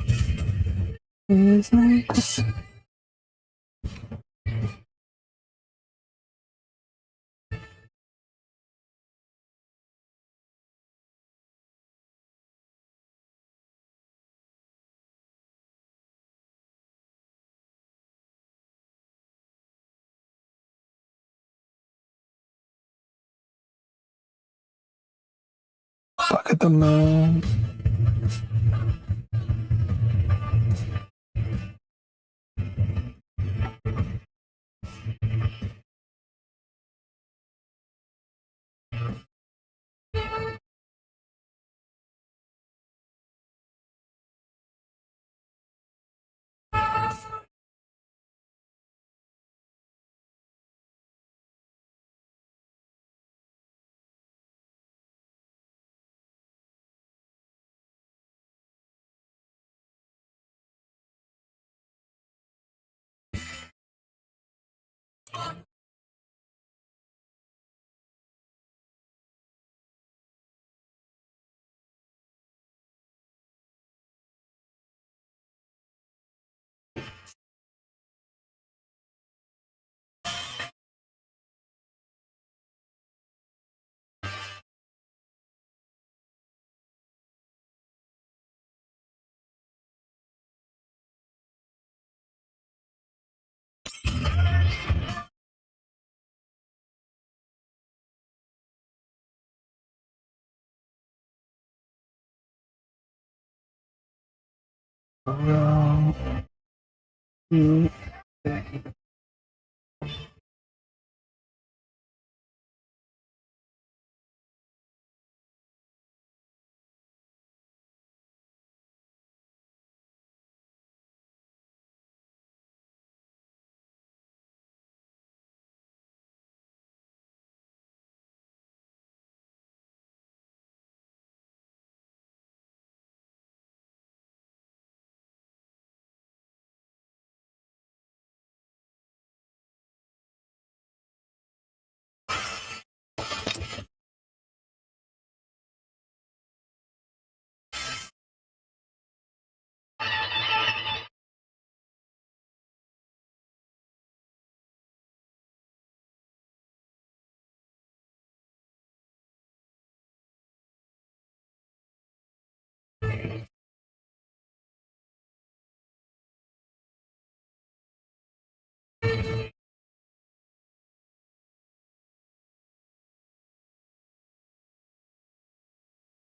Bucket the moon.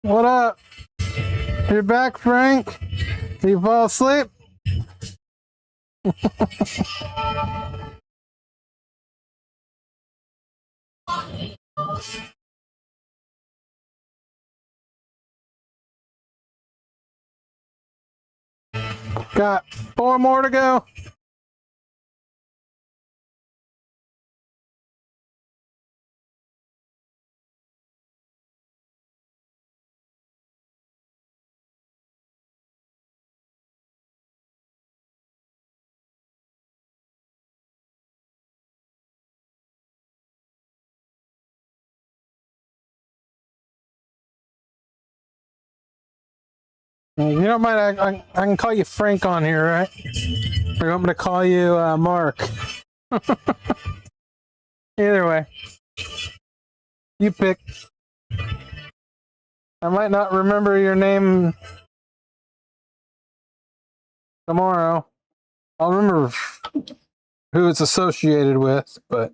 What up? You're back, Frank? Did you fall asleep? Got 4 more to go. If you don't mind, I can call you Frank on here, right? Or you want me to call you Mark? Either way. You pick. I might not remember your name tomorrow. I'll remember who it's associated with, but...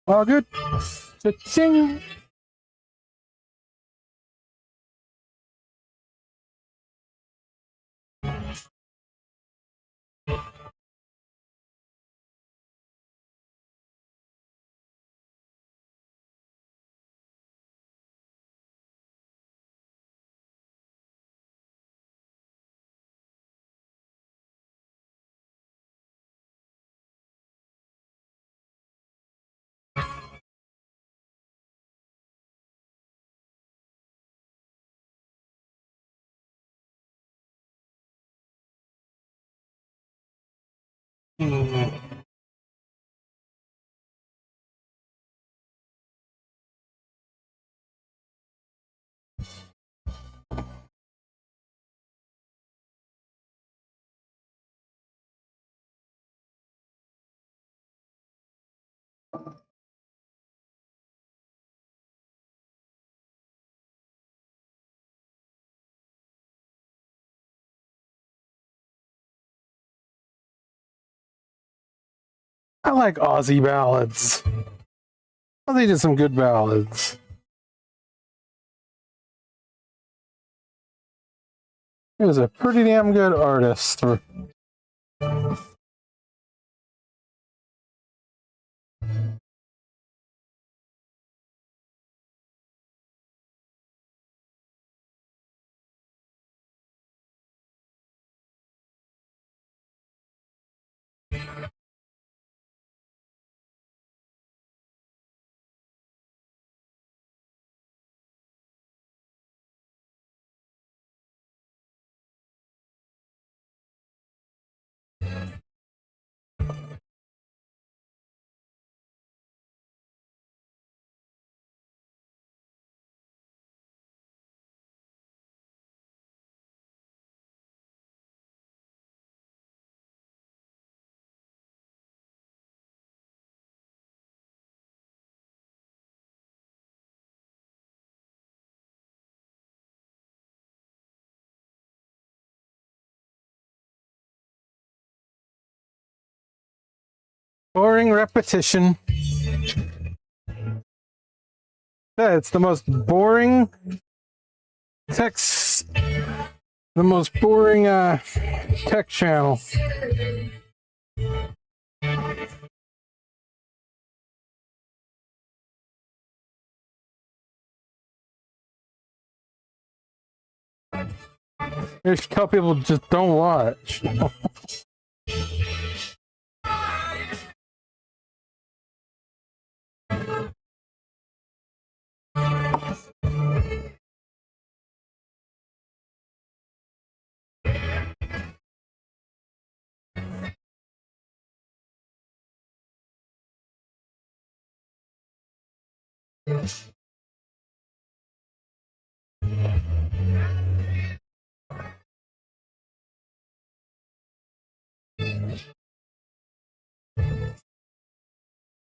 All good. Cha-ching. I like Aussie ballads. Well, they did some good ballads. He was a pretty damn good artist. Boring repetition. Yeah, it's the most boring text, the most boring tech channel. You should tell people just don't watch.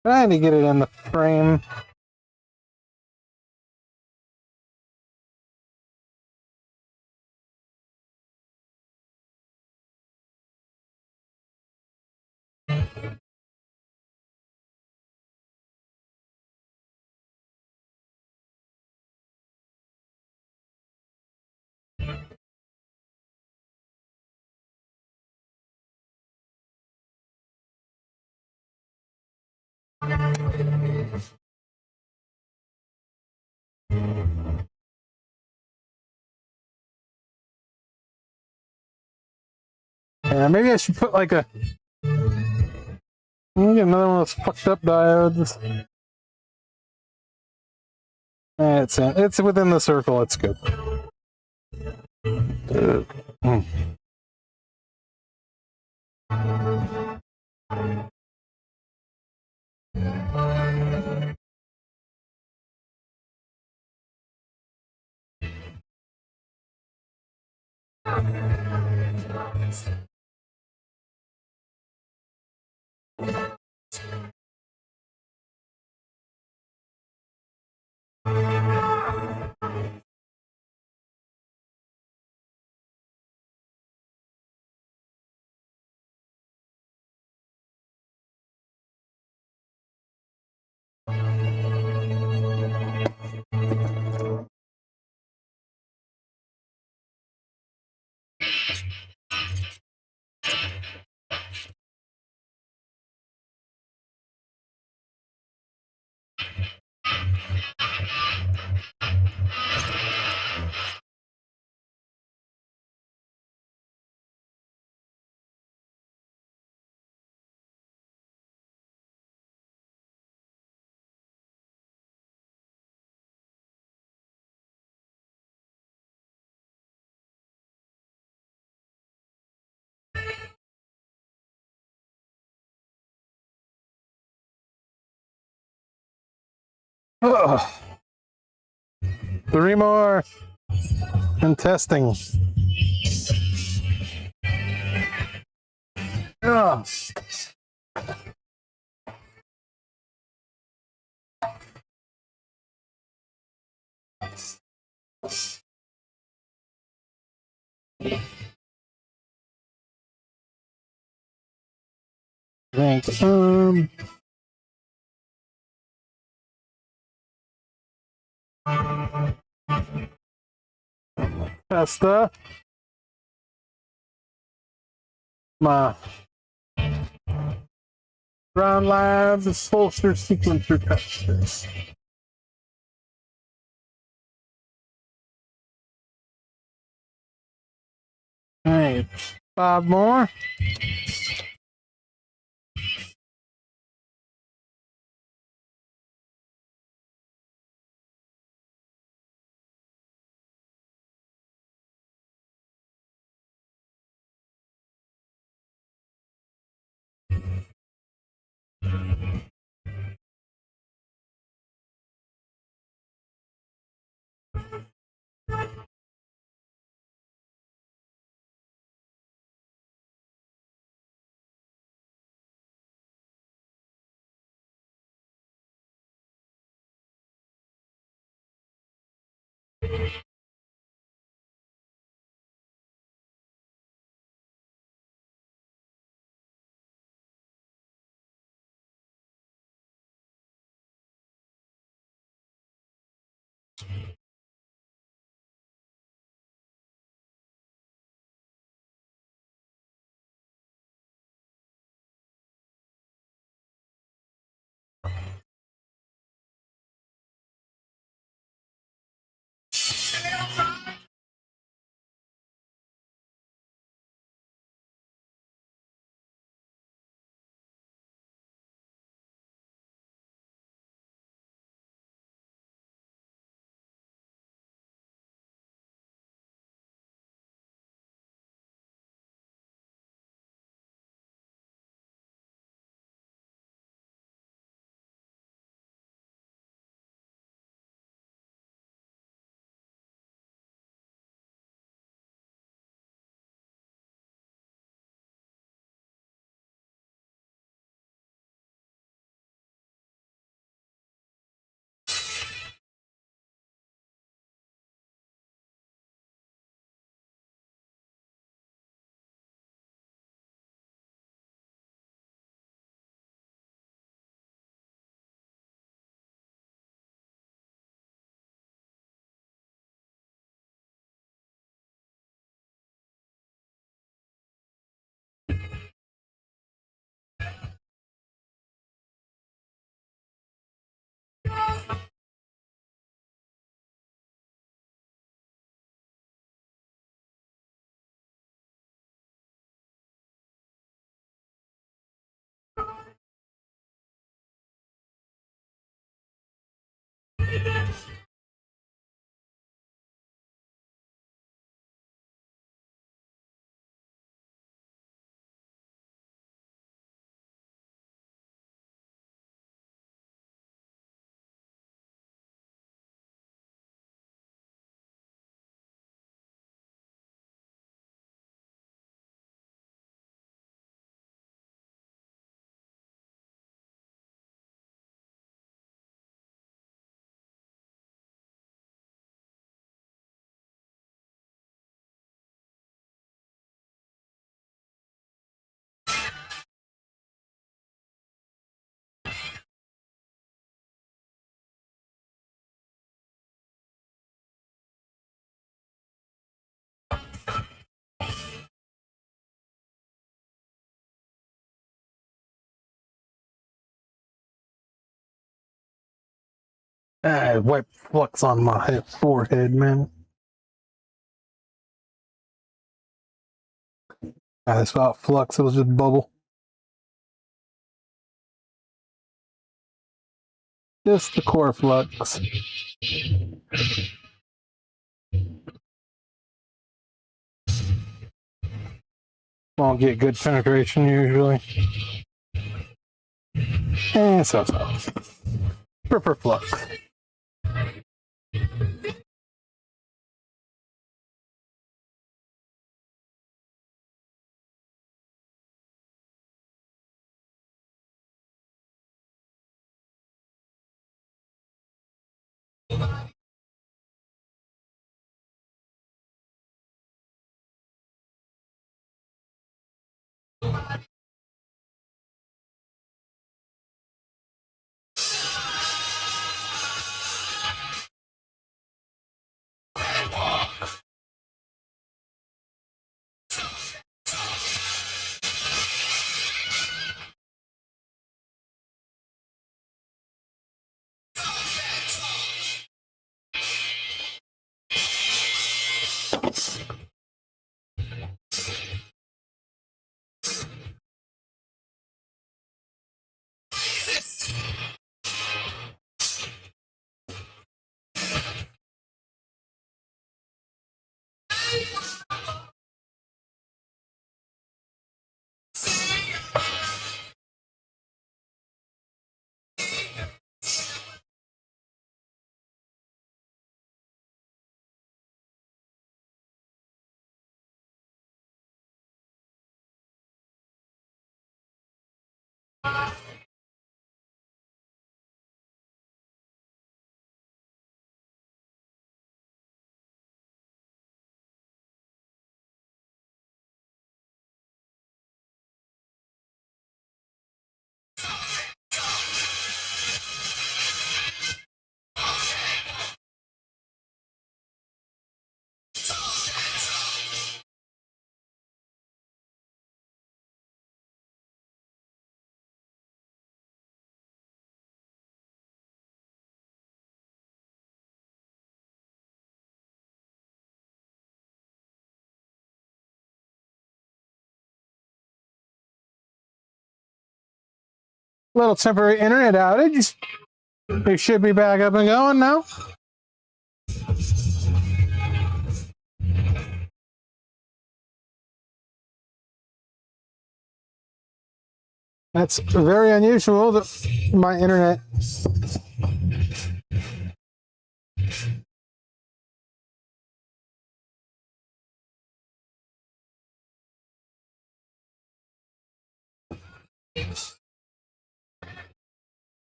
Trying to get it in the frame. Yeah, maybe I should put like a. Let me get another one of those fucked up diodes. It's within the circle. It's good. Ugh. 3 more. And testing. Ugh. Thanks. Testa. My Brown Labs Bolster Sequencer Testers. Alright, 5 more. I wipe flux on my forehead, man. That's about flux. It was just bubble. Just the core flux. Won't get good penetration usually. And so. Repro flux. Little temporary internet outage. It should be back up and going now. That's very unusual that my internet.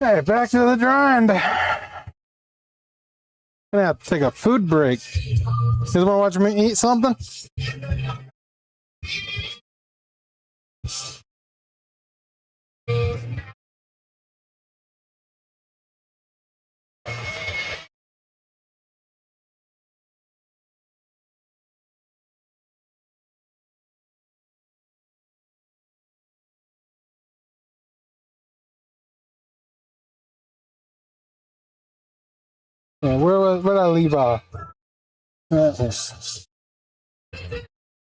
Hey, back to the grind. Gonna have to take a food break. You guys want to watch me eat something? Yeah, where did I leave off? I just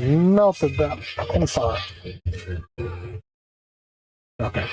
melted that. I'm sorry. Okay.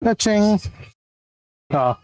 Touching. Oh.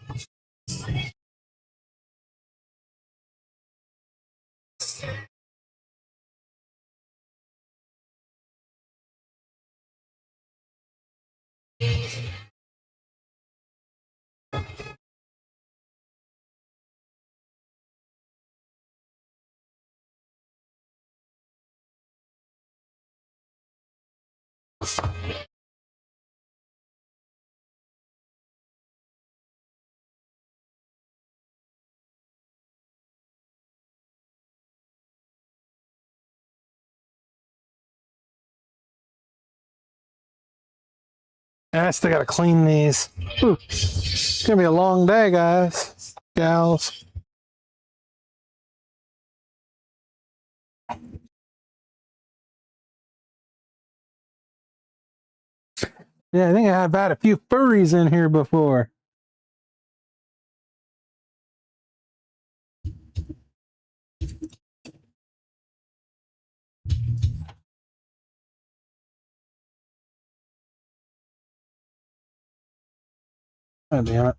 I still gotta clean these. Ooh. It's gonna be a long day, guys. Gals. Yeah, I think I've had a few furries in here before. Oh, damn it.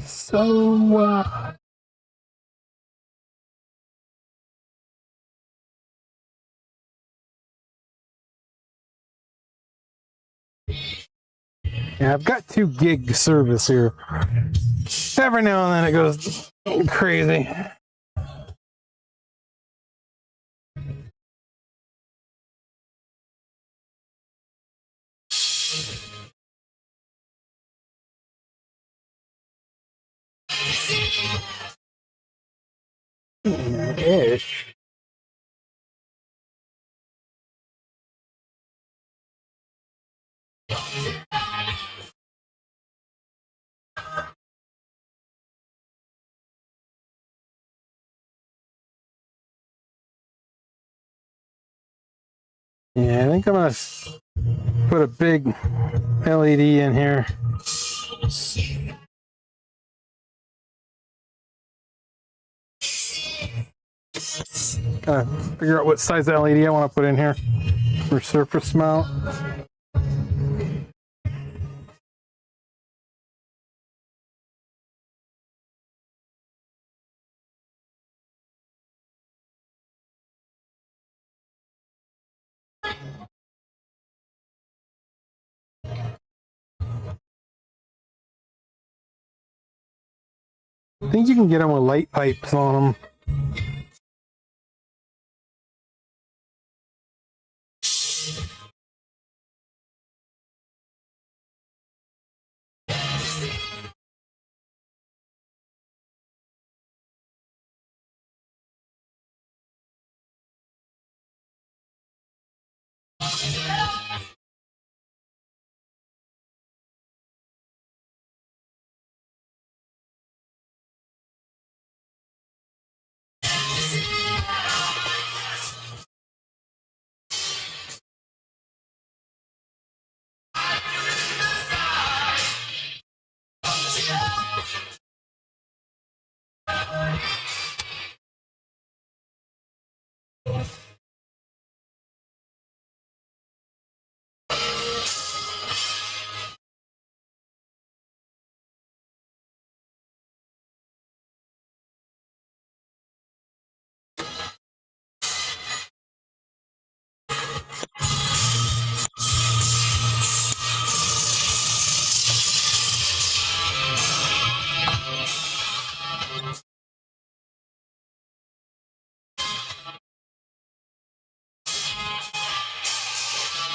So, yeah, I've got 2 gig service here. Every now and then it goes crazy. Ish. Yeah, I think I'm gonna put a big LED in here. Gotta figure out what size LED I want to put in here for surface mount. I think you can get them with light pipes on them.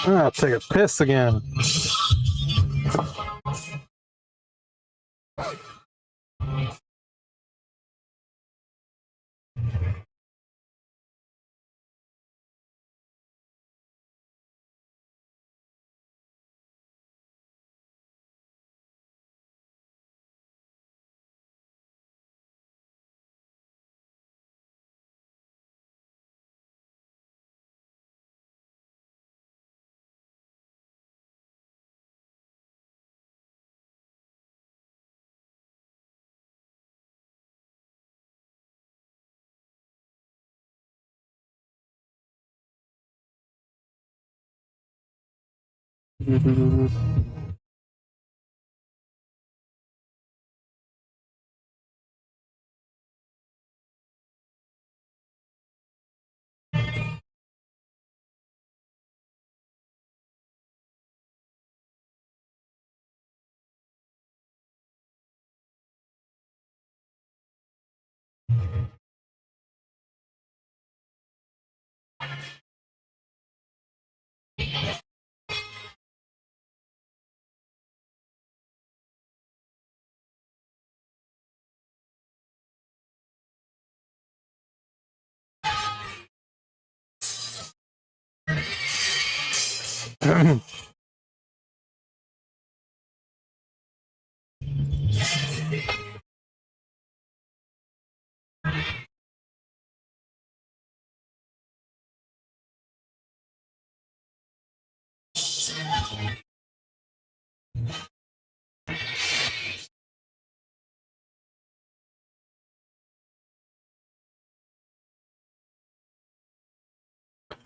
I'll take a piss again.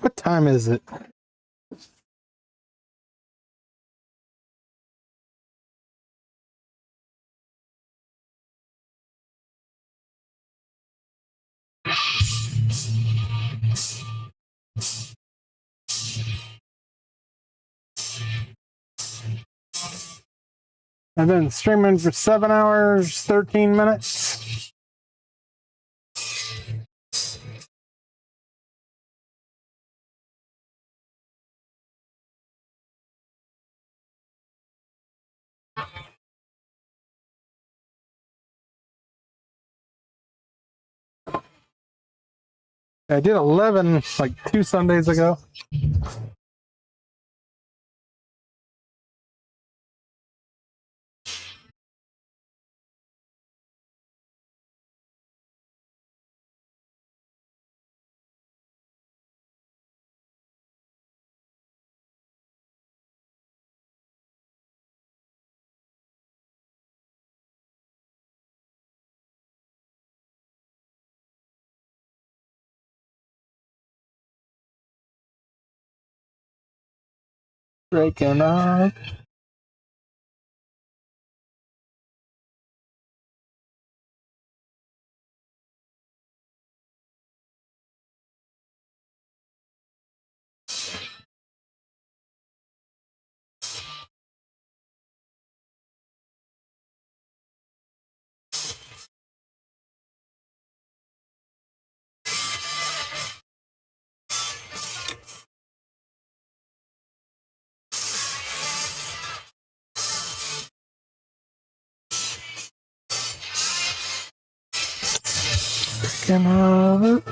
What time is it? I've been streaming for 7 hours, 13 minutes. I did 11 like 2 Sundays ago. Breaking up. Breaking up.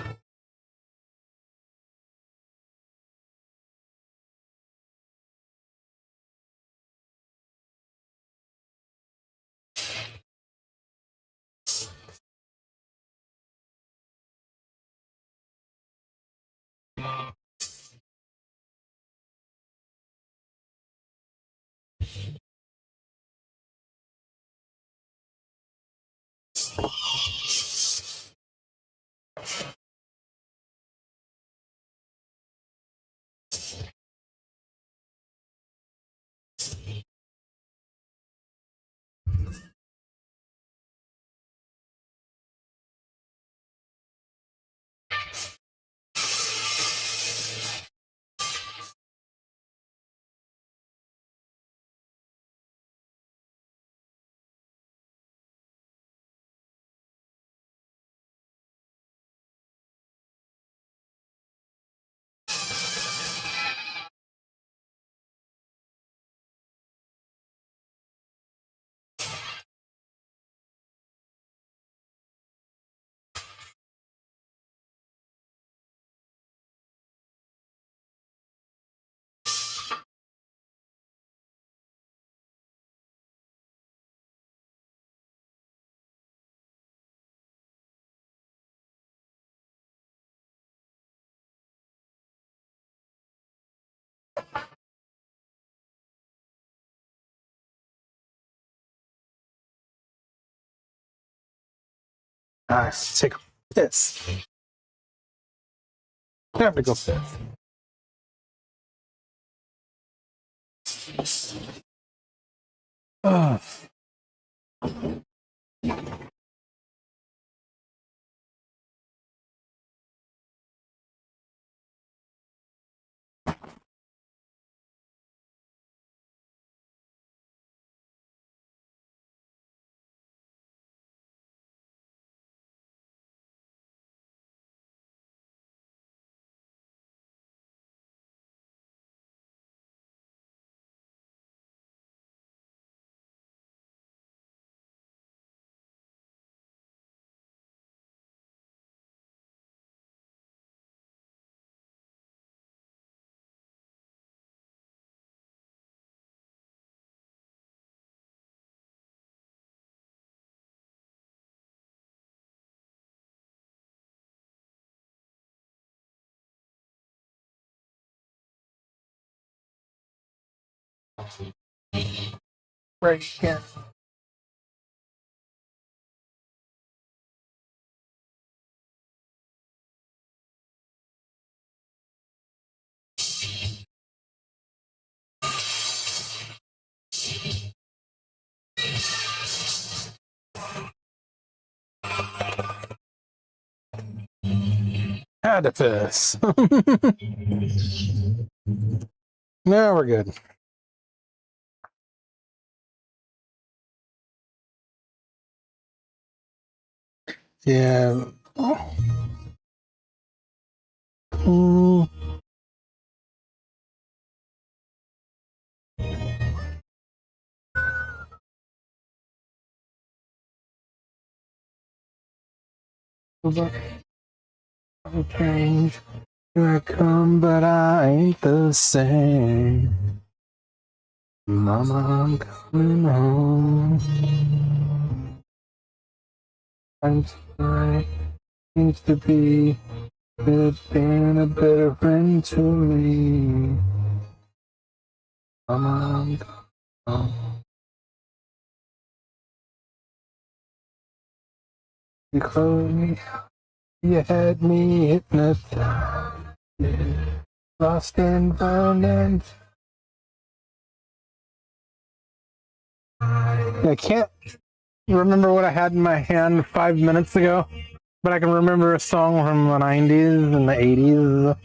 Alright, take a piss. Time to go piss. Ugh. Right here. Had to piss. Now we're good. Yeah. Mm. Change. Here I come, but I ain't the same. Mama, I'm coming home. I'm sorry. Seems to be been a better friend to me. Mama, I'm coming home. You closed me. You had me hypnotized. Lost and found and I can't remember what I had in my hand 5 minutes ago, but I can remember a song from the 90s and the 80s.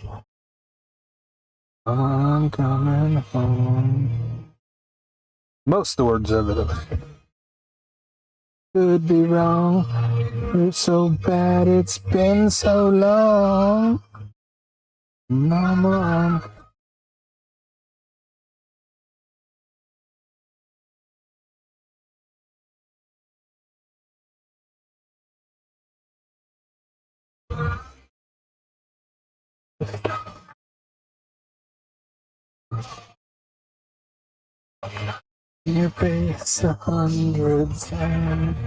I'm coming home. Most of the words of it could be wrong. It's so bad, it's been so long. Mama, in your face 100 times.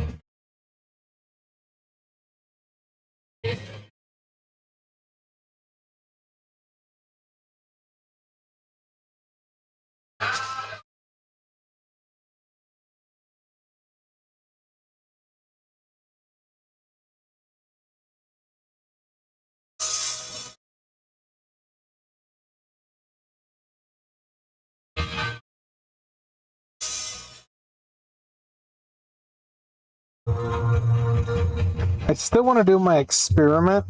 I still want to do my experiment.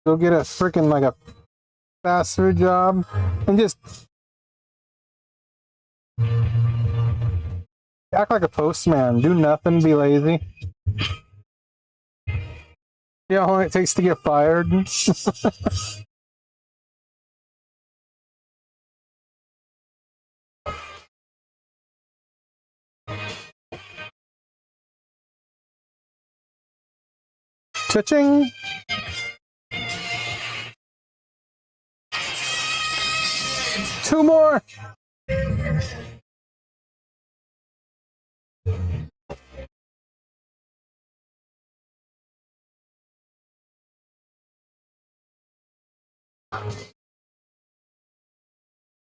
Go get a freaking like a fast food job and just act like a postman. Do nothing, be lazy. You know how long it takes to get fired? Cha-ching! Two more!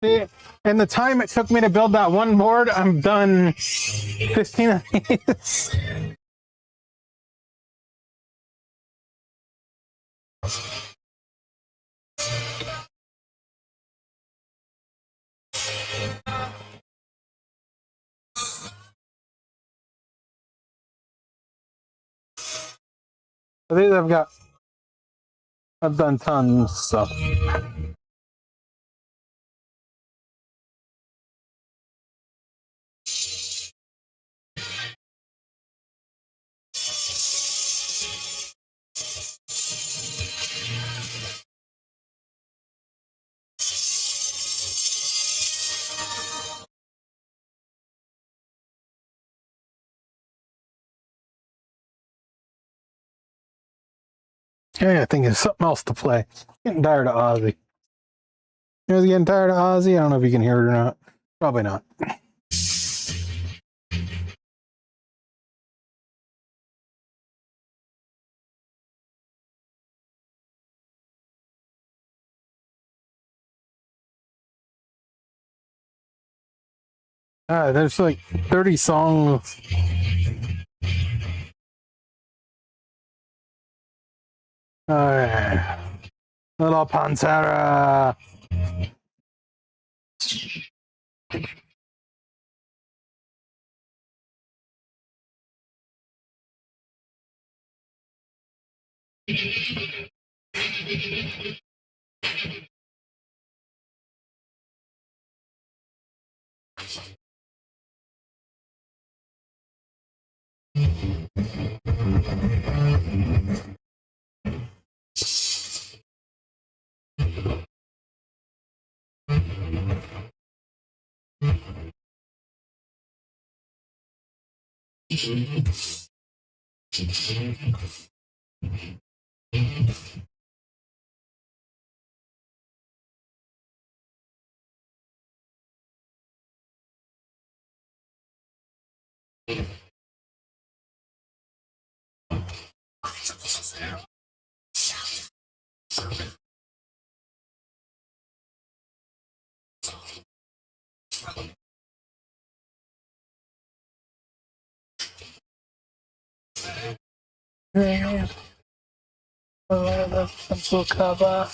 See? In the time it took me to build that one board, I'm done 15 of these. These I've done tons, so. Yeah, I think it's something else to play. Getting tired of Ozzy. You guys getting tired of Ozzy? I don't know if you can hear it or not. Probably not. There's like 30 songs. Little Pantera. The pencil cover.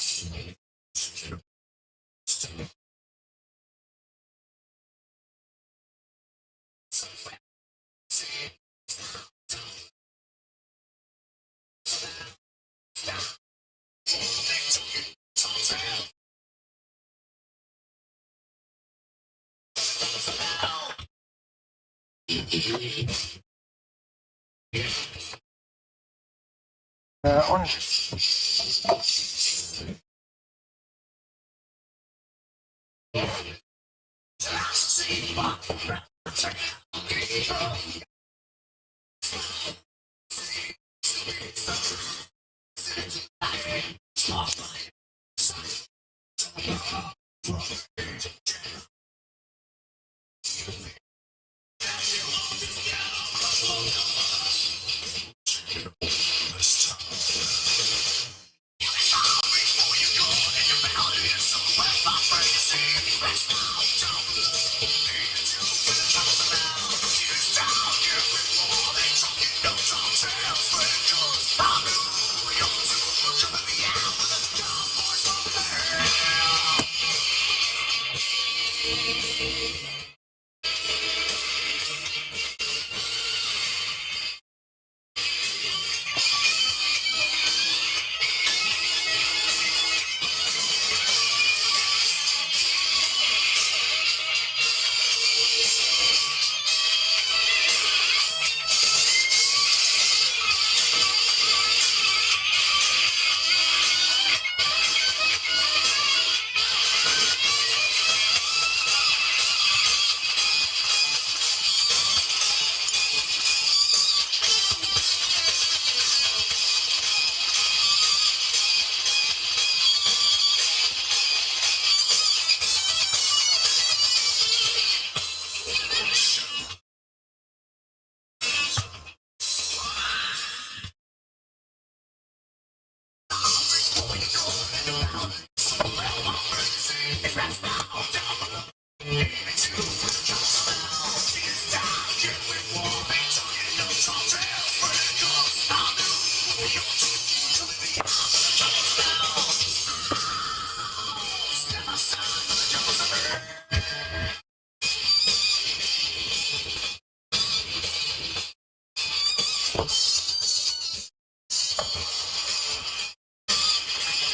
That one.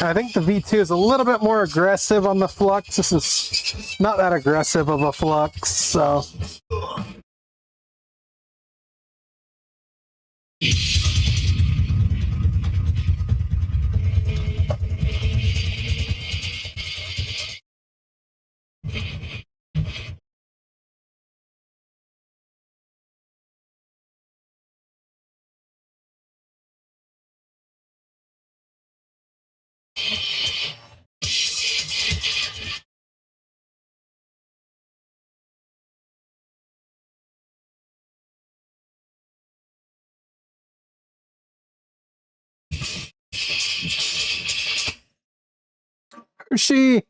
I think the V2 is a little bit more aggressive on the flux. This is not that aggressive of a flux, so. Hershey!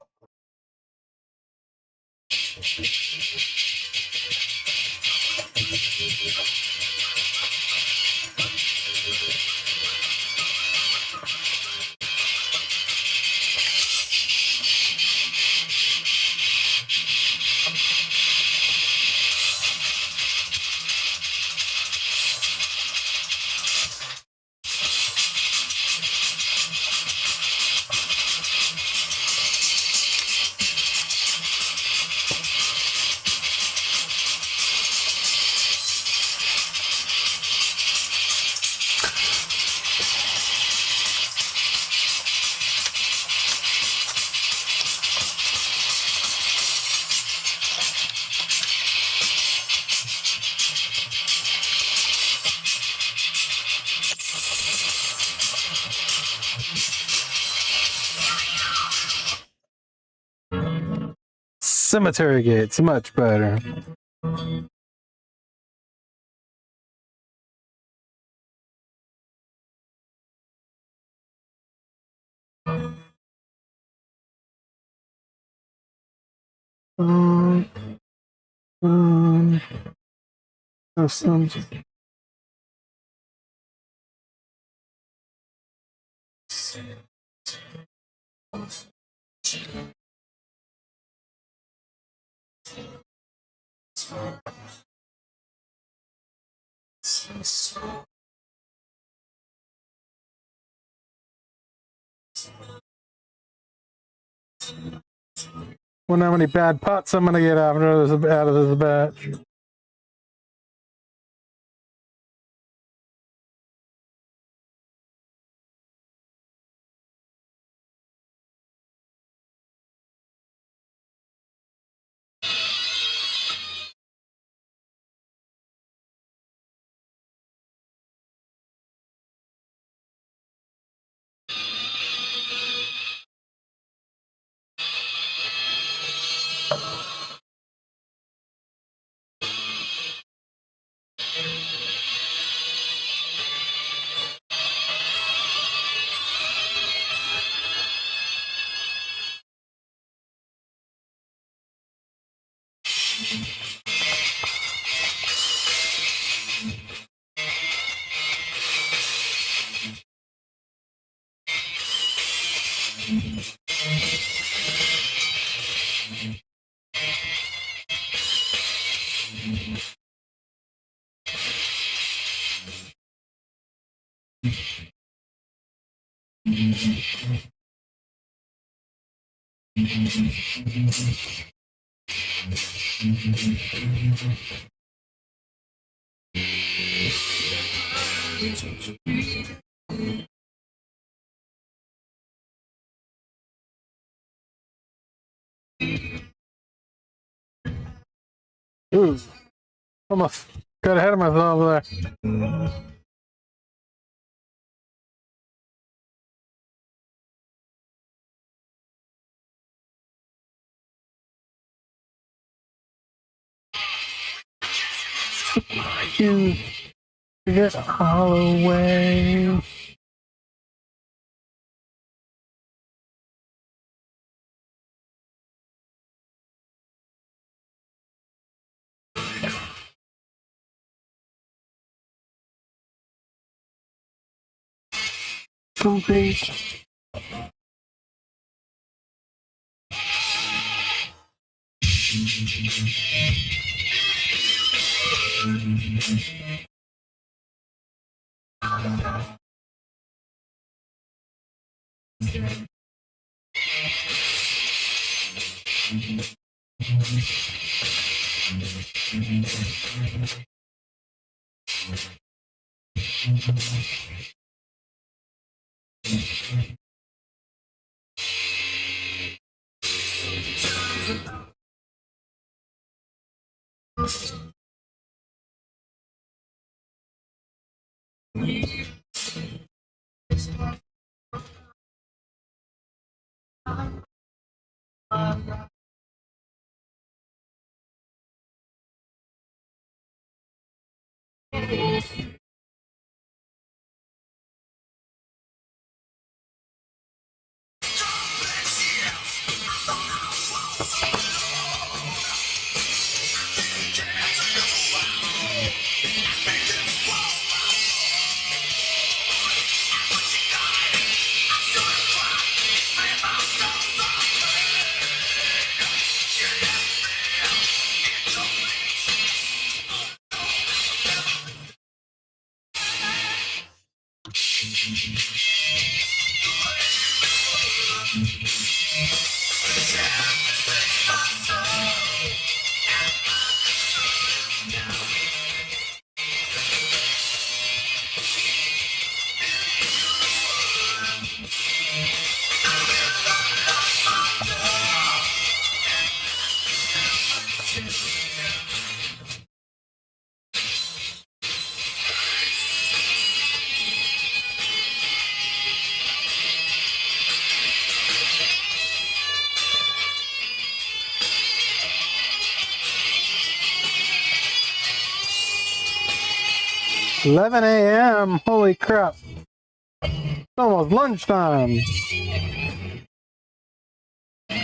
Cemetery gates, much better. Some. Wonder how many bad putts I'm gonna get out of this batch. Ooh, almost got ahead of myself there. You get Holloway. Complete. 11 a.m. Holy crap. It's almost lunchtime.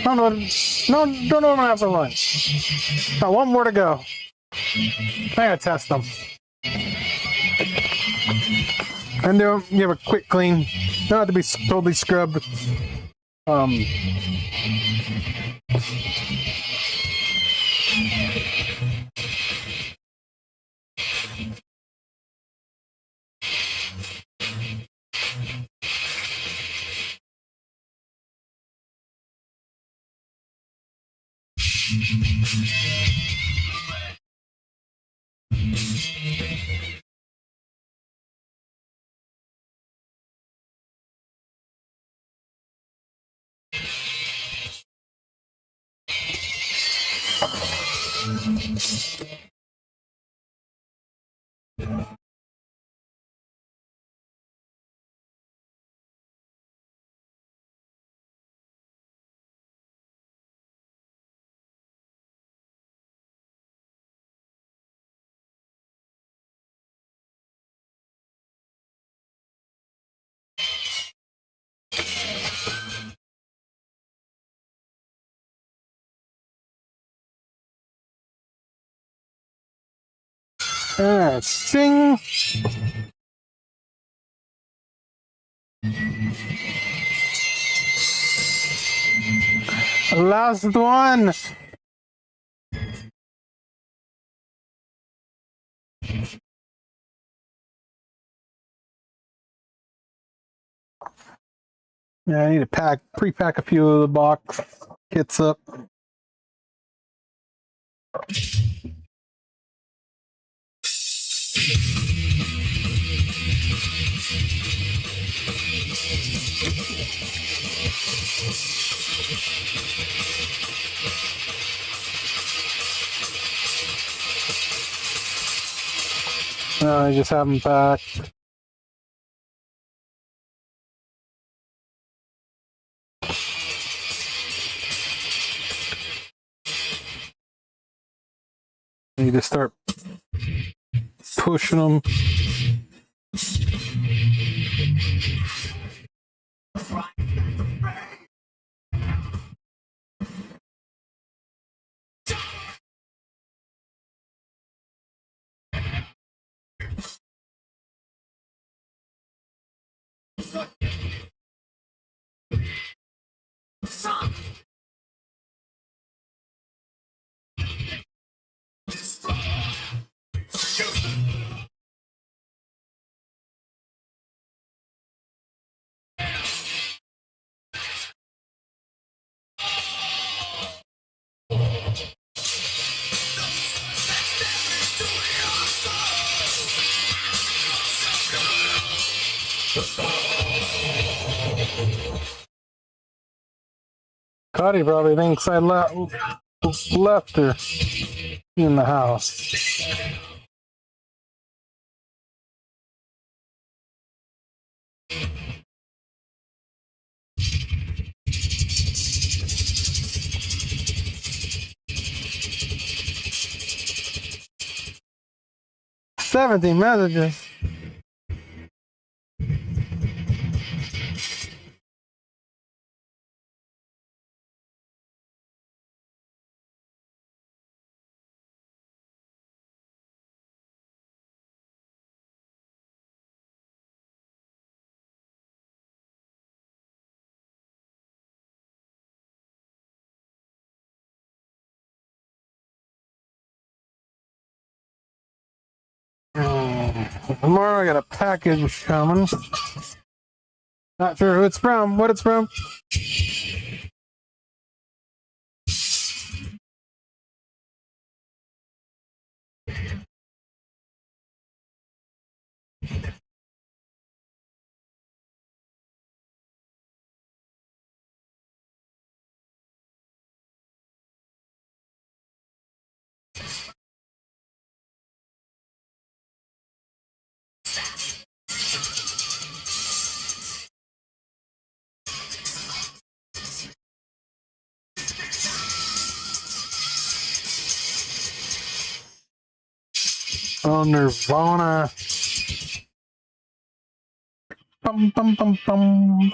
Don't know what I'm after lunch. Got one more to go. I gotta test them. And give a quick clean. Don't have to be totally scrubbed. Sing. Last one. Yeah, I need to pre-pack a few of the box kits up. I just have them packed. I need to start pushing them. Cottie probably thinks I left her in the house. "17 messages." Tomorrow I got a package coming. Not sure who it's from, what it's from. Oh, Nirvana. Bum, bum, bum, bum.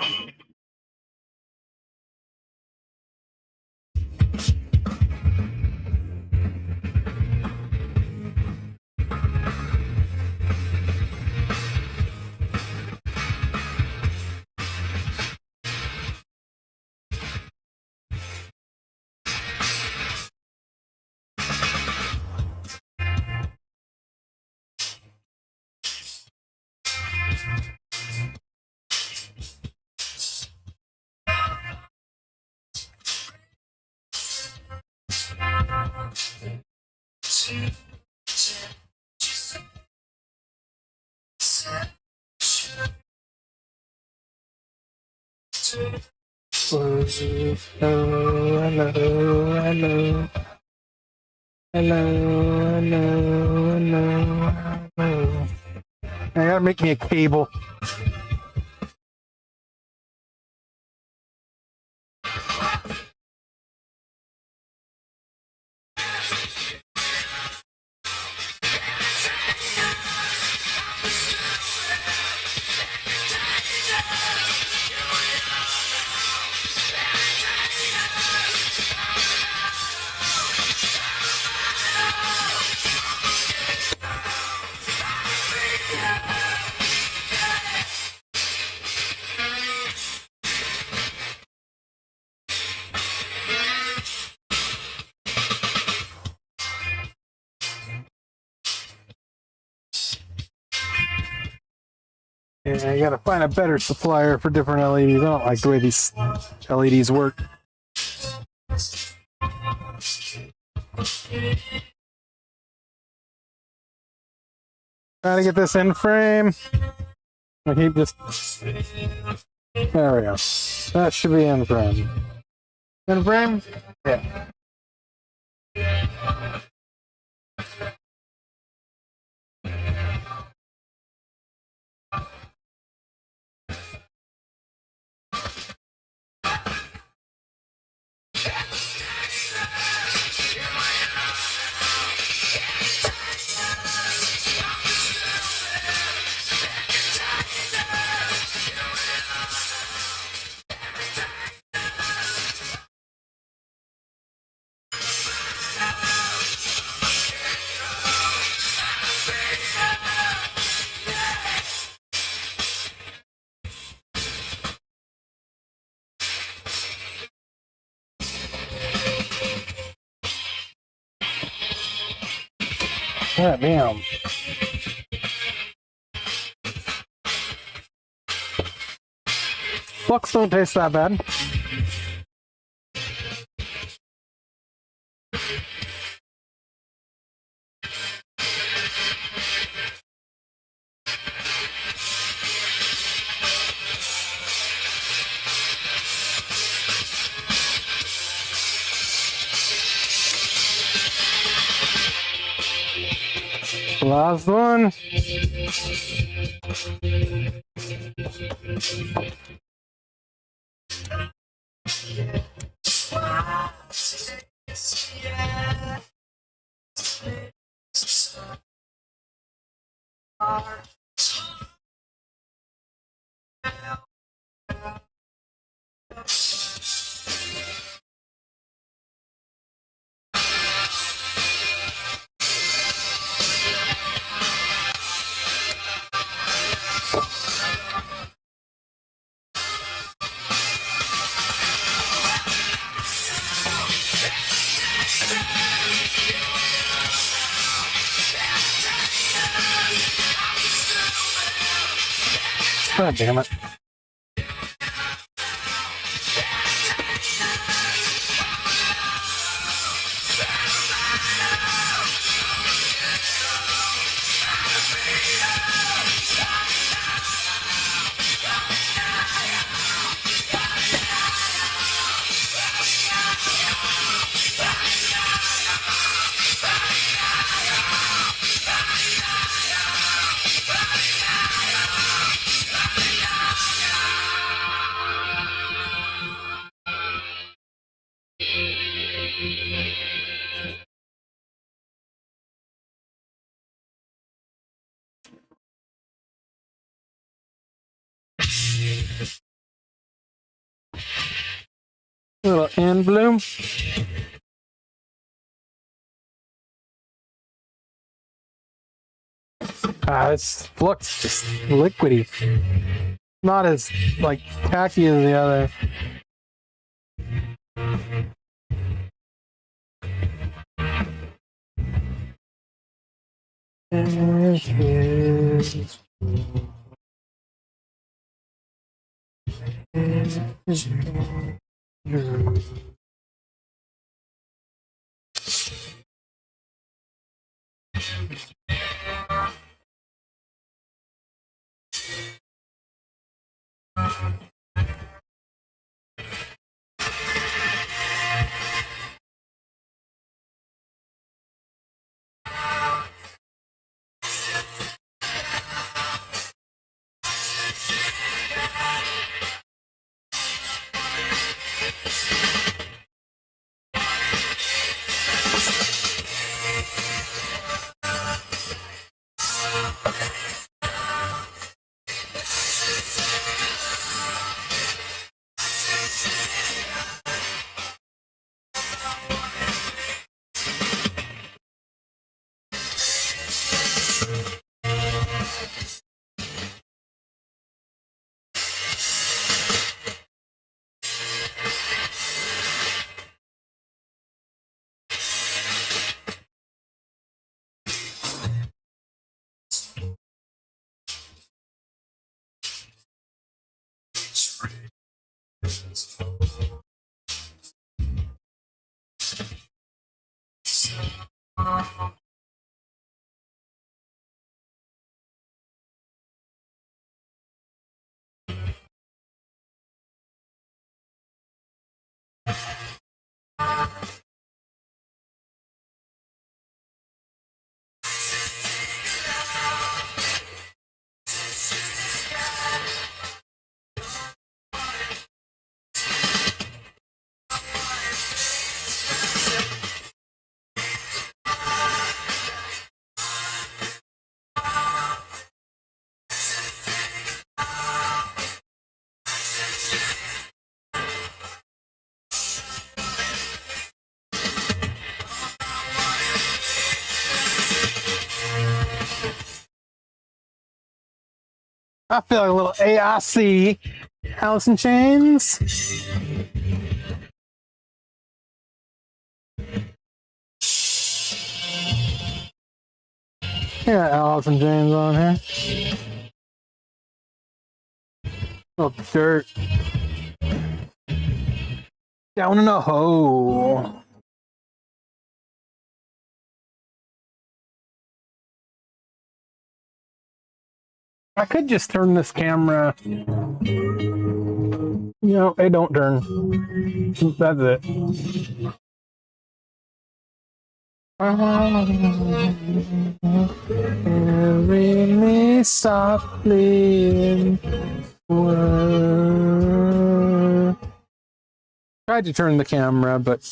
Hello, hello, hello. Hello, hello, hello, hello. I gotta make me a cable. Yeah, I gotta find a better supplier for different LEDs. I don't like the way these LEDs work. Trying to get this in frame. I keep just. There we go. That should be in frame. In frame? Yeah. God damn. Flux don't taste that bad. Last one. God damn it. Little end bloom. This flux just liquidy. Not as like tacky as the other. I feel like a little AIC. Alice in Chains. Yeah, Alice in Chains on here. Oh, dirt. Down in a hole. I could just turn this camera. No, it don't turn. That's it. Carry me softly in word. Tried to turn the camera, but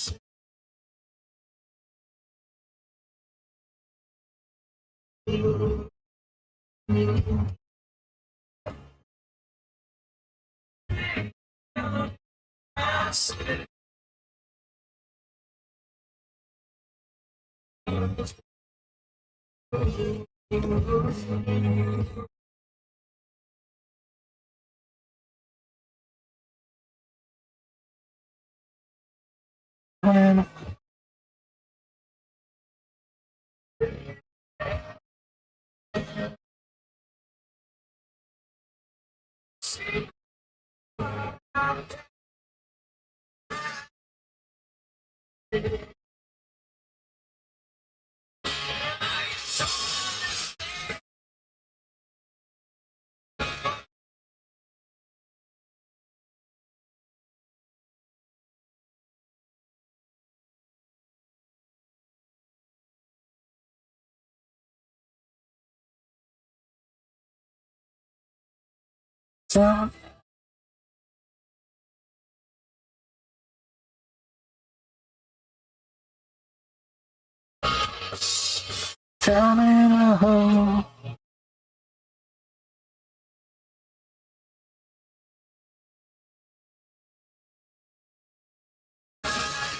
down in a hole.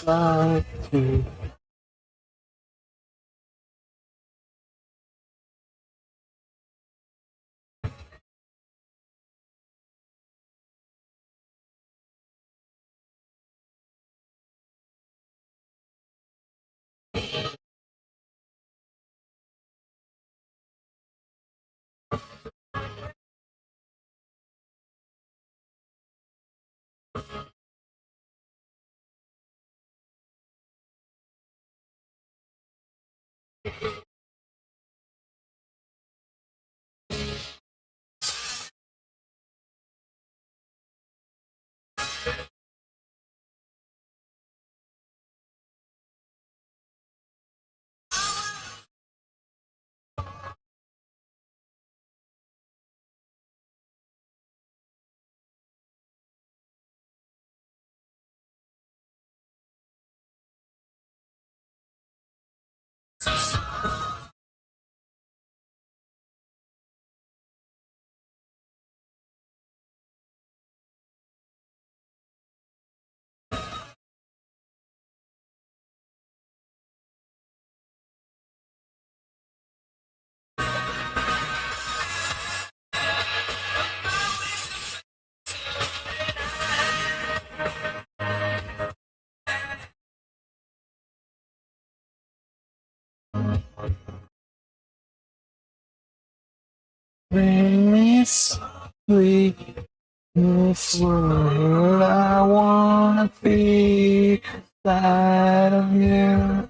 Like to. Bring me softly in this world. I wanna be inside of you.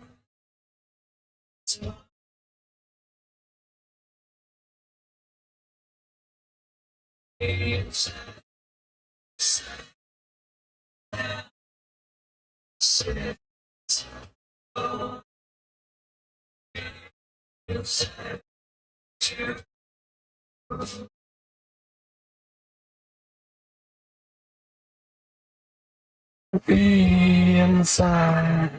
Be inside.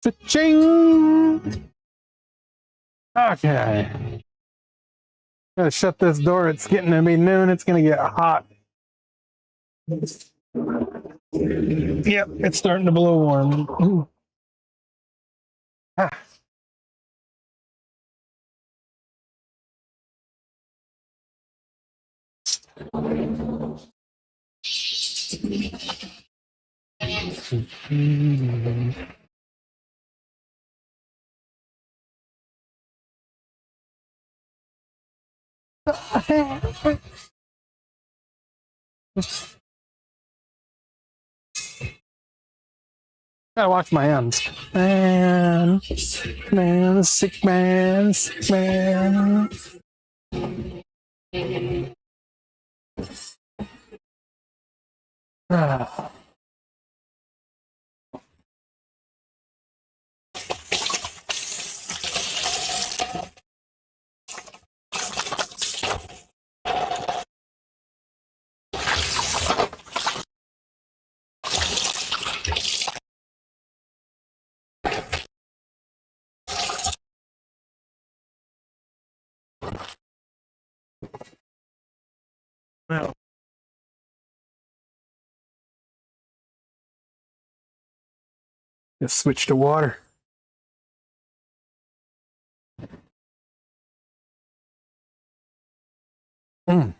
Cha-ching! Okay. Gotta shut this door. It's getting to be noon. It's gonna get hot. Yep, it's starting to blow warm. Ooh. Ah. Gotta wash my hands. Man, sick man, sick man. Ah. Well, just switch to water. Mm.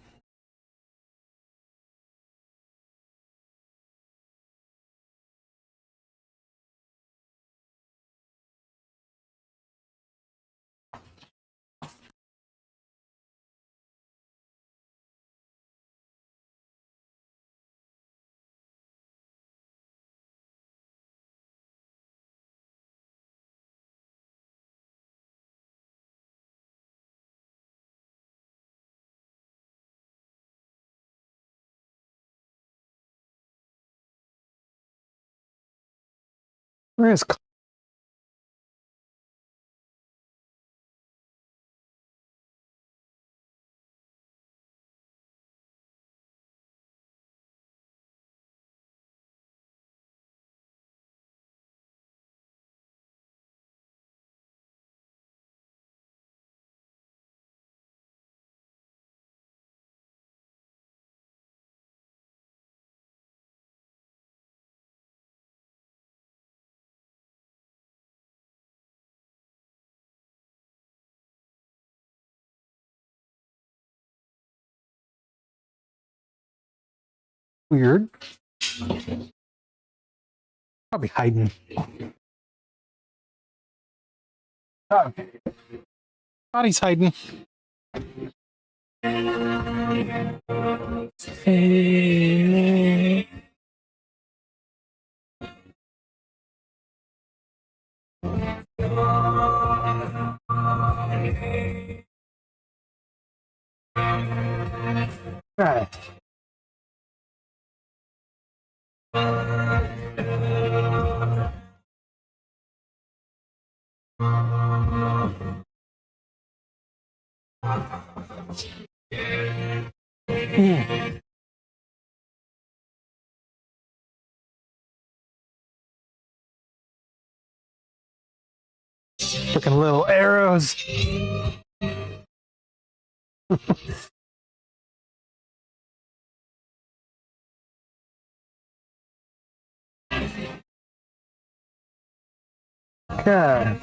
Where is weird? Probably hiding. Oh, Cottie's hiding. Hey. Right. Mm. Looking little arrows. Okay.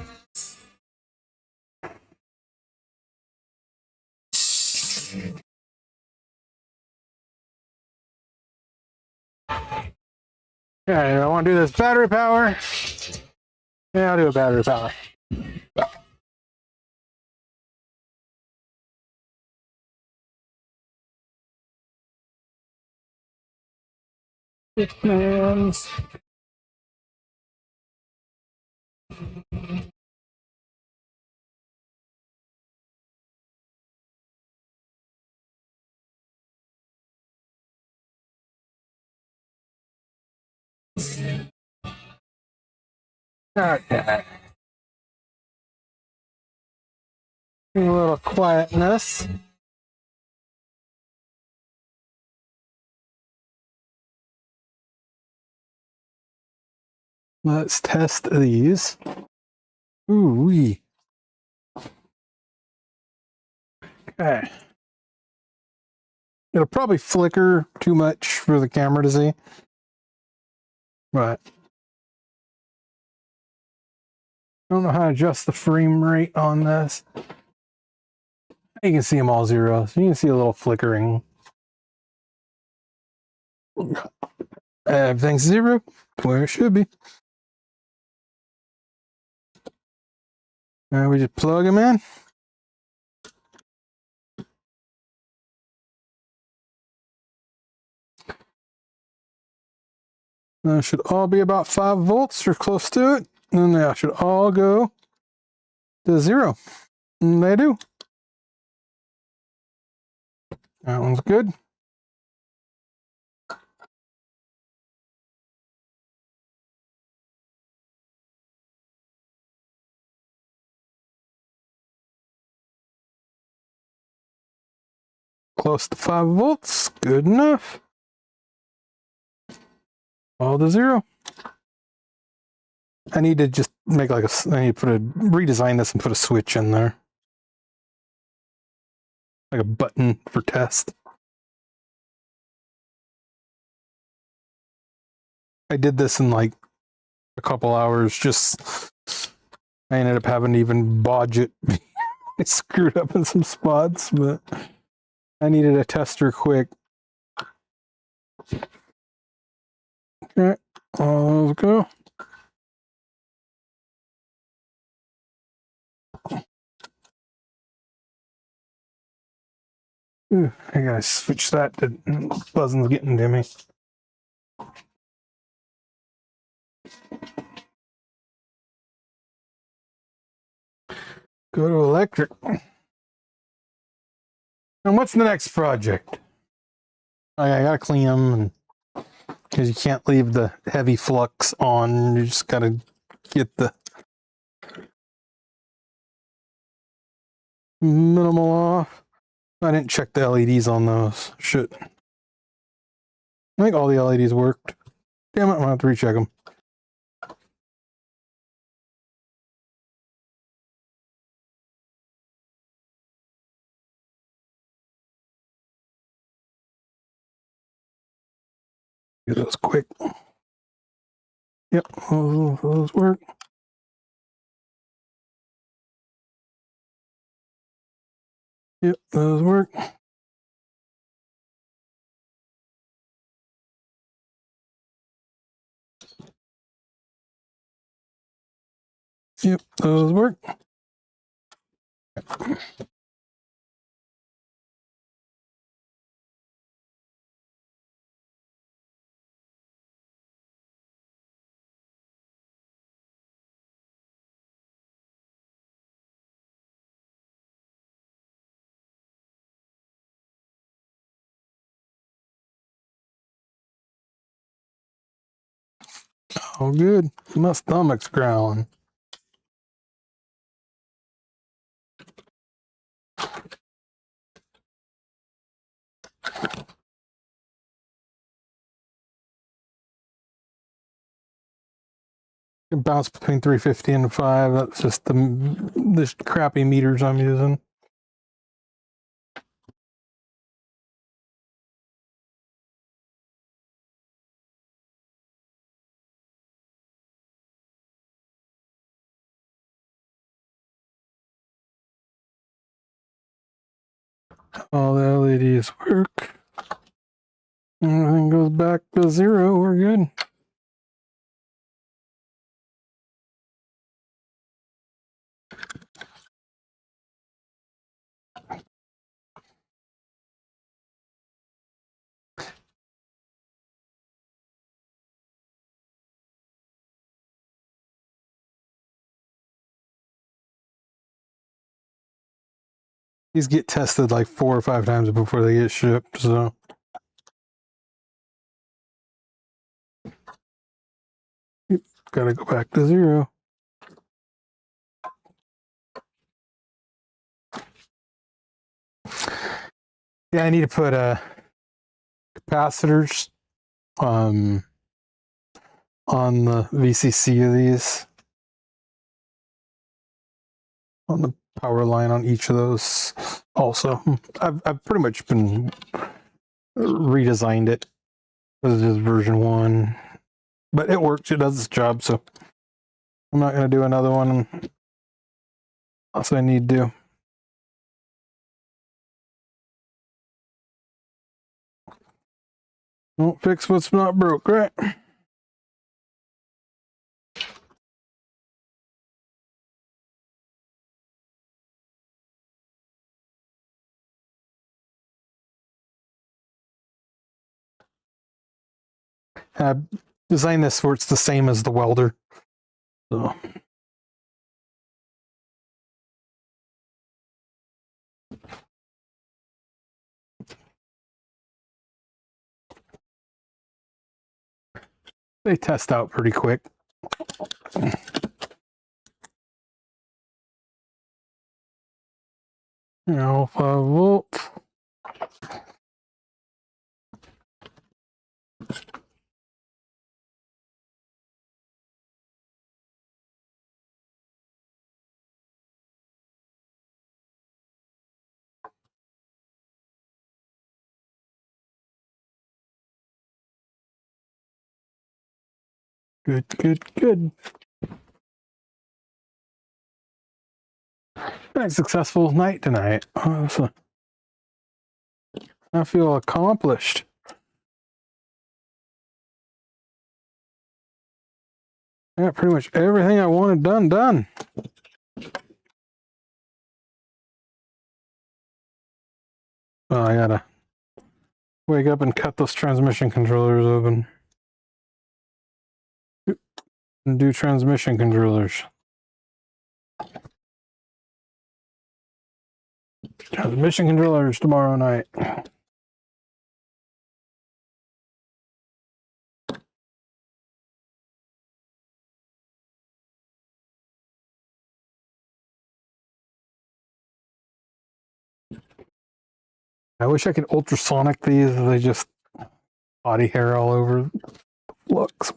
Okay, I want to do this battery power. Yeah, I'll do a battery power. Hitman's. Okay. A little quietness. Let's test these. Ooh-wee. Okay. It'll probably flicker too much for the camera to see. But I don't know how to adjust the frame rate on this. You can see them all zeros. You can see a little flickering. Everything's zero, where it should be. And we just plug them in. That should all be about 5 volts or close to it. And they should all go to 0. And they do. That one's good. Close to 5 volts. Good enough. All to 0. I need to just make like I need to redesign this and put a switch in there. Like a button for test. I did this in like a couple hours. I ended up having to even bodge it. It screwed up in some spots, but I needed a tester quick. Okay, all those go. Ooh, I gotta switch that to buzzing's getting to me. Go to electric. And what's the next project? I gotta clean them, because you can't leave the heavy flux on. You just gotta get the minimal off. I didn't check the LEDs on those. Shit. I think all the LEDs worked. Damn it, I'm gonna have to recheck them. Do those quick. Yep, those work. Yep, those work. Yep, those work. Oh, good. My stomach's growling. It bounced between 350 and 5. That's just the crappy meters I'm using. All the LEDs work. Everything goes back to 0. We're good. These get tested like 4 or 5 times before they get shipped, so. Gotta go back to 0. Yeah, I need to put capacitors on the VCC of these, on the power line on each of those. Also, I've pretty much been redesigned it. This is just version 1, but it works. It does its job, so I'm not going to do another one unless I need to. Don't fix what's not broke, right? I designed this where it's the same as the welder. So. They test out pretty quick. Alpha volt. Good, good, good. Nice successful night tonight. I feel accomplished. I got pretty much everything I wanted done. Well, I gotta wake up and cut those transmission controllers open. And do transmission controllers. Transmission controllers tomorrow night. I wish I could ultrasonic these. They just body hair all over looks.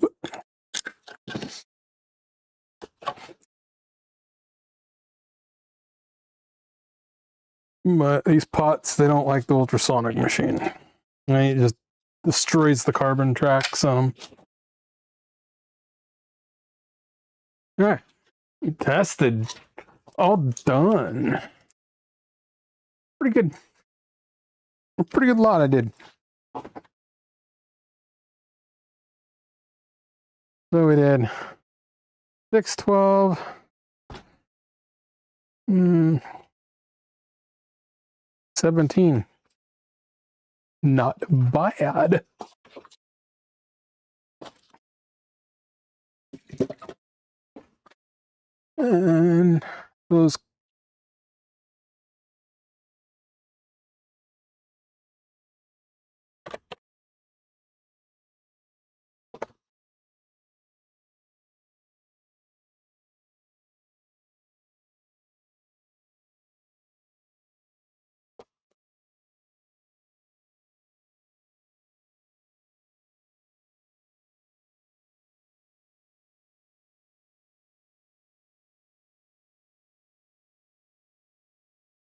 But these pots, they don't like the ultrasonic machine. It just destroys the carbon tracks on them. All right, tested, all done. Pretty good. A pretty good lot I did. So we did 612. 17. Not bad. And those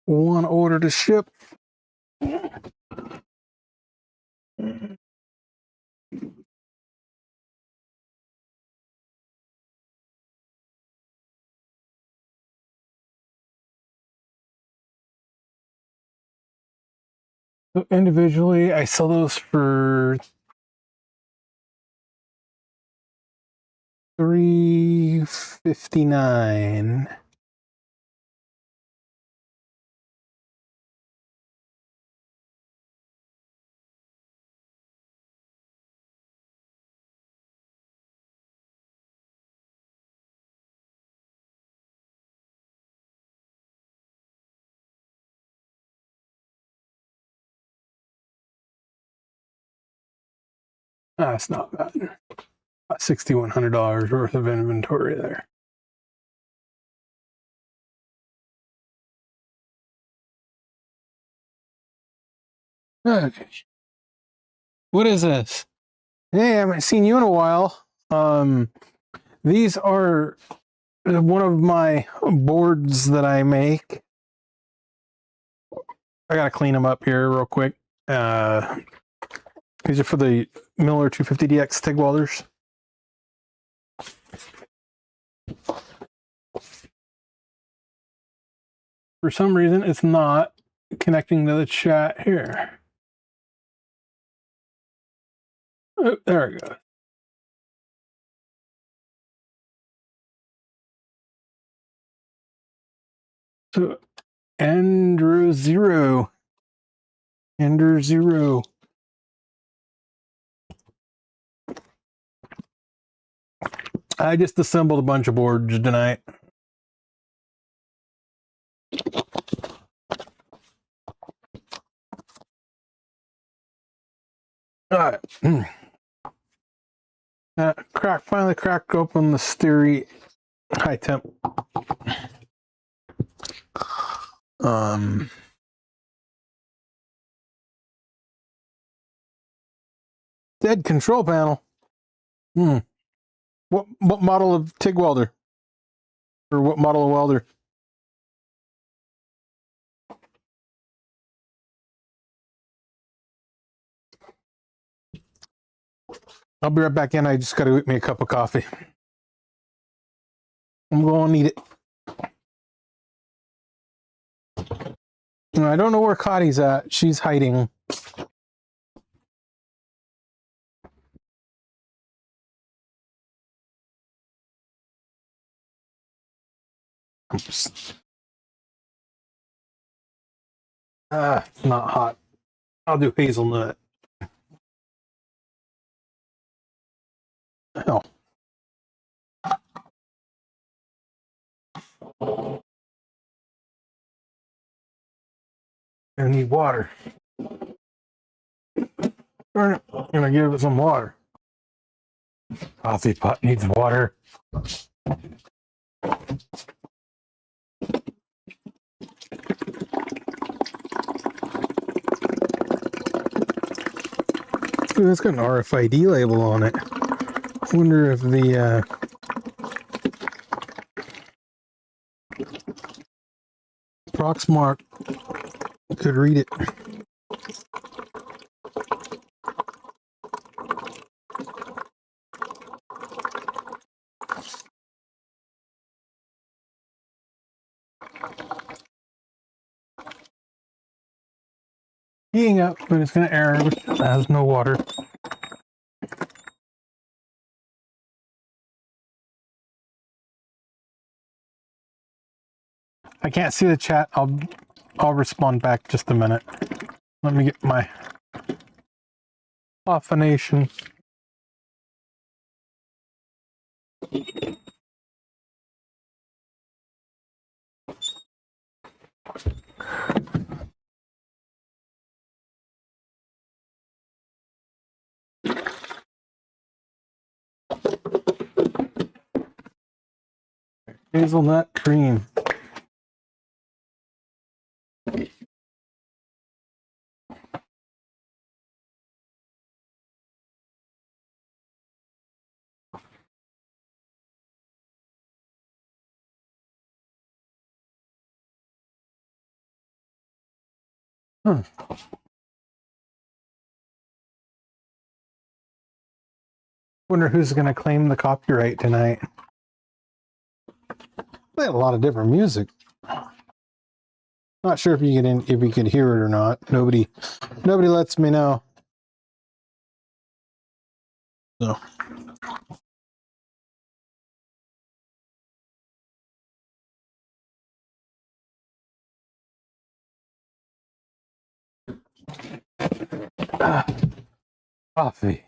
one order to ship. So individually, I sell those for $359. That's not bad. About $6,100 worth of inventory there. Okay. What is this? Hey, I haven't seen you in a while. These are one of my boards that I make. I gotta clean them up here real quick. These are for the Miller 250DX TIG welders. For some reason, it's not connecting to the chat here. Oh, there it goes. So, Ender Zero. I just assembled a bunch of boards tonight. All right. Finally cracked open the Stereo high temp. Dead control panel. What model of TIG welder? Or what model of welder? I'll be right back in. I just got to whip me a cup of coffee. I'm going to need it. I don't know where Cottie's at. She's hiding. Oops. It's not hot. I'll do hazelnut. Oh. I need water. I'm gonna give it some water. Coffee pot needs water. Ooh, it's got an RFID label on it. I wonder if the Proxmark could read it. Heating up, but it's going to error, which has no water. I can't see the chat. I'll respond back just a minute. Let me get my offination. Hazelnut cream. Wonder who's going to claim the copyright tonight. They had a lot of different music. Not sure if you could hear it or not. Nobody lets me know. So. Coffee.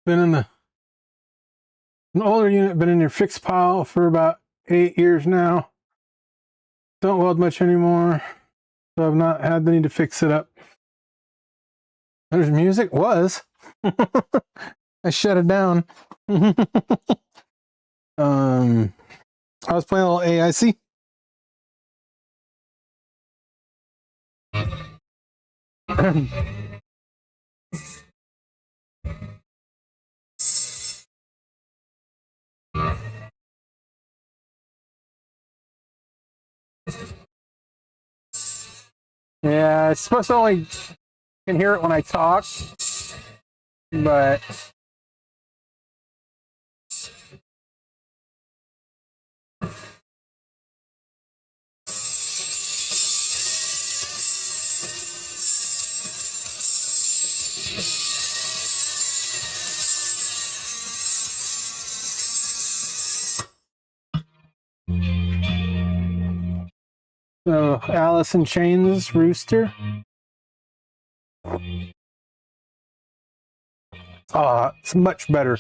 Been in an older unit, been in your fixed pile for about 8 years now. Don't weld much anymore, so I've not had the need to fix it up. There's music? Was. I shut it down. I was playing a little AIC. Yeah, it's supposed to only can hear it when I talk, but so Alice in Chains Rooster. It's much better.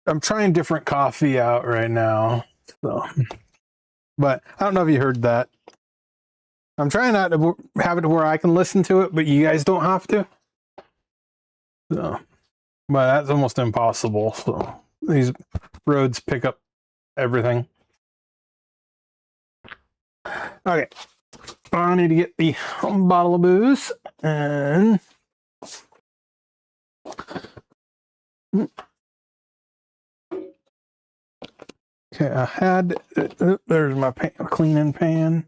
I'm trying different coffee out right now, so. But I don't know if you heard that. I'm trying not to have it to where I can listen to it, but you guys don't have to. So, but that's almost impossible. So these roads pick up everything. Okay, I need to get the bottle of booze and. Okay, I had, there's my cleaning pan.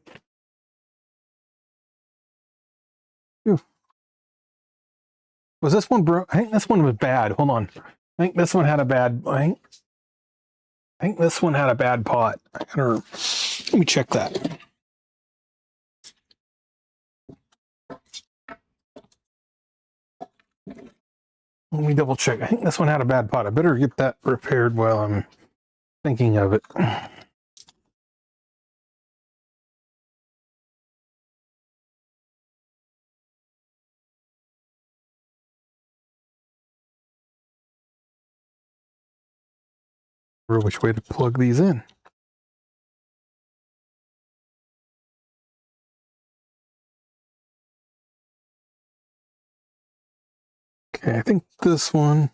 Ooh. Was this one broke? I think this one was bad. Hold on. I think this one had a bad, I think this one had a bad pot. Let me check that. Let me double check. I think this one had a bad pot. I better get that repaired while I'm thinking of it. Or which way to plug these in. Okay, I think this one.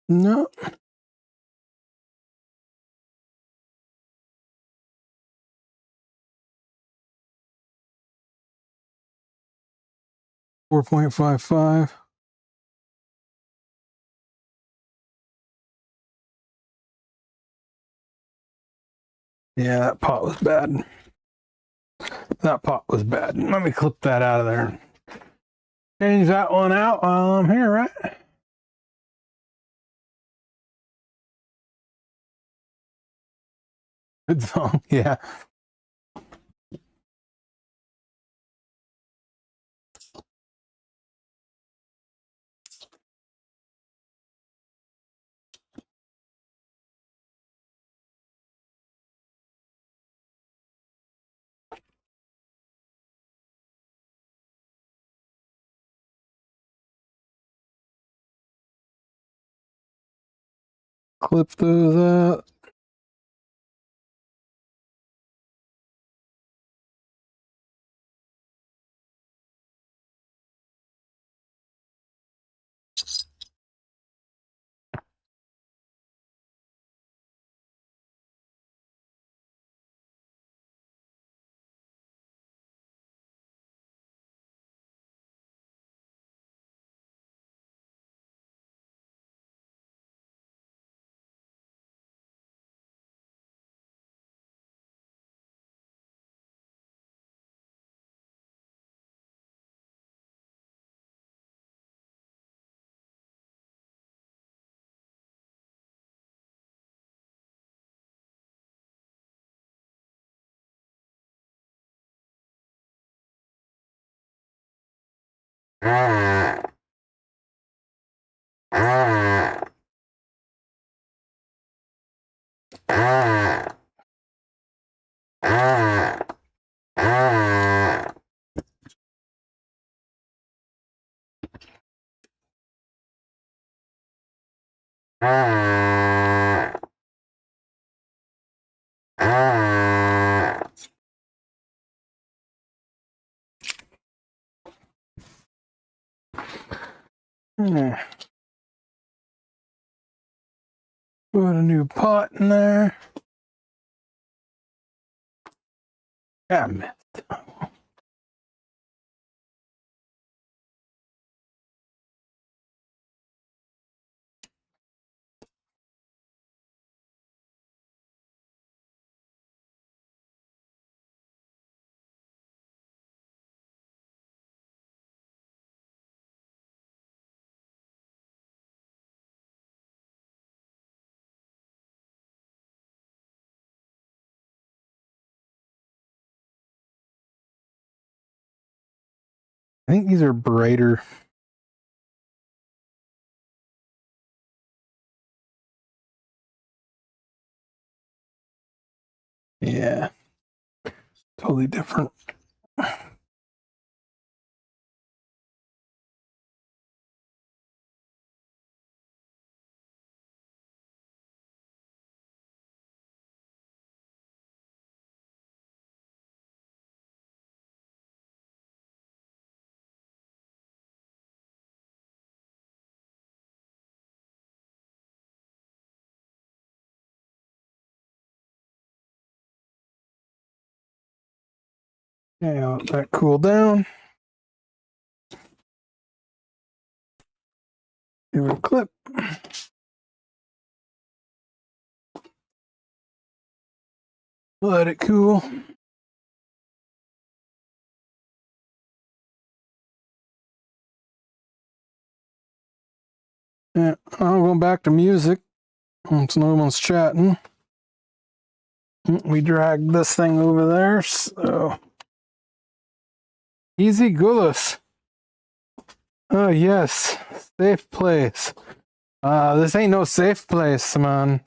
No. $4.55. Yeah, that pot was bad. That pot was bad. Let me clip that out of there. Change that one out while I'm here, right? Good song, yeah. Clip those out. Put a new pot in there. I missed. I think these are brighter. Yeah. Totally different. Yeah, let that cool down. Give it a clip. Let it cool. Yeah, I'm going back to music. Once no one's chatting. We dragged this thing over there, so. Easy Gulas. Oh, yes. Safe place. This ain't no safe place, man.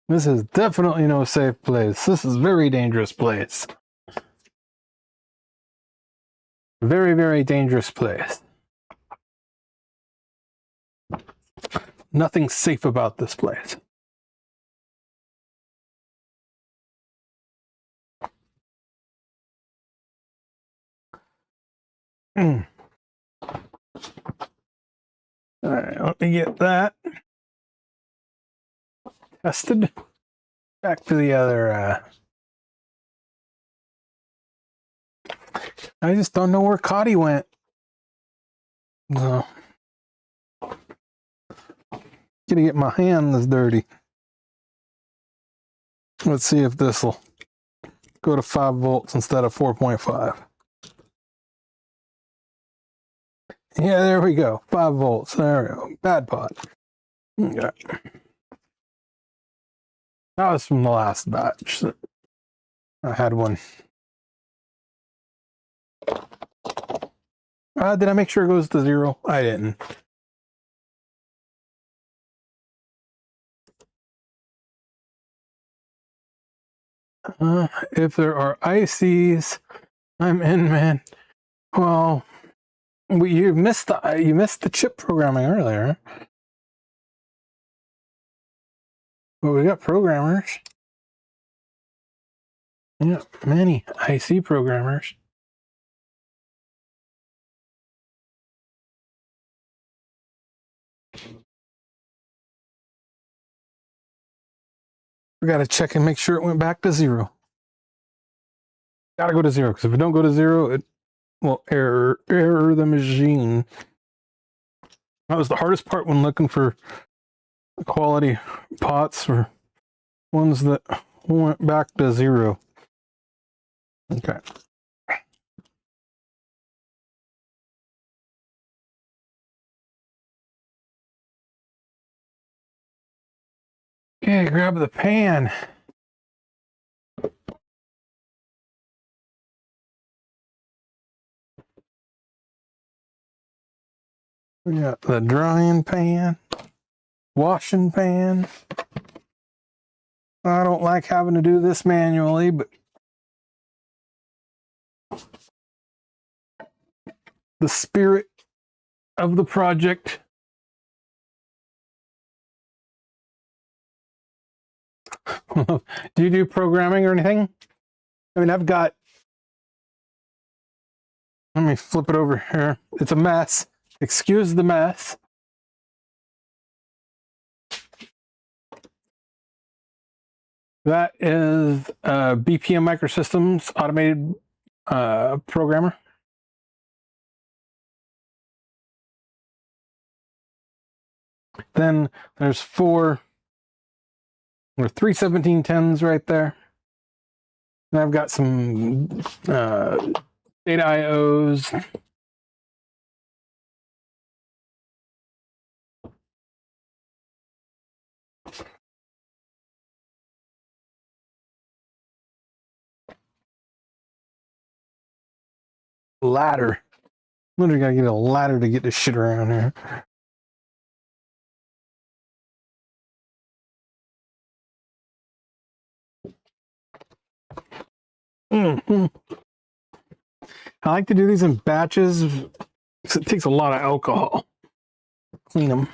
This is definitely no safe place. This is a very dangerous place. Very, very dangerous place. Nothing safe about this place. All right, let me get that tested. Back to the other. I just don't know where Cottie went. So, gonna get my hands dirty. Let's see if this will go to 5 volts instead of 4.5. Yeah, there we go. 5 volts. There we go. Bad pot. Okay. That was from the last batch. I had one. Did I make sure it goes to 0? I didn't. If there are ICs, I'm in, man. Well, you missed the chip programming earlier. But we got programmers. Yeah, many IC programmers. We got to check and make sure it went back to 0. Got to go to 0, because if it don't go to 0, it will error the machine. That was the hardest part when looking for quality pots, for ones that went back to 0. Okay. Okay, grab the pan. We got the drying pan, washing pan. I don't like having to do this manually, but the spirit of the project. Do you do programming or anything? I mean, I've got, let me flip it over here. It's a mess. Excuse the mess. That is BPM Microsystems automated programmer. Then there's three 1710s right there. And I've got some data IOs. Ladder. Literally gotta get a ladder to get this shit around here. Mm-hmm. I like to do these in batches because it takes a lot of alcohol. Clean them.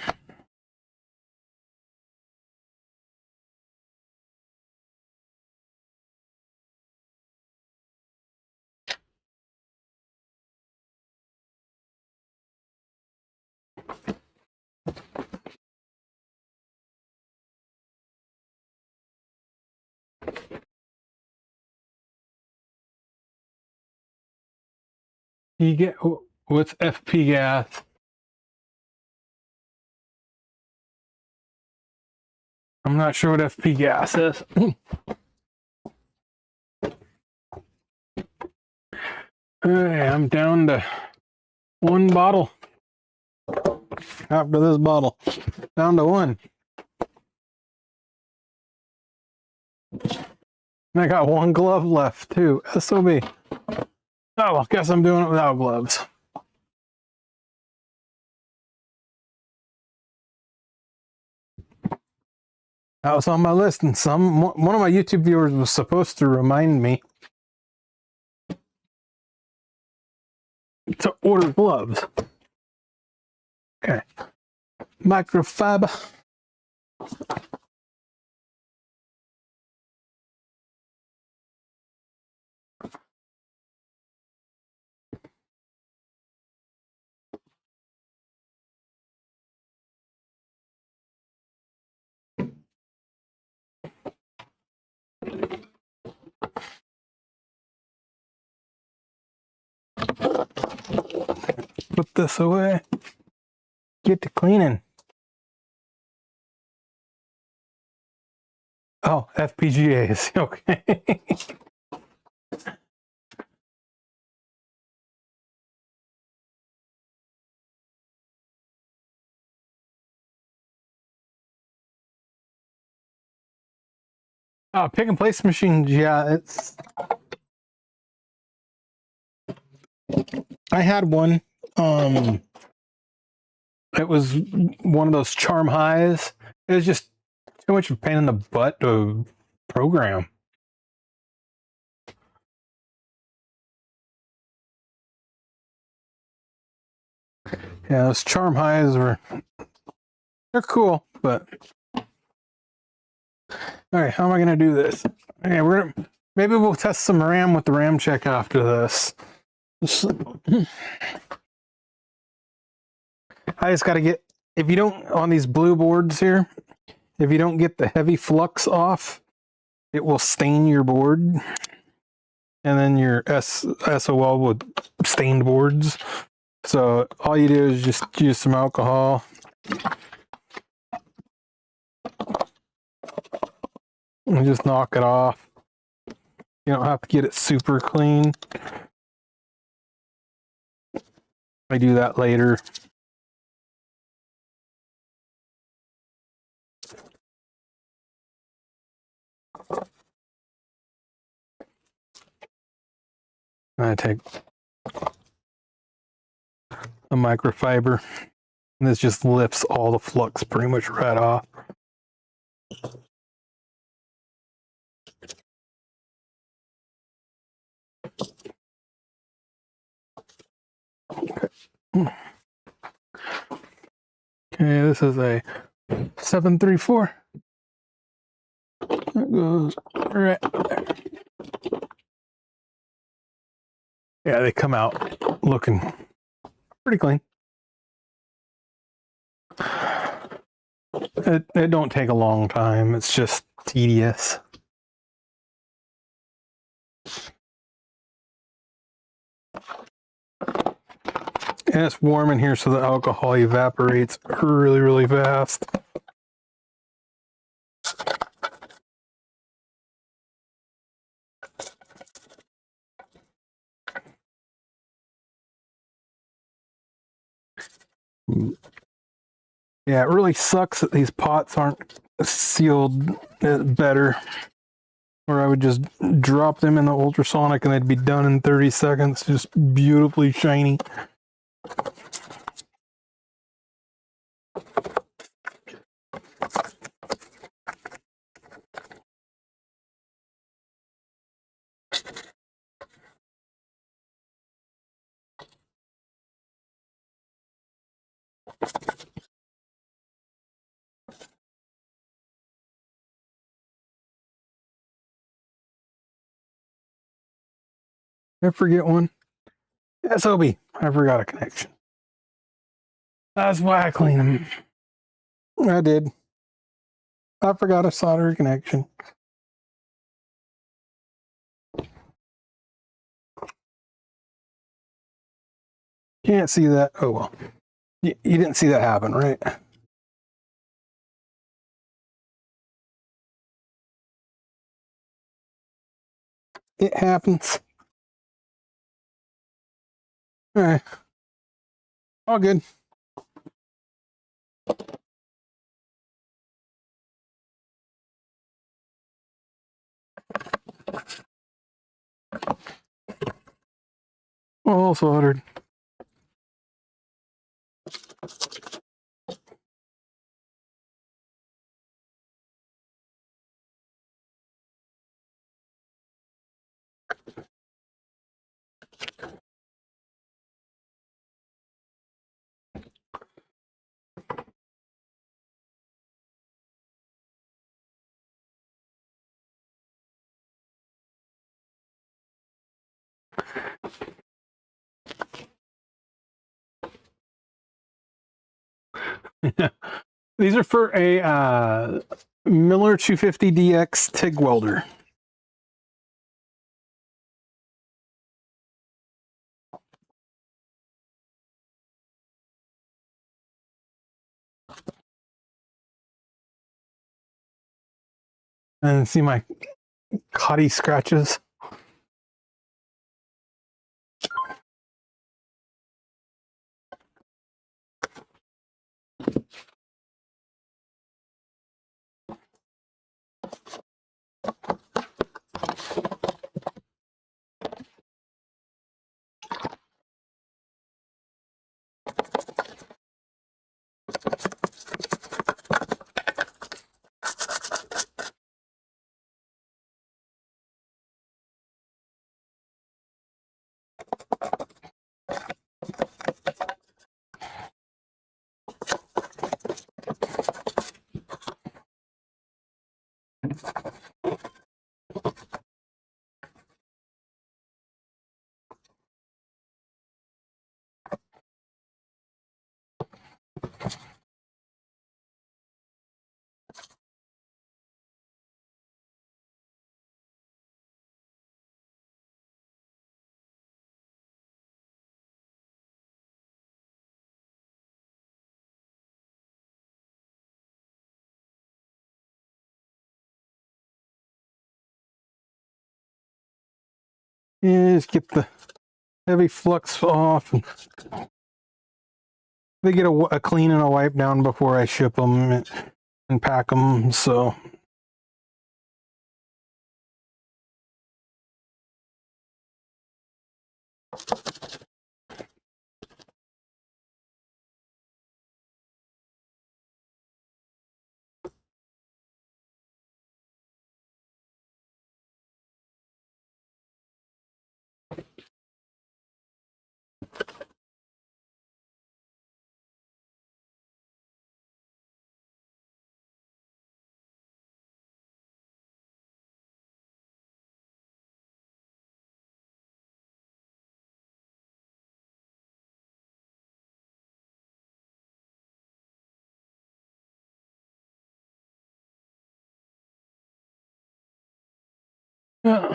You get what's FP gas? I'm not sure what FP gas is. Alright, I'm down to one bottle. After this bottle, down to one. And I got one glove left too. SOB. Oh, well, guess I'm doing it without gloves. That was on my list, and one of my YouTube viewers was supposed to remind me to order gloves. Okay. Microfiber. Put this away. Get to cleaning. Oh, FPGAs. Okay. Pick and place machines. Yeah, it's. I had one. It was one of those charm highs. It was just too much of a pain in the butt to program. Yeah, those charm highs they're cool, but all right, how am I gonna do this? Okay, maybe we'll test some RAM with the Ramcheck after this. I just gotta get, if you don't, on these blue boards here, if you don't get the heavy flux off, it will stain your board. And then your SOL with stained boards. So all you do is just use some alcohol. And just knock it off. You don't have to get it super clean. I do that later. I take a microfiber, and this just lifts all the flux pretty much right off. Okay, this is a 734. That goes right there. Yeah, they come out looking pretty clean. It don't take a long time. It's just tedious. And it's warm in here, so the alcohol evaporates really, really fast. Yeah, it really sucks that these pots aren't sealed better. Or I would just drop them in the ultrasonic and they'd be done in 30 seconds, just beautifully shiny. I forget one. SOB. I forgot a connection. That's why I clean them. I did. I forgot a solder connection. Can't see that. Oh well. You didn't see that happen, right? It happens. All right. All good. All soldered. These are for a Miller 250DX TIG welder. And see my Cottie scratches. Yeah, just get the heavy flux off. They get a clean and a wipe down before I ship them and pack them. So yeah.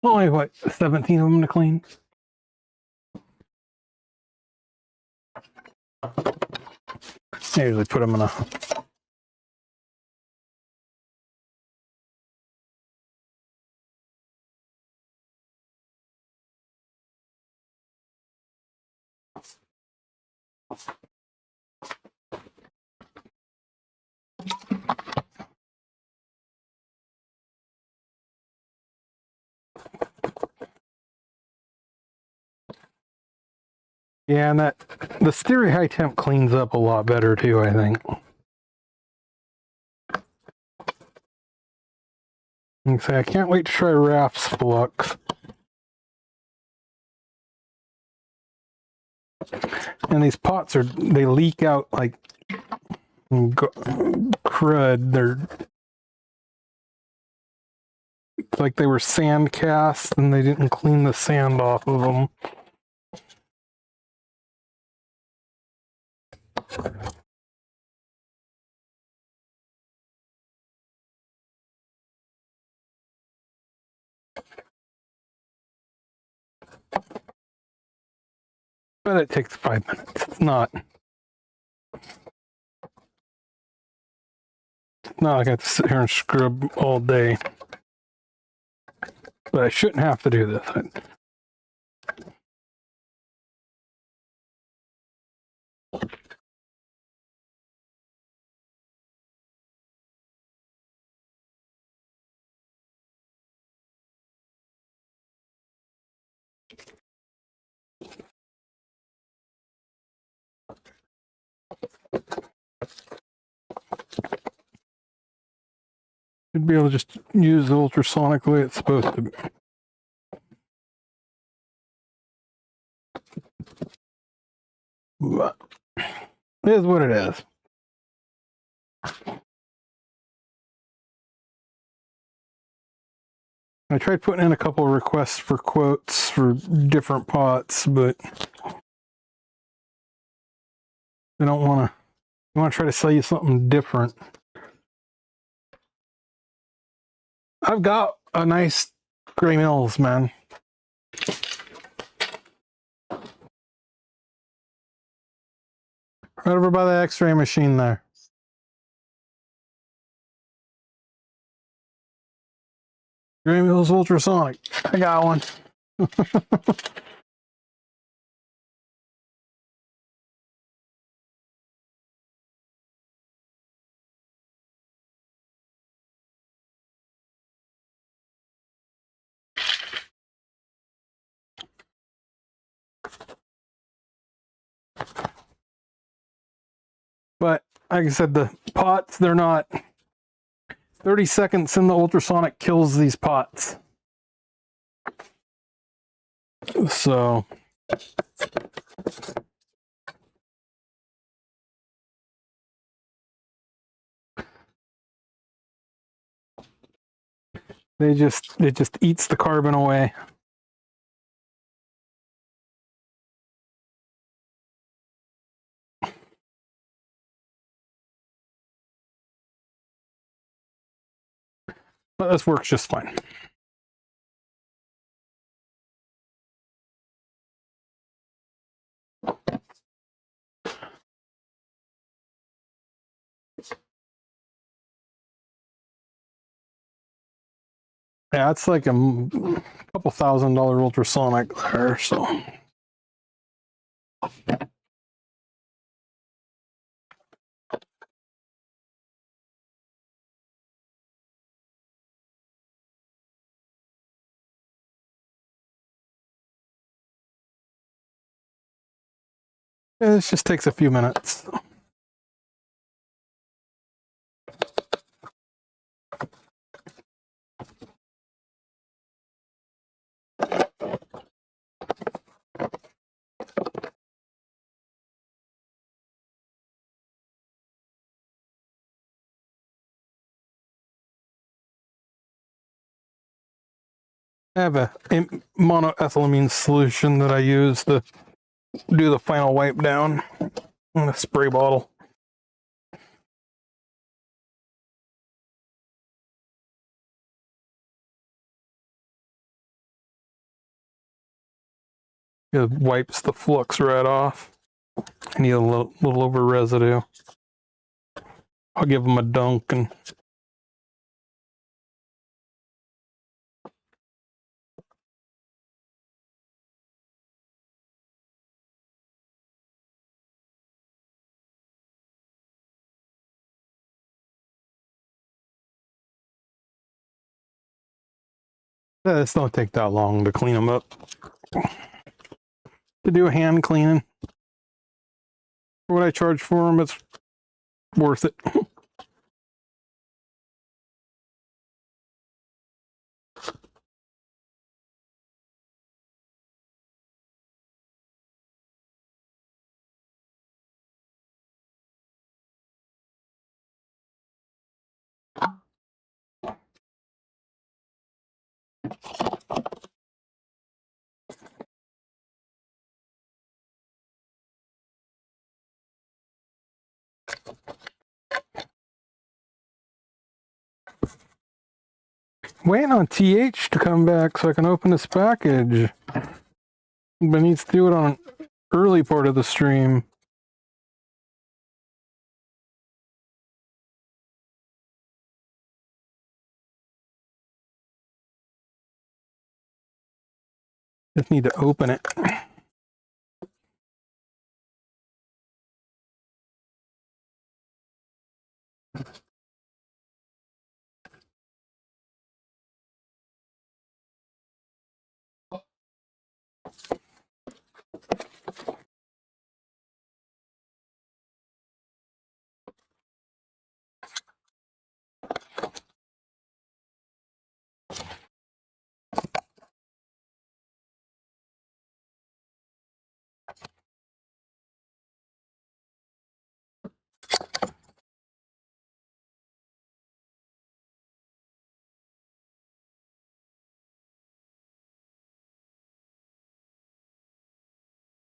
Only what, 17 of them to clean? I usually put them in a... Yeah, and that the Stereo High Temp cleans up a lot better too, I think. In fact, I can't wait to try Raph's Flux. And these pots they leak out like crud. They're like they were sand cast and they didn't clean the sand off of them. But it takes 5 minutes. It's not like I have to sit here and scrub all day. But I shouldn't have to do this. Should be able to just use the ultrasonic the way it's supposed to be. But it is what it is. I tried putting in a couple of requests for quotes for different pots, but they don't want to. They want to try to sell you something different. I've got a nice Gray Mills, man. Right over by the X-ray machine there. Gray Mills Ultrasonic. I got one. But like I said, the pots, they're not 30 seconds in the ultrasonic kills these pots. So it just eats the carbon away. But this works just fine. Yeah, it's like a couple $1,000 ultrasonic there, so. Yeah, this just takes a few minutes. I have a monoethylamine solution that I use to do the final wipe down in a spray bottle. It wipes the flux right off. I need a little over residue. I'll give them a dunk and this don't take that long to clean them up. To do a hand cleaning. For what I charge for them, it's worth it. Waiting on TH to come back so I can open this package. But needs to do it on an early part of the stream. Just need to open it.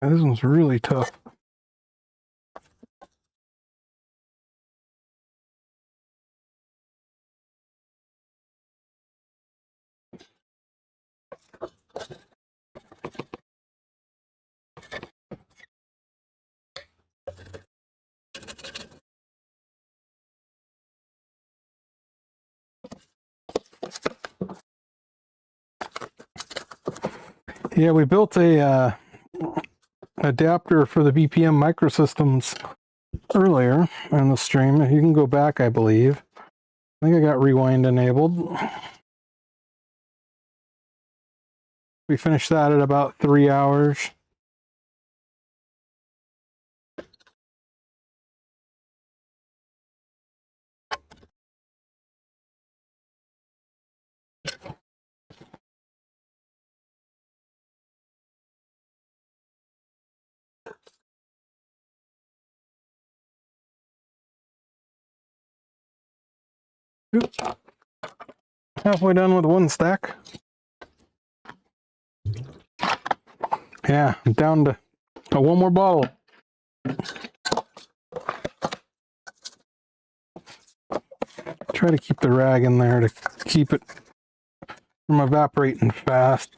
This one's really tough. Yeah, we built a adapter for the BPM microsystems earlier in the stream. You can go back, I believe. I think I got rewind enabled. We finished that at about 3 hours. Oops. Halfway done with one stack. Yeah, I'm down to one more bottle. Try to keep the rag in there to keep it from evaporating fast.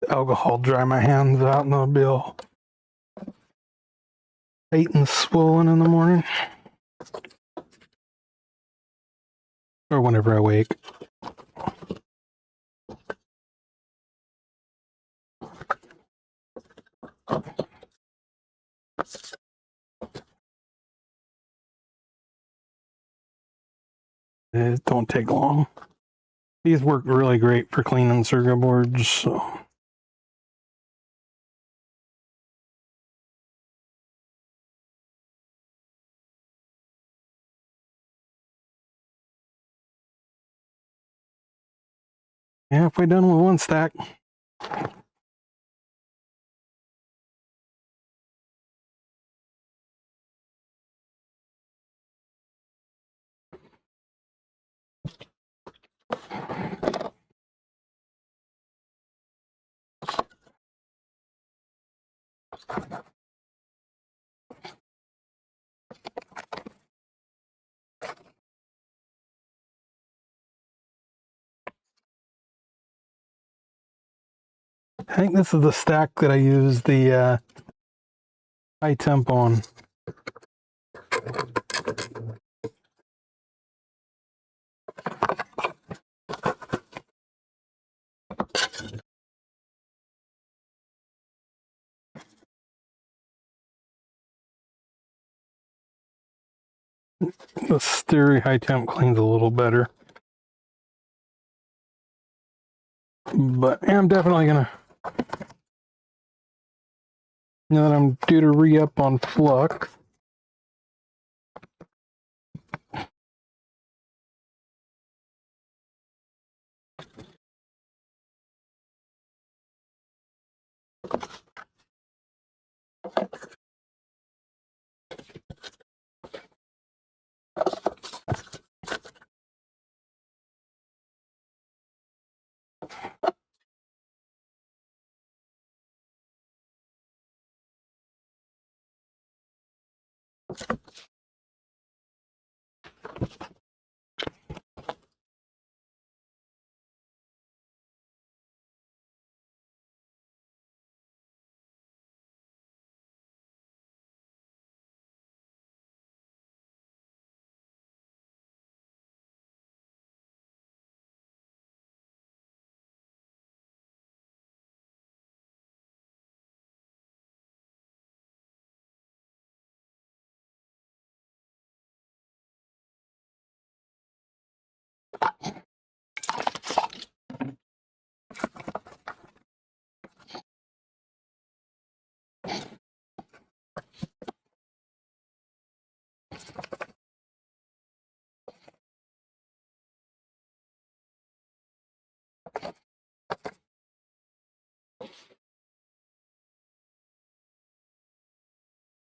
Alcohol dry my hands out and they'll be all tight and swollen in the morning. Or whenever I wake. It don't take long. These work really great for cleaning circuit boards. So. Halfway done with one stack. I think this is the stack that I use the high temp on. The Stereo high temp cleans a little better. But I'm definitely gonna, now that I'm due to re-up on flux.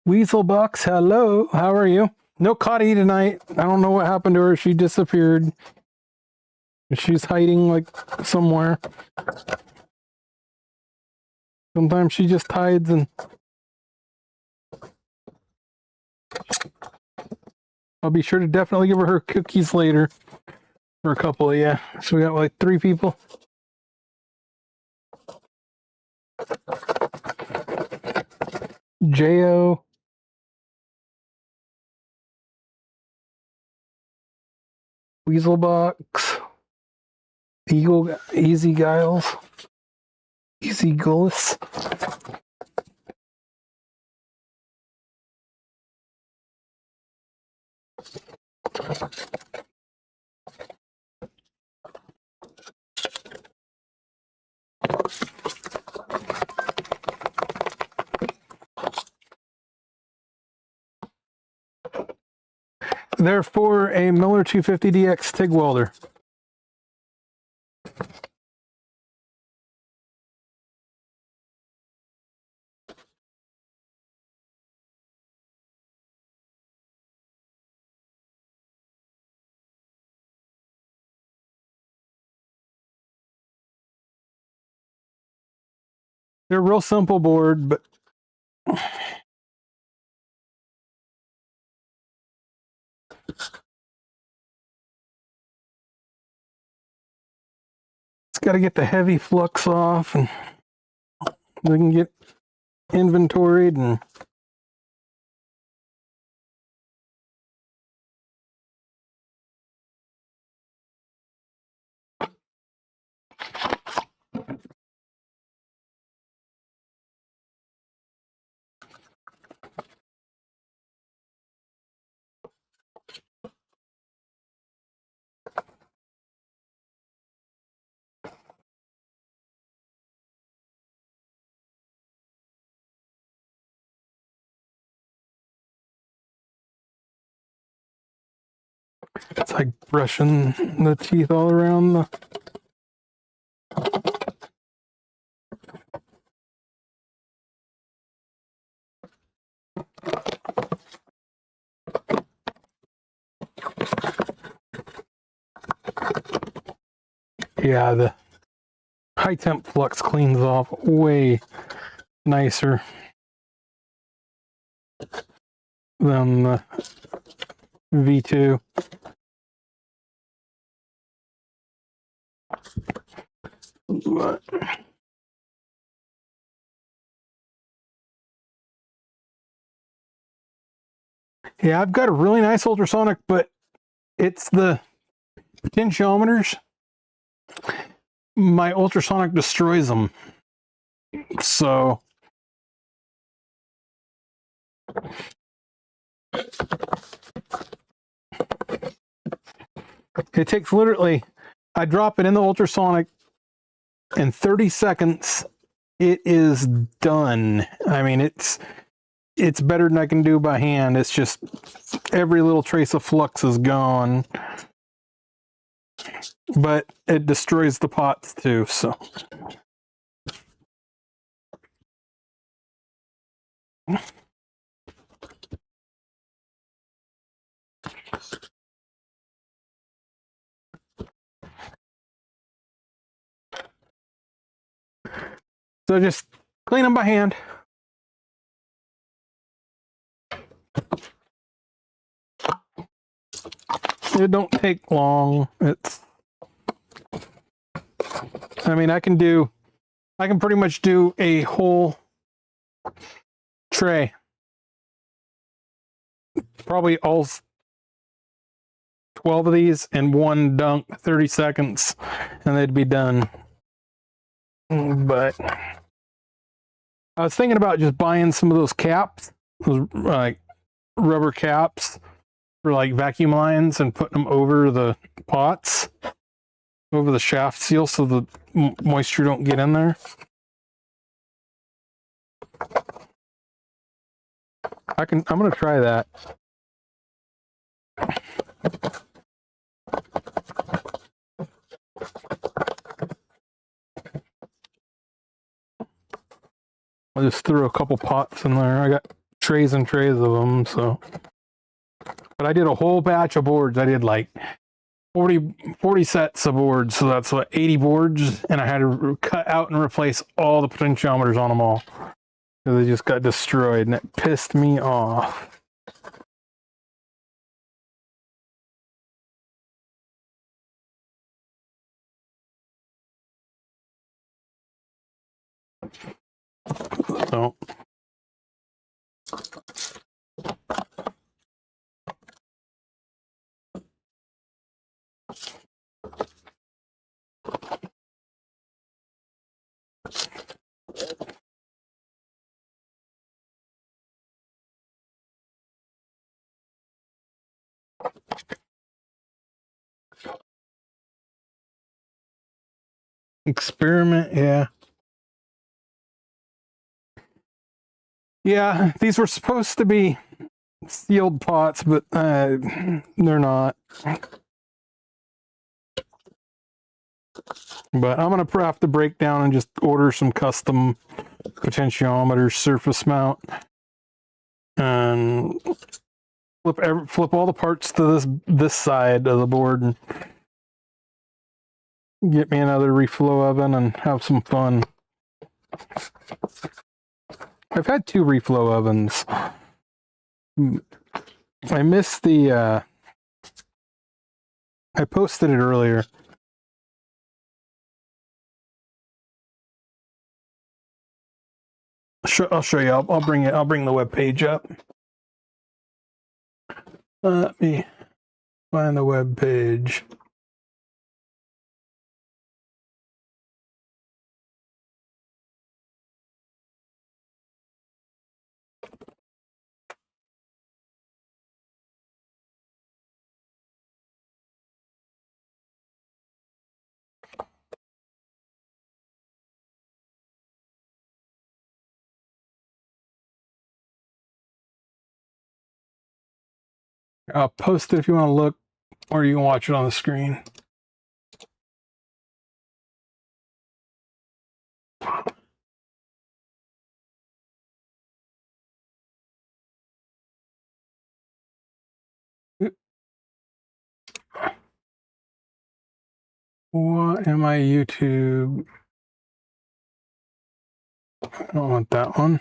Weaselbox, hello, how are you? No Cottie tonight. I don't know what happened to her. She disappeared. She's hiding like somewhere. Sometimes she just hides, and I'll be sure to definitely give her cookies later for a couple of you. So we got like 3 people. J.O. Weaselbox. Eagle, Easy Giles. Easy Gullis. Therefore, a Miller 250DX TIG welder. They're a real simple board, but it's got to get the heavy flux off, and we can get inventoried and It's like brushing the teeth all around the... Yeah, the high temp flux cleans off way nicer than the V2. But yeah, I've got a really nice ultrasonic, but it's the potentiometers. My ultrasonic destroys them. So it takes literally, I drop it in the ultrasonic, in 30 seconds, it is done. I mean, it's better than I can do by hand. It's just every little trace of flux is gone. But it destroys the pots too, so. So just clean them by hand. It don't take long. I mean, I can pretty much do a whole tray. Probably all 12 of these in one dunk, 30 seconds, and they'd be done. But I was thinking about just buying some of those caps, those like rubber caps for like vacuum lines, and putting them over the pots, over the shaft seal, so the moisture don't get in there. I'm gonna try that. I just threw a couple pots in there. I got trays and trays of them, so. But I did a whole batch of boards. I did like 40 sets of boards, so that's what, 80 boards, and I had to cut out and replace all the potentiometers on them all, because they just got destroyed, and it pissed me off. So. Experiment, yeah. Yeah, these were supposed to be sealed pots, but they're not. But I'm gonna have to break down and just order some custom potentiometers, surface mount, and flip all the parts to this side of the board, and get me another reflow oven and have some fun. I've had 2 reflow ovens. I missed the I posted it earlier. I'll show you. I'll bring it. I'll bring the web page up. Let me find the web page. I'll post it if you want to look. or you can watch it on the screen. What am I YouTube? I don't want that one.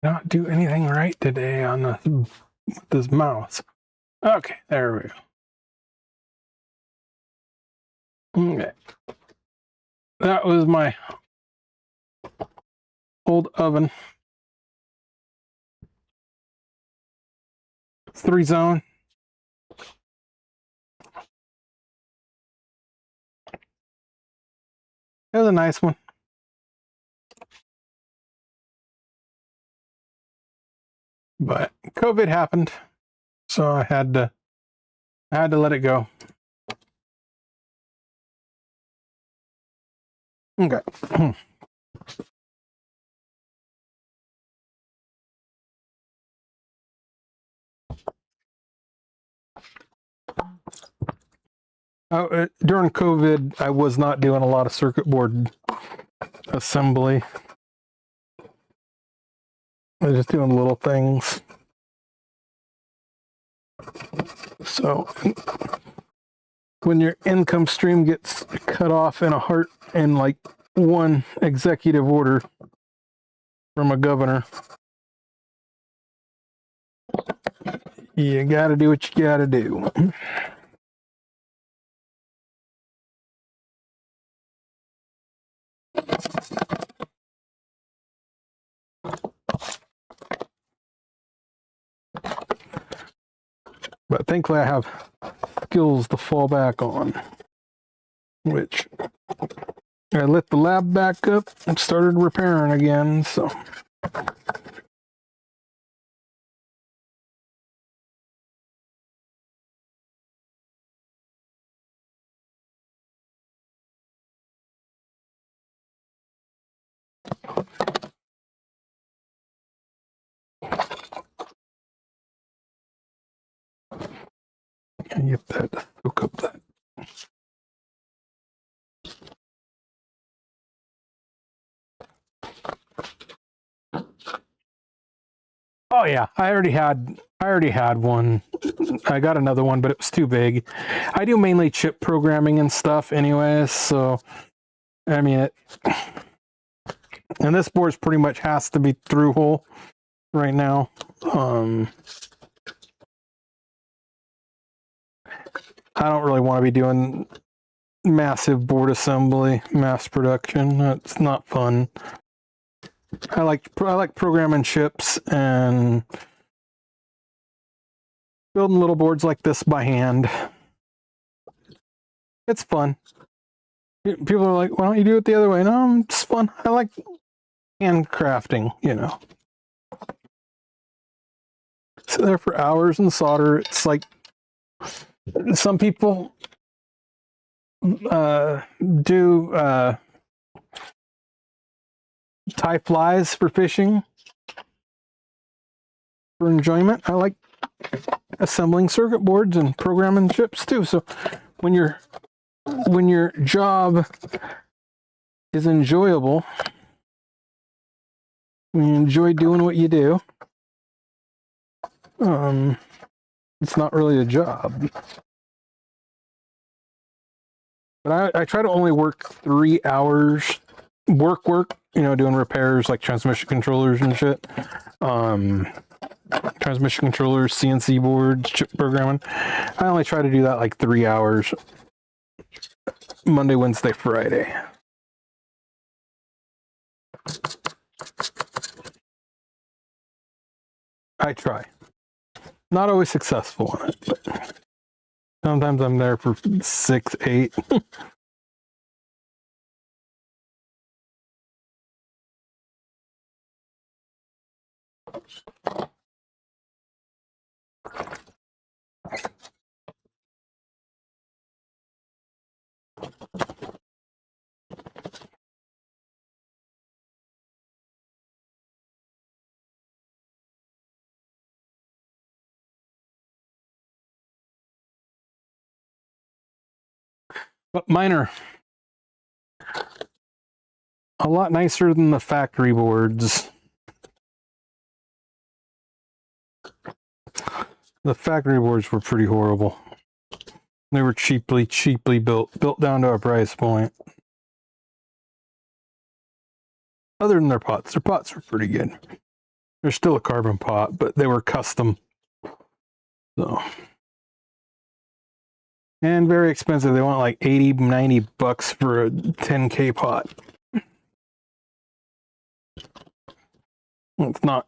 Not do anything right today on this mouse. Okay, there we go. Okay. That was my old oven. 3-zone. It was a nice one. But COVID happened, so I had to let it go. Okay. During COVID, I was not doing a lot of circuit board assembly. I was just doing little things. So when your income stream gets cut off in like one executive order from a governor, you gotta do what you gotta do. But thankfully I have skills to fall back on, which I lit the lab back up and started repairing again, so. Can you get that to hook up that? Oh yeah, I already had one. I got another one, but it was too big. I do mainly chip programming and stuff anyways, so I mean and this board pretty much has to be through hole right now. I don't really want to be doing massive board assembly, mass production. That's not fun. I like programming chips and building little boards like this by hand. It's fun. People are like, why don't you do it the other way? No, it's fun. I like handcrafting, you know. Sit there for hours and solder. It's like some people do tie flies for fishing for enjoyment. I like assembling circuit boards and programming chips too. So when your job is enjoyable, when you enjoy doing what you do, it's not really a job. But I try to only work 3 hours work, you know, doing repairs like transmission controllers and shit. Transmission controllers, CNC boards, chip programming. I only try to do that like 3 hours Monday, Wednesday, Friday. I try. Not always successful in it, but sometimes I'm there for 6, 8. But mine are a lot nicer than the factory boards. The factory boards were pretty horrible. They were cheaply built down to a price point. Other than their pots were pretty good. They're still a carbon pot, but they were custom. So, and very expensive. They want like 80, 90 bucks for a 10K pot. It's not.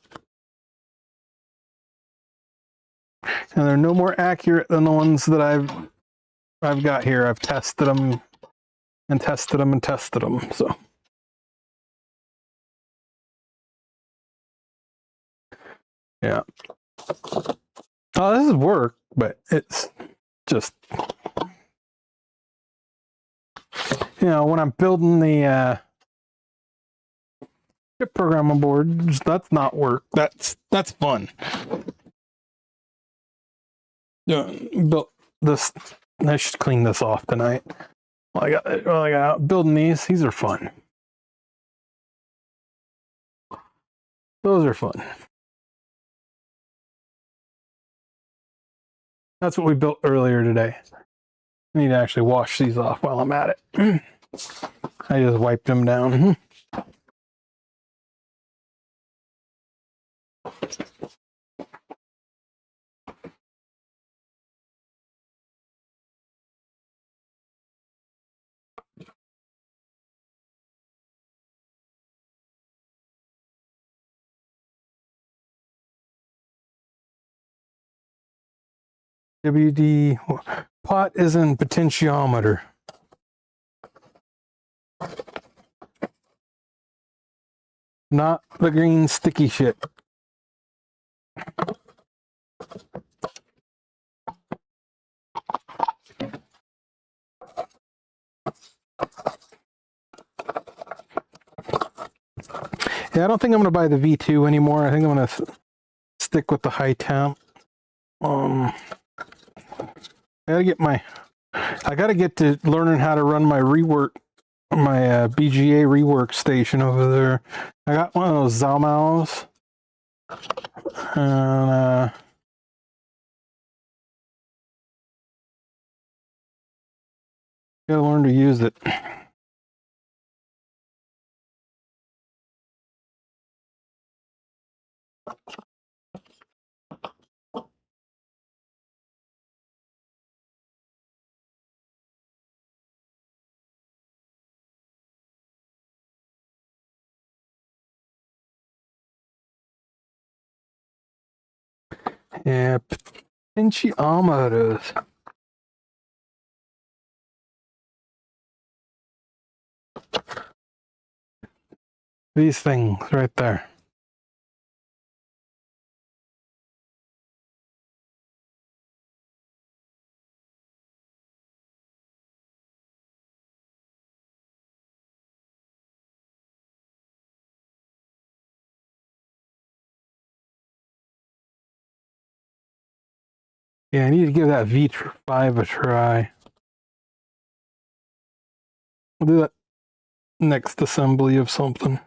And they're no more accurate than the ones that I've got here. I've tested them and tested them and tested them. So yeah. Oh, this is work, but it's just, you know, when I'm building the chip programming boards, that's not work. That's fun. Built this. I should clean this off tonight. While I got out building these. These are fun. Those are fun. That's what we built earlier today. I need to actually wash these off while I'm at it. I just wiped them down. WD pot is in potentiometer. Not the green sticky shit. Yeah, I don't think I'm going to buy the V2 anymore. I think I'm going to stick with the high temp. I gotta get to learning how to run my BGA rework station over there. I got one of those Zalmaos, and gotta learn to use it. Yeah, potentiometers. These things right there. Yeah, I need to give that V5 a try. I'll do that next assembly of something.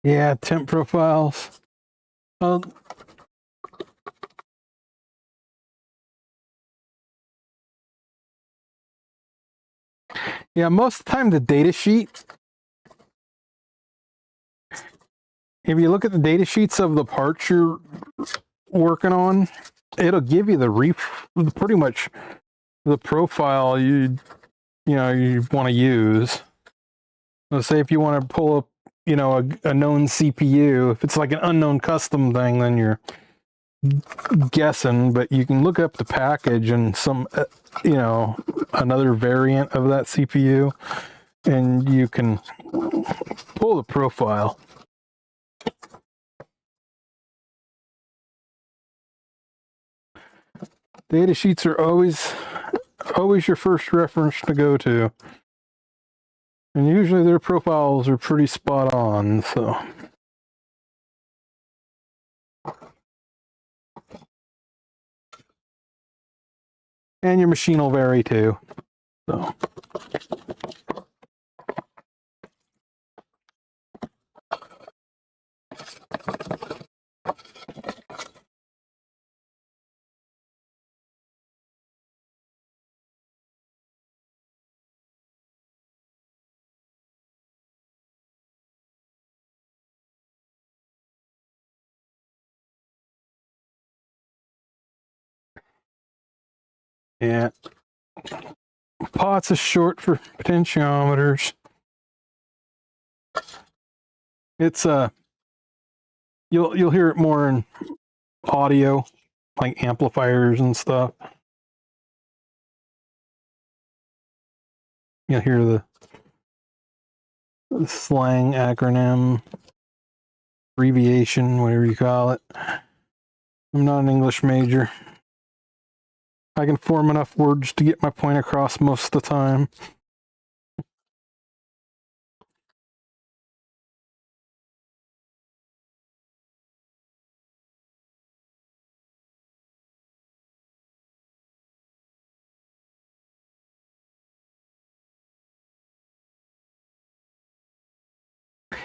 Yeah, temp profiles. Yeah, most of the time the data sheet, if you look at the data sheets of the parts you're working on, it'll give you pretty much the profile you want to use. Let's say if you want to pull up, a known CPU, if it's like an unknown custom thing, then you're guessing, but you can look up the package and some, another variant of that CPU, and you can pull the profile. Data sheets are always your first reference to go to. And usually their profiles are pretty spot on, so. And your machine will vary too. So. Yeah. POTS is short for potentiometers. It's you'll hear it more in audio, like amplifiers and stuff. You'll hear the slang acronym, abbreviation, whatever you call it. I'm not an English major. I can form enough words to get my point across most of the time.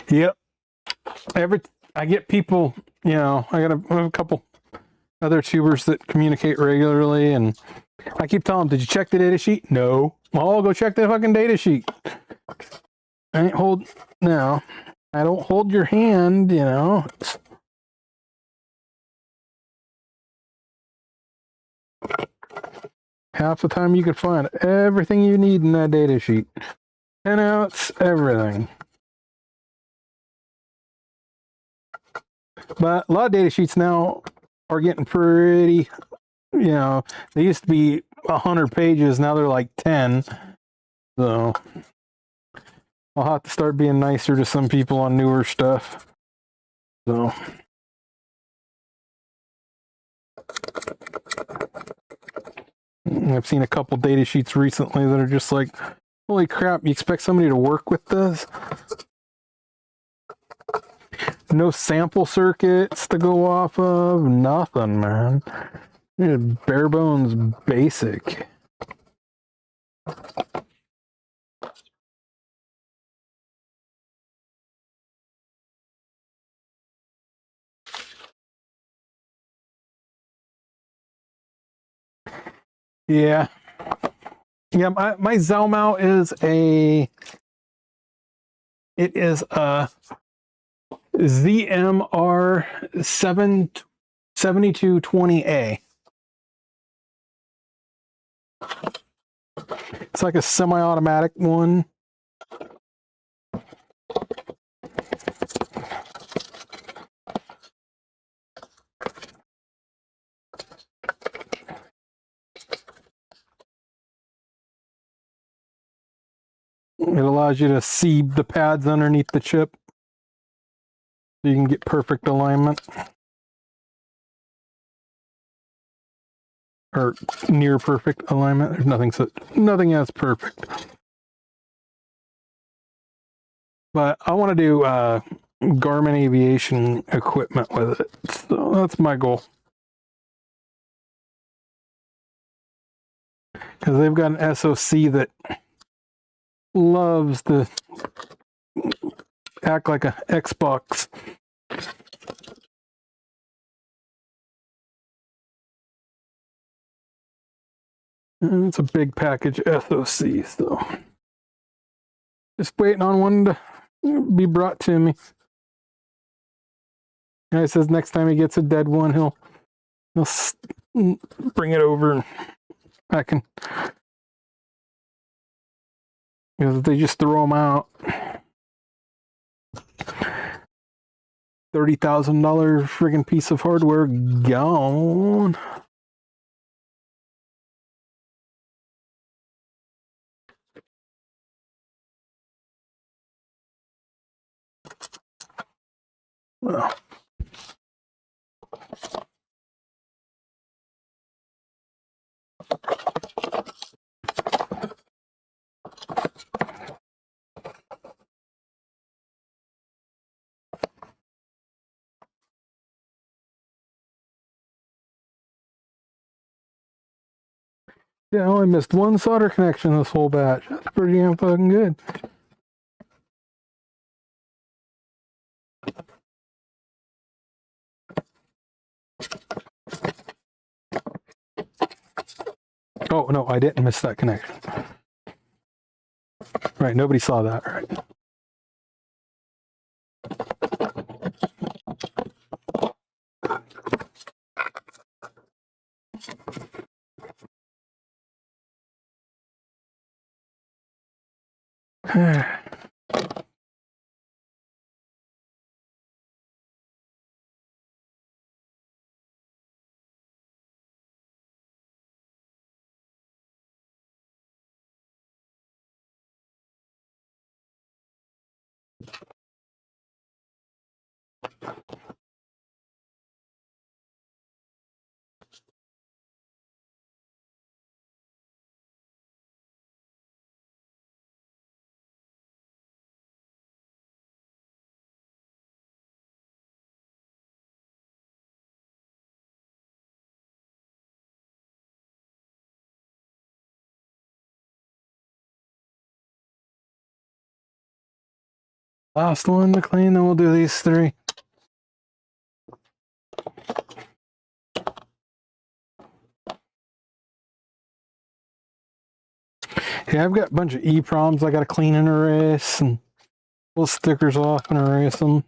Yep. I get people, you know, I have a couple other tubers that communicate regularly, and I keep telling them, did you check the data sheet? No. Well, I'll go check the fucking data sheet. I don't hold your hand, you know. Half the time you can find everything you need in that data sheet. Pinouts, everything. But a lot of data sheets now are getting pretty, you know, they used to be 100 pages, now they're like 10. So I'll have to start being nicer to some people on newer stuff. So I've seen a couple data sheets recently that are just like, holy crap, you expect somebody to work with this? No sample circuits to go off of, nothing, man. Bare bones basic. Yeah. Yeah, my Zalmao is a ZMR 7220A. It's like a semi-automatic one. It allows you to see the pads underneath the chip, so you can get perfect alignment. Or near perfect alignment. There's nothing as perfect. But I want to do Garmin aviation equipment with it. So that's my goal. Because they've got an SoC that loves to act like an Xbox. And it's a big package SoC, so just waiting on one to be brought to me. Guy says next time he gets a dead one, he'll bring it over and I can, because they just throw them out. $30,000 friggin' piece of hardware gone. Well, Yeah, I only missed one solder connection this whole batch. That's pretty damn fucking good. Oh, no, I didn't miss that connection. Right, nobody saw that, right? Last one to clean, then we'll do these three. Yeah, I've got a bunch of Eproms I got to clean and erase, and pull stickers off and erase them.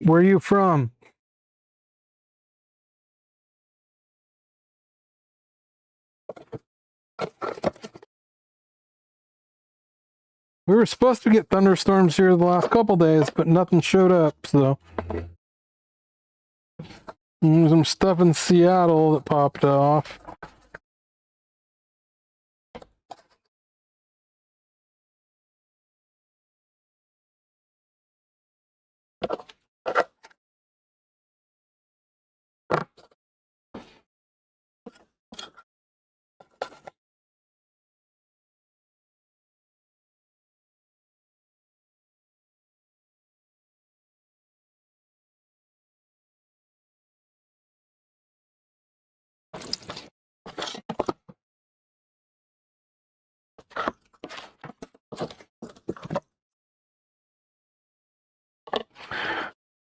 Where are you from? We were supposed to get thunderstorms here the last couple days, but nothing showed up, so. There's some stuff in Seattle that popped off.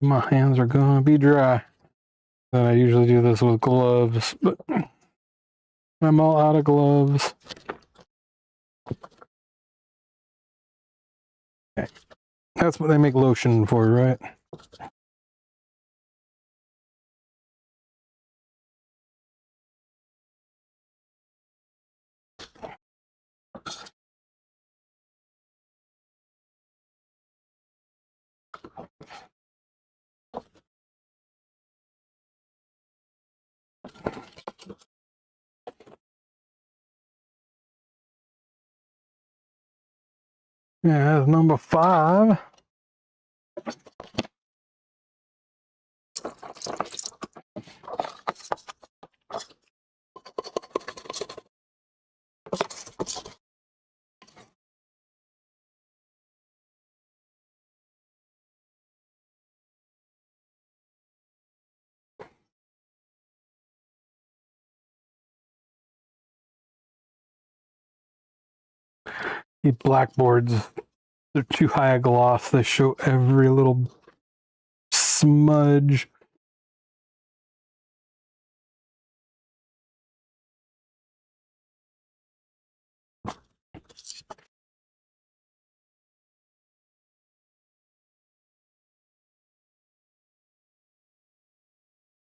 My hands are gonna be dry. Then I usually do this with gloves, but I'm all out of gloves. Okay. That's what they make lotion for, right? Yeah, that's number 5. The blackboards, they're too high a gloss. They show every little smudge.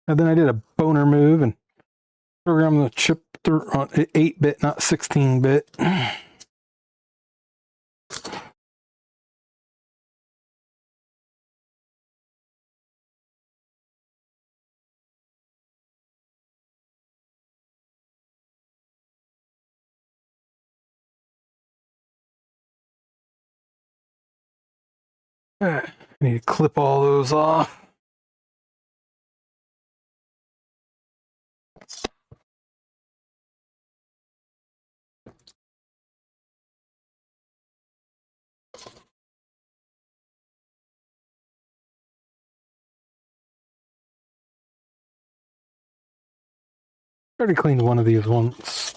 And then I did a boner move and programmed the chip on 8-bit, not 16-bit. I need to clip all those off. Already cleaned one of these once.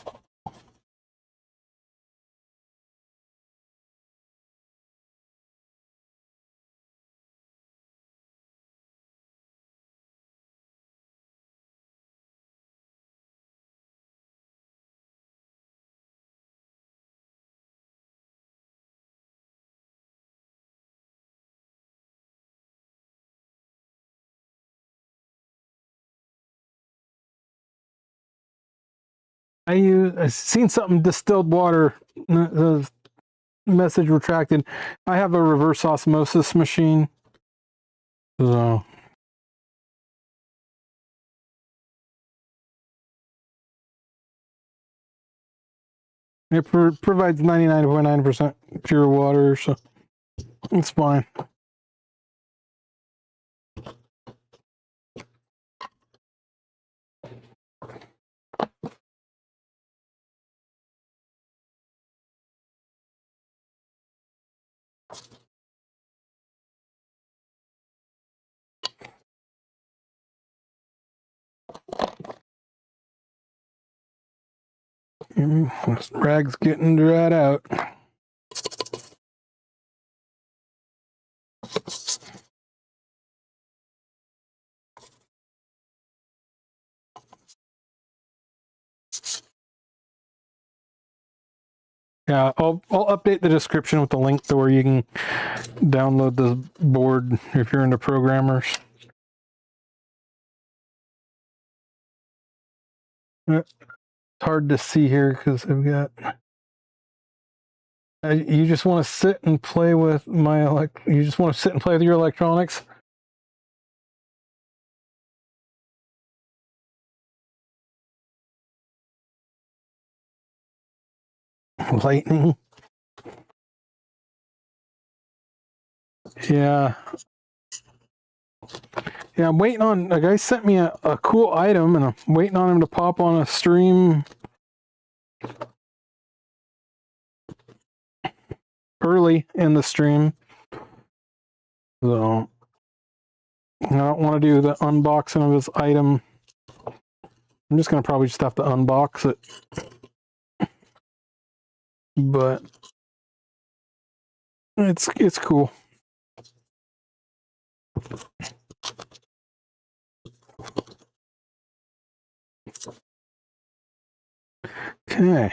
I seen something distilled water. The message retracted. I have a reverse osmosis machine, so it provides 99.9% pure water, so it's fine. This rag's getting dried out. Yeah, I'll update the description with the link to where you can download the board if you're into programmers. It's hard to see here because I've got. You just want to sit and play with You just want to sit and play with your electronics. Lightning. Yeah. Yeah, I'm waiting on a guy sent me a cool item and I'm waiting on him to pop on a stream early in the stream. So I don't want to do the unboxing of his item. I'm just gonna probably just have to unbox it. But it's cool. Okay.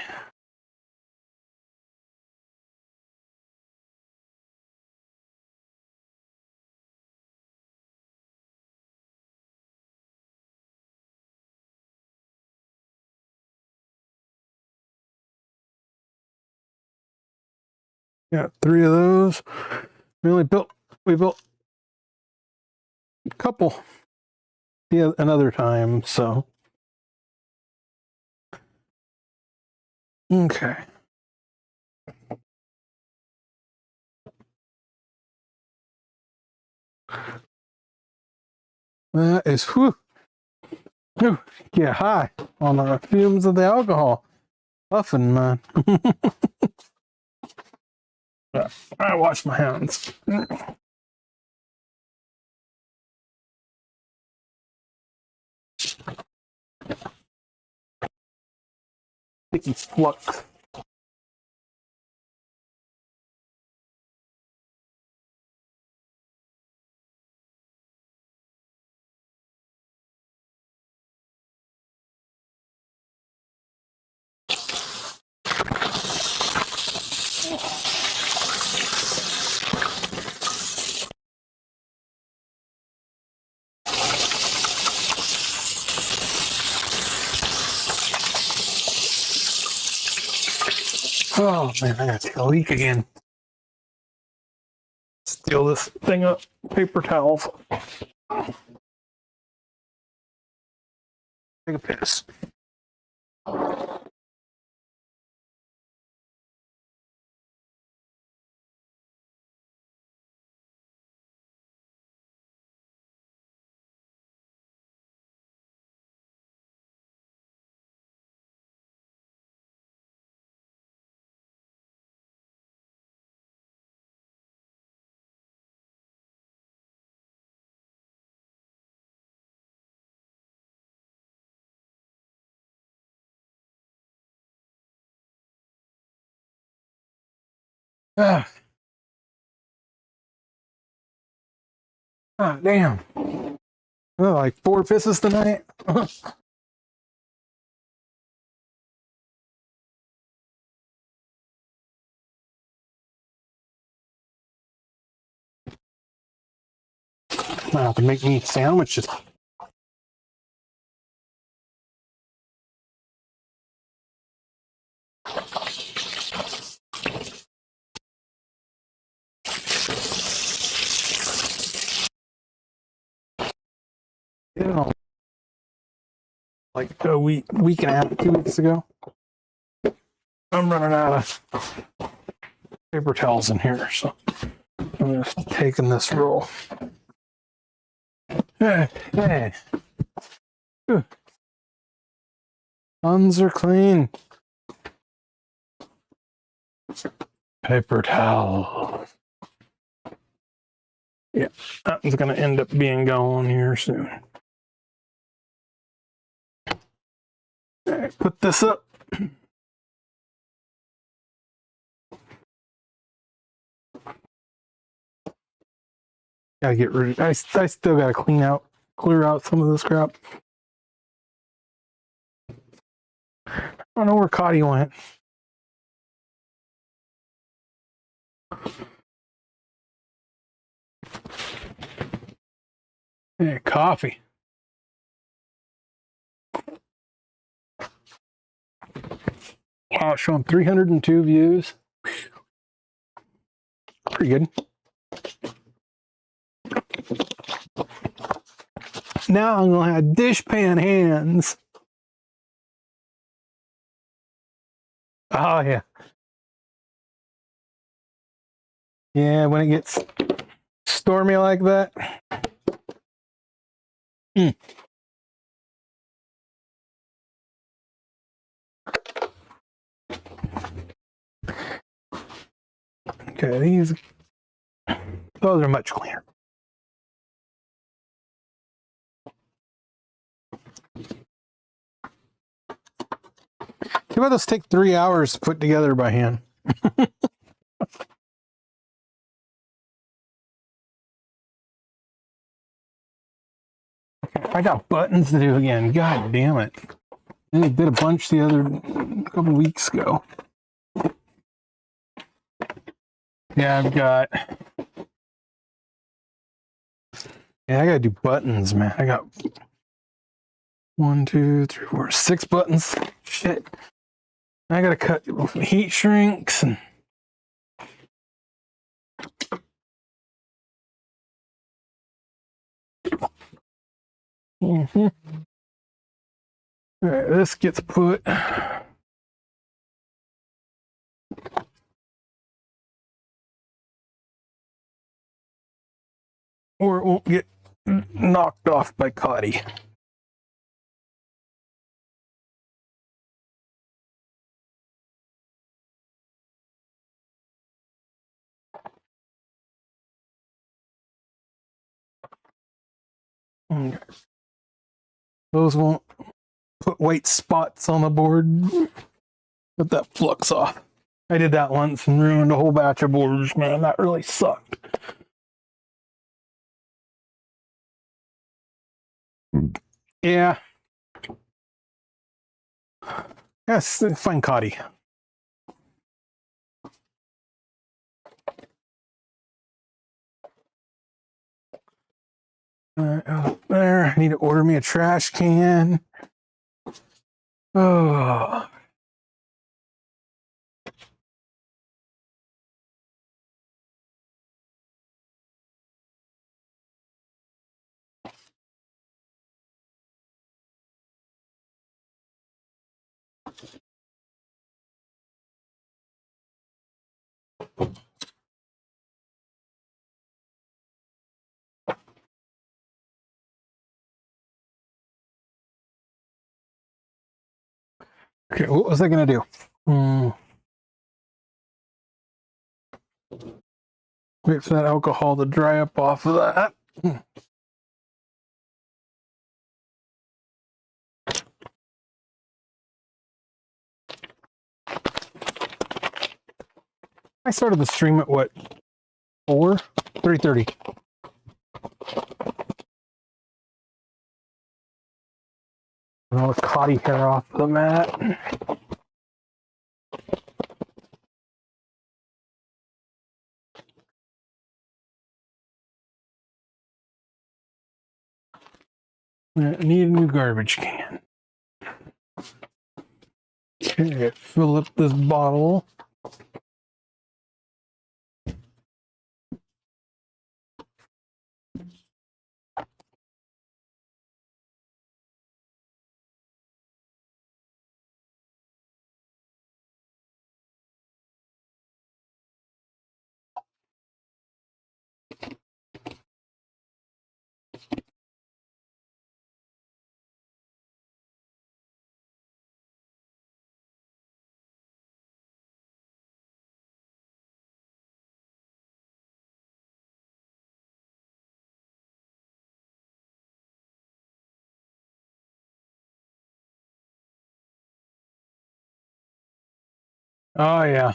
Got 3 of those. We built a couple another time, so okay. That is whew. Get high on the fumes of the alcohol. Puffing, man. I wash my hands. Sticky flux. Oh man, I gotta take a leak again. Steal this thing up. Paper towels. Take a piss. Ah, damn. Oh, like 4 pisses tonight. I have to make me sandwiches. You know, like a week and a half, 2 weeks ago. I'm running out of paper towels in here, so I'm just taking this roll. Hey. Hands are clean. Paper towel. Yeah, that one's going to end up being gone here soon. All right, put this up. Gotta get rid of. I still gotta clear out some of this crap. I don't know where Cottie went. Hey, coffee. Wow, showing 302 views. Pretty good. Now I'm gonna have dishpan hands. Oh yeah. Yeah, when it gets stormy like that. Okay, those are much cleaner. Too bad those take 3 hours to put together by hand. I got buttons to do again. God damn it. I did a bunch a couple weeks ago. Yeah, I gotta do buttons, man. I got 1, 2, 3, 4, 6 buttons. Shit. I gotta cut heat shrinks and All right, this gets put or it won't get knocked off by Cottie. Okay. Those won't put white spots on the board. Put that flux off. I did that once and ruined a whole batch of boards, man. That really sucked. Yeah. Yes, find Cottie. There. I need to order me a trash can. Oh. Okay, what was I gonna do? Wait for that alcohol to dry up off of that. I started the stream at what? 3:30. All the Cottie hair off the mat. I need a new garbage can. Okay, fill up this bottle. Oh yeah.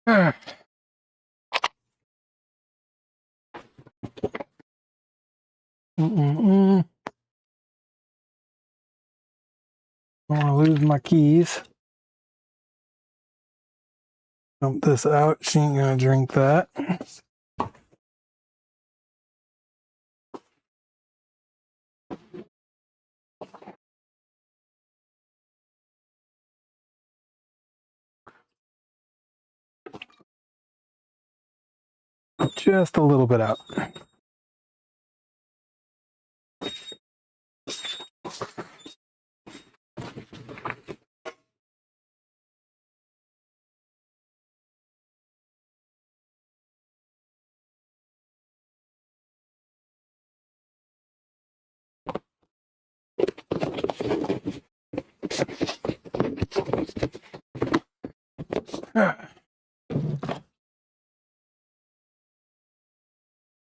I don't want to lose my keys. Dump this out. She ain't gonna drink that. Just a little bit out.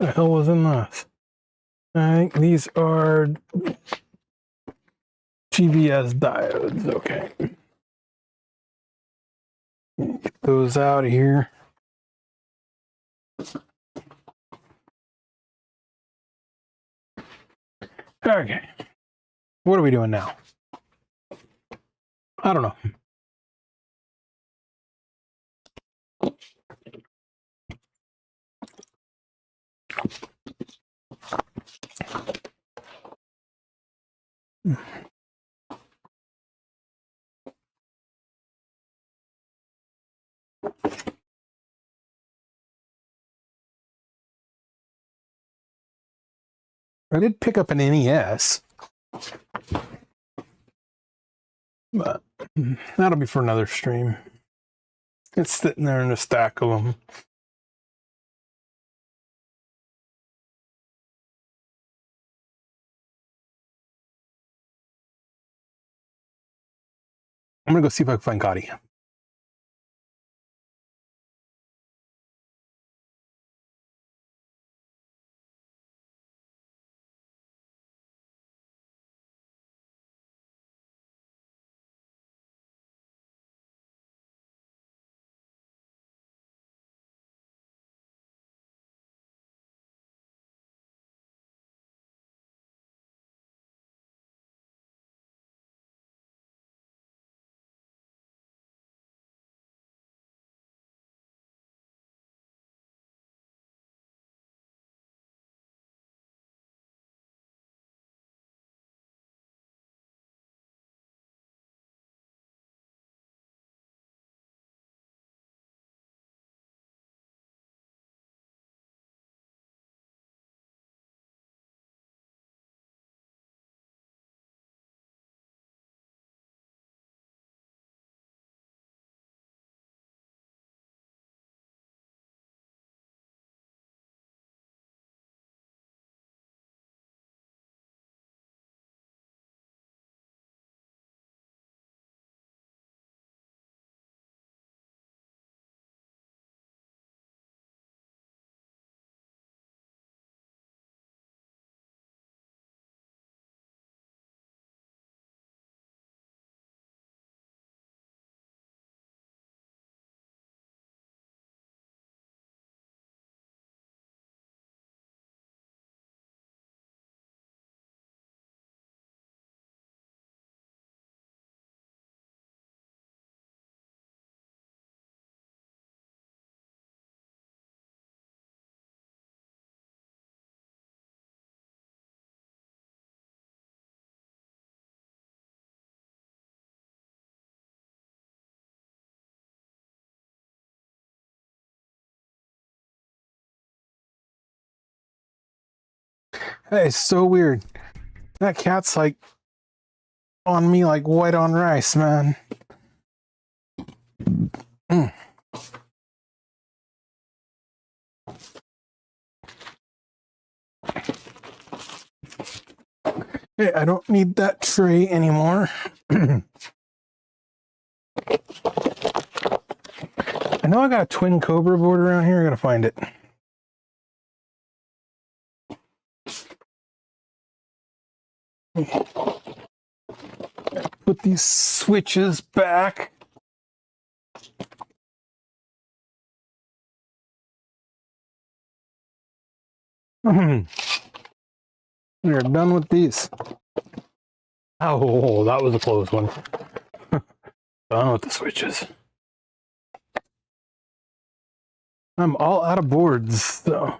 The hell was in this? I think these are GBS diodes. Okay. Get those out of here. Okay. What are we doing now? I don't know. I did pick up an NES, but that'll be for another stream. It's sitting there in a stack of them. I'm gonna go see if I can find Cottie. That is so weird. That cat's like on me like white on rice, man. Mm. Hey, I don't need that tray anymore. I know I got a twin Cobra board around here. I gotta find it. Put these switches back. We are done with these. Oh, that was a close one. Done with the switches. I'm all out of boards, so.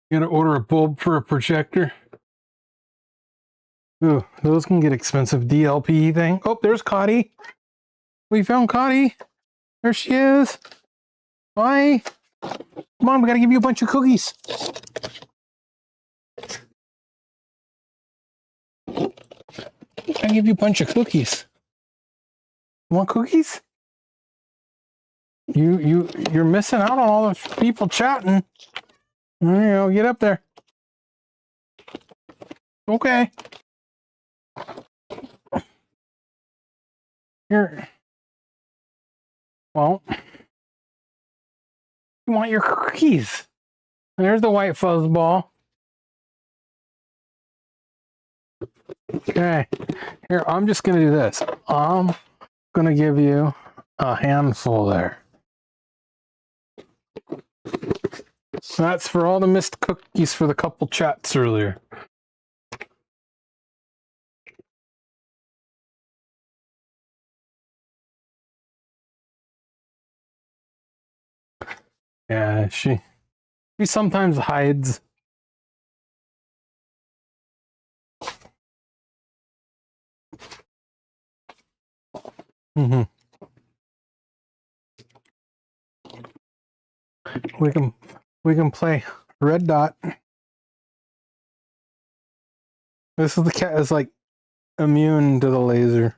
You gotta order a bulb for a projector. Ooh, those can get expensive. DLP thing. Oh, there's Cottie. We found Cottie. There she is. Hi. Come on, we gotta give you a bunch of cookies. I give you a bunch of cookies. You want cookies? You're missing out on all those people chatting. There you go, get up there. Okay. Here. Well, you want your cookies. There's the white fuzz ball. Okay. Here, I'm just going to do this. I'm going to give you a handful there. That's for all the missed cookies for the couple chats earlier. Yeah, she sometimes hides. Mm-hmm. We can play red dot. This is the cat is like immune to the laser.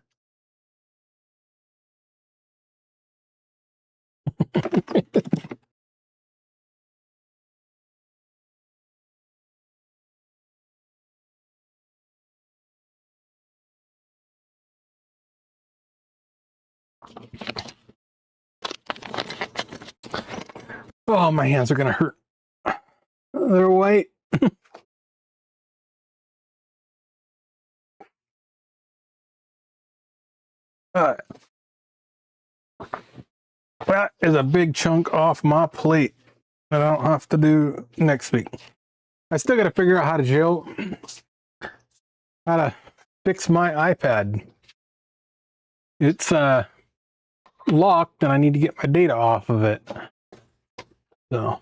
Oh, my hands are gonna hurt. They're white. That is a big chunk off my plate that I don't have to do next week. I still got to figure out how to fix my iPad. It's locked and I need to get my data off of it. So.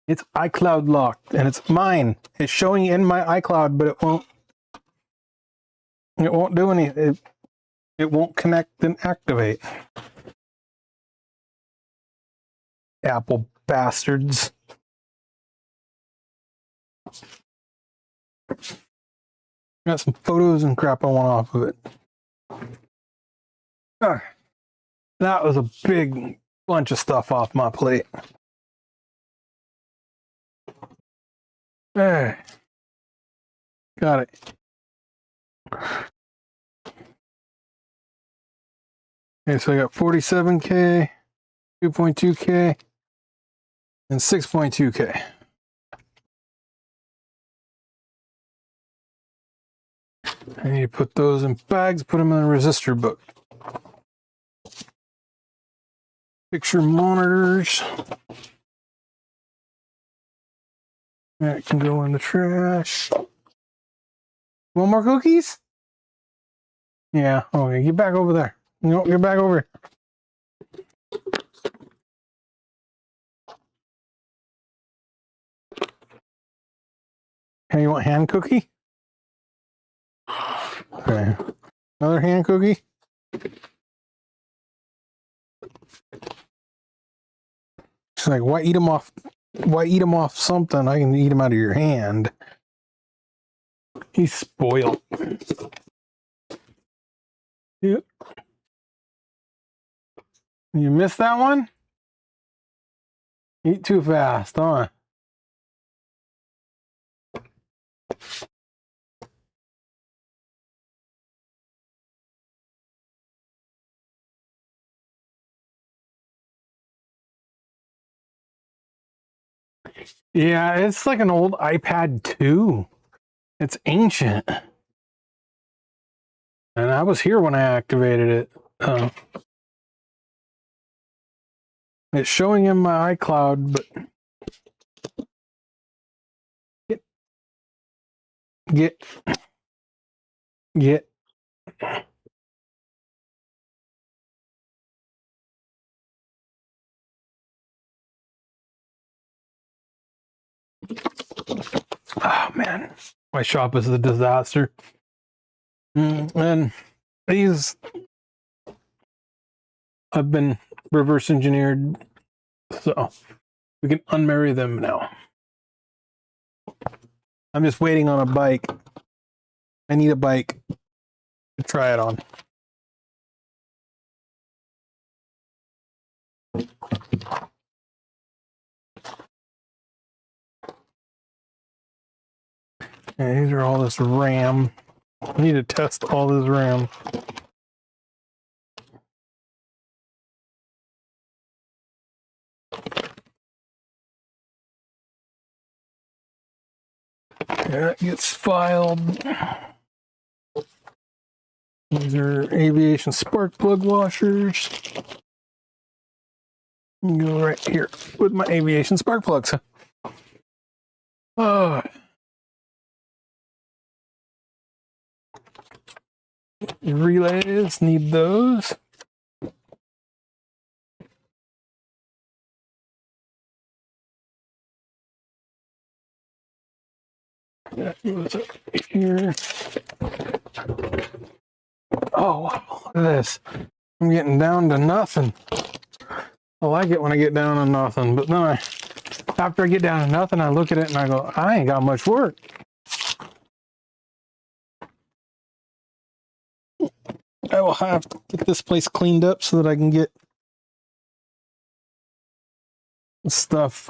It's iCloud locked and it's mine. It's showing in my iCloud, but it won't do anything. It won't connect and activate. Apple bastards. Got some photos and crap I want off of it. That was a big bunch of stuff off my plate. There. Got it. Okay, so I got 47K, 2.2K, and 6.2K. I need to put those in bags, put them in a resistor book. Picture monitors. That can go in the trash. Want more cookies? Yeah, okay, get back over there. No, get back over here. Hey, you want hand cookie? Okay. Another hand cookie? She's like, why eat them off? Why eat them off something? I can eat them out of your hand. He's spoiled. Yep. You missed that one? Eat too fast, huh? Yeah, it's like an old iPad 2. It's ancient. And I was here when I activated it. It's showing in my iCloud, but get. Oh man, my shop is a disaster. And these, I've been reverse engineered, so we can unmarry them now. I'm just waiting on a bike. I need a bike to try it on. And these are all this RAM. I need to test all this RAM. Yeah, it gets filed. These are aviation spark plug washers. You can go right here with my aviation spark plugs. Oh. Relays, need those. That goes up here. Oh, wow, look at this. I'm getting down to nothing. I like it when I get down to nothing, but then after I get down to nothing, I look at it and I go, I ain't got much work. I will have to get this place cleaned up so that I can get stuff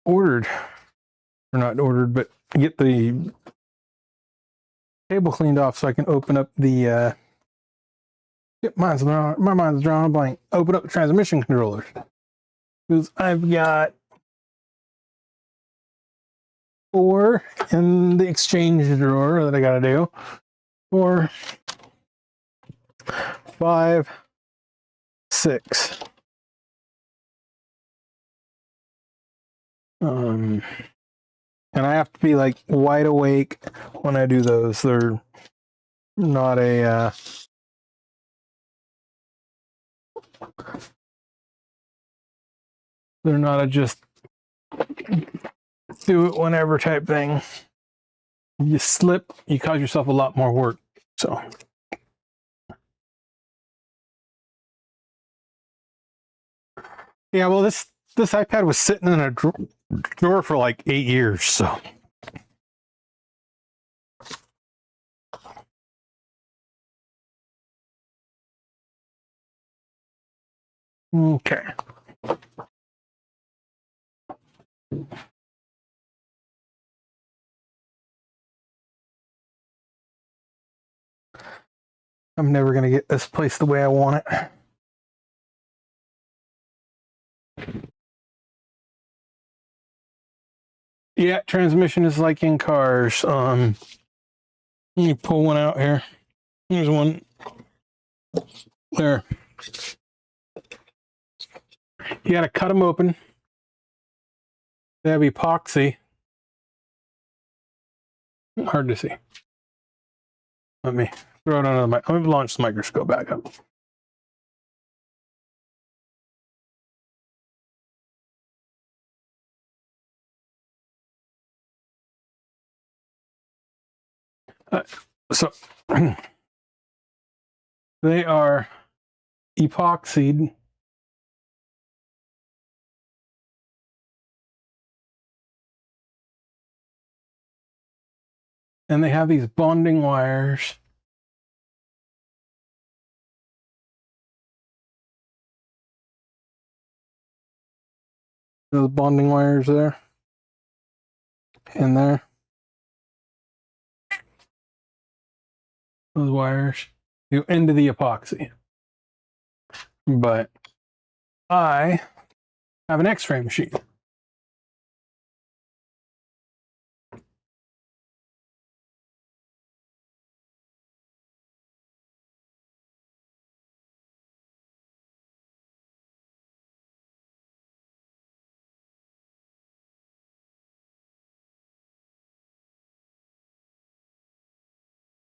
ordered. Or not ordered, but get the table cleaned off so I can open up the my mind's drawn a blank. Open up the transmission controllers. Because I've got 4 in the exchange drawer that I gotta do. 4, 5, 6. And I have to be like wide awake when I do those. They're not a they're not a just do it whenever type thing. You slip, you cause yourself a lot more work. So yeah, well this iPad was sitting in a drawer for like 8 years, so okay. I'm never going to get this place the way I want it. Yeah, transmission is like in cars. Let me pull one out here. Here's one. There. You got to cut them open. They have epoxy. Hard to see. Let me throw it under the mic. Let me launch the microscope back up. So they are epoxied. And they have these bonding wires. Those bonding wires there. And there. Those wires go into the epoxy. But I have an X-ray machine.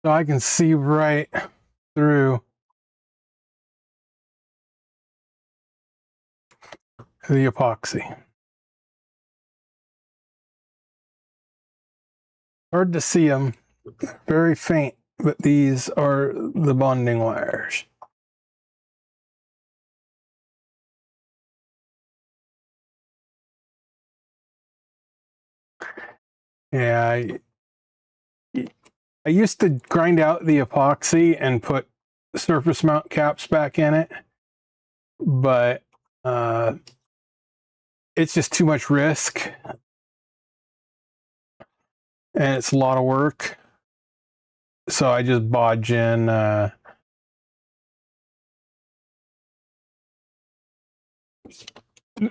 So I can see right through the epoxy. Hard to see them, very faint, but these are the bonding wires. Yeah, I used to grind out the epoxy and put surface mount caps back in it, but it's just too much risk and it's a lot of work. So I just bodge in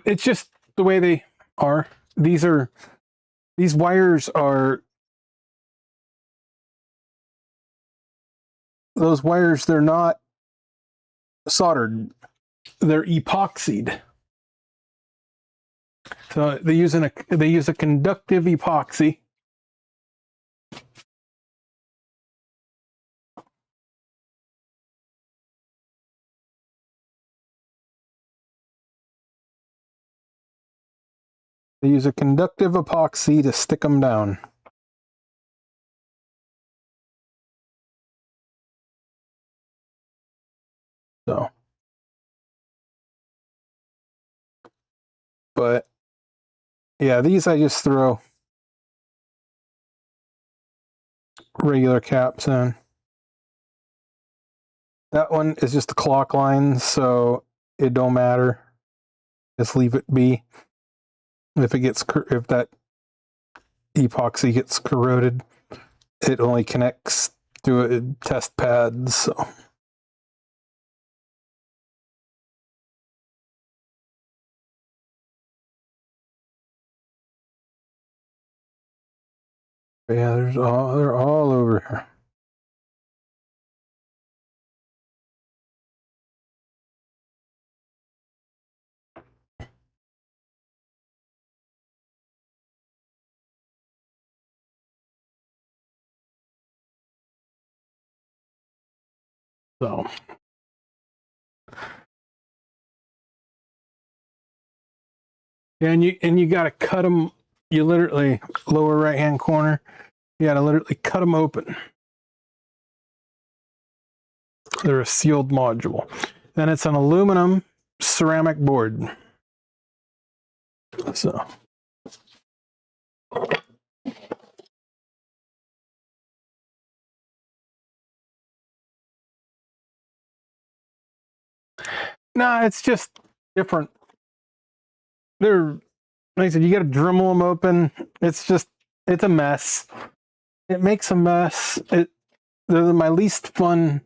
it's just the way they are. These wires are, those wires, they're not soldered, they're epoxied. So they use a conductive epoxy. They use a conductive epoxy to stick them down. So, but yeah, these I just throw regular caps in. That one is just a clock line, so it don't matter. Just leave it be. If that epoxy gets corroded, it only connects to a test pad. So. Yeah, they're all over here. So. And you got to cut them. You literally, lower right hand corner, you got to literally cut them open. They're a sealed module. Then it's an aluminum ceramic board. So. Nah, it's just different. They're, like I said, you got to Dremel them open. It's a mess. It makes a mess. They're my least fun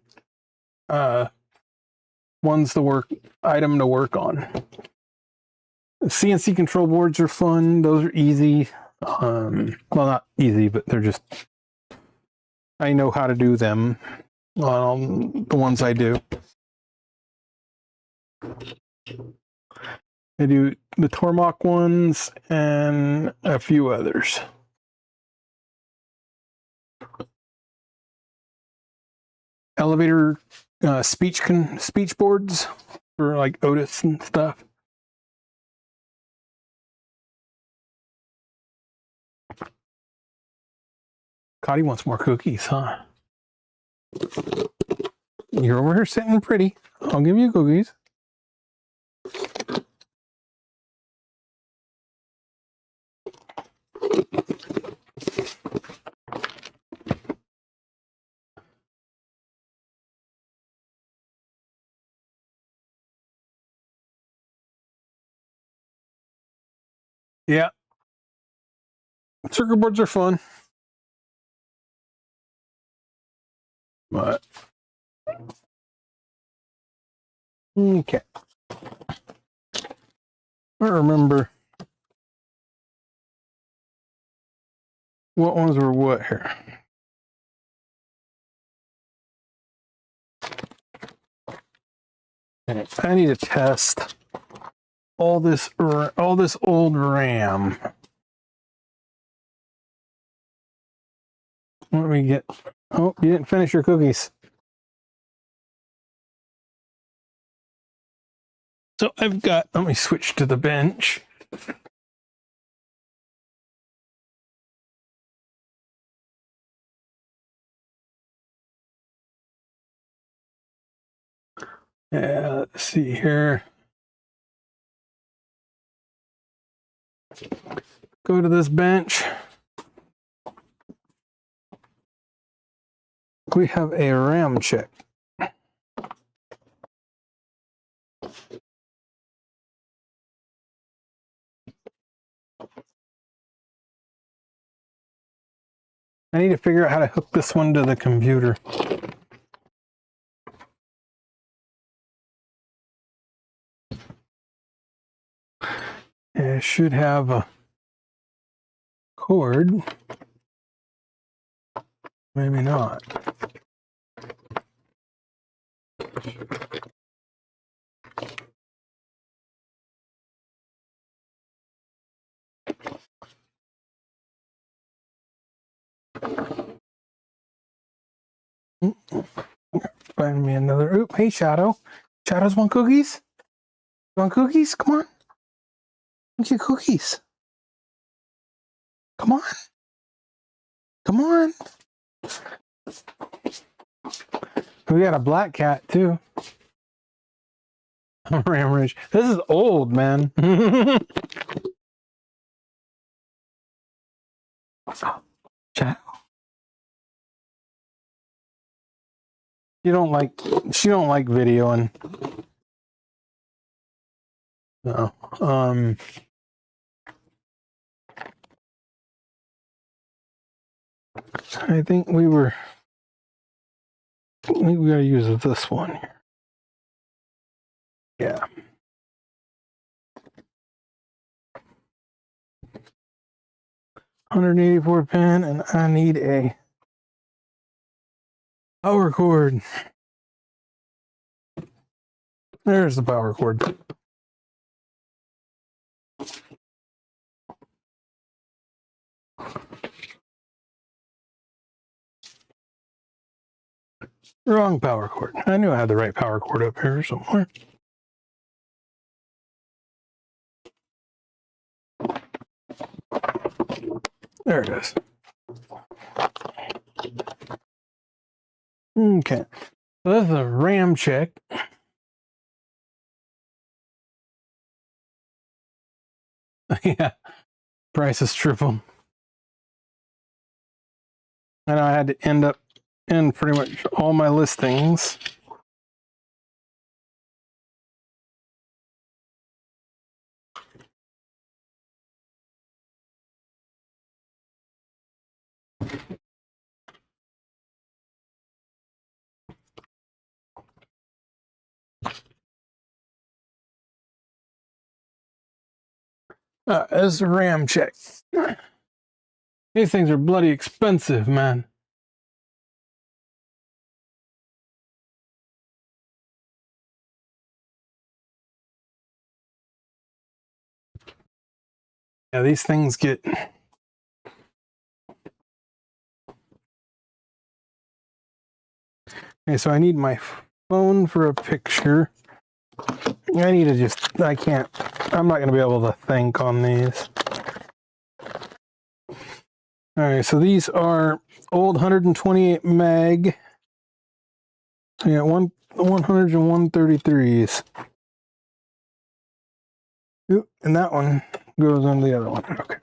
item to work on. CNC control boards are fun. Those are easy. Well, not easy, but they're just, I know how to do them. The ones I do. I do the Tormach ones and a few others. elevator speech boards for like Otis and stuff. Cottie wants more cookies, huh? You're over here sitting pretty. I'll give you cookies. Yeah. Circuit boards are fun. But okay. I remember what ones were what here. I need to test all this old RAM. What do we get? Oh, you didn't finish your cookies. So I've got, let me switch to the bench. Yeah, let's see here. Go to this bench. We have a Ramcheck. I need to figure out how to hook this one to the computer. It should have a cord. Maybe not. Find me another. Oop, hey Shadow. Shadows want cookies? You want cookies? Come on. Get your cookies. Come on. Come on. We got a black cat too. Ram Ridge. This is old, man. Shadow. She don't like videoing. No. I think we gotta use this one here. Yeah. $184 pin, and I need a power cord. There's the power cord. Wrong power cord. I knew I had the right power cord up here somewhere. There it is. Okay. So this is a Ramcheck. Yeah. Price is triple. I know I had to end pretty much all my listings. As a Ramcheck. These things are bloody expensive, man. Yeah, these things get Okay, so I need my phone for a picture. I need to just, I'm not going to be able to think on these. All right, so these are old 128 mag. So yeah, 100s and 133s. Oop, and that one goes on the other one. Okay.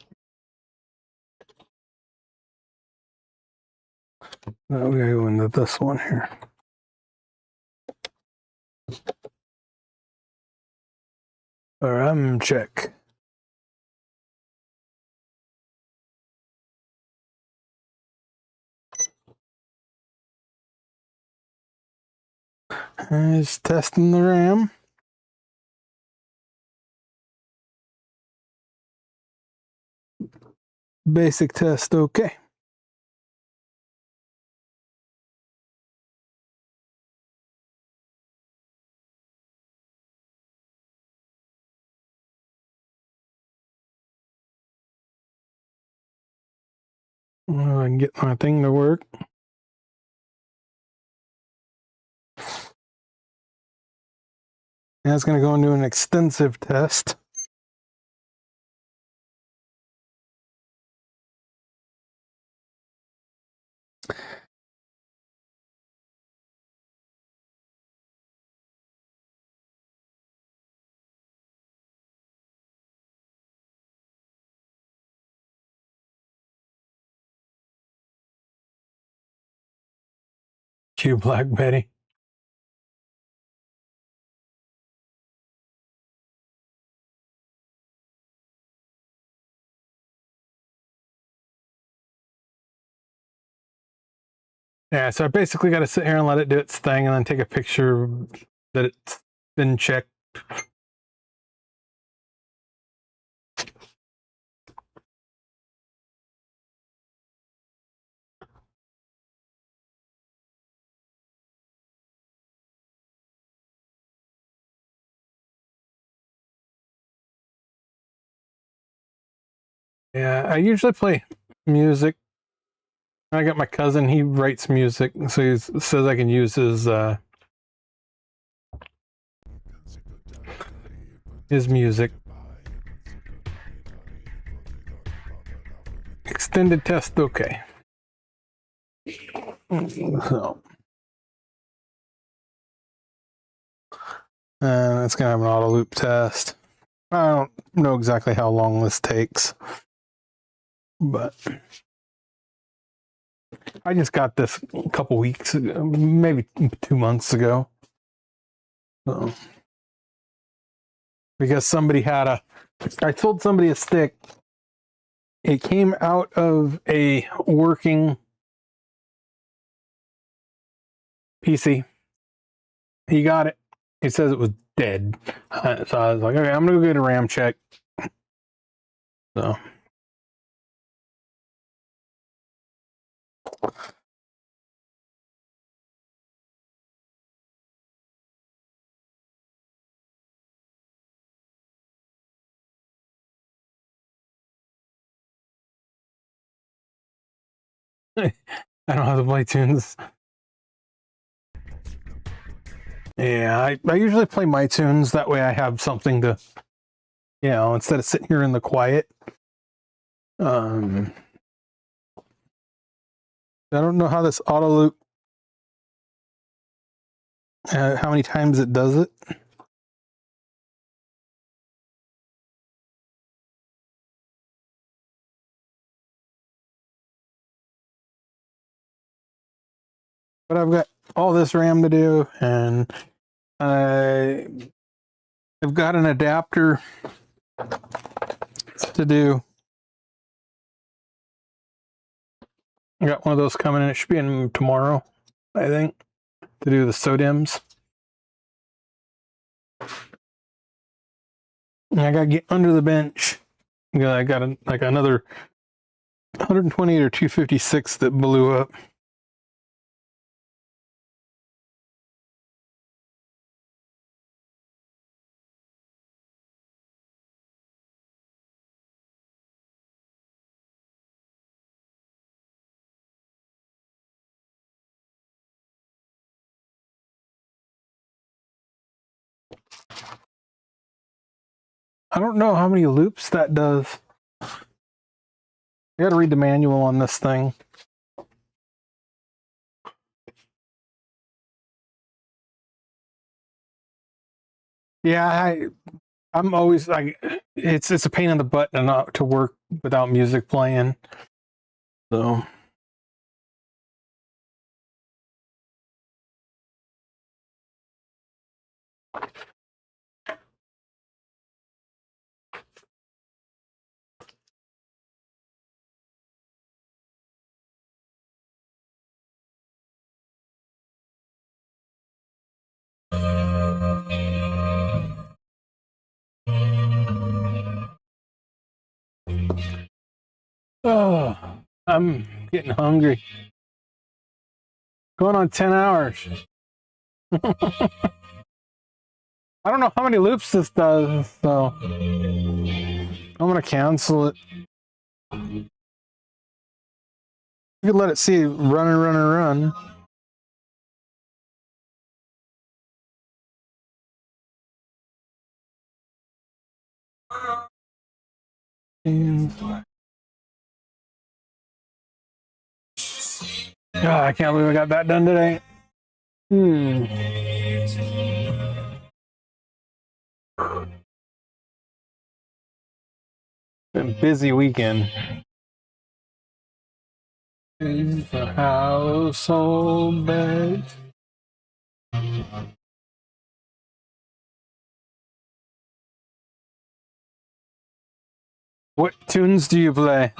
Now we gotta go into this one here. Ramcheck. Just testing the RAM. Basic test, okay. Well, I can get my thing to work. Now it's going to go into an extensive test. You Black Betty. Yeah, so I basically got to sit here and let it do its thing and then take a picture that it's been checked. Yeah, I usually play music. I got my cousin, he writes music, so he says I can use his music. Extended test, okay. So, it's gonna have an auto loop test. I don't know exactly how long this takes, but I just got this a couple weeks ago, maybe 2 months ago. So, because I sold somebody a stick. It came out of a working PC. He got it. He says it was dead. So I was like, okay, I'm going to go get a Ramcheck. So. I don't have to play tunes. Yeah, I usually play my tunes. That way I have something to, instead of sitting here in the quiet. I don't know how this auto loop, how many times it does it. But I've got all this RAM to do, and I've got an adapter to do. I got one of those coming in. It should be in tomorrow, I think, to do the SODIMMs. And I got to get under the bench. I got another 128 or 256 that blew up. I don't know how many loops that does. I gotta read the manual on this thing. Yeah, I'm always like, it's a pain in the butt and not to work without music playing. So. Oh, I'm getting hungry. Going on 10 hours. I don't know how many loops this does, so I'm gonna cancel it. You could let it see run and run and run. God, I can't believe I got that done today. Been a busy weekend. Is the household bed? What tunes do you play?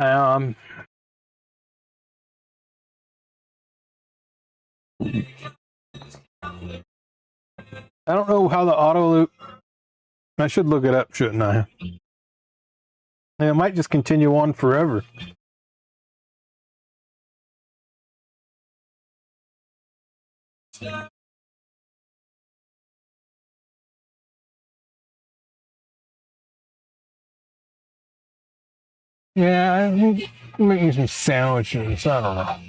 I don't know how the auto loop. I should look it up, shouldn't I? It might just continue on forever. Yeah, I'm making some sandwiches. I don't know.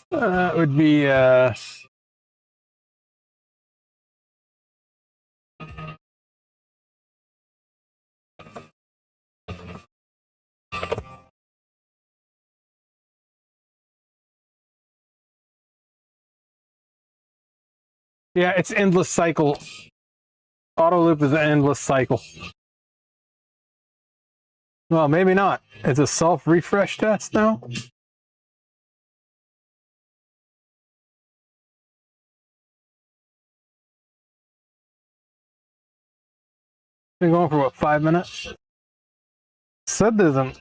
That would be yeah, it's endless cycle. Auto loop is an endless cycle. Well, maybe not. It's a self refresh test now. Been going for what, 5 minutes? Said doesn't.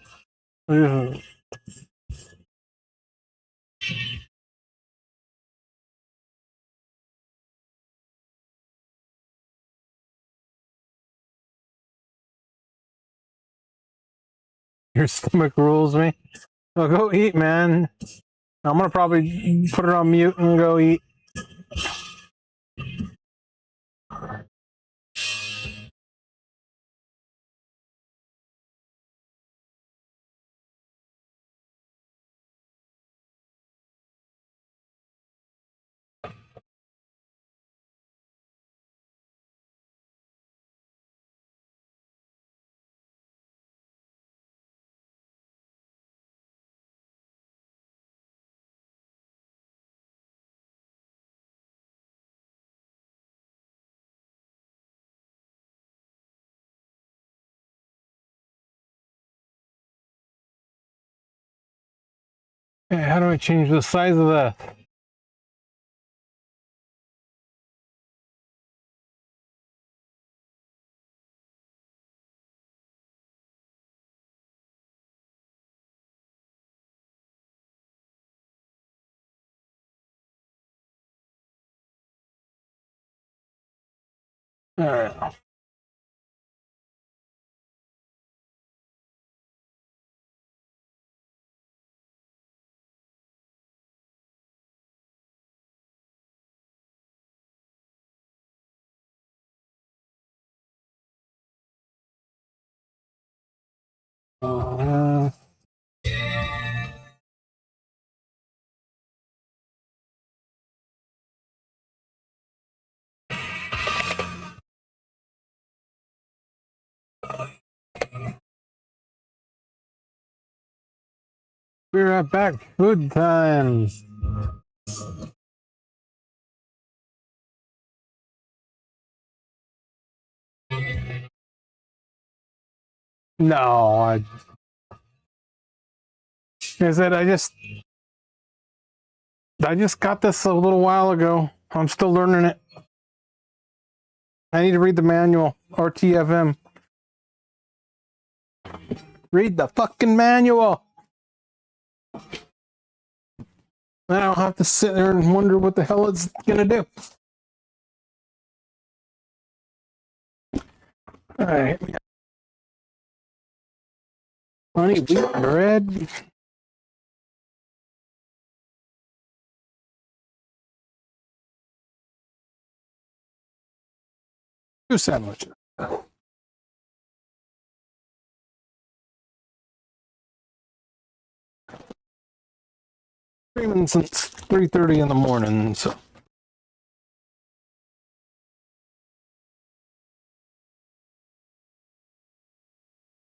Your stomach rules me. Well, go eat, man. I'm gonna probably put it on mute and go eat. Okay, how do I change the size of that? All right. Be right back. Food time. No, I said I just got this a little while ago. I'm still learning it. I need to read the manual. RTFM. Read the fucking manual. Then I'll have to sit there and wonder what the hell it's gonna do. All right. Honey wheat bread. Two sandwiches. Streaming since 3:30 in the morning, so.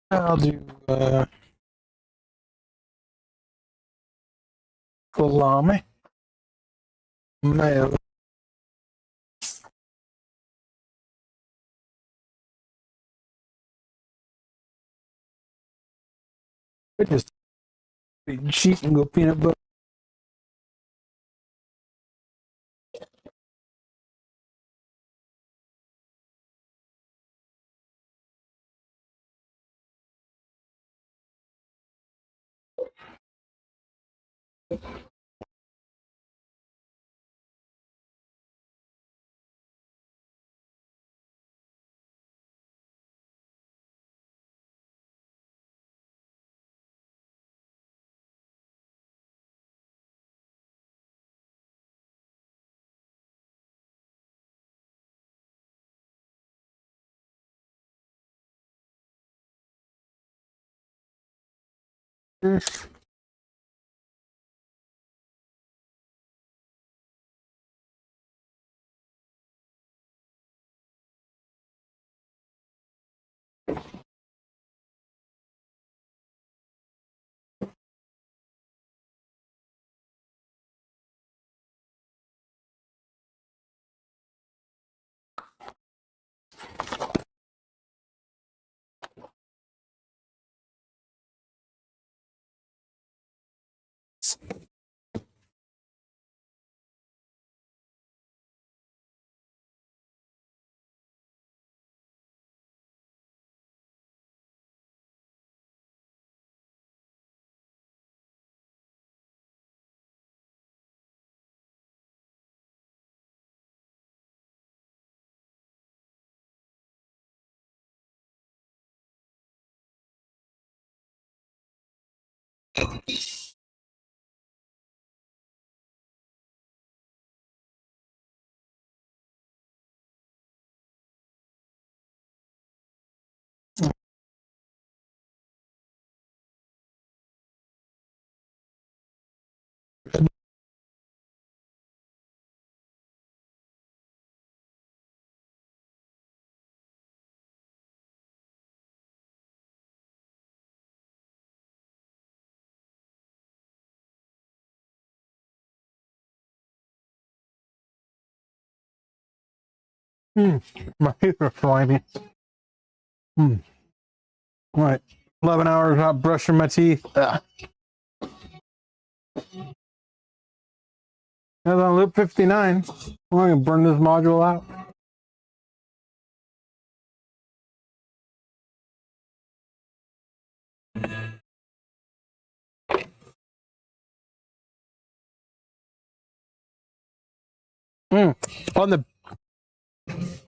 I'll do salami, mayo. I just be cheap and go peanut butter. My teeth are slimy. Right. 11 hours not brushing my teeth. That's on loop 59. I'm going to burn this module out.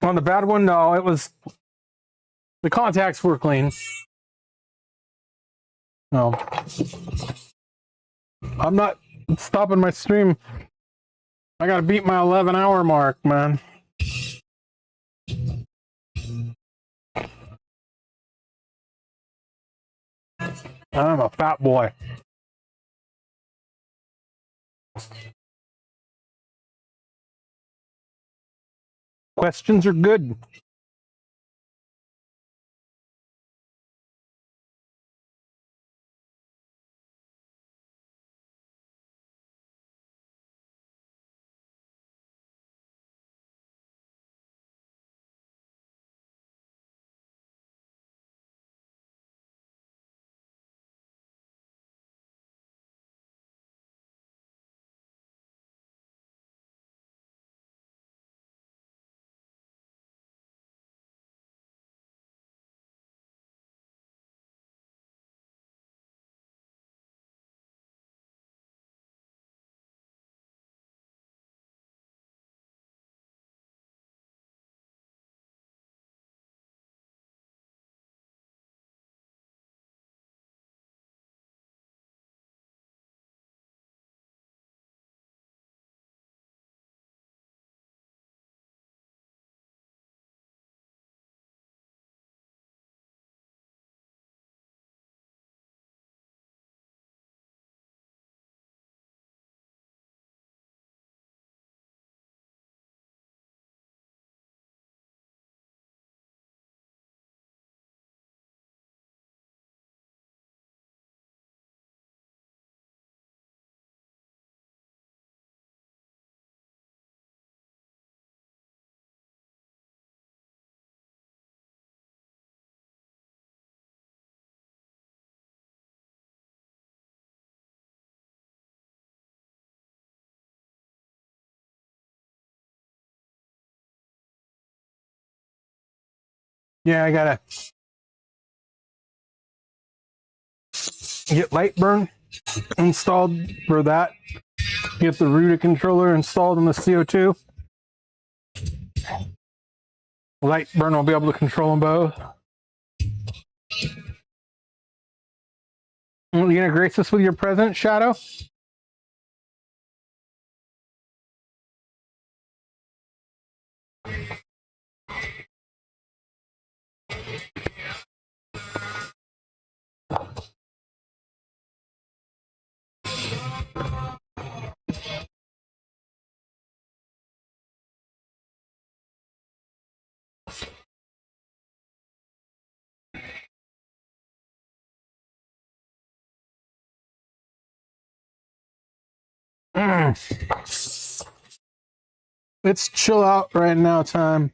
On the bad one, no, it was the contacts were clean. No, I'm not stopping my stream. I got to beat my 11-hour mark, man. I'm a fat boy. Questions are good. Yeah, I gotta get Lightburn installed for that. Get the Ruta controller installed in the CO2. Lightburn will be able to control them both. You gonna grace us with your present, Shadow? It's chill out right now time.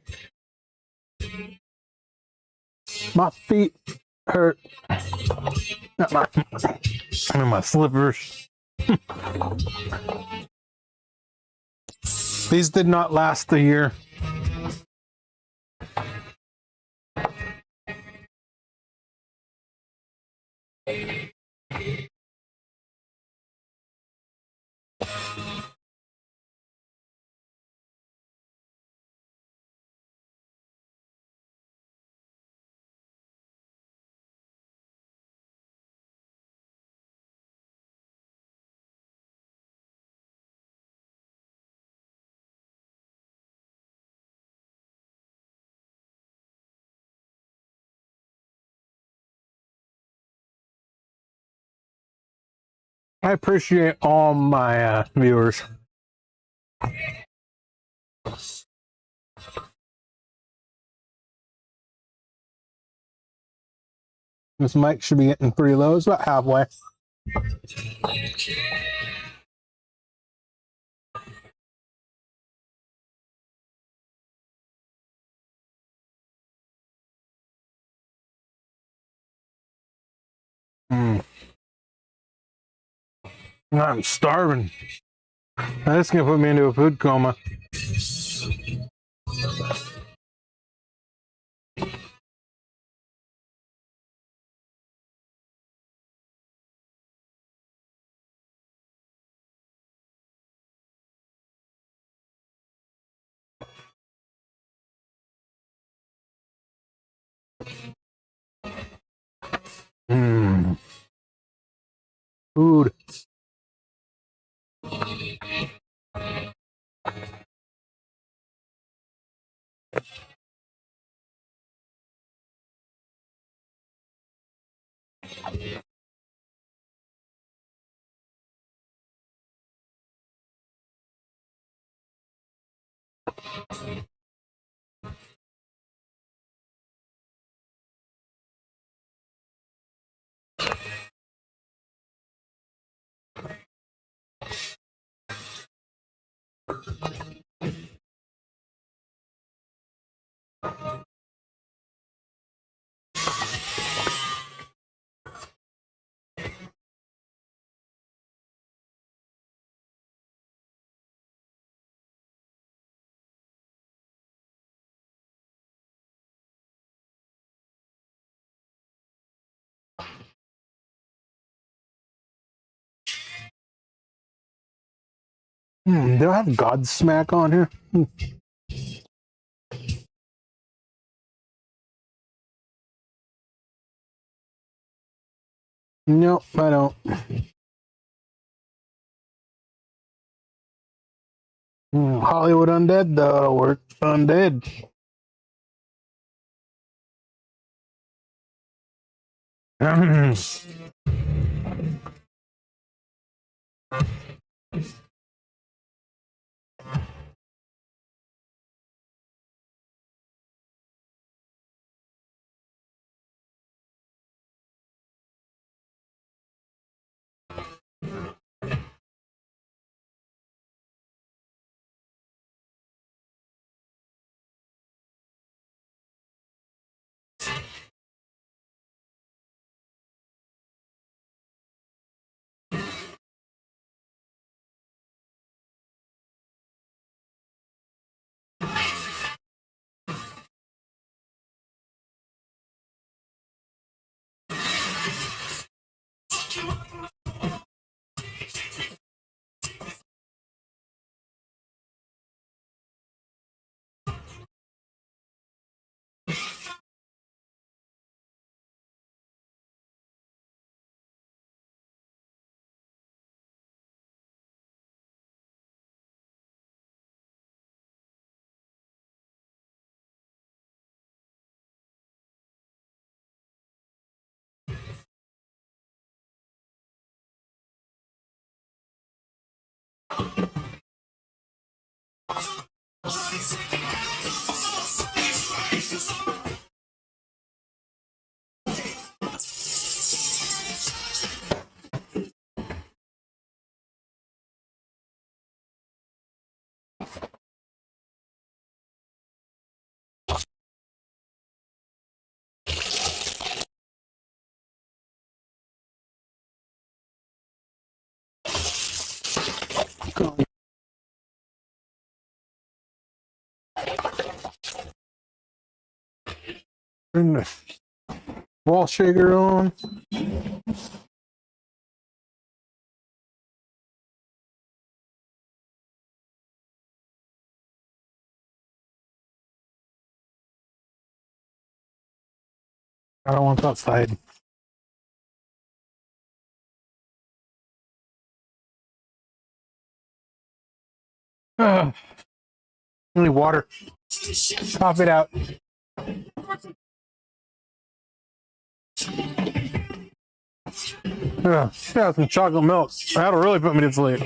My feet hurt. Not my, I'm in my slippers. These did not last a year. I appreciate all my viewers. This mic should be getting pretty low. It's about halfway. I'm starving. That's gonna put me into a food coma. Food. Do I have Godsmack on here? Nope, I don't. Hollywood Undead, though. We're undead. Turn the wall shaker on. I don't want that side. I need water. Pop it out. Yeah, some chocolate milk. That'll really put me to sleep.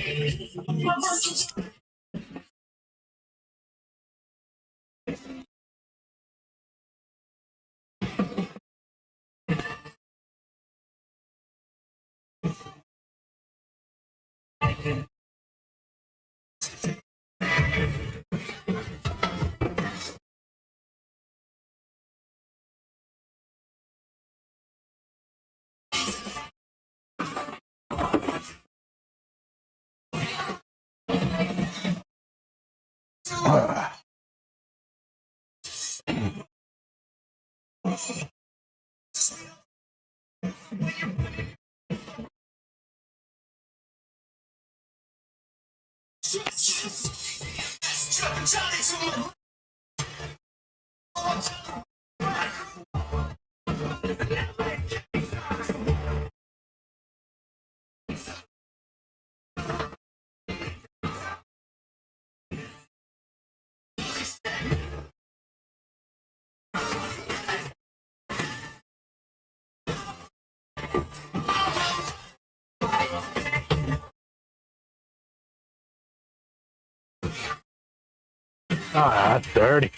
That's dirty.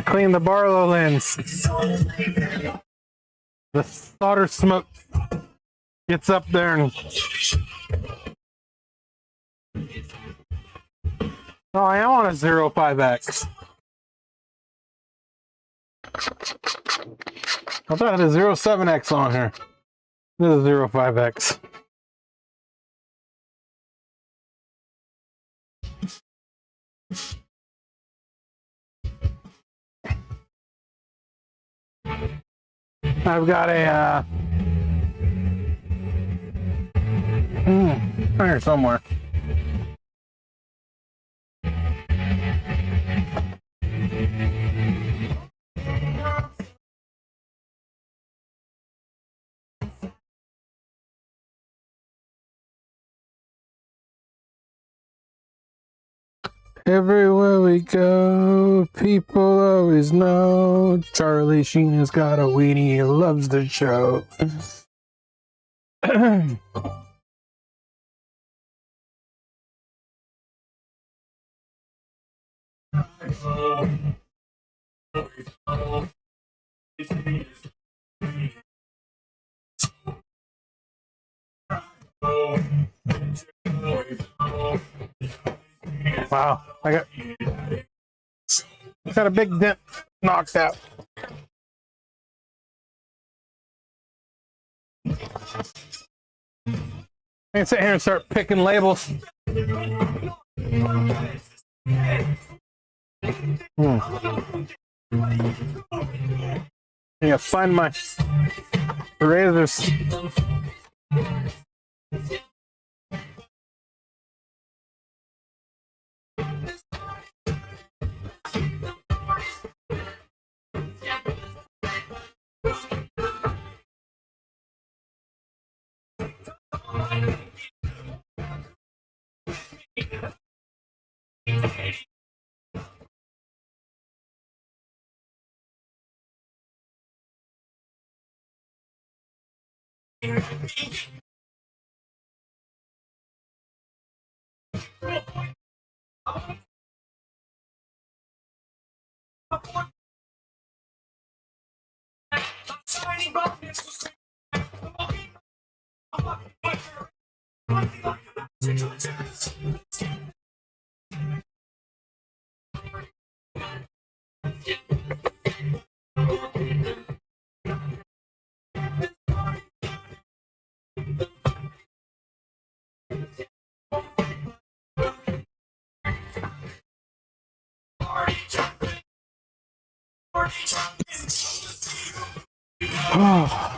Clean the Barlow lens. The solder smoke gets up there and... Oh, I am on a 05X. I thought I had a 07X on here. This is a 05X. I've got a here somewhere. Everywhere we go, people always know Charlie Sheen has got a weenie, he loves the show. Wow, I got a big dent knocked out. I can sit here and start picking labels. I gotta find my razors. Oh.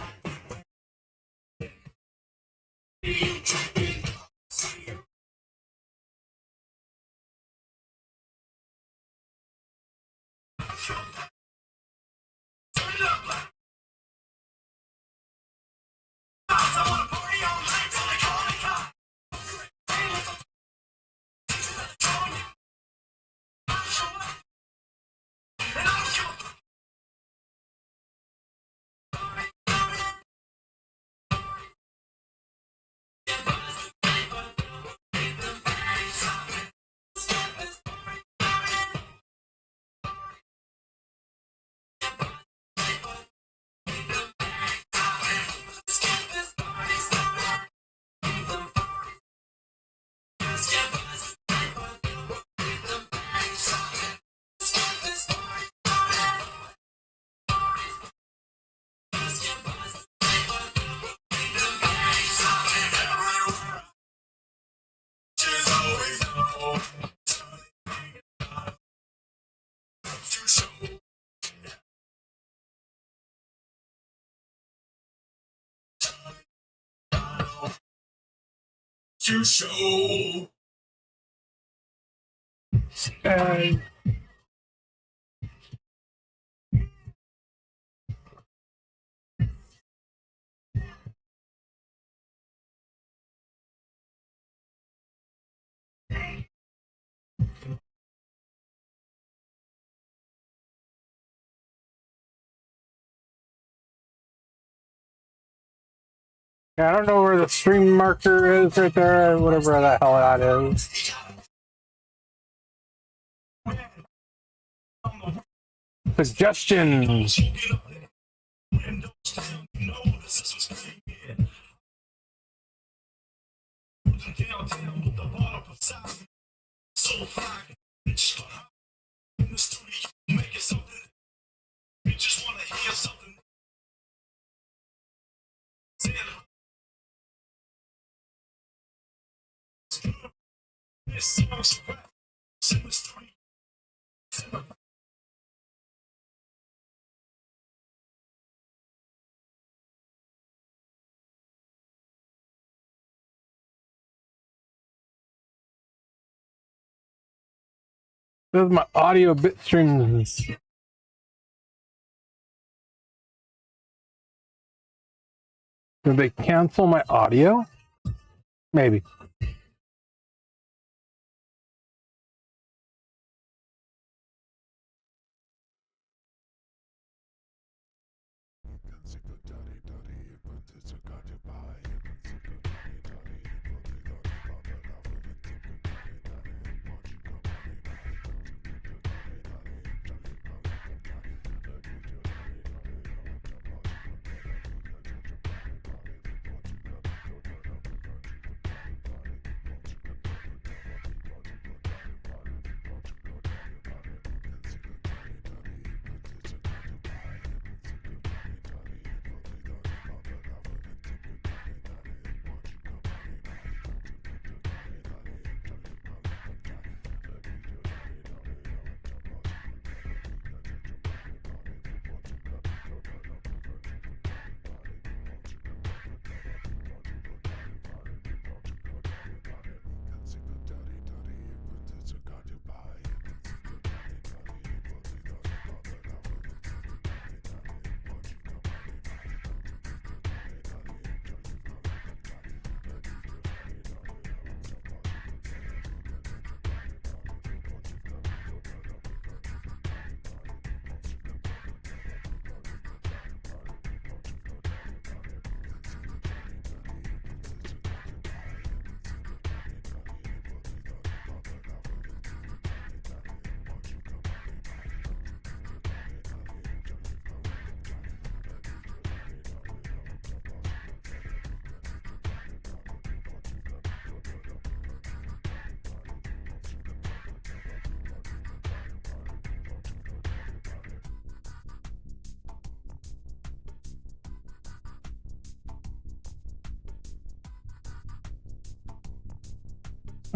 To show. Yeah, I don't know where the stream marker is right there, whatever the hell that is. Suggestions. This is my audio bit streams. Did they cancel my audio? Maybe.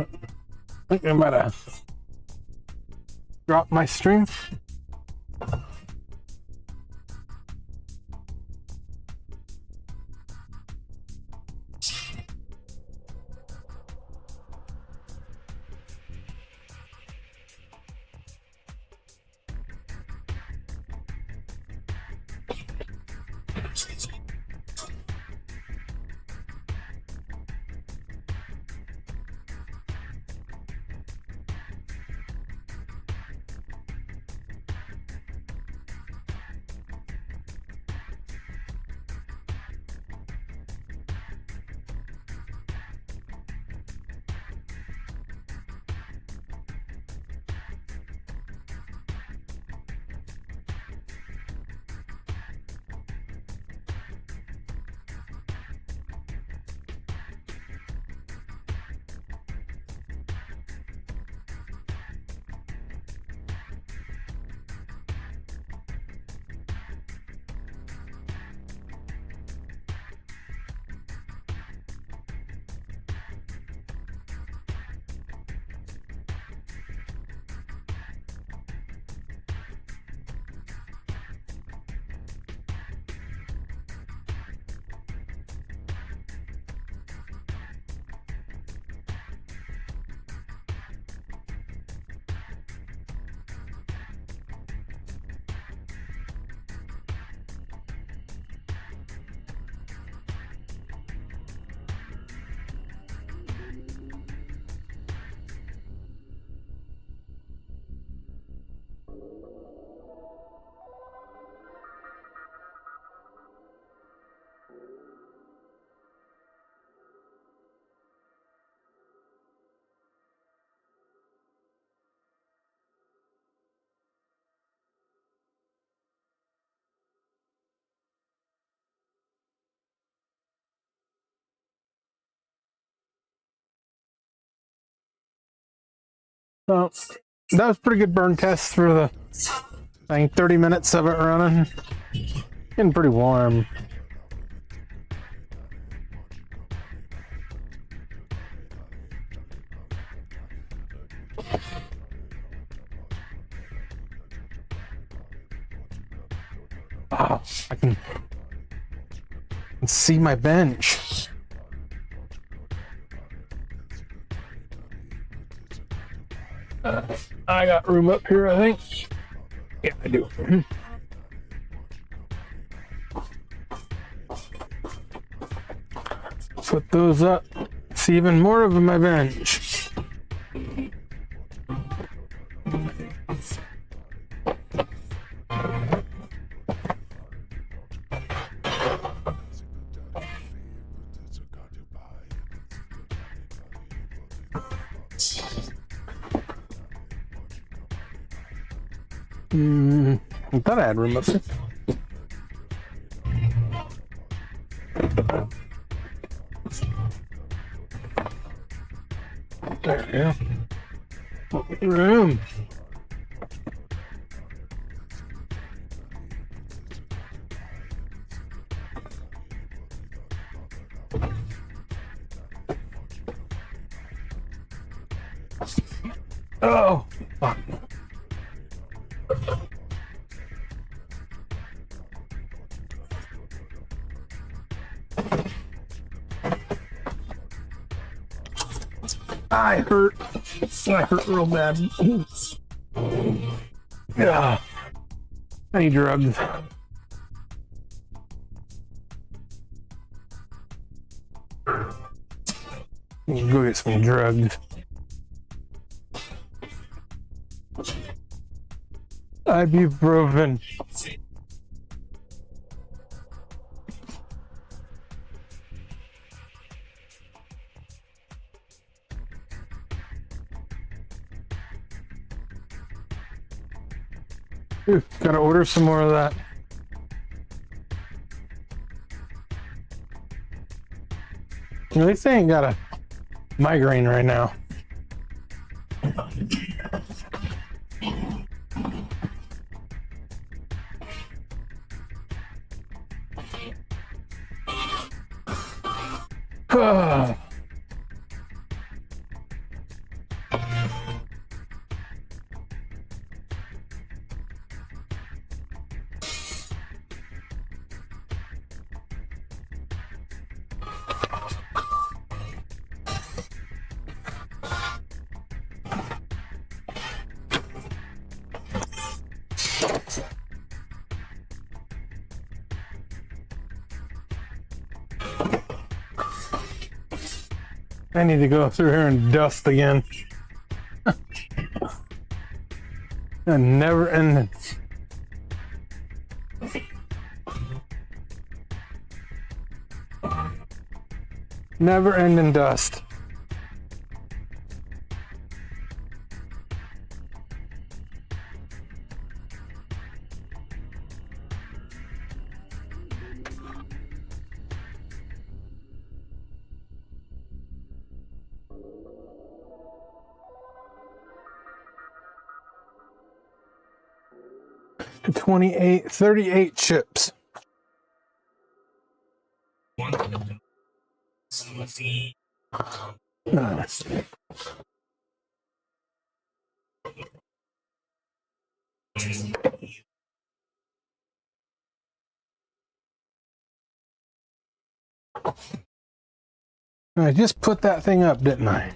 I think I might have dropped my string. So that was pretty good burn test for the, I think, 30 minutes of it running. Getting pretty warm. Oh, I can see my bench. I got room up here, I think. Yeah, I do. Put those up. See even more of my bench. I thought I had room up there. There we go. Room. Oh, fuck. I hurt real bad. Yeah. I need drugs. Go get some drugs. Ibuprofen. Ooh, gotta order some more of that. At least I ain't got a migraine right now. I need to go through here and dust again. And never ending. Never ending dust. $28, 38 chips. Nice. I just put that thing up, didn't I?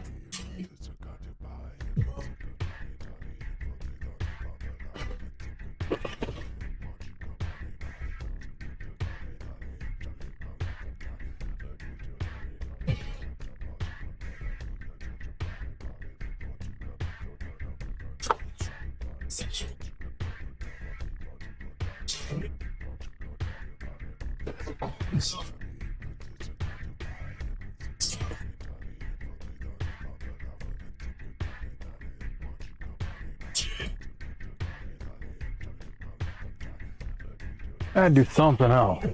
I'd do something else.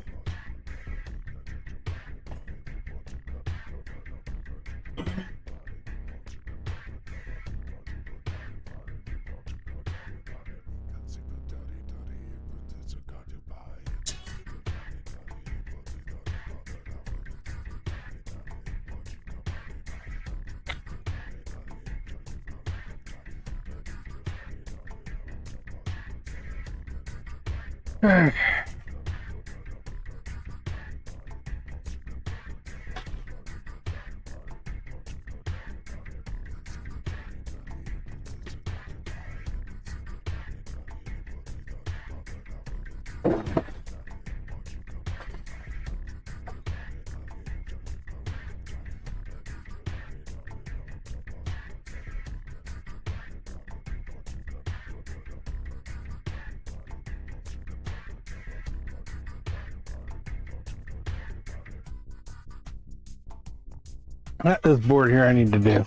This board here I need to do.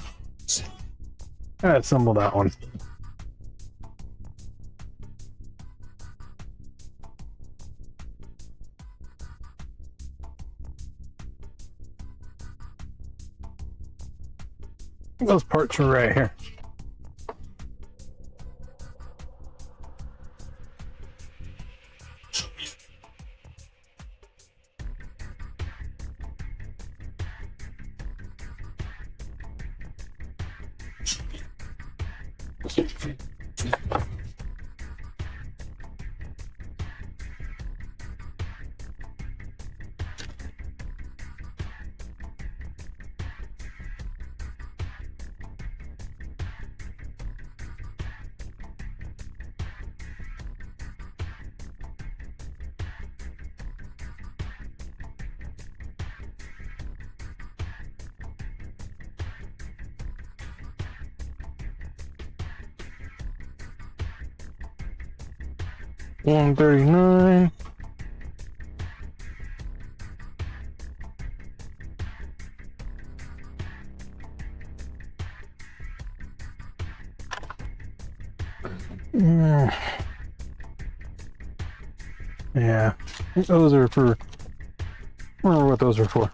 I assemble that one. Those parts are right here. $139. Yeah, those are for. I don't know what those are for.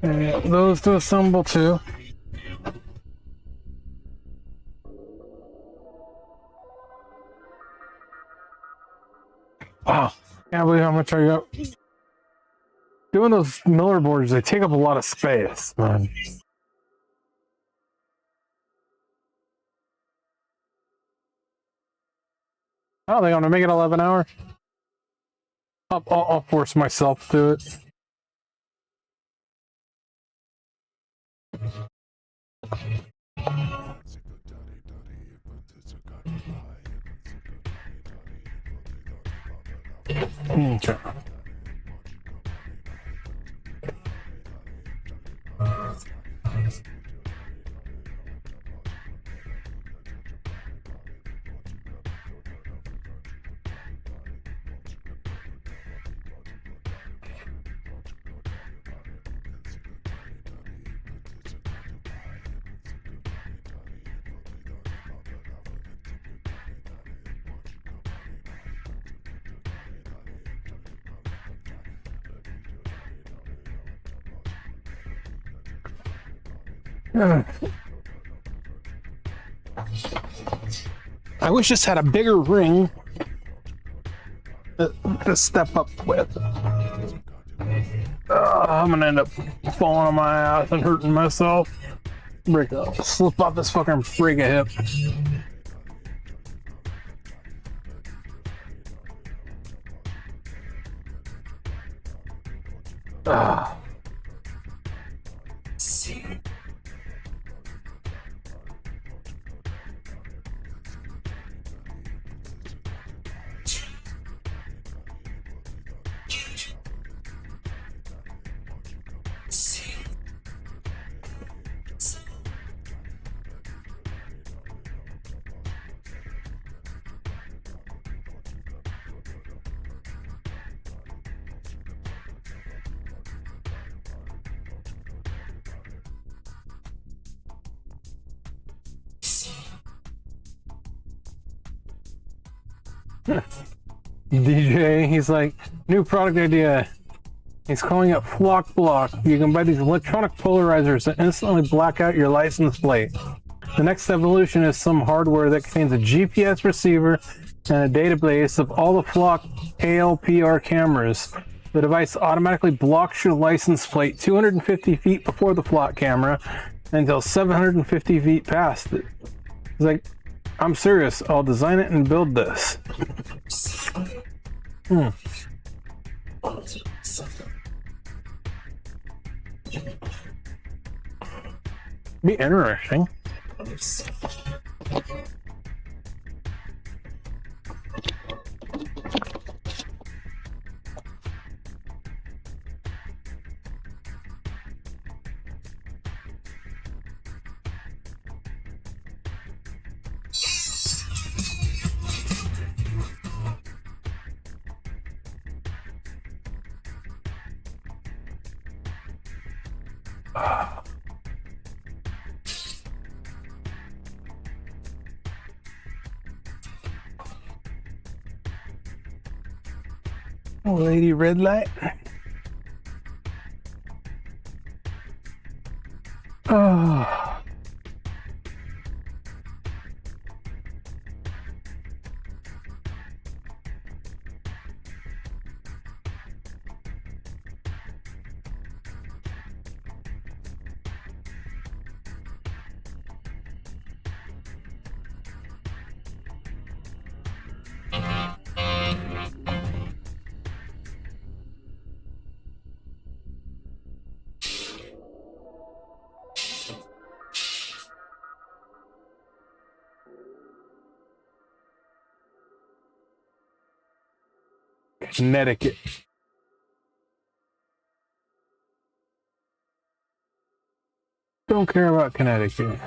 And those to assemble too. Wow, can't believe how much I got. Doing those Miller boards, they take up a lot of space, man. Oh, they want to make it 11 hour? I'll force myself to it. Okay. I wish this had a bigger ring to step up with. I'm gonna end up falling on my ass and hurting myself. Slip off this fucking break a hip. DJ, he's like, new product idea. He's calling it Flock Block. You can buy these electronic polarizers that instantly black out your license plate. The next evolution is some hardware that contains a GPS receiver and a database of all the Flock ALPR cameras. The device automatically blocks your license plate 250 feet before the Flock camera until 750 feet past it. He's like, I'm serious, I'll design it and build this. Be interesting. Lady Red Light. Oh. Connecticut. Don't care about Connecticut.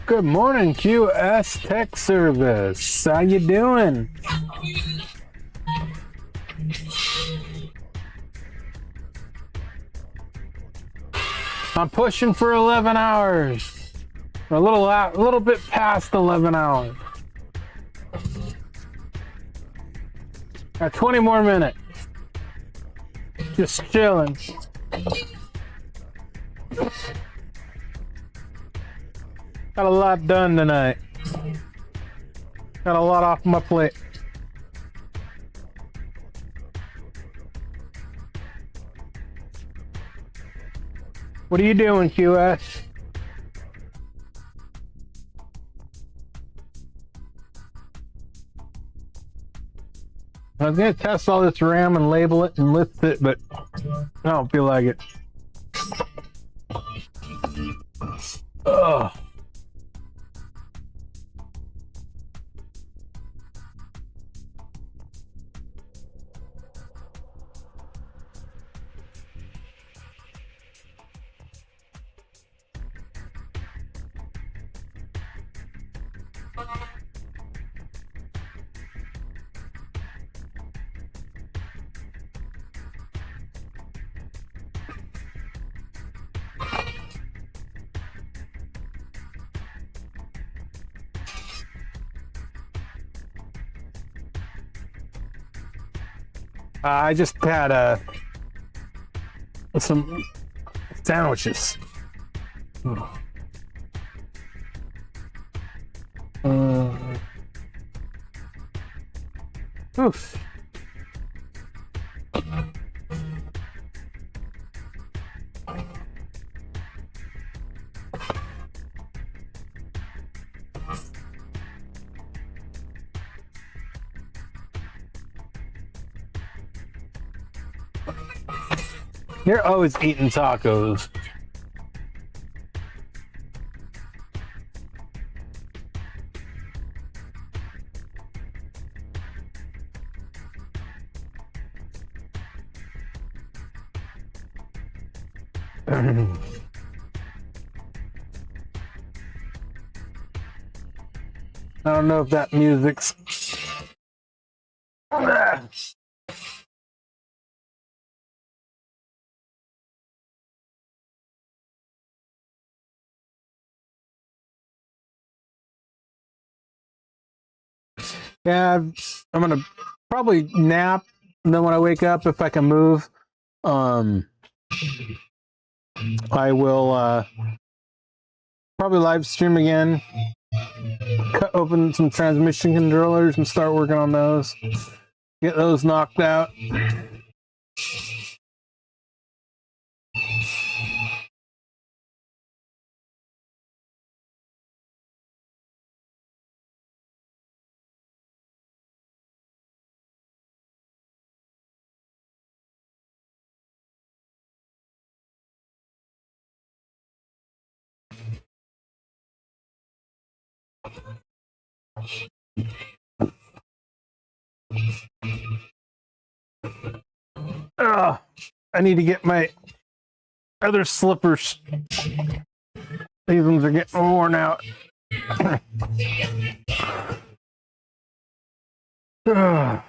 Good morning, QS Tech Service. How you doing? I'm pushing for 11 hours. A little bit past 11 hours. Got 20 more minutes. Just chilling. Got a lot done tonight. Got a lot off my plate. What are you doing, QS? I was gonna test all this RAM and label it and list it, but I don't feel like it. Ugh. I just had some sandwiches. Oof. You're always eating tacos. I don't know if that music's... Yeah, I'm gonna probably nap, and then when I wake up, if I can move, I will probably live stream again, open some transmission controllers and start working on those, get those knocked out. Ugh, I need to get my other slippers. These ones are getting worn out. Ugh.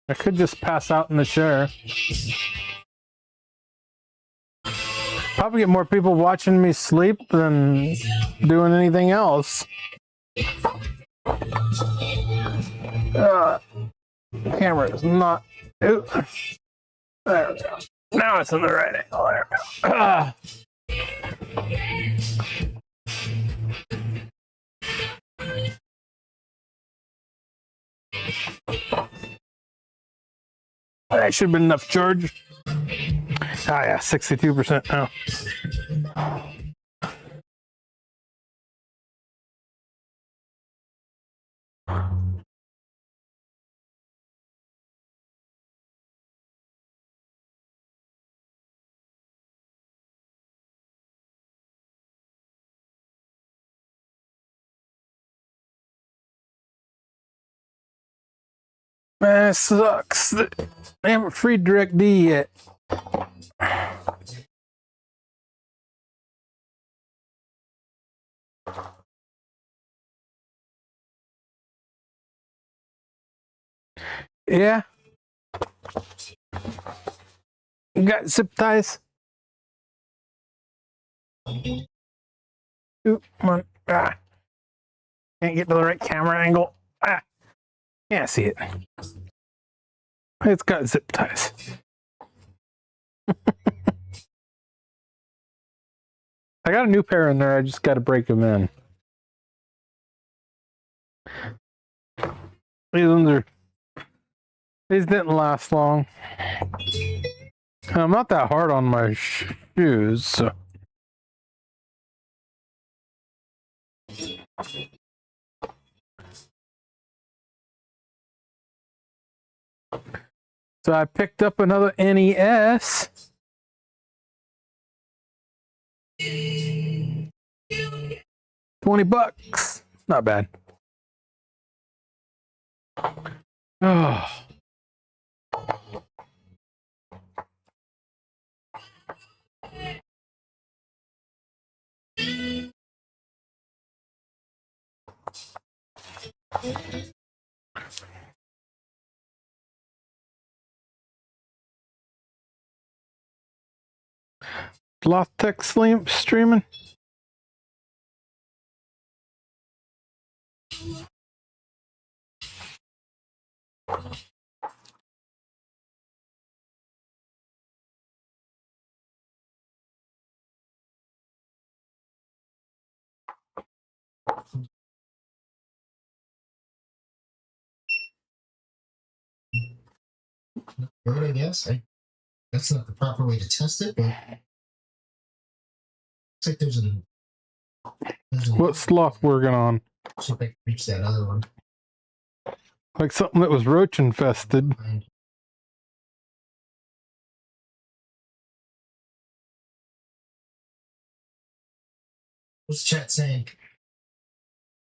I could just pass out in the chair. Probably get more people watching me sleep than doing anything else. Camera is not. Ooh. There we go. Now it's in the right angle. There we go. That should have been enough charge. Ah, yeah, 62% now. Man, it sucks. I haven't freed DirectD yet. Yeah. You got zip ties? Oop, come on. Ah. Can't get to the right camera angle. Ah. Can't see it. It's got zip ties. I got a new pair in there. I just got to break them in. These didn't last long. I'm not that hard on my shoes. So. So I picked up another NES. $20. Not bad. Oh. Lost Tech streaming. Good, I guess. That's not the proper way to test it, but looks like there's a What sloth working on? see if I can reach that other one. Like something that was roach infested. What's chat saying?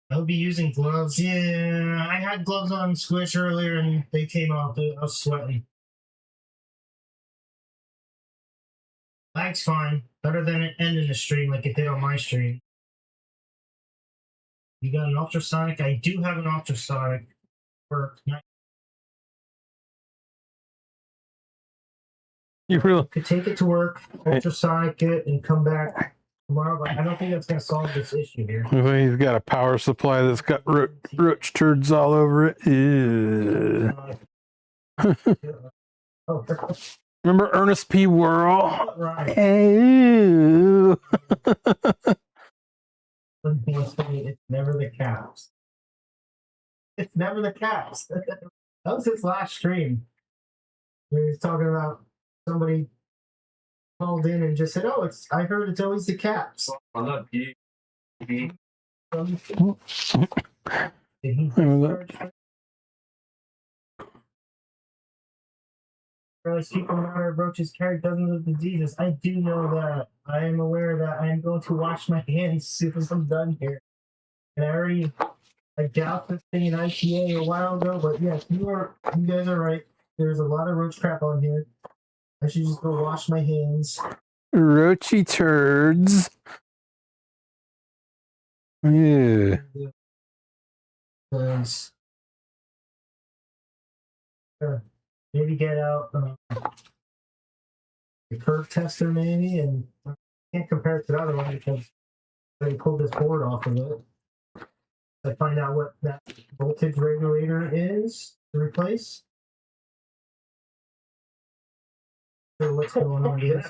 I'll be using gloves. Yeah, I had gloves on Squish earlier and they came off. I was sweating. Lag's fine. Better than it ending the stream like it did on my stream. You got an ultrasonic? I do have an ultrasonic. Work. You really could take it to work, ultrasonic it, and come back tomorrow, but I don't think that's going to solve this issue here. He's got a power supply that's got roach turds all over it. Remember Ernest P. Worrell? Right. Ew. It's never the caps. It's never the caps. That was his last stream. He was talking about somebody called in and just said, "Oh, I heard it's always the caps." I'm not P. Did he people monitor roaches carry dozens of diseases. I do know that. I am aware that I am going to wash my hands as soon as I'm done here. And I doubt this thing in IPA a while ago, but yes, you guys are right. There's a lot of roach crap on here. I should just go wash my hands. Roachy turds. Yeah. Maybe get out the curve tester maybe, and I can't compare it to the other one because I pulled this board off of it. I find out what that voltage regulator is to replace. So what's going on here?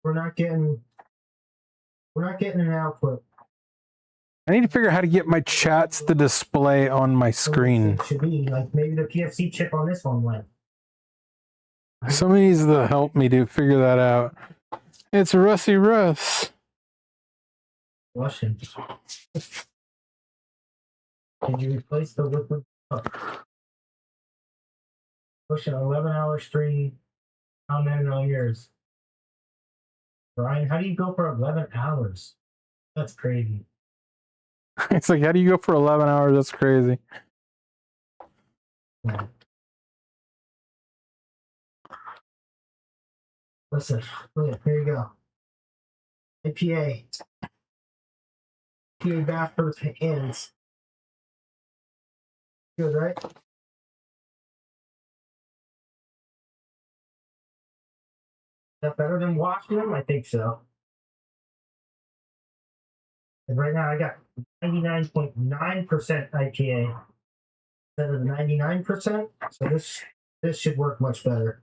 We're not getting an output. I need to figure out how to get my chats to display on my screen. It should be like maybe the PFC chip on this one went. Somebody needs to help me to figure that out. It's Rusty Russ. Flush him. Did you replace the liquid? Push an 11-hour stream. How many on yours? Brian, how do you go for 11 hours? That's crazy. It's like, how do you go for 11 hours? That's crazy. Yeah. Listen, look, here you go. IPA. IPA bath for the hands. Good, right? Is that better than washing them? I think so. And right now I got 99.9% IPA instead of the 99%. So this should work much better.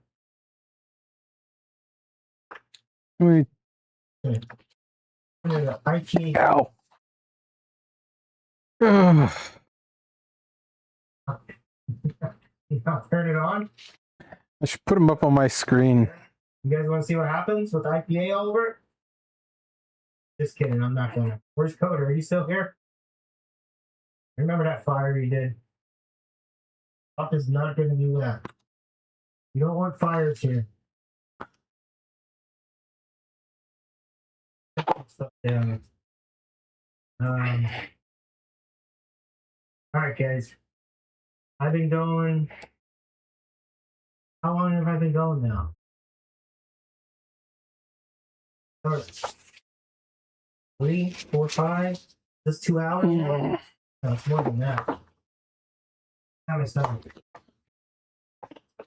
Wait. IPA. Ow. Ugh. You want to turn it on? I should put them up on my screen. You guys want to see what happens with IPA all over it? Just kidding, I'm not gonna. Where's Coder? Are you still here? Remember that fire you did? Up is not gonna do that. You don't want fires here. Stuff down. Alright guys. I've been going. How long have I been going now? 3, 4, 5. Just 2 hours? No, it's more than that. Time is stuff.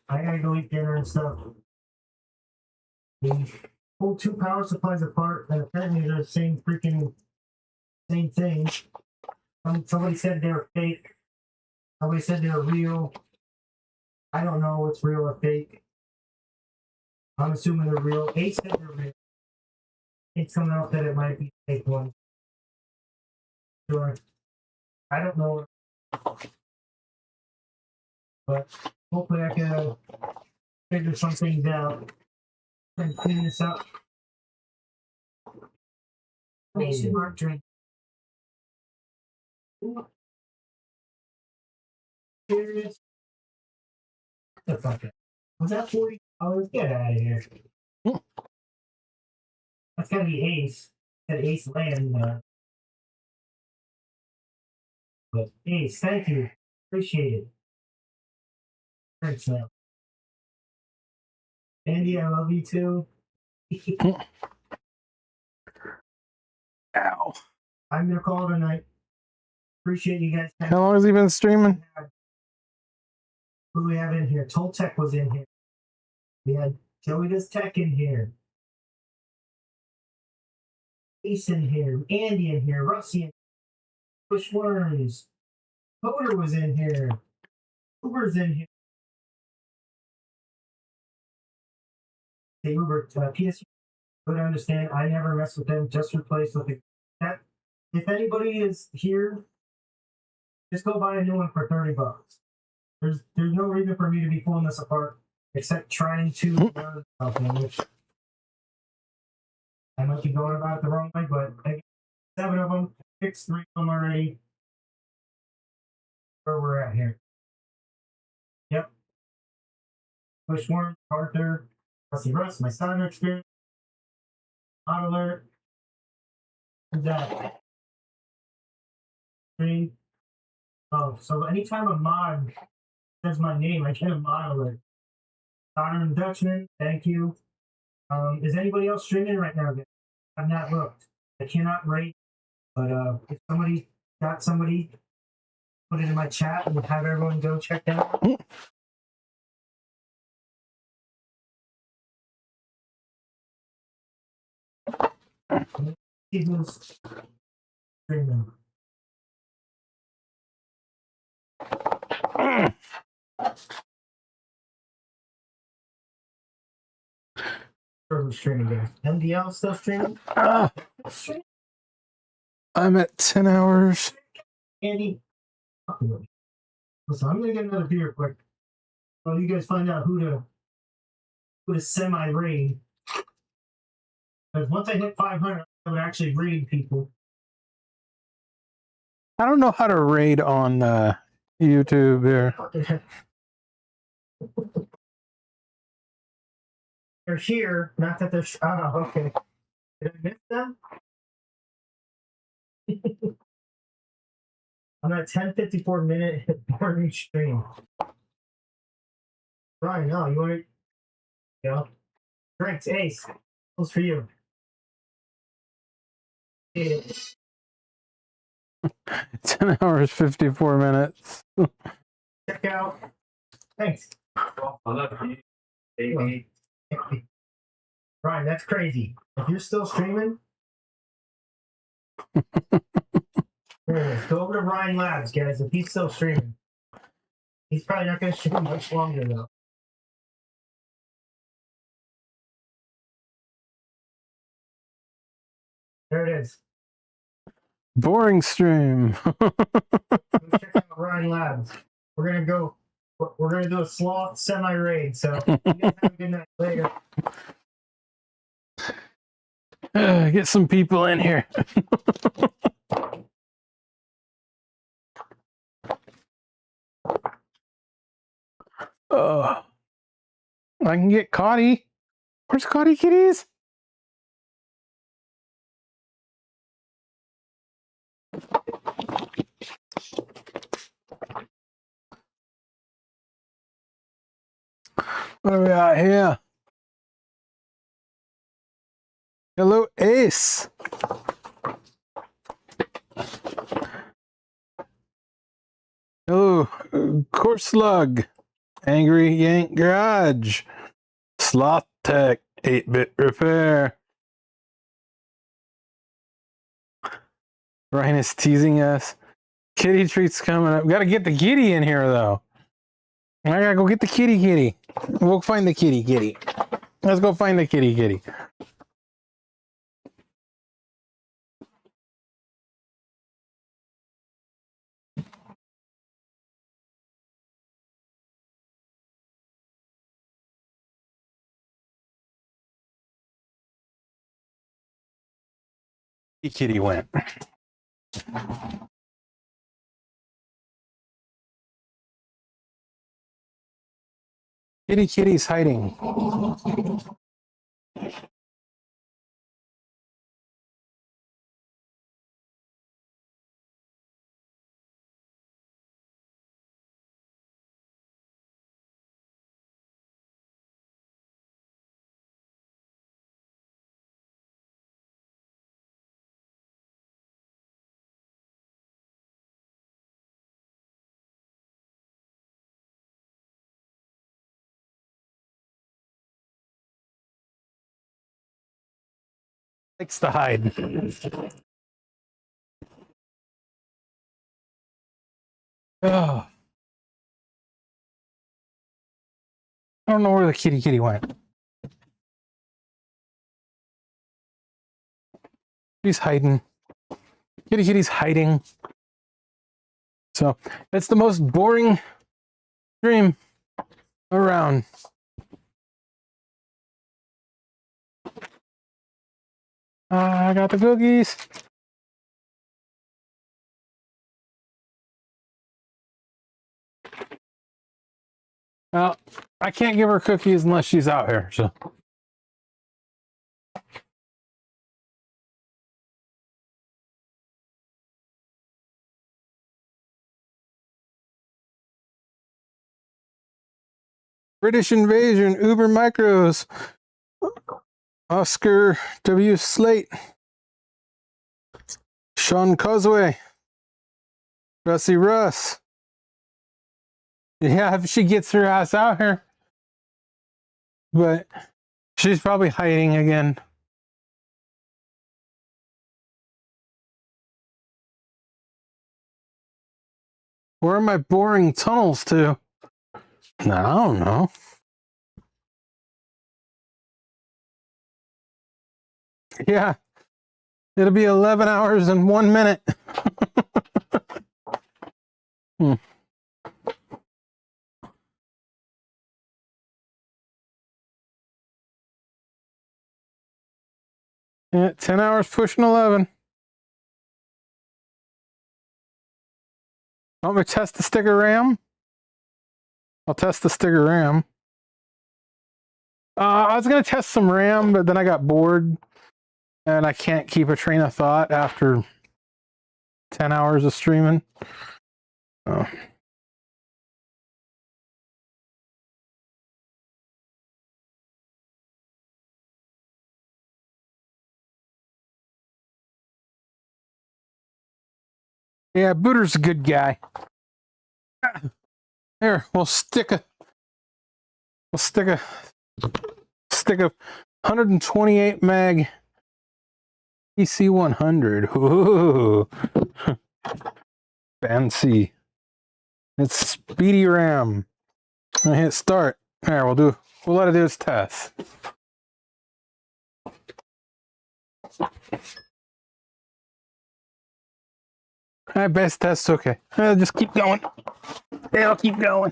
I gotta go eat dinner and stuff. We pulled 2 power supplies apart, and apparently they're the same thing. Somebody said they were fake. Somebody said they were real. I don't know what's real or fake. I'm assuming they're real. Ace said they're real. It's coming out that it might be fake one. Sure. I don't know. But hopefully I can figure some things out and clean this up. Nation mark drink. Serious? What the fuck? Was that 40? Oh, let's get out of here. That's gotta be Ace. That Ace land. But Ace, thank you. Appreciate it. Thanks, man. Andy, I love you too. Ow. I'm gonna call tonight. Appreciate you guys. How long has he been streaming? Who do we have in here? Toltec was in here. We had Joey Does Tech in here. Ace in here. Andy in here. Rusty in here. Bushworms. Coder was in here. Uber's in here. Hey, Uber, PS, but understand, I never mess with them. Just replace with that. If anybody is here, just go buy a new one for $30. There's no reason for me to be pulling this apart except trying to learn something, which I might be going about it the wrong way, but I got 7 of them, fixed 3 of them already. Where we're at here. Yep. Bushworm, Arthur, Rusty Russ, my son experience. Mod alert. That. Oh, so anytime a mod says my name, I get a mod alert. Connor and Dutchman, thank you. Is anybody else streaming right now? I've not looked. I cannot rate, but if somebody got somebody, put it in my chat and have everyone go check that out. See who's streaming. Who's streaming again? MDL still streaming? I'm at 10 hours. Andy, listen, I'm gonna get another beer quick. Well, you guys find out who to semi-raid. Because once I hit 500, I would actually raid people. I don't know how to raid on YouTube here. They're here, not that they're. Oh, okay. Did I miss them? I'm at 10:54 minute morning stream. Ryan, no, you want to, drinks, Ace. What's for you? Yeah. 10 hours, 54 minutes. Check out. Thanks. Baby. Ryan, that's crazy. If you're still streaming, there it is. Go over to Ryan Labs, guys. If he's still streaming, he's probably not going to stream much longer, though. There it is. Boring stream. Go check out Ryan Labs. We're gonna go. We're gonna do a slow semi-raid. So you guys have a good night. Later. Get some people in here. I can get Cottie. Where's Cottie kitties? What do we got here? Hello, Ace. Hello, Core Slug. Angry Yank Garage. Sloth Tech. 8-bit repair. Ryan is teasing us. Kitty treats coming up. Gotta get the kitty in here though. I gotta go get the kitty. We'll find the kitty. Let's go find the kitty. Kitty went. Kitty's hiding. Likes to hide. Oh. I don't know where the kitty went. He's hiding. Kitty's hiding. So it's the most boring stream around. I got the cookies. Well, I can't give her cookies unless she's out here, so. British Invasion, Uber Micros, Oscar W. Slate, Sean Causeway, Russie Russ. Yeah, if she gets her ass out here. But she's probably hiding again. Where are my boring tunnels to? I don't know. Yeah, it'll be 11 hours and 1 minute. Yeah, 10 hours pushing 11. Want me to test the sticker RAM? I'll test the sticker RAM. I was going to test some RAM, but then I got bored. And I can't keep a train of thought after 10 hours of streaming. Oh. Yeah, Booter's a good guy. Here, we'll stick a 128 mag PC100. Ooh, fancy. It's speedy RAM. I hit start. There, we'll let it do its test. I best test. Okay. Just keep going. It'll keep going.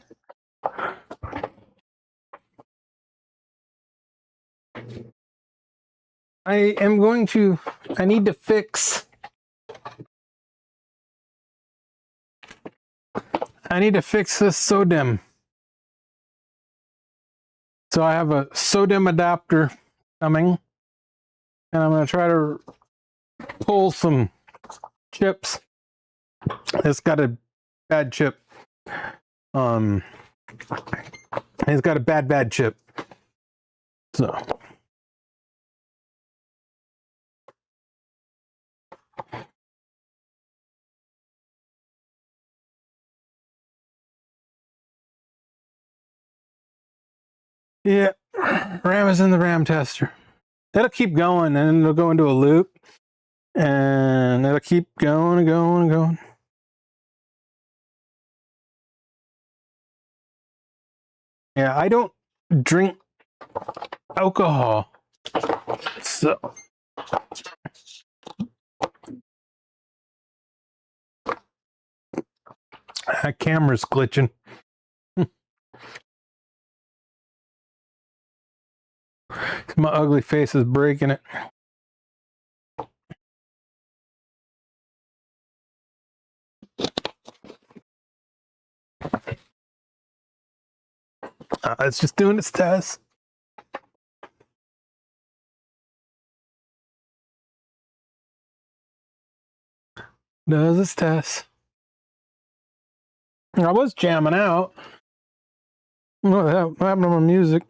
I need to fix this SODIMM. So I have a SODIMM adapter coming, and I'm going to try to pull some chips. It's got a bad chip. It's got a bad chip. So. Yeah, RAM is in the RAM tester. It'll keep going, and it'll go into a loop, and it'll keep going and going and going. Yeah, I don't drink alcohol, so that camera's glitching. My ugly face is breaking it. It's just doing its test. Does its test. I was jamming out. What happened to my music?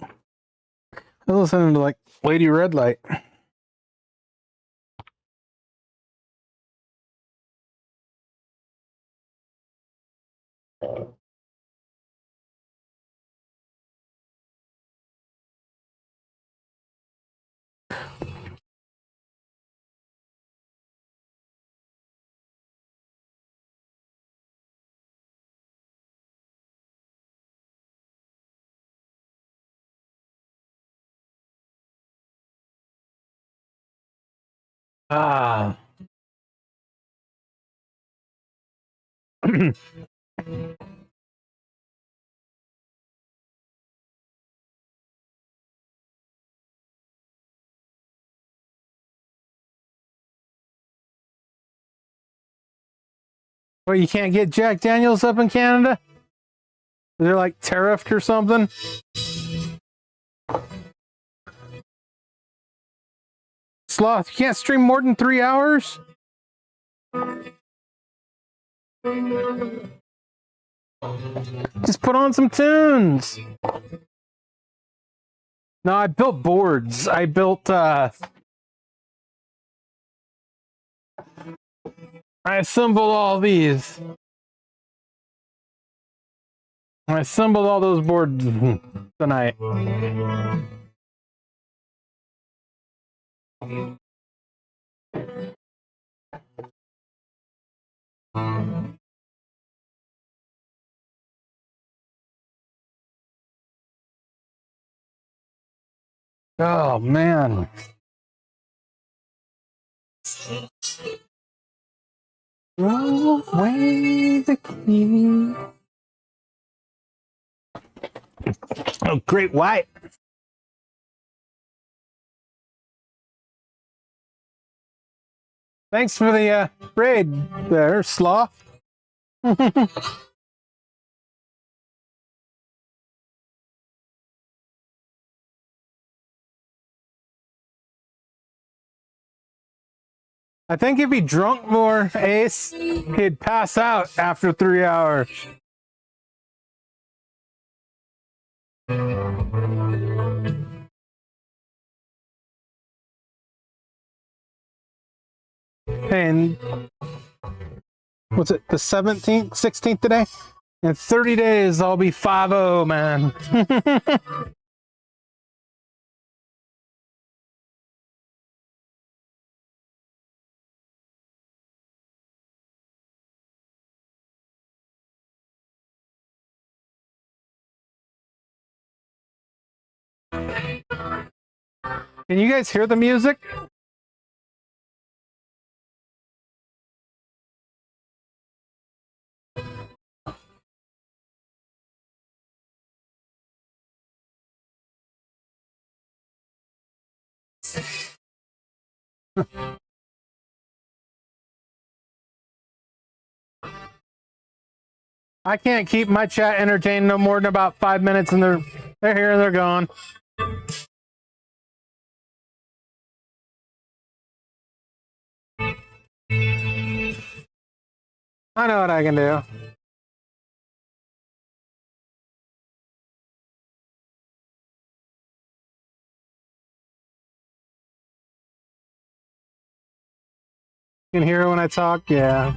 I was listening to like Lady Red Light. Ah. Well, you can't get Jack Daniels up in Canada? They're like tariffed or something? Sloth, you can't stream more than 3 hours? Just put on some tunes. No, I built boards. I built, I assembled all these. I assembled all those boards tonight. Oh, man. Roll away the key. Oh, great white. Thanks for the raid there, Sloth. I think if he drunk more, Ace, he'd pass out after 3 hours. And what's it, the 17th, 16th today? In 30 days, I'll be 5-0, man. Can you guys hear the music? I can't keep my chat entertained no more than about 5 minutes, and they're here and they're gone. I know what I can do. You can hear when I talk? Yeah.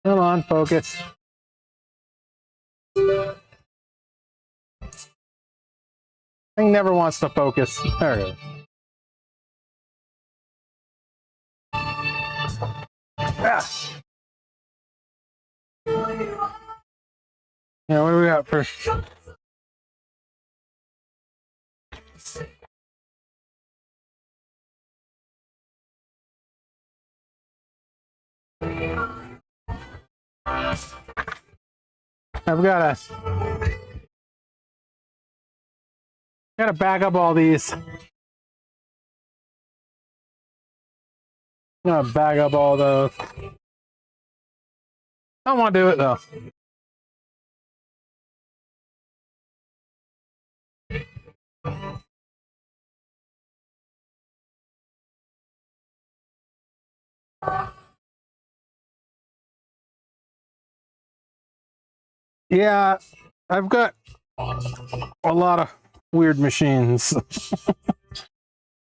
Come on, focus. Thing never wants to focus. There it is. Yeah. Yeah, what do we got first? I've got to back up all these. I'm gonna back up all those. I don't want to do it though. Yeah, I've got a lot of weird machines.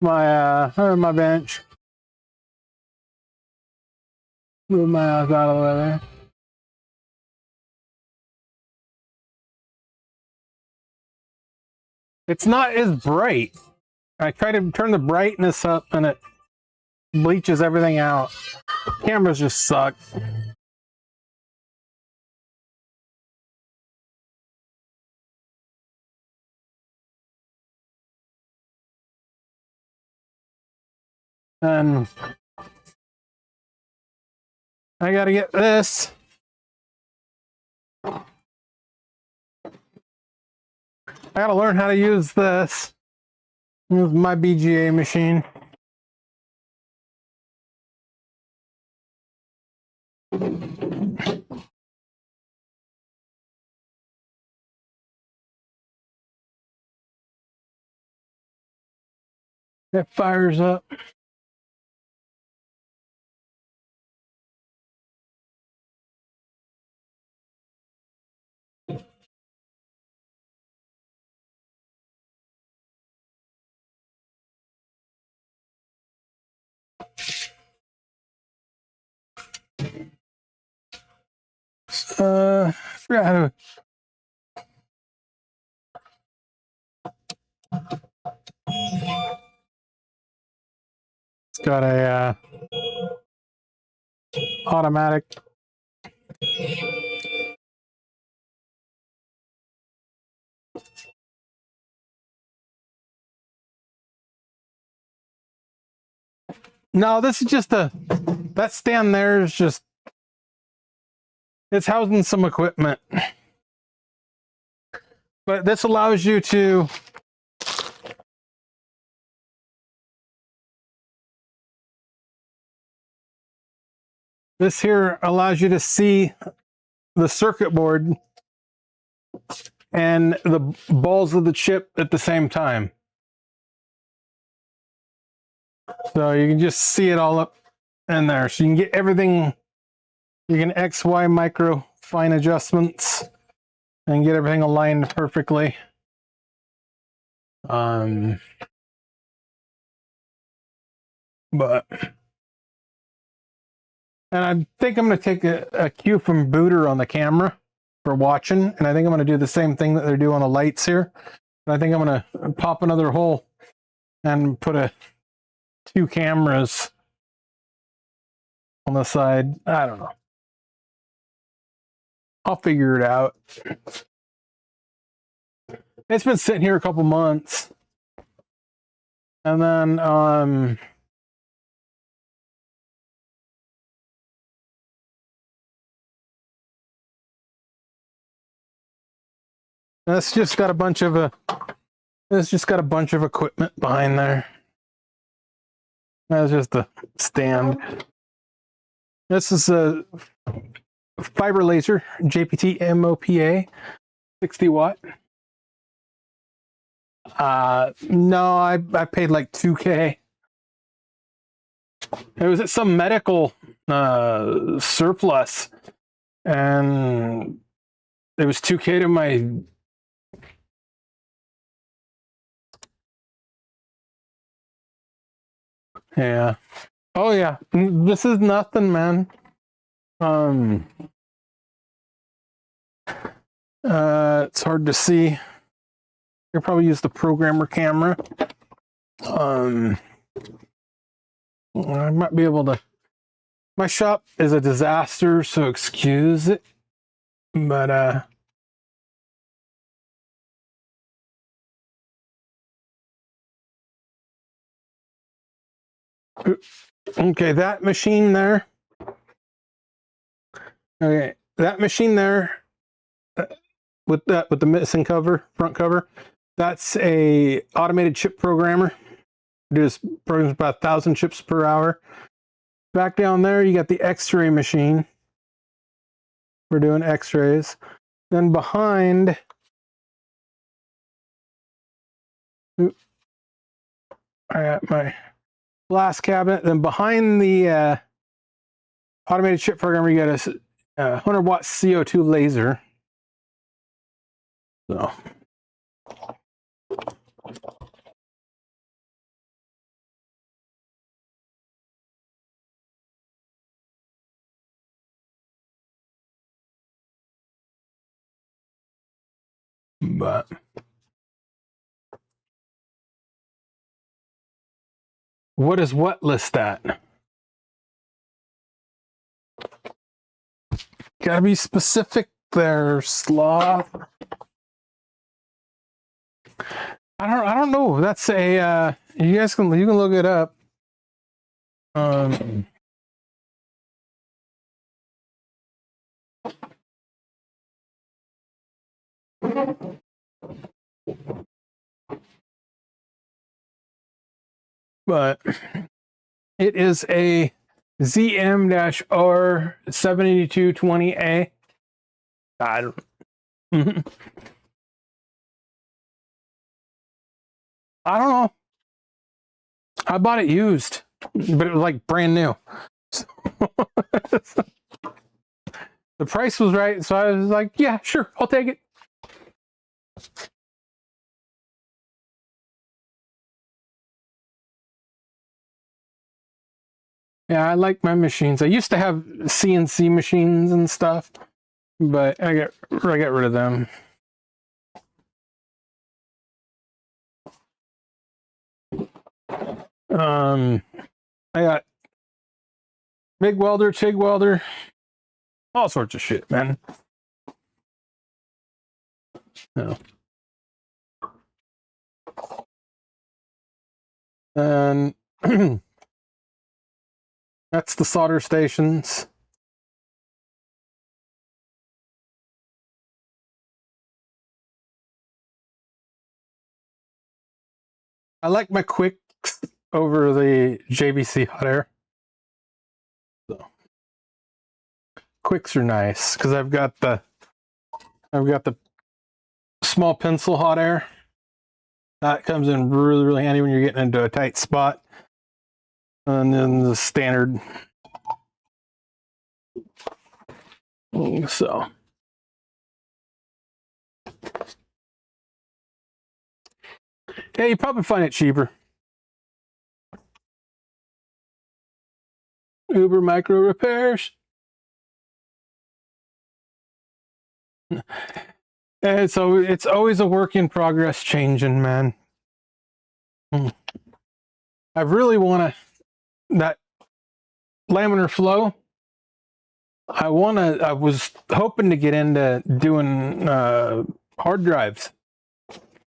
My bench. Move my ass out of the way there. It's not as bright. I try to turn the brightness up and it bleaches everything out. Cameras just suck. And I gotta get this. I gotta learn how to use this. Use my BGA machine. It fires up. I forgot how to. It's got a automatic. No, this is just that stand there is just, it's housing some equipment. But this allows you to this here allows you to see the circuit board and the balls of the chip at the same time. So you can just see it all up in there. So you can get everything. You can X, Y, micro fine adjustments and get everything aligned perfectly. But and I think I'm going to take a cue from Booter on the camera for watching, and I think I'm going to do the same thing that they're doing on the lights here. And I think I'm going to pop another hole and put two cameras on the side. I don't know. I'll figure it out. It's been sitting here a couple months. And then that's just got a bunch of equipment behind there. That's just the stand. This is a fiber laser, JPT MOPA, 60 watt. No, I paid like $2K. It was at some medical surplus, and it was $2K to my. Yeah. Oh yeah. This is nothing, man. It's hard to see. You'll probably use the programmer camera. I might be able to. My shop is a disaster, so excuse it. But okay, that machine there. Okay, that machine there with the missing cover, front cover. That's a automated chip programmer. It does programs about 1,000 chips per hour. Back down there, you got the X-ray machine. We're doing X-rays. Then behind, I got my glass cabinet. Then behind the automated chip programmer, you got a 100 watt CO2 laser. So. But what is what list at? Gotta be specific there, sloth. I don't know. That's a you guys can look it up. But it is a ZM-R78220A. I don't. I don't know. I bought it used, but it was like brand new. So the price was right, so I was like, yeah, sure, I'll take it. Yeah, I like my machines. I used to have CNC machines and stuff, but I got rid of them. I got MIG welder, TIG welder, all sorts of shit, man. No. And that's the solder stations. I like my quicks over the JBC hot air. So quicks are nice because I've got the small pencil hot air. That comes in really, really handy when you're getting into a tight spot. And then the standard. So. Yeah, you probably find it cheaper. Uber Micro Repairs. And so it's always a work in progress changing, man. I really want that laminar flow. I was hoping to get into doing hard drives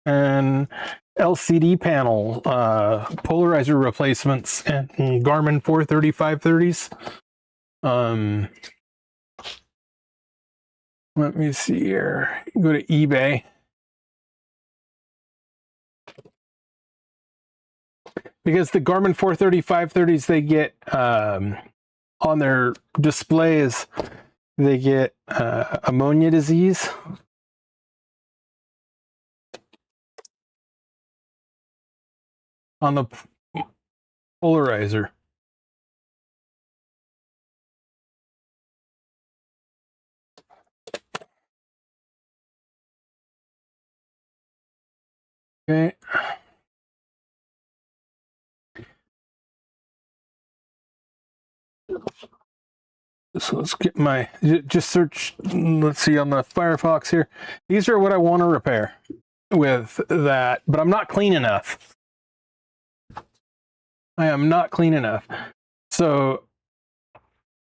and LCD panel polarizer replacements and Garmin 43530s. Let me see here. Go to eBay. Because the Garmin 43530s, they get on their displays, they get ammonia disease. On the polarizer. Okay. So let's get just search, let's see on the Firefox here. These are what I want to repair with that, but I'm not clean enough. I am not clean enough. So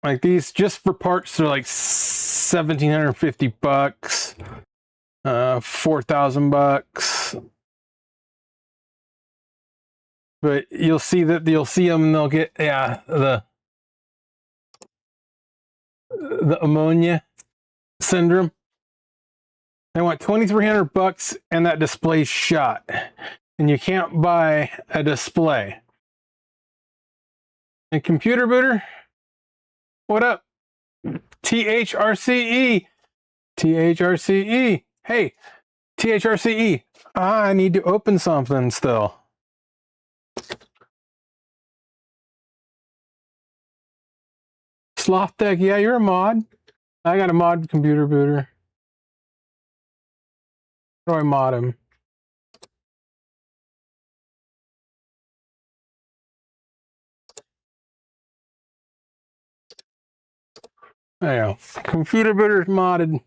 like these just for parts, they're like $1,750, $4,000. But you'll see them, they'll get, yeah, the ammonia syndrome. I want $2,300 and that display shot. And you can't buy a display. And computer booter, what up? THRCE. THRCE. Hey, THRCE. I need to open something still. Sloth Deck, yeah, you're a mod. I got a mod computer booter. How do I mod him? There you go. Computer booter is modded.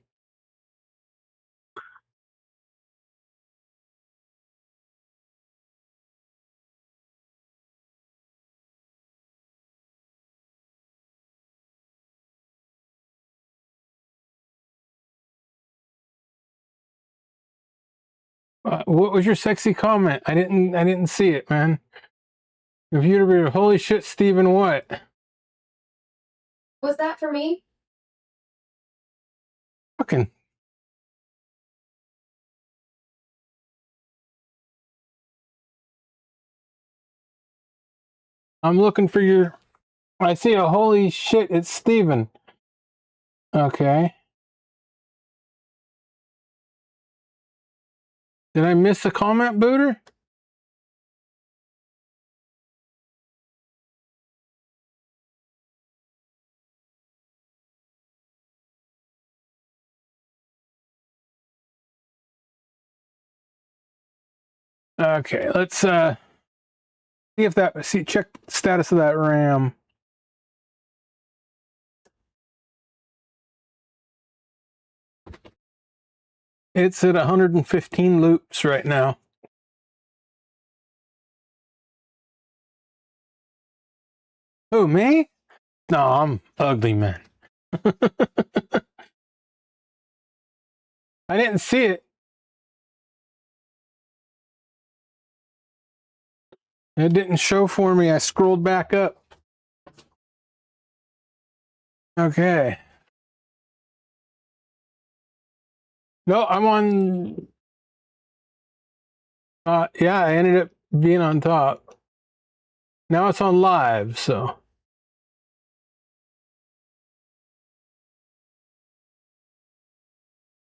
What was your sexy comment? I didn't see it, man. Computer booter, holy shit, Steven, what? Was that for me? Fucking. I'm looking for your. I see a holy shit, it's Steven. Okay. Did I miss a comment, booter? Okay, let's see if that check status of that RAM. It's at 115 loops right now. Oh, me? No, I'm ugly, man. I didn't see it. It didn't show for me. I scrolled back up. Okay. No, I'm on. Yeah, I ended up being on top. Now it's on live, so.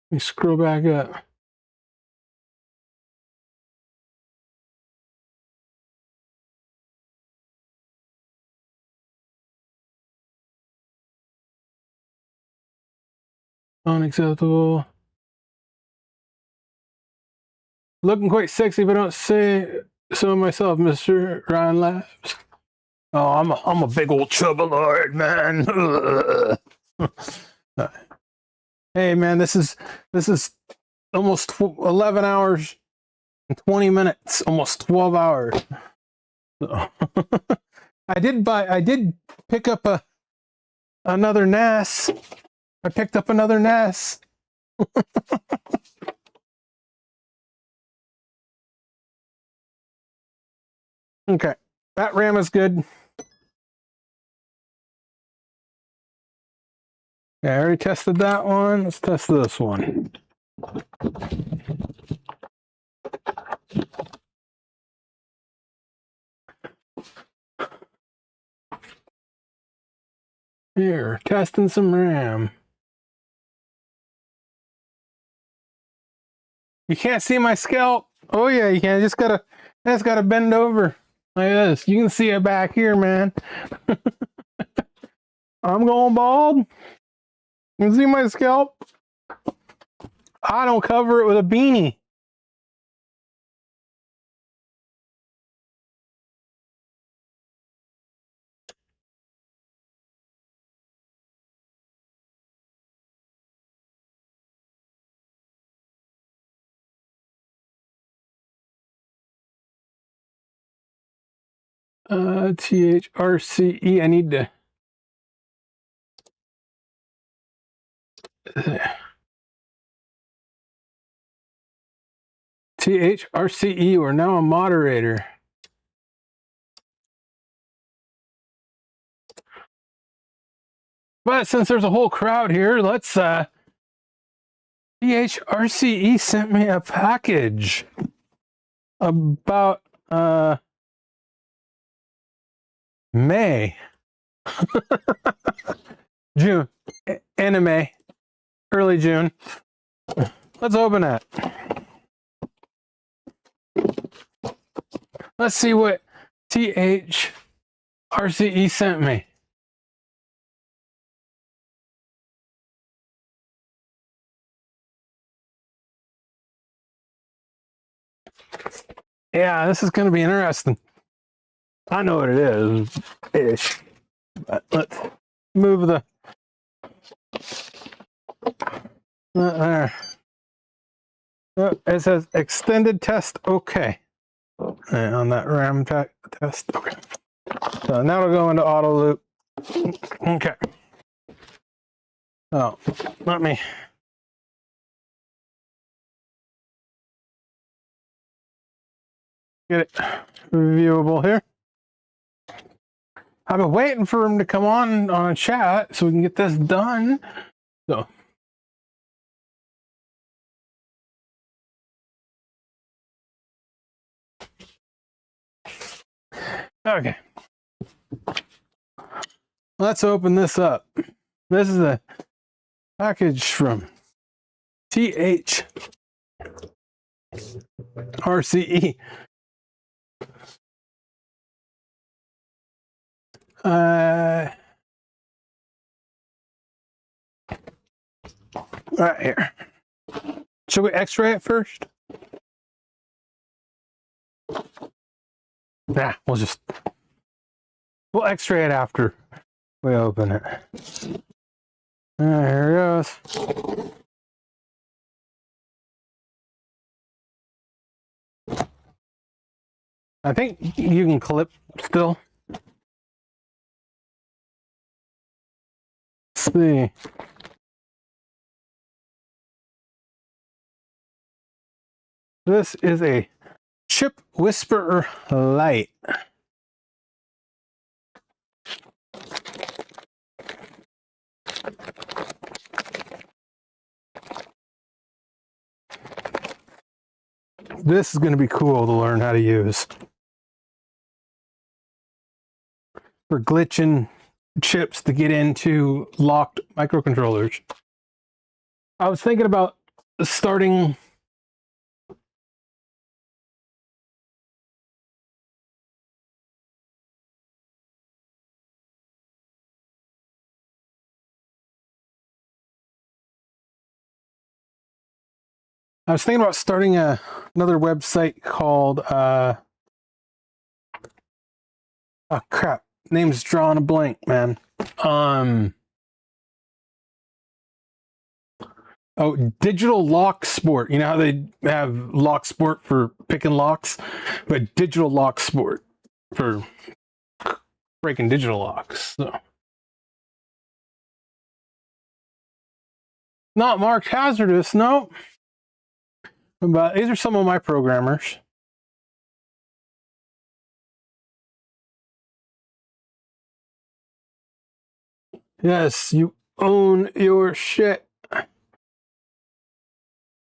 Let me scroll back up. Unacceptable. Looking quite sexy, but I don't say so myself, Mr. Ryan laughs. Oh, I'm a big old chubbalard, man. Hey, man, this is almost 11 hours and 20 minutes, almost 12 hours. So, I did pick up another NAS. I picked up another NAS. Okay, that RAM is good. Yeah, I already tested that one. Let's test this one. Here, testing some RAM. You can't see my scalp. Oh yeah, you can. Just gotta bend over like this. You can see it back here, man. I'm going bald. You can see my scalp. I don't cover it with a beanie. THRCE. I need to. THRCE. We're now a moderator. But since there's a whole crowd here, let's THRCE sent me a package about May. June. Anime. Early June. Let's open it. Let's see what THRCE sent me. Yeah, this is going to be interesting. I know what it is, ish. But let's move the there. Oh, it says extended test. Okay. And on that RAM test. Okay. So now it'll go into auto loop. Okay. Oh, let me. Get it viewable here. I've been waiting for him to come on chat so we can get this done. So. Okay. Let's open this up. This is a package from THRCE. Right here. Should we x-ray it first? Nah, we'll x-ray it after we open it. Here it goes. I think you can clip still. Let's see. This is a Chip Whisperer Lite. This is going to be cool to learn how to use for glitching chips to get into locked microcontrollers. I was thinking about starting I was thinking about starting another website called oh crap, name's drawing a blank, man. Oh, Digital Lock Sport. You know how they have Lock Sport for picking locks, but Digital Lock Sport for breaking digital locks. So. Not marked hazardous, no. But these are some of my programmers. Yes, you own your shit.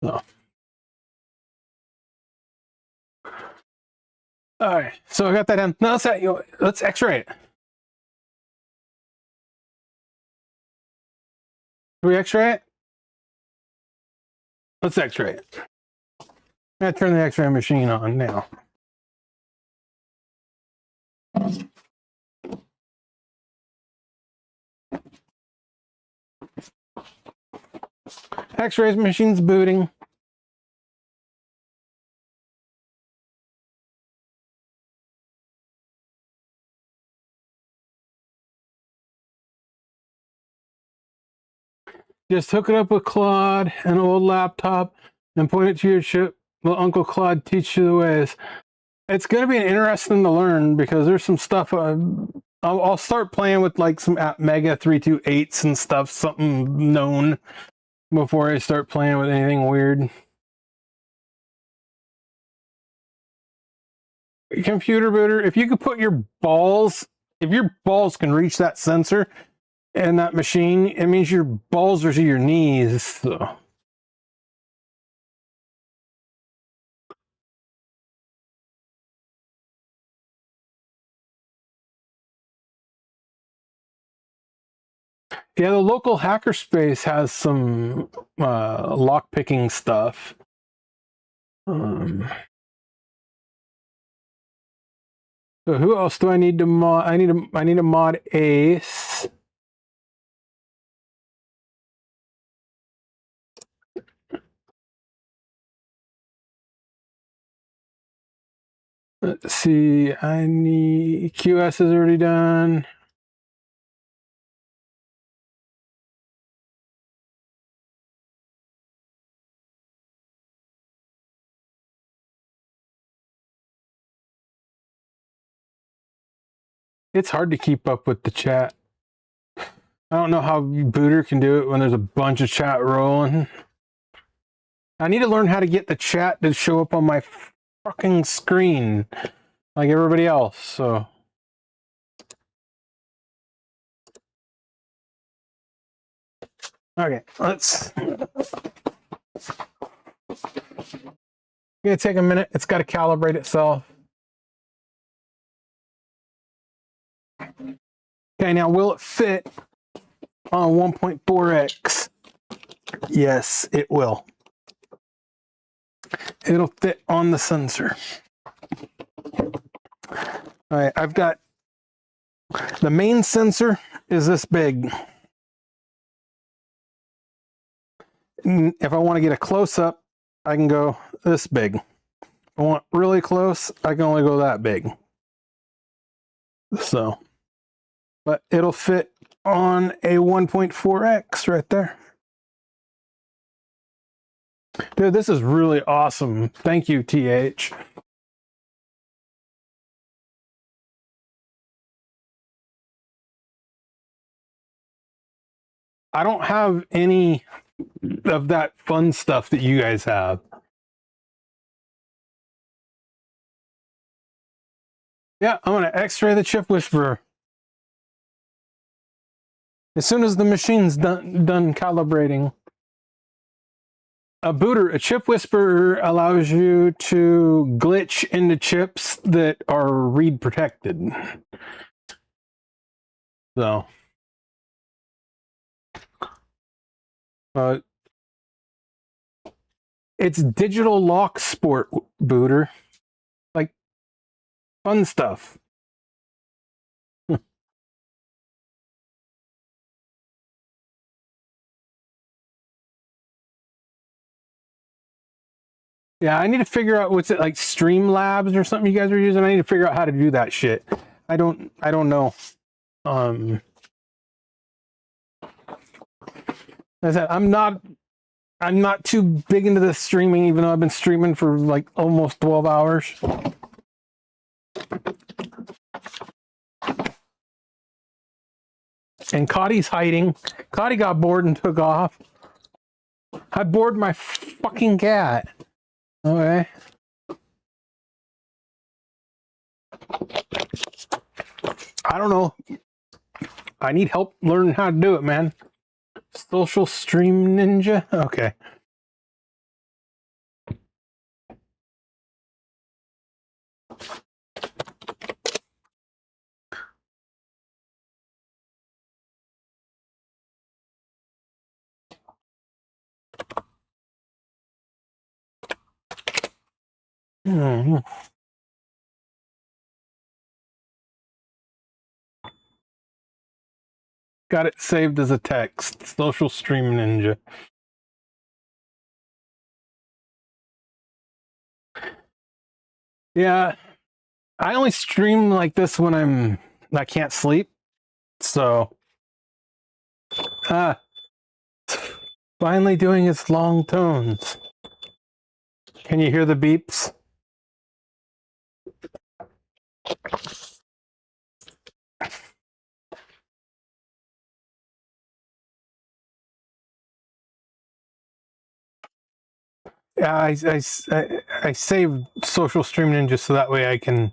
So. All right, so I got that in. Now let's X-ray it. Can we X-ray it? Let's X-ray it. I'm gonna turn the X-ray machine on now. X-ray machine's booting. Just hook it up with Claude, an old laptop, and point it to your chip. Will Uncle Claude teach you the ways? It's going to be interesting to learn because there's some stuff. I'll start playing with like some Mega 328s and stuff, something known, before I start playing with anything weird. Computer booter, if you could put your balls, if your balls can reach that sensor and that machine, it means your balls are to your knees. So. Yeah, the local hackerspace has some lock picking stuff. So who else do I need to mod? I need to mod Ace. Let's see. I need QS is already done. It's hard to keep up with the chat. I don't know how Booter can do it when there's a bunch of chat rolling. I need to learn how to get the chat to show up on my fucking screen like everybody else. So okay, let's. It's gonna take a minute. It's got to calibrate itself. Okay, now will it fit on 1.4x? Yes, it will. It'll fit on the sensor. All right, I've got the main sensor is this big. If I want to get a close-up, I can go this big. If I want really close, I can only go that big. So, but it'll fit on a 1.4x right there. Dude, this is really awesome. Thank you, TH. I don't have any of that fun stuff that you guys have. Yeah, I'm going to X-ray the chip whisperer. As soon as the machine's done calibrating. A chip whisperer allows you to glitch into chips that are read protected. So, it's digital lock sport, Booter. Like, fun stuff. Yeah, I need to figure out what's it like Streamlabs or something you guys are using. I need to figure out how to do that shit. I don't know. As I said, I'm not too big into the streaming, even though I've been streaming for like almost 12 hours. And Cottie's hiding. Cottie got bored and took off. I bored my fucking cat. Okay. I don't know. I need help learning how to do it, man. Social stream ninja? Okay. Hmm. Got it saved as a text. Social stream ninja. Yeah, I only stream like this when I can't sleep. So, finally doing its long tones. Can you hear the beeps? Yeah, I saved Social Stream Ninja so that way I can.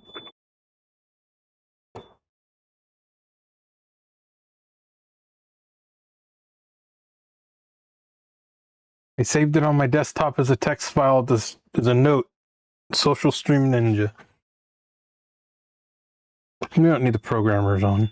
I saved it on my desktop as a text file as a note. Social Stream Ninja. We don't need the programmers on.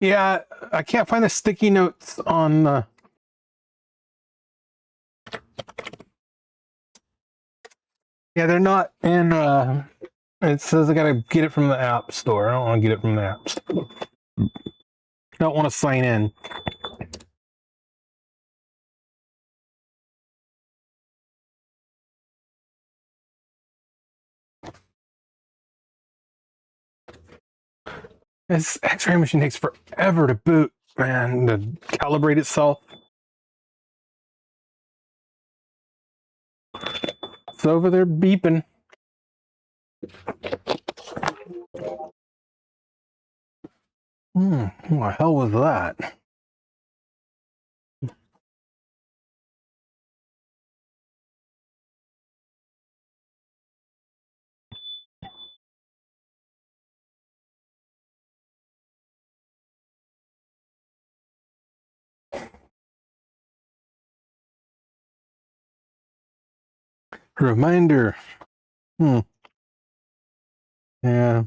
Yeah, I can't find the sticky notes on the. Yeah, they're not in. It says I gotta get it from the App Store. I don't want to get it from the App Store. I don't want to sign in. This X-ray machine takes forever to boot, man, to calibrate itself. It's over there beeping. What the hell was that? Reminder. Yeah.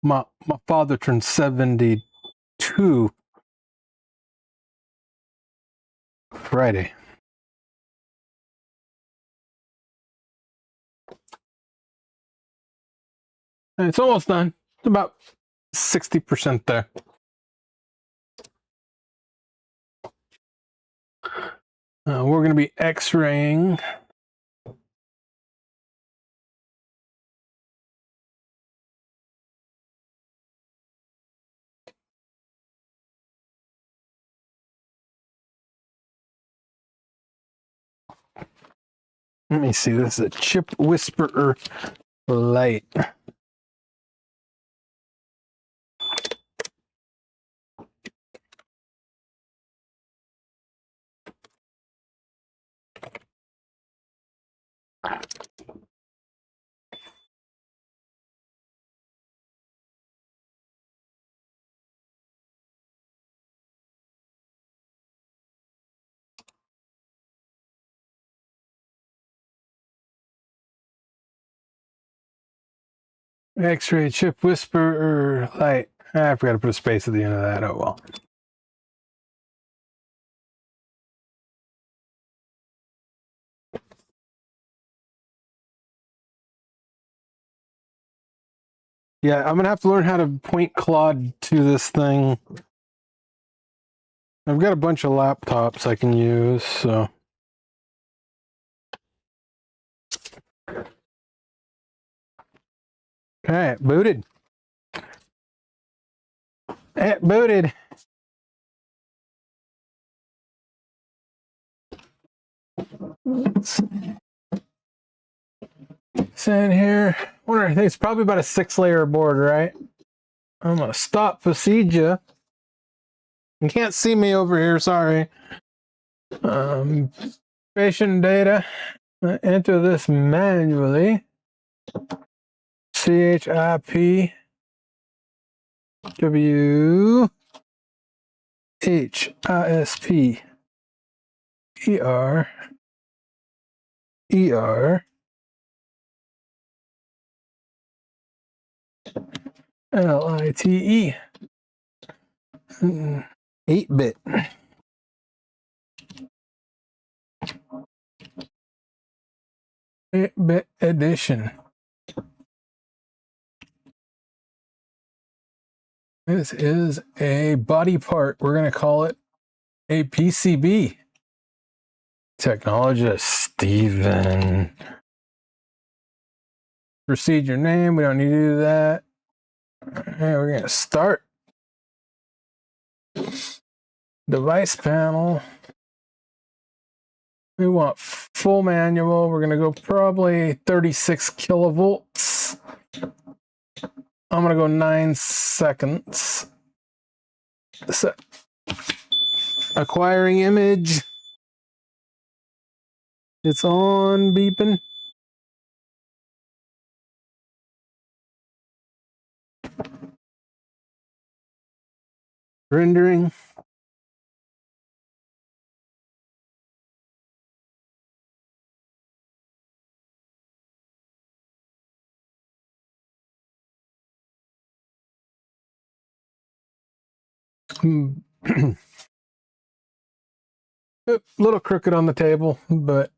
My father turned 72 Friday. And it's almost done. It's about 60% there. We're going to be X-raying. Let me see. This is a chip whisperer light. X-ray chip whisperer light. I forgot to put a space at the end of that. Oh well. Yeah, I'm gonna have to learn how to point Claude to this thing. I've got a bunch of laptops I can use, so. Okay, booted. It booted. Sitting here. I think it's probably about a 6-layer board, right? I'm gonna stop procedure. You can't see me over here, sorry. Patient data. Enter this manually. CHIP W HISP ER LITE 8-bit. Bit edition. This is a body part. We're going to call it a PCB. Technologist Steven. Procedure name. We don't need to do that. Okay, we're going to start. Device panel. We want full manual. We're going to go probably 36 kilovolts. I'm going to go 9 seconds. So, acquiring image. It's on beeping. Rendering. A little crooked on the table, but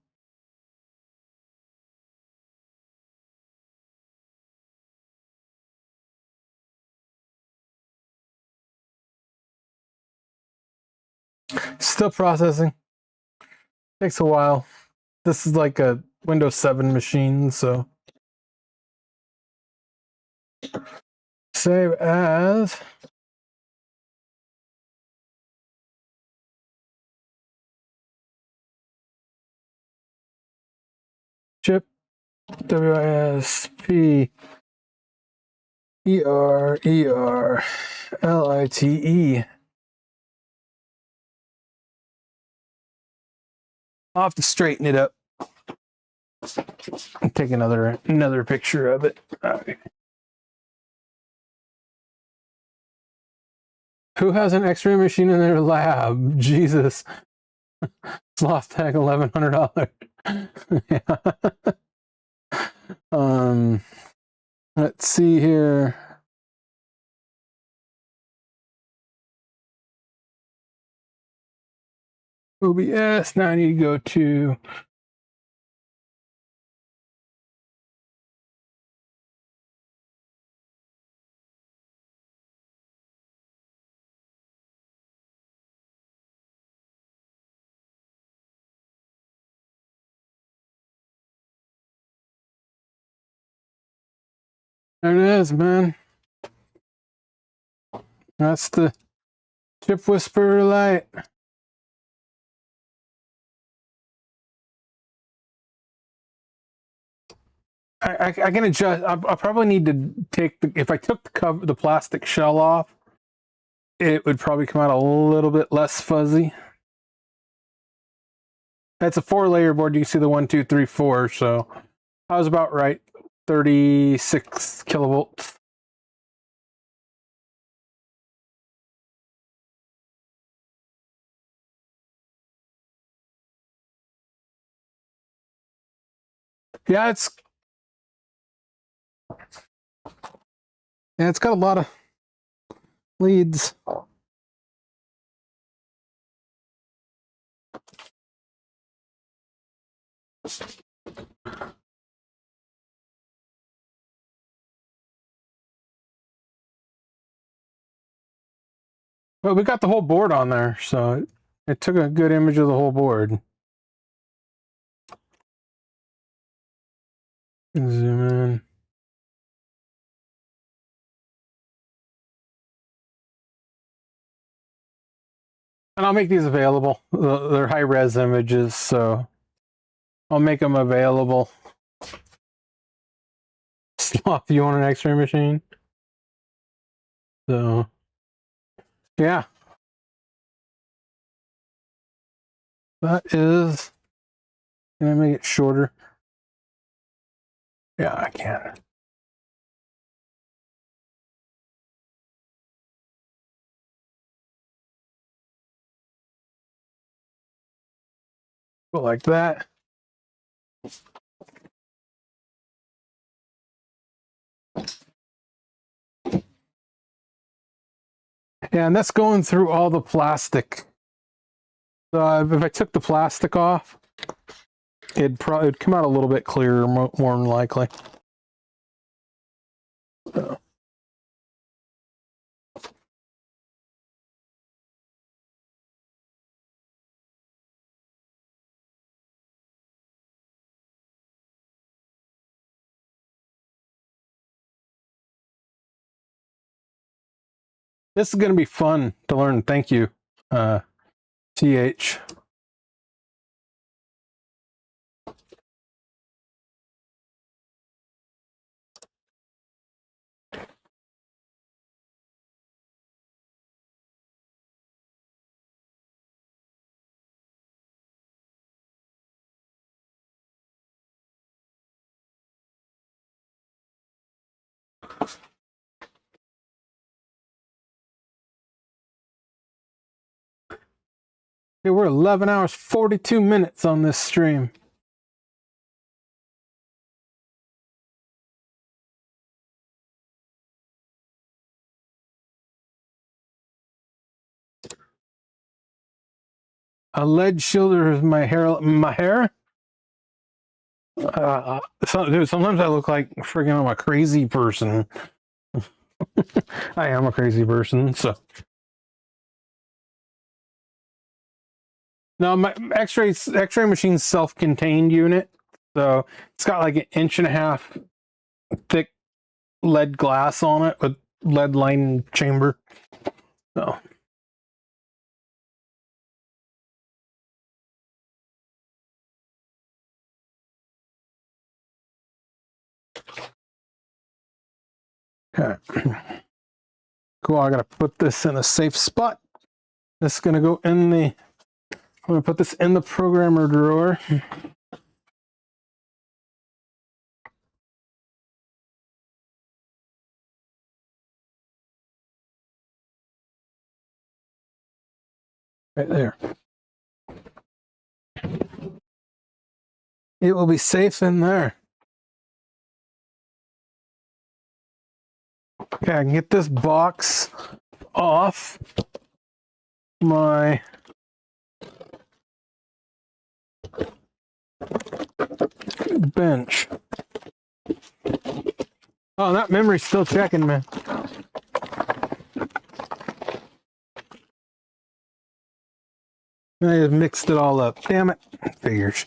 still processing. Takes a while. This is like a Windows 7 machine, so save as. Chip WISP LITE. I'll have to straighten it up and take another picture of it. Okay. Who has an X-ray machine in their lab? Jesus. Sloth tag $1,100. Yeah. Let's see here. OBS. Now I need to go to there it is, man. That's the chip whisperer light. I can adjust. I probably need to take if I took the plastic shell off, it would probably come out a little bit less fuzzy. That's a 4-layer board. You can see the 1, 2, 3, 4. So I was about right. 36 kilovolts. Yeah, Yeah, it's got a lot of leads. But we got the whole board on there, so it took a good image of the whole board. Zoom in. And I'll make these available. They're high-res images, so I'll make them available. Sloth, you want an X-ray machine? So, yeah. That is... Can I make it shorter? Yeah, I can. Go like that. Yeah, and that's going through all the plastic. So if I took the plastic off, it'd come out a little bit clearer, more than likely. So. This is going to be fun to learn. Thank you, TH. Okay, we're 11 hours, 42 minutes on this stream. A lead shielder is my hair. My hair? Dude, sometimes I look like freaking I'm a crazy person. I am a crazy person, so. No, my X-ray machine's self-contained unit, so it's got like 1.5 inch thick lead glass on it with lead lined chamber. So. Okay. Cool, I gotta put this in a safe spot. This is gonna go in the, I'm gonna put this in the programmer drawer. Right there. It will be safe in there. Okay, I can get this box off my bench. Oh, that memory's still checking, man. I just mixed it all up. Damn it. Figures.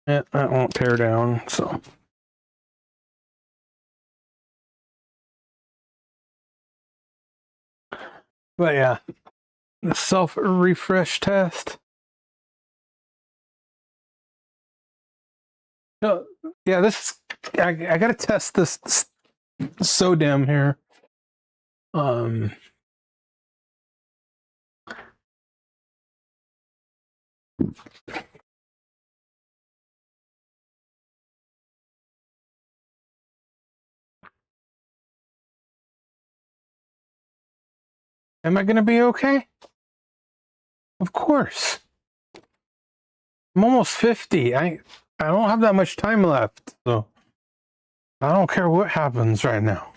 Yeah, that won't tear down, so. But yeah, the self-refresh test. No, yeah, this I gotta test this SODIMM here. Am I gonna be okay? Of course. I'm almost 50. I don't have that much time left, so I don't care what happens right now.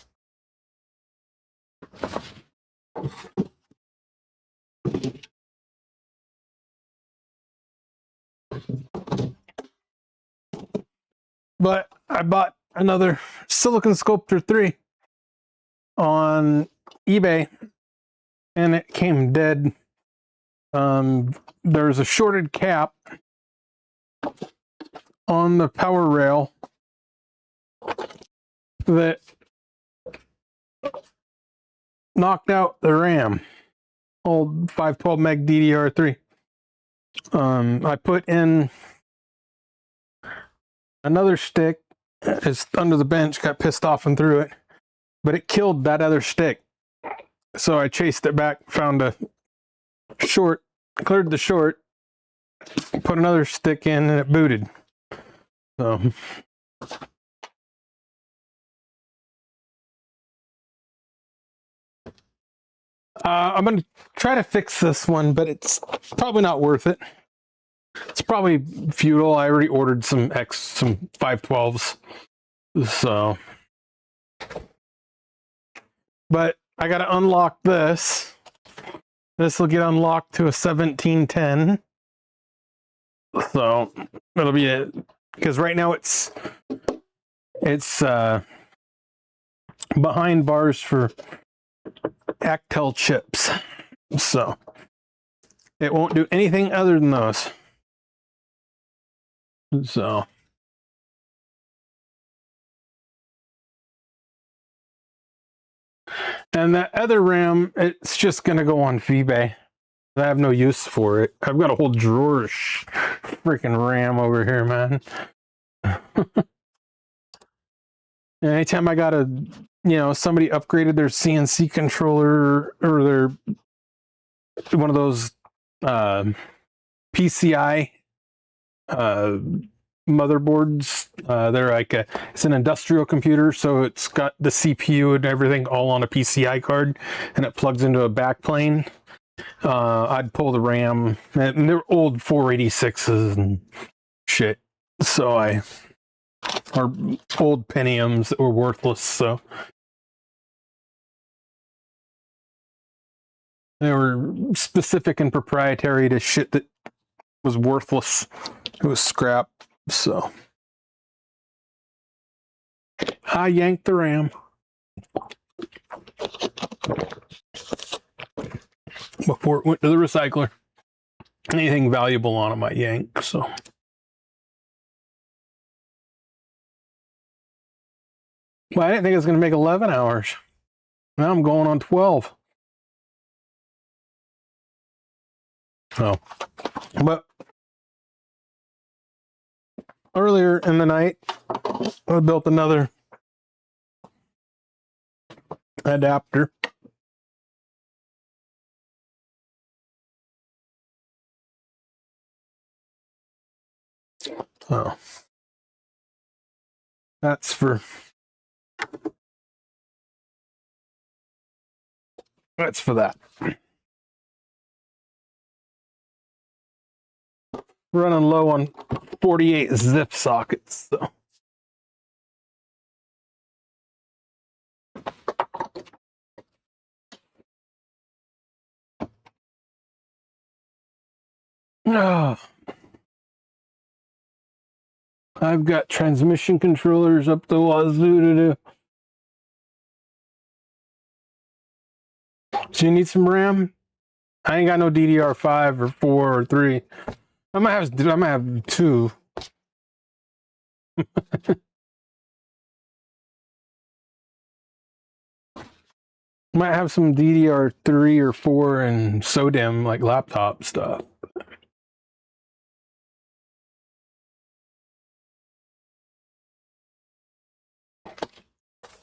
But I bought another Silicon Sculptor 3 on eBay, and it came dead. There's a shorted cap on the power rail that knocked out the RAM, old 512 meg DDR3. I put in another stick. It's under the bench, got pissed off and threw it, but it killed that other stick. So I chased it back, found a short, cleared the short, put another stick in, and it booted. So I'm going to try to fix this one, but it's probably not worth it. It's probably futile. I already ordered some 512s. So, but I got to unlock this. This will get unlocked to a 1710. So it'll be it. Because right now it's behind bars for Actel chips. So it won't do anything other than those. So and that other RAM, it's just gonna go on eBay. I have no use for it. I've got a whole drawer of freaking RAM over here, man. Anytime I got somebody upgraded their CNC controller or their one of those PCI motherboards, they're like it's an industrial computer, so it's got the CPU and everything all on a PCI card, and it plugs into a backplane. I'd pull the RAM, and they're old 486s and shit. So or old Pentiums that were worthless. So they were specific and proprietary to shit that was worthless. It was scrap. So I yanked the RAM before it went to the recycler. Anything valuable on them I yanked. So well, I didn't think it was going to make 11 hours. Now I'm going on 12. So, but earlier in the night, I built another adapter. So that's for that. Running low on 48 zip sockets, so. Oh. I've got transmission controllers up the wazoo to do. So you need some RAM? I ain't got no DDR5 or 4 or 3. I might have 2. Might have some DDR3 or 4 and SODIMM, like laptop stuff.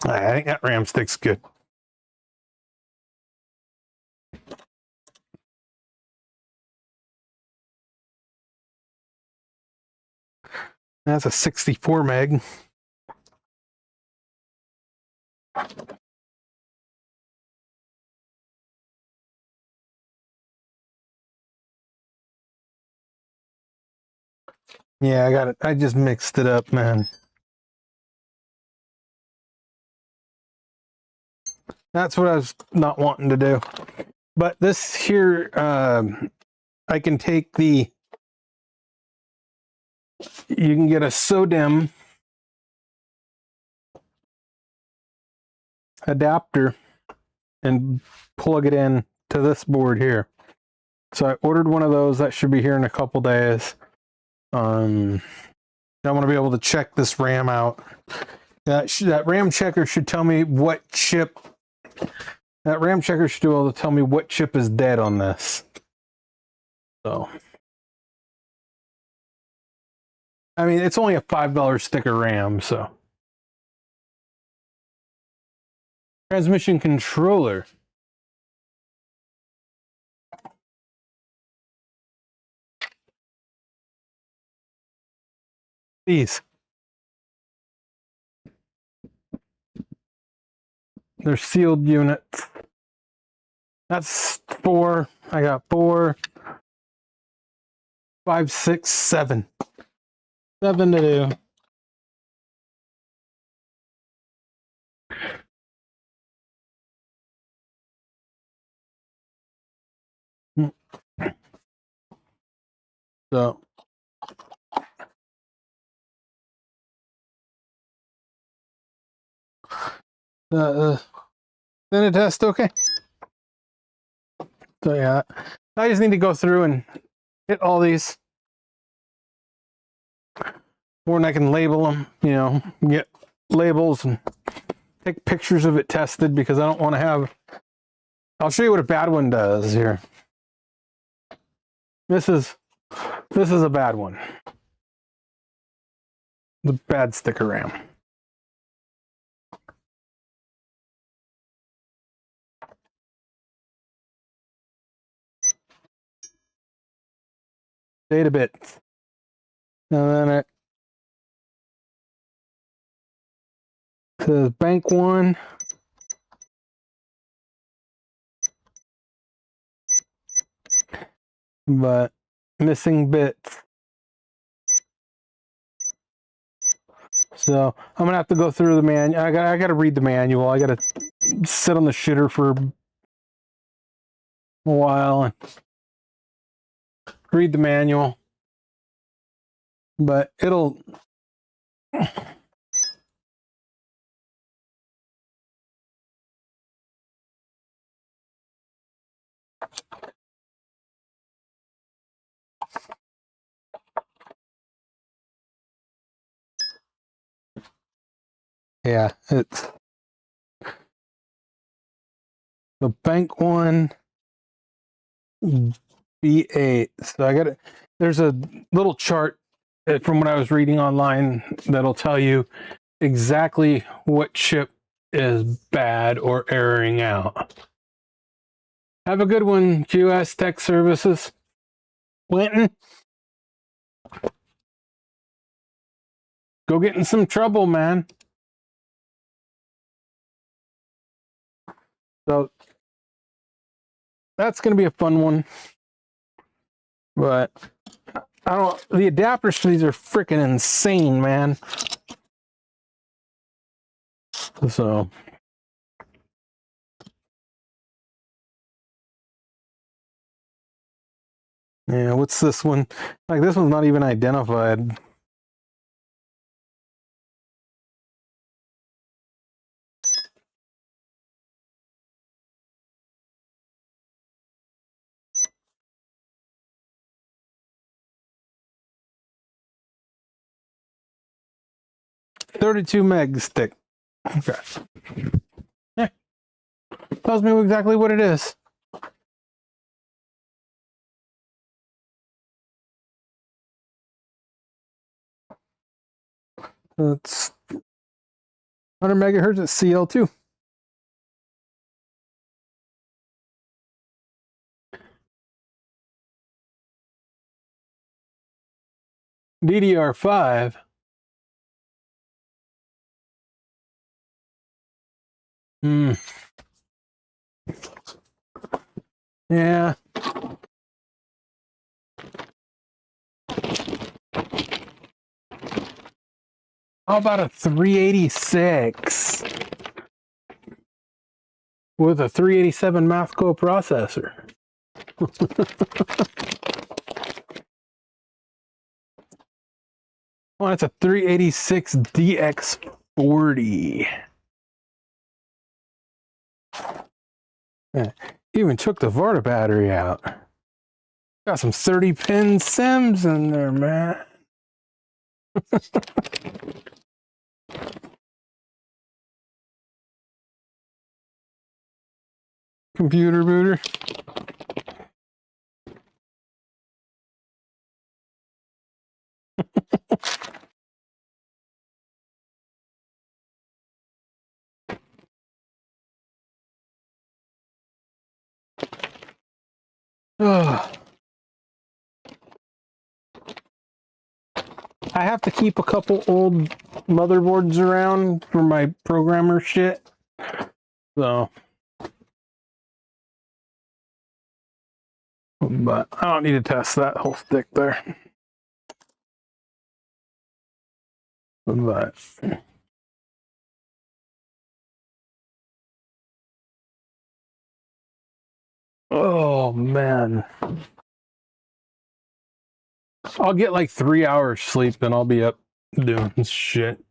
I think that RAM stick's good. That's a 64 meg. Yeah, I got it. I just mixed it up, man. That's what I was not wanting to do. But this here, I can take the, you can get a SODIMM adapter and plug it in to this board here. So I ordered one of those. That should be here in a couple days. I want to be able to check this RAM out. That RAM checker should tell me what chip. That RAM checker should be able to tell me what chip is dead on this. So, I mean, it's only a $5 stick of RAM, so. Transmission controller. These. They're sealed units. That's 4. I got 4, 5, 6, 7. 7 to do. So. Then it test okay. So yeah, I just need to go through and hit all these, or I can label them. You know, get labels and take pictures of it tested because I don't want to have. I'll show you what a bad one does here. This is a bad one. The bad sticker RAM. Data bits. And then it says bank 1. But missing bits. So I'm gonna have to go through the manual. I gotta read the manual. I gotta sit on the shitter for a while and read the manual. But it'll. Yeah, it's the bank 1 B8. So I got it. There's a little chart from what I was reading online that'll tell you exactly what chip is bad or erroring out. Have a good one, QS Tech Services. Clinton, go get in some trouble, man. So that's going to be a fun one. But I don't, the adapters for these are freaking insane, man. So yeah, what's this one? Like, this one's not even identified. .32 meg stick. Okay. Yeah. Tells me exactly what it is. Let's 100 megahertz at CL2. DDR5. Yeah. How about a 386 with a 387 math coprocessor? Well, that's a 386 DX40. Yeah. Even took the Varda battery out. Got some 30-pin SIMs in there, man. Computer booter. Ugh. I have to keep a couple old motherboards around for my programmer shit. So, but I don't need to test that whole stick there. But oh man, I'll get like 3 hours sleep and I'll be up doing shit.